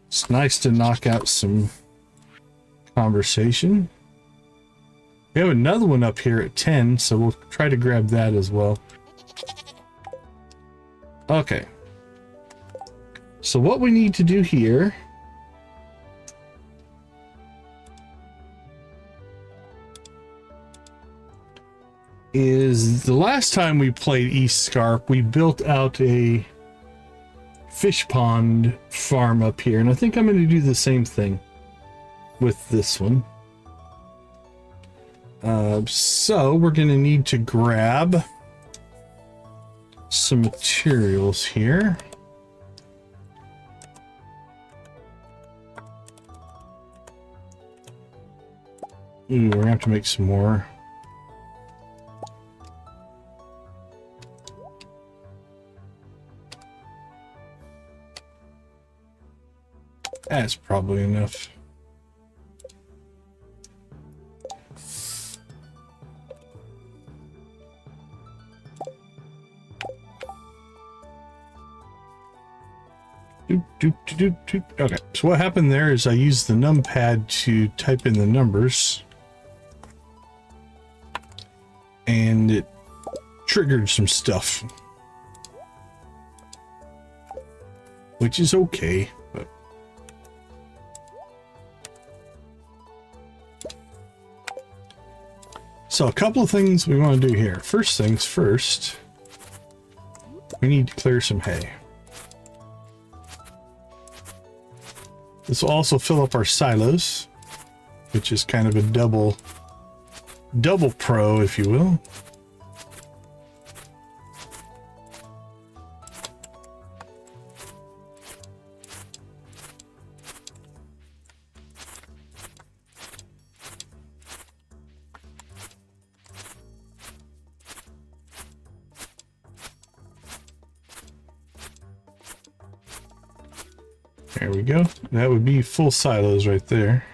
it's nice to knock out some conversation. We have another one up here at 10, so we'll try to grab that as well. Okay. So what we need to do here is the last time we played East Scarp, we built out a fish pond farm up here, and I think I'm going to do the same thing with this one. So we're going to need to grab some materials here. Ooh, we're going to have to make some more. That's probably enough. Okay, so what happened there is I used the numpad to type in the numbers, and it triggered some stuff, which is okay. But so a couple of things we want to do here. First things first, we need to clear some hay. This will also fill up our silos, which is kind of a double pro, if you will. There we go. That would be full silos right there.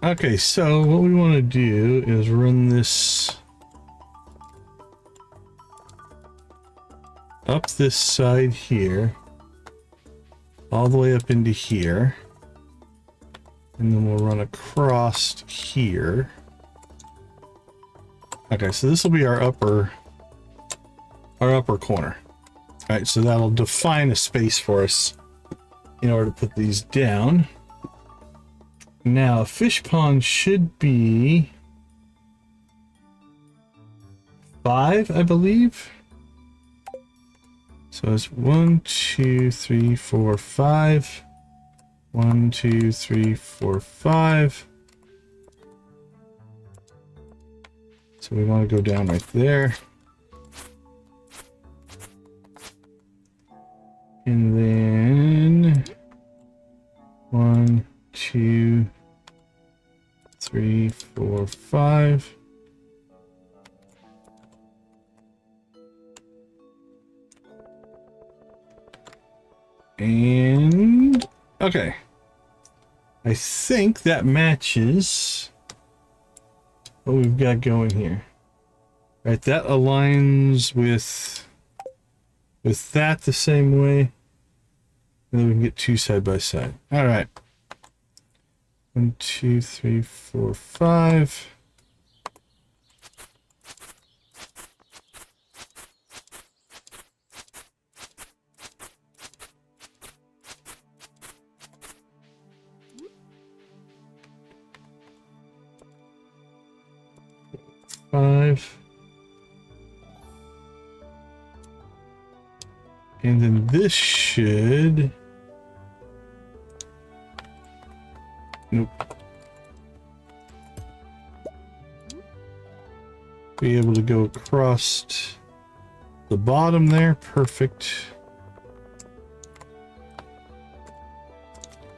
Okay, so what we want to do is run this up this side here, all the way up into here, and then we'll run across here. Okay, so this will be our upper corner. All right, so that'll define a space for us in order to put these down. Now, a fish pond should be 5, I believe. So it's 1, 2, 3, 4, 5. 1, 2, 3, 4, 5. So we want to go down right there. And then 1, 2, 3, 4, 5. And okay. I think that matches what we've got going here. Right, that aligns with that the same way, and then we can get 2 side by side. All right, 1, 2, 3, 4, 5. And then this should... Nope. Be able to go across the bottom there. Perfect.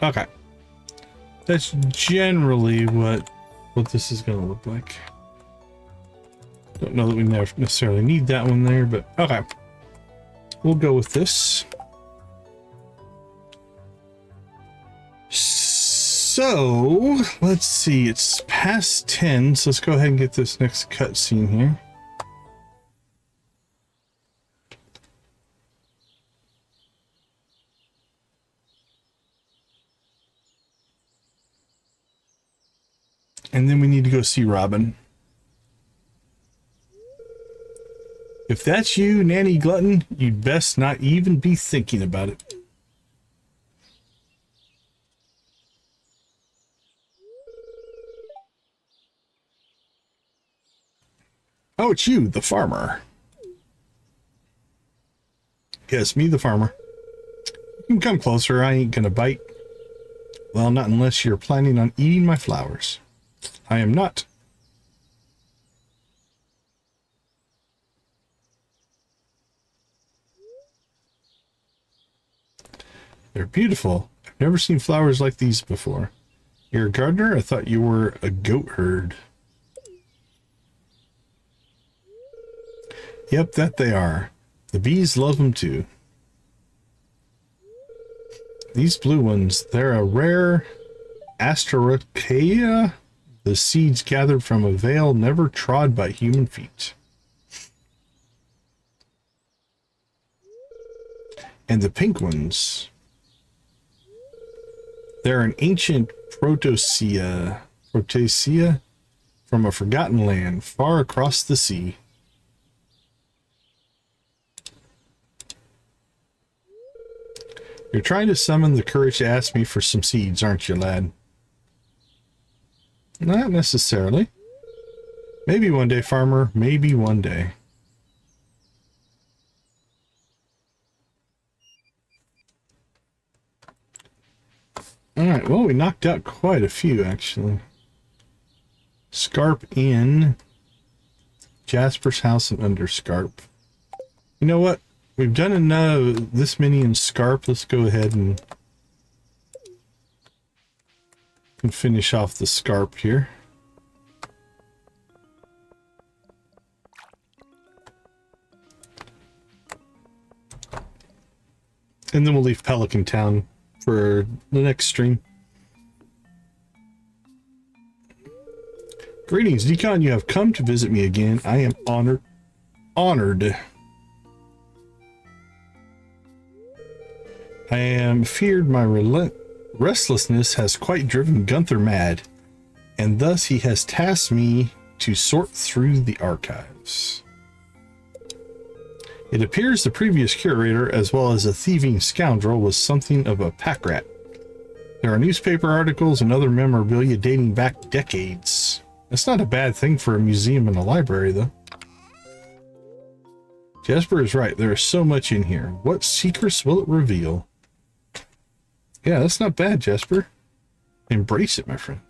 Okay. That's generally what this is going to look like. Don't know that we necessarily need that one there, but okay. We'll go with this. So, let's see. It's past 10, so let's go ahead and get this next cutscene here. And then we need to go see Robin. If that's you, Nanny Glutton, you'd best not even be thinking about it. Oh, it's you, the farmer. Yes, me, the farmer. You can come closer, I ain't gonna bite. Well, not unless you're planning on eating my flowers. I am not. They're beautiful. I've never seen flowers like these before. You're a gardener? I thought you were a goat herd. Yep, that they are. The bees love them too. These blue ones, they're a rare Asterocaea. The seeds gathered from a vale never trod by human feet. And the pink ones, they're an ancient Protacea from a forgotten land far across the sea. You're trying to summon the courage to ask me for some seeds, aren't you, lad? Not necessarily. Maybe one day, farmer. Maybe one day. Alright, well, we knocked out quite a few, actually. Scarp Inn, Jasper's House, and Underscarp. You know what? We've done enough, this many in Scarp. Let's go ahead and finish off the Scarp here. And then we'll leave Pelican Town for the next stream. Greetings, Decon. You have come to visit me again. I am honored. I am feared my restlessness has quite driven Gunther mad, and thus he has tasked me to sort through the archives. It appears the previous curator, as well as a thieving scoundrel, was something of a pack rat. There are newspaper articles and other memorabilia dating back decades. That's not a bad thing for a museum and a library, though. Jasper is right. There is so much in here. What secrets will it reveal? Yeah, that's not bad, Jasper. Embrace it, my friend.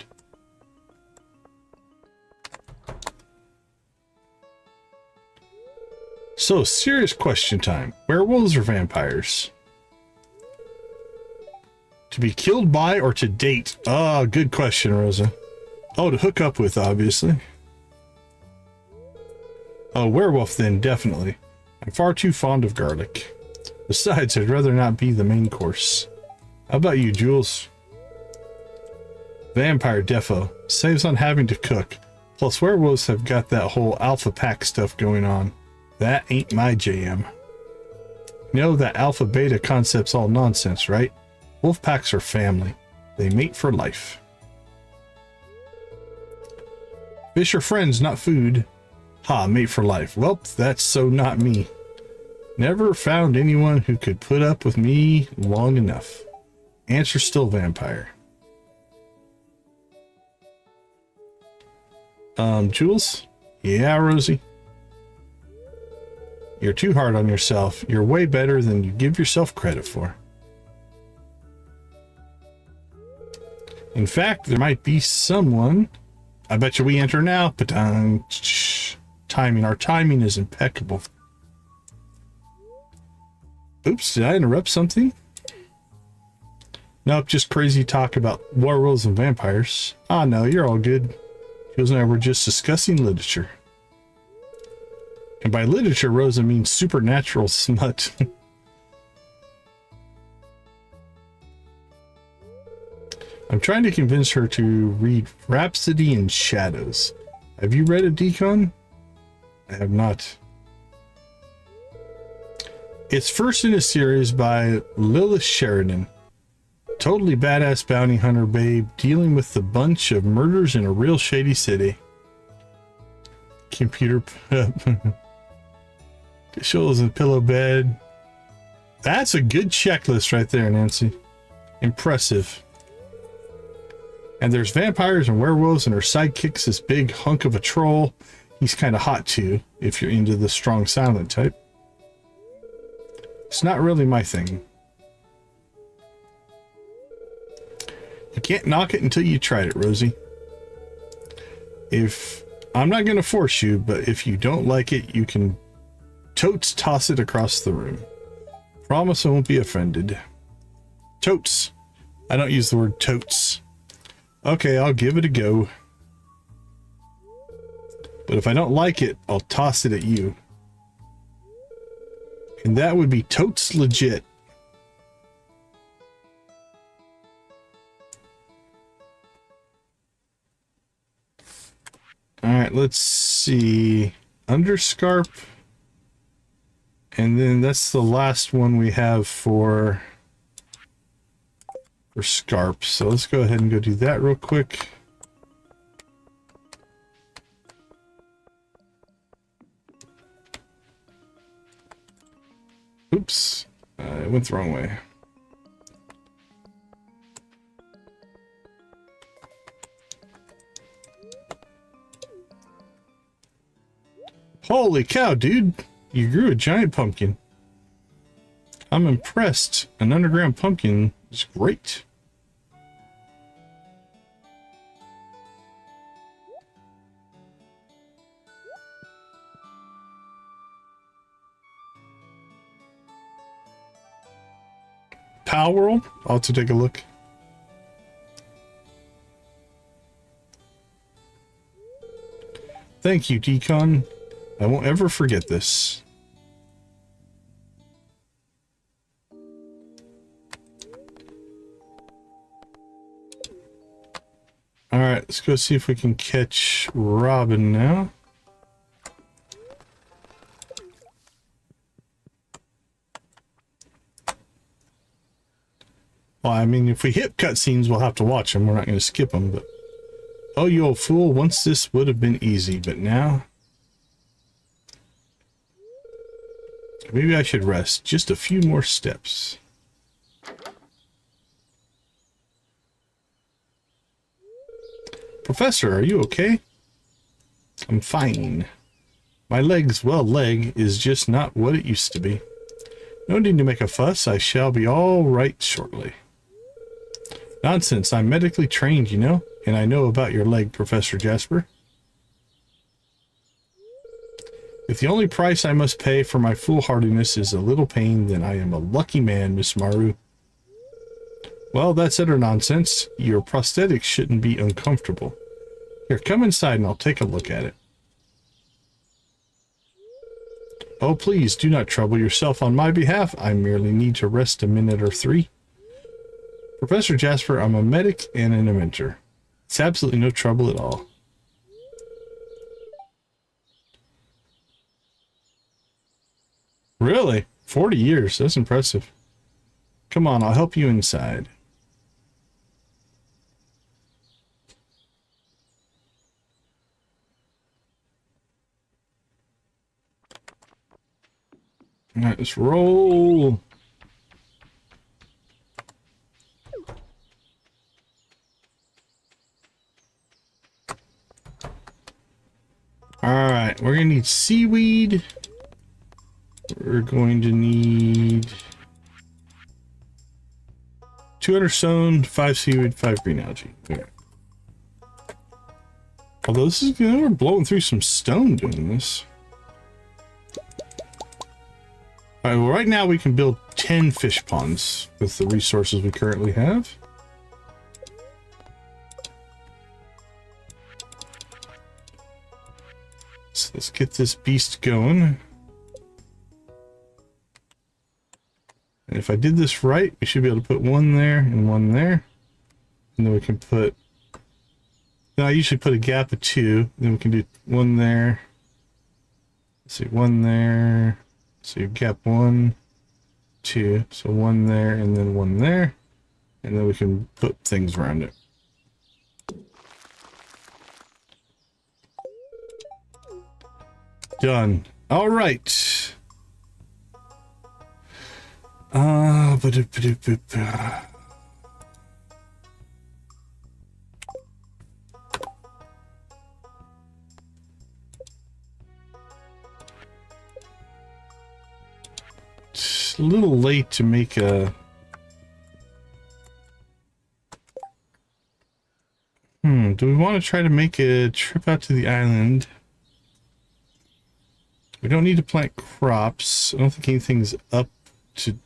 So, serious question time. Werewolves or vampires? To be killed by or to date? Ah, good question, Rosa. Oh, to hook up with, obviously. Oh, werewolf then, definitely. I'm far too fond of garlic. Besides, I'd rather not be the main course. How about you, Jules? Vampire defo. Saves on having to cook. Plus, werewolves have got that whole alpha pack stuff going on. That ain't my jam. You know that alpha beta concept's all nonsense, right? Wolf packs are family. They mate for life. Fish are friends, not food. Ha, mate for life. Well, that's so not me. Never found anyone who could put up with me long enough. Answer still vampire. Jules? Yeah, Rosie? You're too hard on yourself. You're way better than you give yourself credit for. In fact, there might be someone. I bet you we enter now. Timing. Our timing is impeccable. Oops, did I interrupt something? Nope, just crazy talk about werewolves and vampires. Ah, no, you're all good. Jules and I were just discussing literature. And by literature, Rosa means supernatural smut. I'm trying to convince her to read Rhapsody in Shadows. Have you read it, Decon? I have not. It's first in a series by Lilith Sheridan. Totally badass bounty hunter babe dealing with a bunch of murders in a real shady city. Computer shoulders and pillow bed. That's a good checklist right there, Nancy. Impressive. And there's vampires and werewolves, and her sidekick's this big hunk of a troll. He's kind of hot too, if you're into the strong silent type. It's not really my thing. You can't knock it until you tried it, Rosie. I'm not going to force you, but if you don't like it, you can totes toss it across the room. Promise I won't be offended. Totes. I don't use the word totes. Okay, I'll give it a go. But if I don't like it, I'll toss it at you. And that would be totes legit. Alright, let's see. Underscarp. And then that's the last one we have for Scarp. So let's go ahead and go do that real quick. Oops, it went the wrong way. Holy cow, dude. You grew a giant pumpkin. I'm impressed. An underground pumpkin is great. Power World? I'll have to take a look. Thank you, Decon. I won't ever forget this. Alright, let's go see if we can catch Robin now. Well, I mean, if we hit cutscenes, we'll have to watch them. We're not going to skip them, but... Oh, you old fool. Once this would have been easy, but now... Maybe I should rest. Just a few more steps. Professor, are you okay? I'm fine. My leg is just not what it used to be. No need to make a fuss. I shall be all right shortly. Nonsense. I'm medically trained, you know, and I know about your leg, Professor Jasper. If the only price I must pay for my foolhardiness is a little pain, then I am a lucky man, Miss Maru. Well, that's utter nonsense. Your prosthetics shouldn't be uncomfortable. Here, come inside and I'll take a look at it. Oh, please do not trouble yourself on my behalf. I merely need to rest a minute or three. Professor Jasper, I'm a medic and an inventor. It's absolutely no trouble at all. Really? 40 years. That's impressive. Come on, I'll help you inside. All right, let's roll. All right, we're gonna need seaweed. We're going to need 200 stone, 5 seaweed, 5 green algae. Okay. Although this is good, we're blowing through some stone doing this. Alright, well right now we can build 10 fish ponds with the resources we currently have. So let's get this beast going. And if I did this right, we should be able to put one there and one there. And then we can put... Now I usually put a gap of 2. Then we can do one there. Let's see, one there. So gap 1, 2. So one there and then one there. And then we can put things around it. Done. All right. It's a little late to make a... do we want to try to make a trip out to the island? We don't need to plant crops. I don't think anything's up to...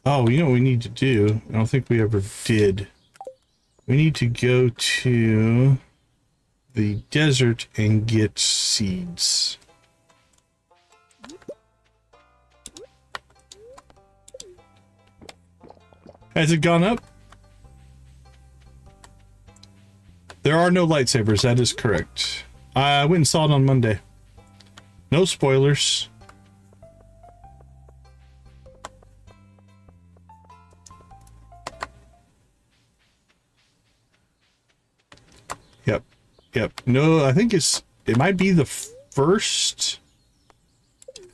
Oh, you know what we need to do? I don't think we ever did. We need to go to the desert and get seeds. Has it gone up? There are no lightsabers, that is correct. I went and saw it on Monday. No spoilers. Yep. No, I think it might be the first.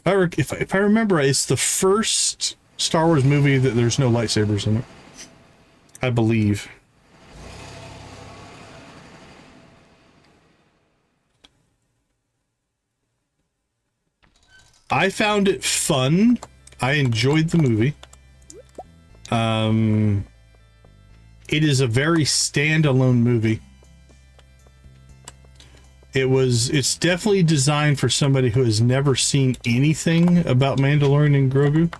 If I remember right, it's the first Star Wars movie that there's no lightsabers in it. I believe. I found it fun. I enjoyed the movie. It is a very standalone movie. It's definitely designed for somebody who has never seen anything about Mandalorian and Grogu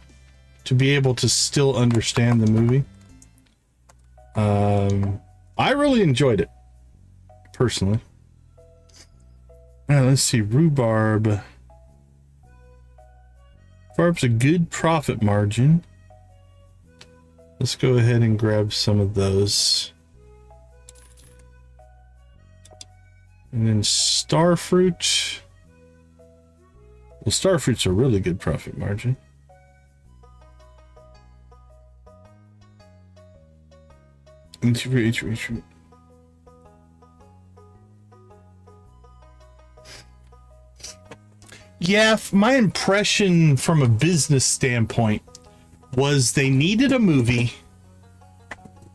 to be able to still understand the movie. I really enjoyed it, personally. Let's see, rhubarb. Rhubarb's a good profit margin. Let's go ahead and grab some of those. And then starfruit. Well, starfruit's a really good profit margin. Yeah, my impression from a business standpoint was they needed a movie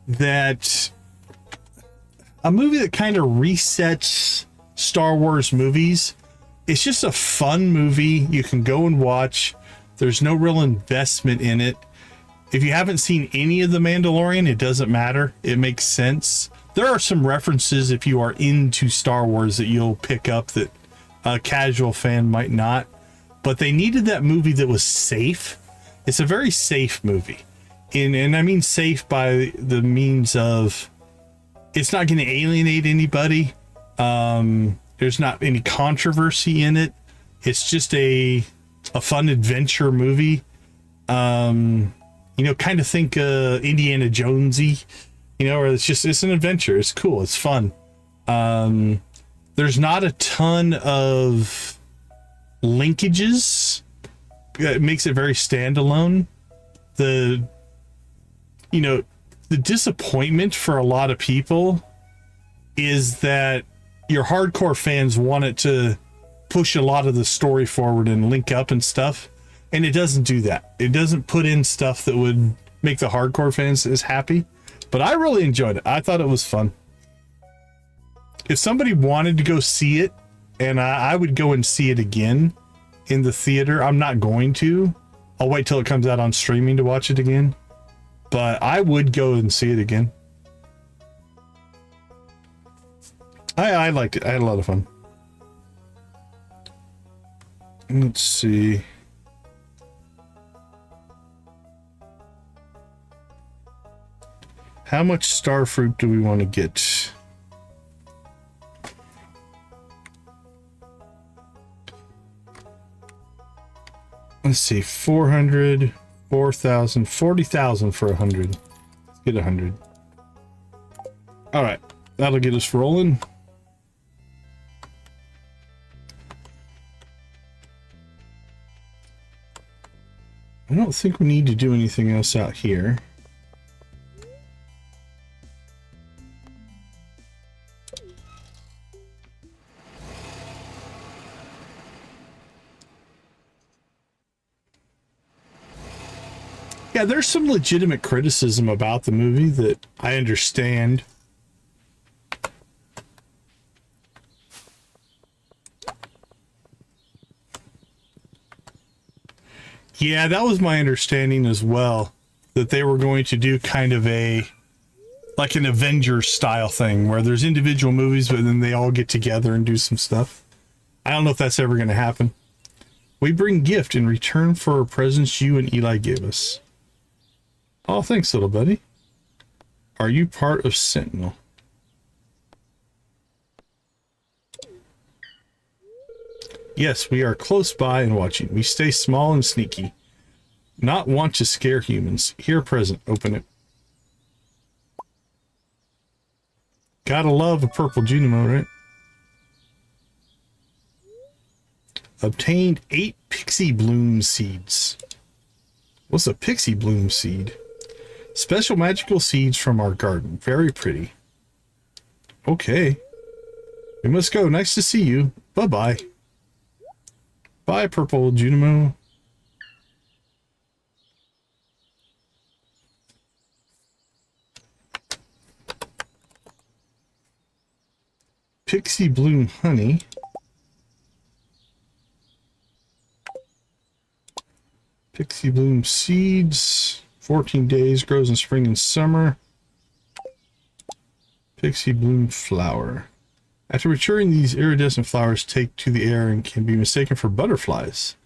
that kind of resets Star Wars movies. It's just a fun movie you can go and watch. There's no real investment in it. If you haven't seen any of The Mandalorian, it doesn't matter. It makes sense. There are some references if you are into Star Wars that you'll pick up that a casual fan might not. But they needed that movie that was safe. It's a very safe movie. And I mean safe by the means of it's not going to alienate anybody. There's not any controversy in it. It's just a fun adventure movie. Kind of think Indiana Jonesy, or it's an adventure. It's cool. It's fun. There's not a ton of linkages. It makes it very standalone. The disappointment for a lot of people is that your hardcore fans want it to push a lot of the story forward and link up and stuff, and it doesn't do that. It doesn't put in stuff that would make the hardcore fans as happy. But I really enjoyed it. I thought it was fun. If somebody wanted to go see it, and I would go and see it again in the theater. I'm not going to. I'll wait till it comes out on streaming to watch it again. But I would go and see it again. I liked it. I had a lot of fun. Let's see. How much starfruit do we want to get? Let's see, 400, 4,000, 40,000 for 100. Let's get 100. All right, that'll get us rolling. I don't think we need to do anything else out here. Yeah, there's some legitimate criticism about the movie that I understand. Yeah, that was my understanding as well, that they were going to do kind of a, like an Avengers style thing where there's individual movies, but then they all get together and do some stuff. I don't know if that's ever going to happen. We bring gift in return for presents you and Eli gave us. Oh, thanks, little buddy. Are you part of Sentinel? Yes, we are close by and watching. We stay small and sneaky. Not want to scare humans. Here, present. Open it. Gotta love a purple Junimo, right? Obtained 8 pixie bloom seeds. What's a pixie bloom seed? Special magical seeds from our garden. Very pretty. Okay. We must go. Nice to see you. Bye-bye. Bye, purple Junimo. Pixie bloom honey. Pixie bloom seeds. 14 days, grows in spring and summer. Pixie bloom flower. After maturing, these iridescent flowers take to the air and can be mistaken for butterflies.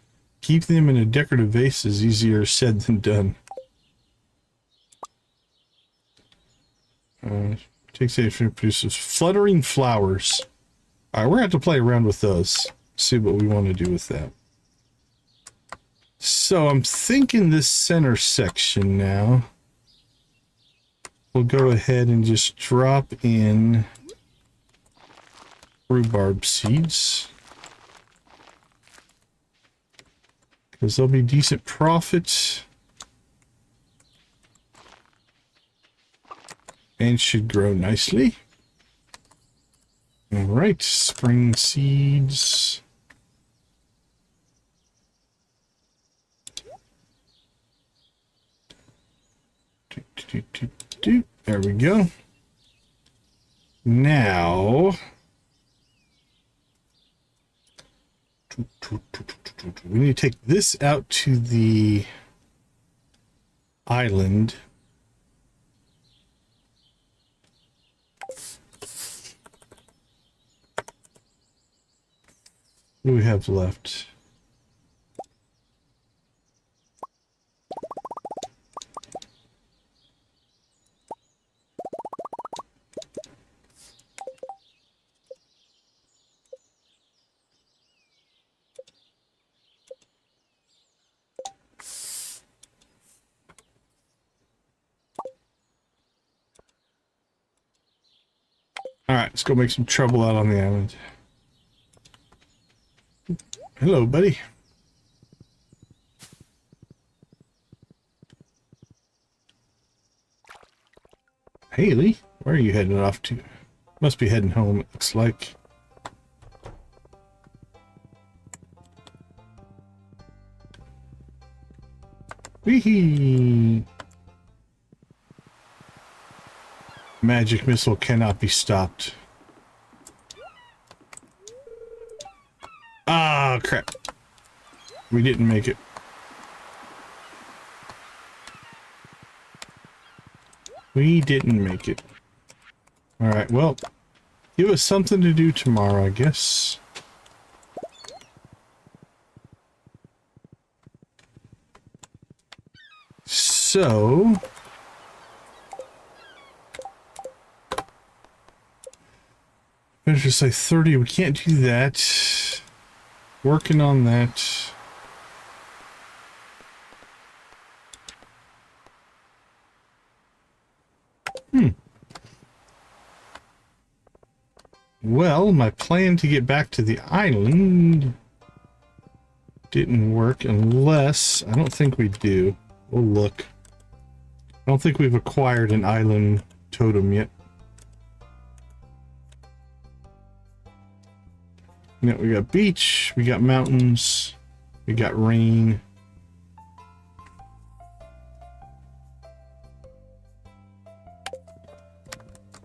Keep them in a decorative vase is easier said than done. Takes age and produces fluttering flowers. Alright, we're going to have to play around with those. See what we want to do with that. So I'm thinking this center section now. We'll go ahead and just drop in rhubarb seeds. Because there'll be decent profit. And should grow nicely. Alright, spring seeds. There we go. Now, we need to take this out to the island. What do we have left? Alright, let's go make some trouble out on the island. Hello, buddy. Haley, where are you heading off to? Must be heading home, it looks like. Wee-hee! Magic missile cannot be stopped. Ah, crap. We didn't make it. We didn't make it. Alright, well, give us something to do tomorrow, I guess. So... I was just like 30, we can't do that. Working on that. Well, my plan to get back to the island didn't work unless... I don't think we do. We'll look. I don't think we've acquired an island totem yet. Yeah, we got beach, we got mountains, we got rain.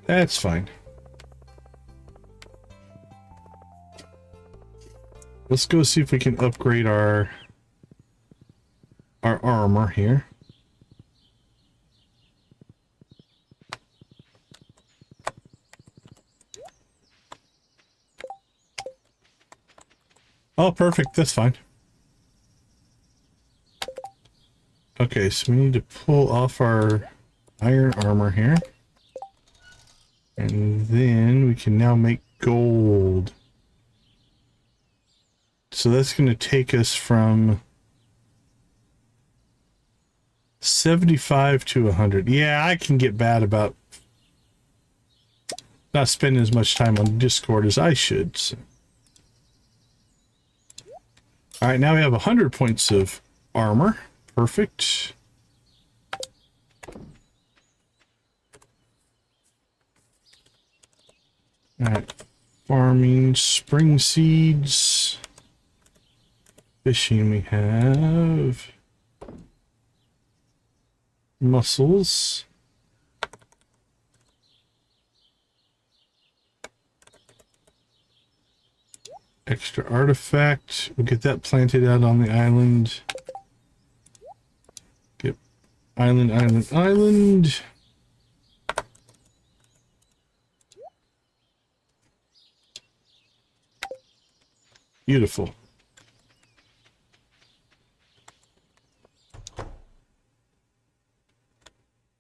That's fine. Let's go see if we can upgrade our armor here. Oh, perfect. That's fine. Okay, so we need to pull off our iron armor here. And then we can now make gold. So that's going to take us from 75 to 100. Yeah, I can get bad about not spending as much time on Discord as I should. So. All right, now we have 100 points of armor. Perfect. All right, farming, spring seeds. Fishing we have. Mussels. Extra artifact. We'll get that planted out on the island. Get island, island, island. Beautiful.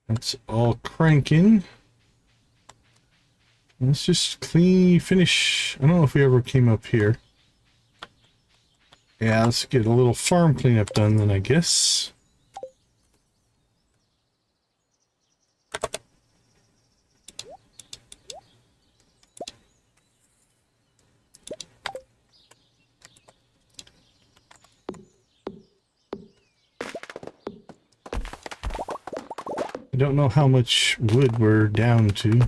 That's all cranking. Let's just finish. I don't know if we ever came up here. Yeah, let's get a little farm cleanup done then, I guess. I don't know how much wood we're down to.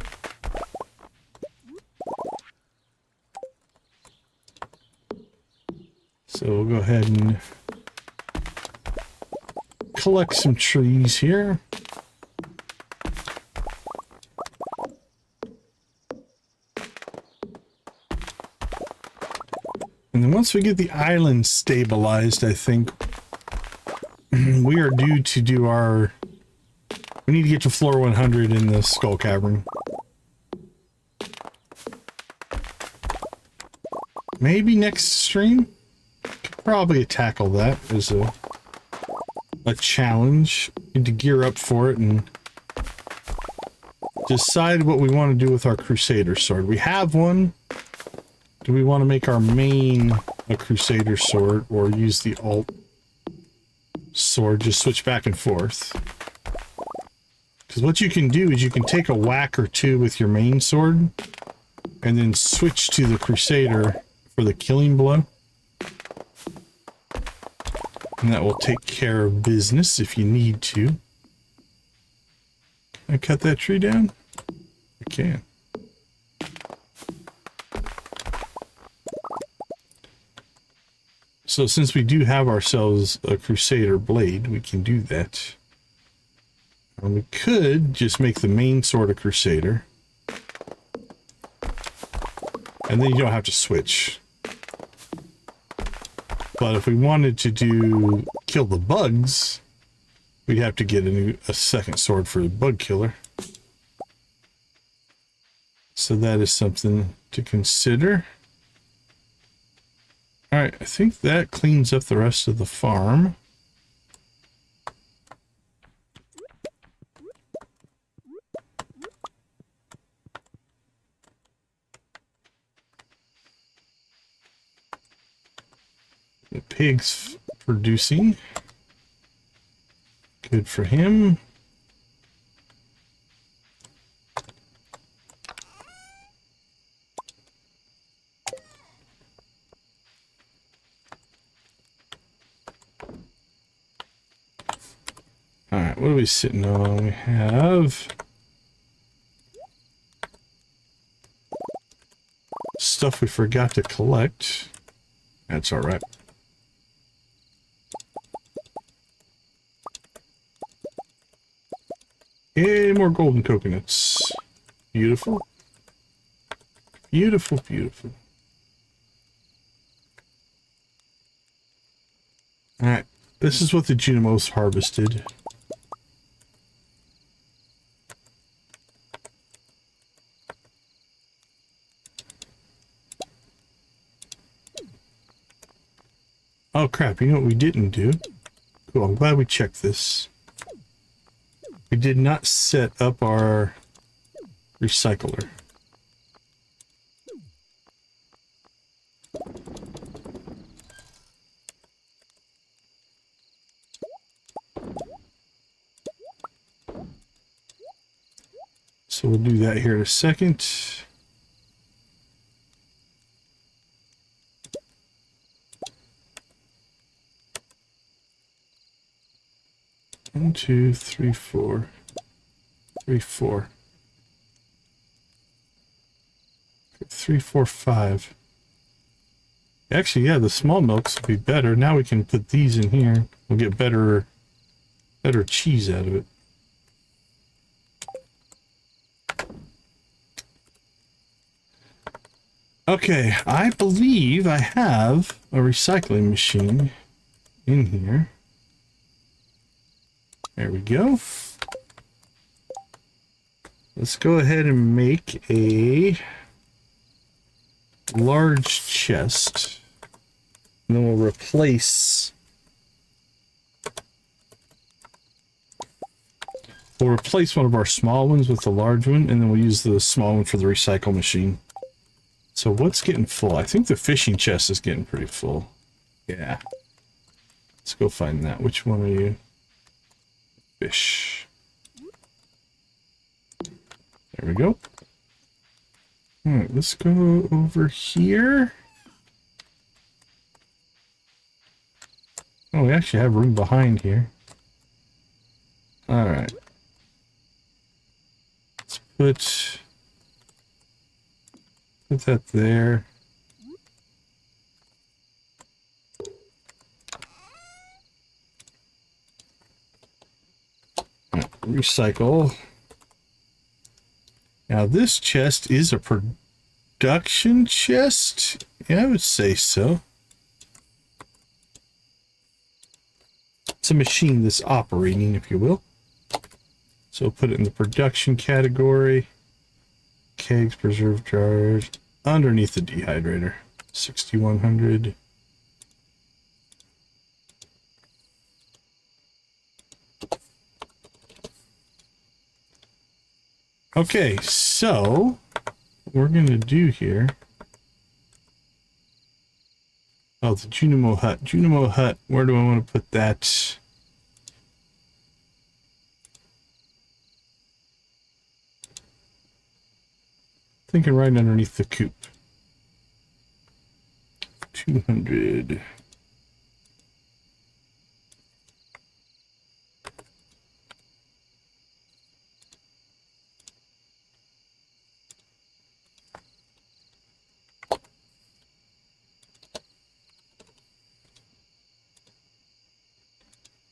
So we'll go ahead and collect some trees here. And then once we get the island stabilized, I think we are due to do our... We need to get to floor 100 in the Skull Cavern. Maybe next stream? Could probably tackle that as a challenge. Need to gear up for it and decide what we want to do with our Crusader sword. We have one. Do we want to make our main a Crusader sword or use the alt sword? Just switch back and forth. Because what you can do is you can take a whack or two with your main sword and then switch to the Crusader for the killing blow. And that will take care of business if you need to. Can I cut that tree down? I can. So since we do have ourselves a Crusader blade, we can do that. And we could just make the main sword a Crusader. And then you don't have to switch. But if we wanted to kill the bugs, we'd have to get a second sword for the bug killer. So that is something to consider. Alright, I think that cleans up the rest of the farm. The pig's producing. Good for him. Alright, what are we sitting on? We have stuff we forgot to collect. That's alright. Yay, more golden coconuts. Beautiful. Beautiful, beautiful. Alright, this is what the Junimos harvested. Oh crap, you know what we didn't do? Cool, I'm glad we checked this. We did not set up our recycler. So we'll do that here in a second. One, two, three, four. 3, 4. 3, 4, 5. Actually, yeah, the small milks would be better. Now we can put these in here. We'll get better cheese out of it. Okay, I believe I have a recycling machine in here. There we go. Let's go ahead and make a large chest. And then we'll replace one of our small ones with the large one, and then we'll use the small one for the recycle machine. So what's getting full? I think the fishing chest is getting pretty full. Yeah. Let's go find that. Which one are you? Fish. There we go. Alright, let's go over here. Oh, we actually have room behind here. Alright. Let's put that there. Right, recycle. Now this chest is a production chest? Yeah, I would say so. It's a machine that's operating, if you will. So put it in the production category. Kegs, preserve jars, underneath the dehydrator. 6100. Okay, so what we're going to do here. Oh, the Junimo Hut. Junimo Hut, where do I want to put that? Thinking right underneath the coop. 200.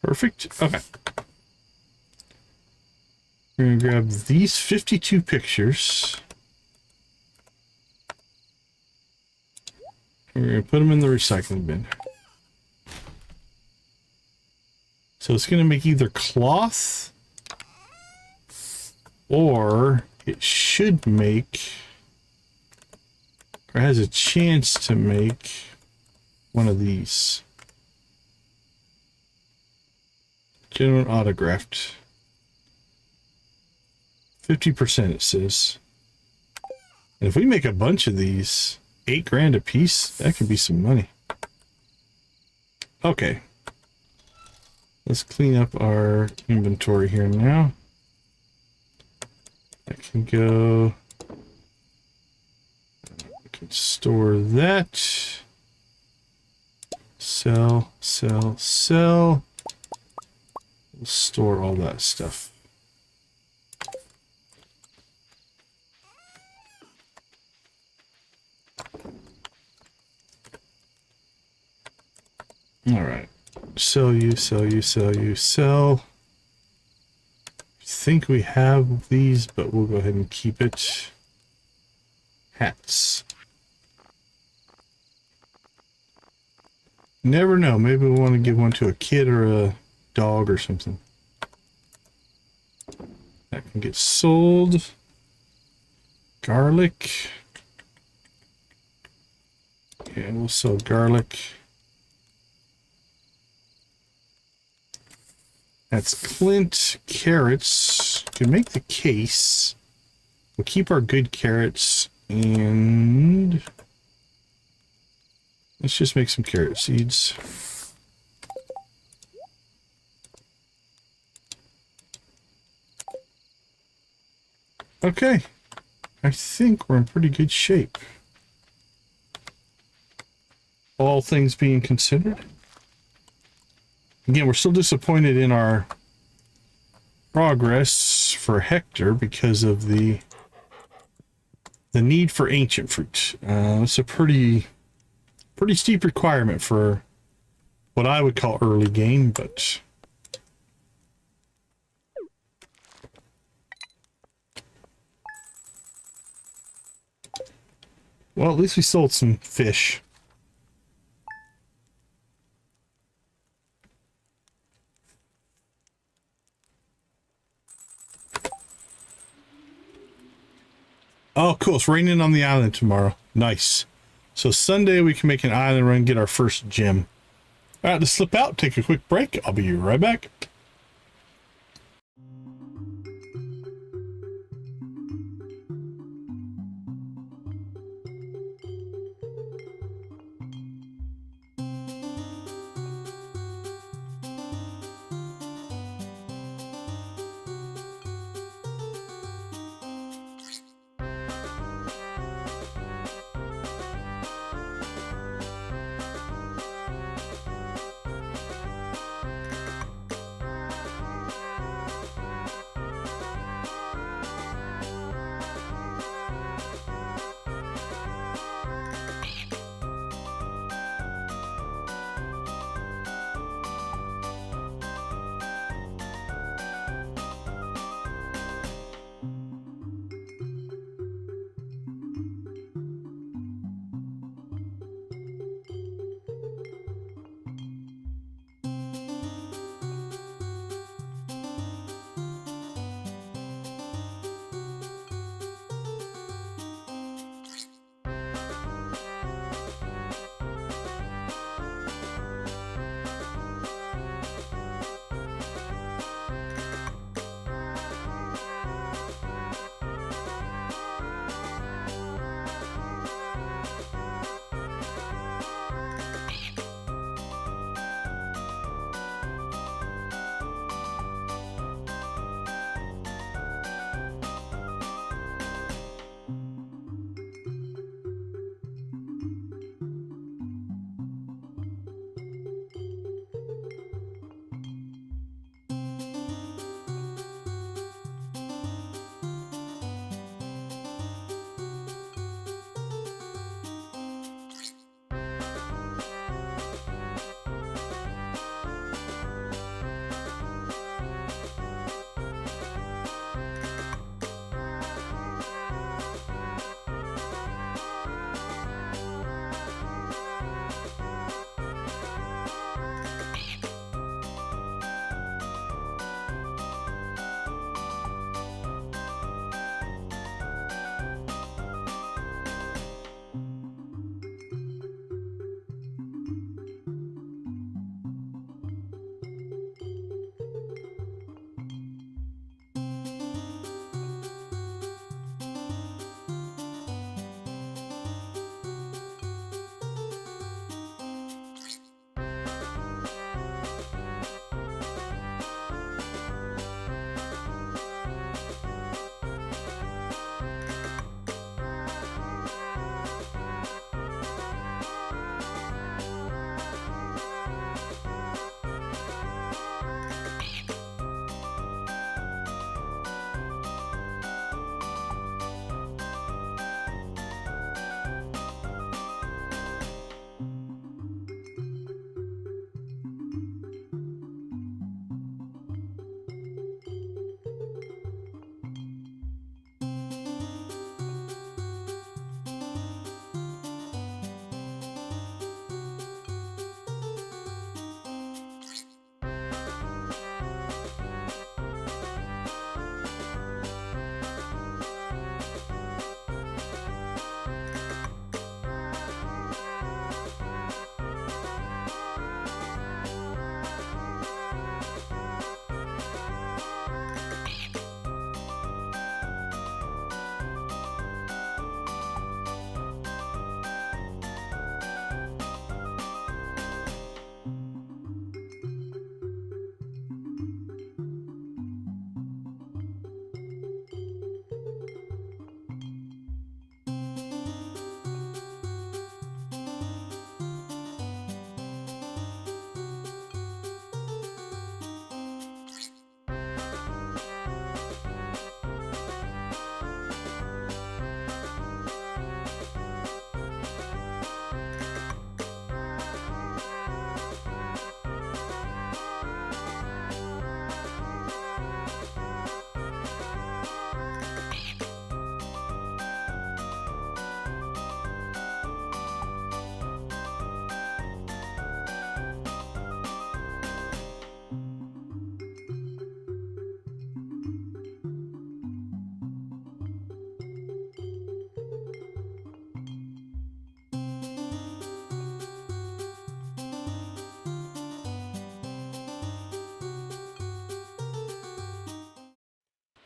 Perfect. Okay. We're going to grab these 52 pictures. We're going to put them in the recycling bin. So it's going to make either cloth or it should make, or has a chance to make one of these. Genuine autographed. 50% it says. And if we make a bunch of these, 8 grand a piece, that could be some money. Okay. Let's clean up our inventory here now. I can go. I can store that. Sell, sell, sell. We'll store all that stuff. All right. Sell you, sell you, sell you, sell. I think we have these, but we'll go ahead and keep it. Hats. Never know. Maybe we want to give one to a kid or a dog or something. That can get sold. Garlic. Yeah, we'll sell garlic. That's Clint. Carrots. Can make the case. We'll keep our good carrots and let's just make some carrot seeds. Okay. I think we're in pretty good shape. All things being considered. Again, we're still disappointed in our progress for Hector because of the need for ancient fruit. It's a pretty steep requirement for what I would call early game, but well, at least we sold some fish. Oh, cool. It's raining on the island tomorrow. Nice. So Sunday we can make an island run, get our first gem. All right, let's slip out, take a quick break. I'll be right back.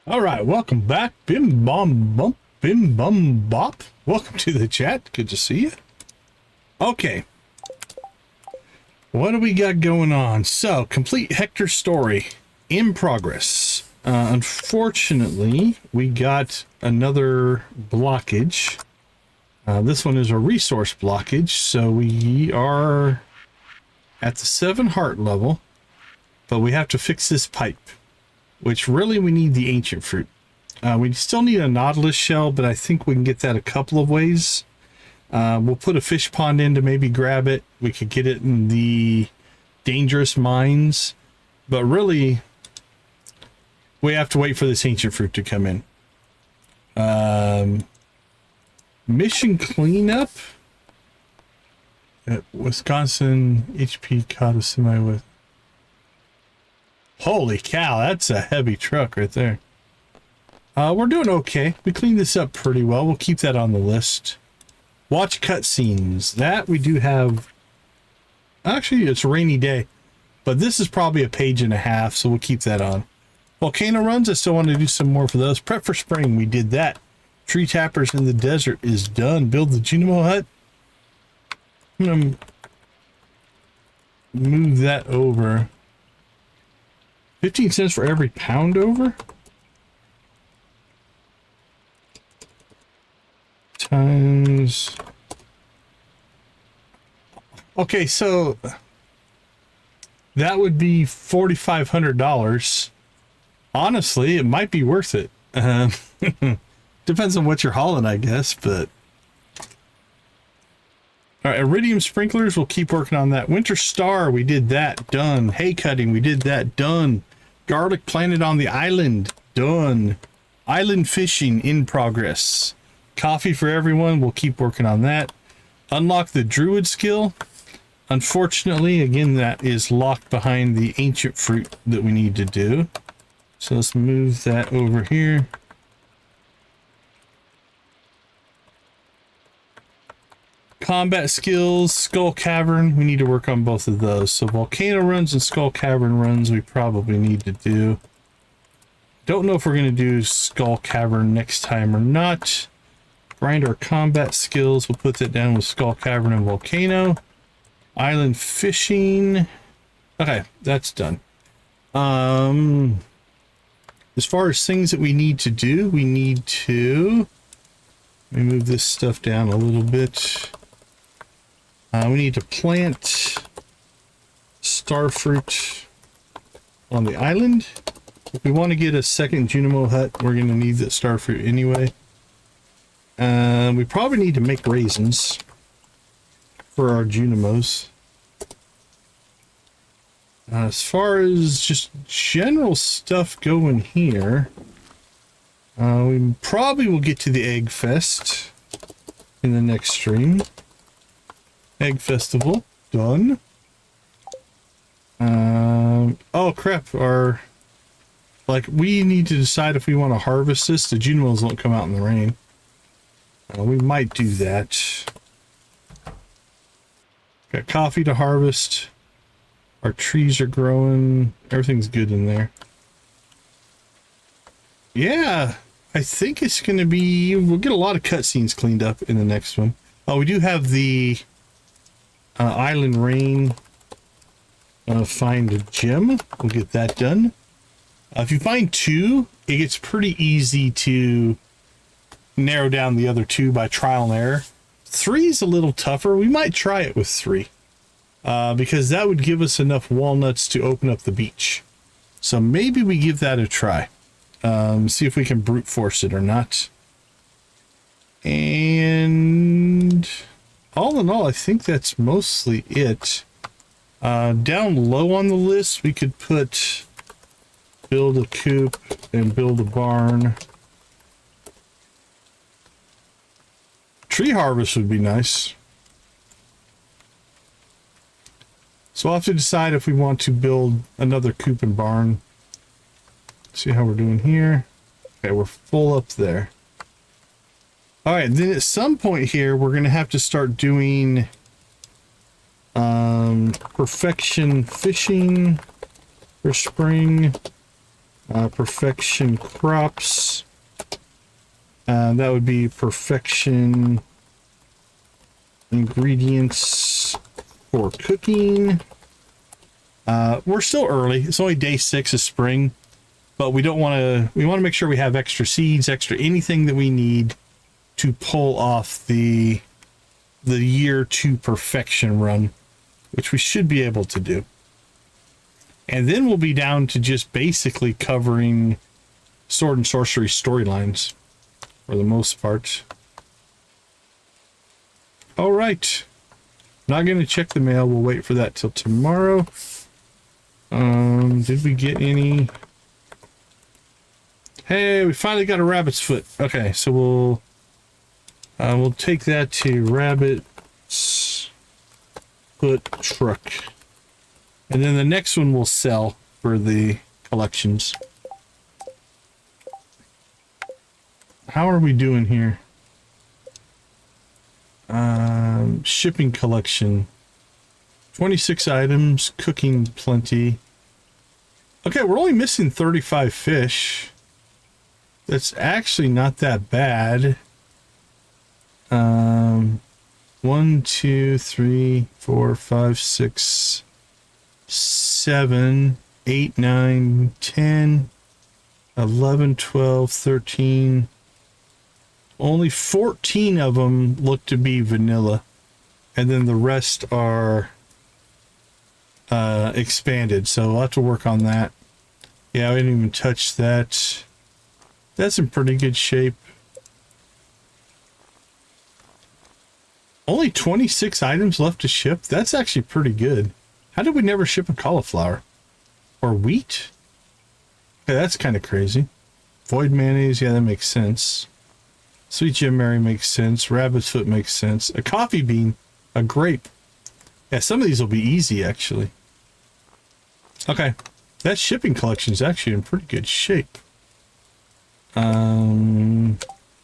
All right, welcome back. Bim bom bump, bim bum bop. Welcome to the chat. Good to see you. Okay. What do we got going on? So, complete Hector story in progress. Unfortunately, we got another blockage. This one is a resource blockage, so we are at the 7 heart level, but we have to fix this pipe, which really we need the ancient fruit. We still need a nautilus shell, but I think we can get that a couple of ways. We'll put a fish pond in to maybe grab it. We could get it in the dangerous mines, but really we have to wait for this ancient fruit to come in. Mission cleanup at Wisconsin HP caught a semi with. Holy cow, that's a heavy truck right there. We're doing okay. We cleaned this up pretty well. We'll keep that on the list. Watch cutscenes. That we do have. Actually, it's a rainy day, but this is probably a page and a half, so we'll keep that on. Volcano runs. I still want to do some more for those. Prep for spring. We did that. Tree tappers in the desert is done. Build the Junimo Hut. I'm going to move that over. 15 cents for every pound over? Times... Okay, so... that would be $4,500. Honestly, it might be worth it. Depends on what you're hauling, I guess, but... Alright, iridium sprinklers, we'll keep working on that. Winter Star, we did that, done. Hay cutting, we did that, done. Garlic planted on the island, done. Island fishing, in progress. Coffee for everyone, we'll keep working on that. Unlock the Druid skill. Unfortunately, again, that is locked behind the ancient fruit that we need to do. So let's move that over here. Combat skills, Skull Cavern, we need to work on both of those. So Volcano runs and Skull Cavern runs we probably need to do. Don't know if we're going to do Skull Cavern next time or not. Grind our combat skills, we'll put that down with Skull Cavern and Volcano. Island fishing. Okay, that's done. As far as things that we need to do, we need to... Let me move this stuff down a little bit. We need to plant starfruit on the island. If we want to get a second Junimo Hut, we're going to need that starfruit anyway. We probably need to make raisins for our Junimos. As far as just general stuff going here, we probably will get to the Egg Fest in the next stream. Egg Festival, done. Oh crap, we need to decide if we want to harvest this. The Junimos won't come out in the rain. We might do that. Got coffee to harvest. Our trees are growing. Everything's good in there. Yeah, I think it's going to be... We'll get a lot of cutscenes cleaned up in the next one. Oh, we do have the Island Rain find a gem. We'll get that done. If you find 2, it gets pretty easy to narrow down the other 2 by trial and error. 3 is a little tougher. We might try it with 3. Because that would give us enough walnuts to open up the beach. So maybe we give that a try. See if we can brute force it or not. And all in all, I think that's mostly it. Down low on the list, we could put build a coop and build a barn. Tree harvest would be nice. So we'll have to decide if we want to build another coop and barn. See how we're doing here. Okay, we're full up there. All right, then at some point here, we're going to have to start doing perfection fishing for spring. Perfection crops. That would be perfection ingredients for cooking. We're still early. It's only day 6 of spring, but we don't want to. We want to make sure we have extra seeds, extra anything that we need to pull off the year 2 perfection run, which we should be able to do. And then we'll be down to just basically covering sword and sorcery storylines for the most part. All right. Not going to check the mail. We'll wait for that till tomorrow. Did we get any? Hey, we finally got a rabbit's foot. Okay, so we'll take that to rabbit's foot truck. And then the next one we'll sell for the collections. How are we doing here? Shipping collection. 26 items, cooking plenty. Okay, we're only missing 35 fish. That's actually not that bad. 1, 2, 3, 4, 5, 6, 7, 8, 9, 10, 11, 12, 13. Only 14 of them look to be vanilla. And then the rest are expanded. So we'll have to work on that. Yeah, we didn't even touch that. That's in pretty good shape. Only 26 items left to ship. That's actually pretty good. How did we never ship a cauliflower? Or wheat? Okay, that's kind of crazy. Void mayonnaise, yeah, that makes sense. Sweet Jim Mary makes sense. Rabbit's foot makes sense. A coffee bean. A grape. Yeah, some of these will be easy, actually. Okay. That shipping collection is actually in pretty good shape.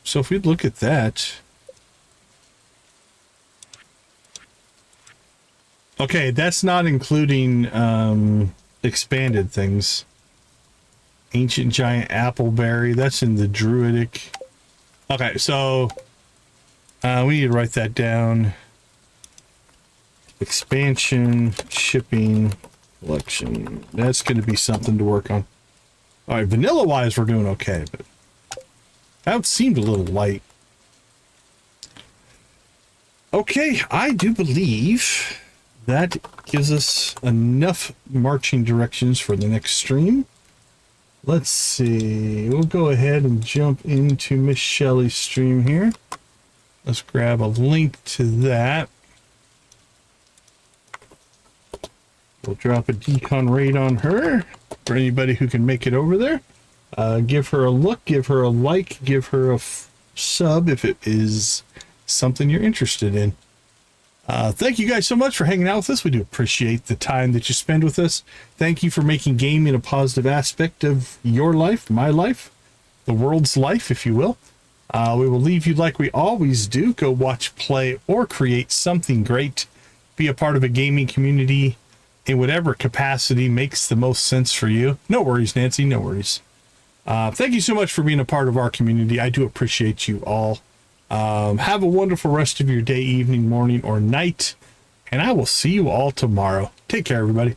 So if we look at that... Okay, that's not including expanded things. Ancient Giant Appleberry, that's in the Druidic. Okay, so we need to write that down. Expansion, shipping, collection. That's going to be something to work on. All right, vanilla-wise, we're doing okay, but that seemed a little light. Okay, I do believe that gives us enough marching directions for the next stream. Let's see. We'll go ahead and jump into Miss Shelley's stream here. Let's grab a link to that. We'll drop a decon raid on her for anybody who can make it over there. Give her a look, give her a like, give her a sub if it is something you're interested in. Thank you guys so much for hanging out with us. We do appreciate the time that you spend with us. Thank you for making gaming a positive aspect of your life, my life, the world's life, if you will. We will leave you like we always do. Go watch, play, or create something great. Be a part of a gaming community in whatever capacity makes the most sense for you. No worries, Nancy, no worries. Thank you so much for being a part of our community. I do appreciate you all. Have a wonderful rest of your day, evening, morning, or night, and I will see you all tomorrow. Take care, everybody.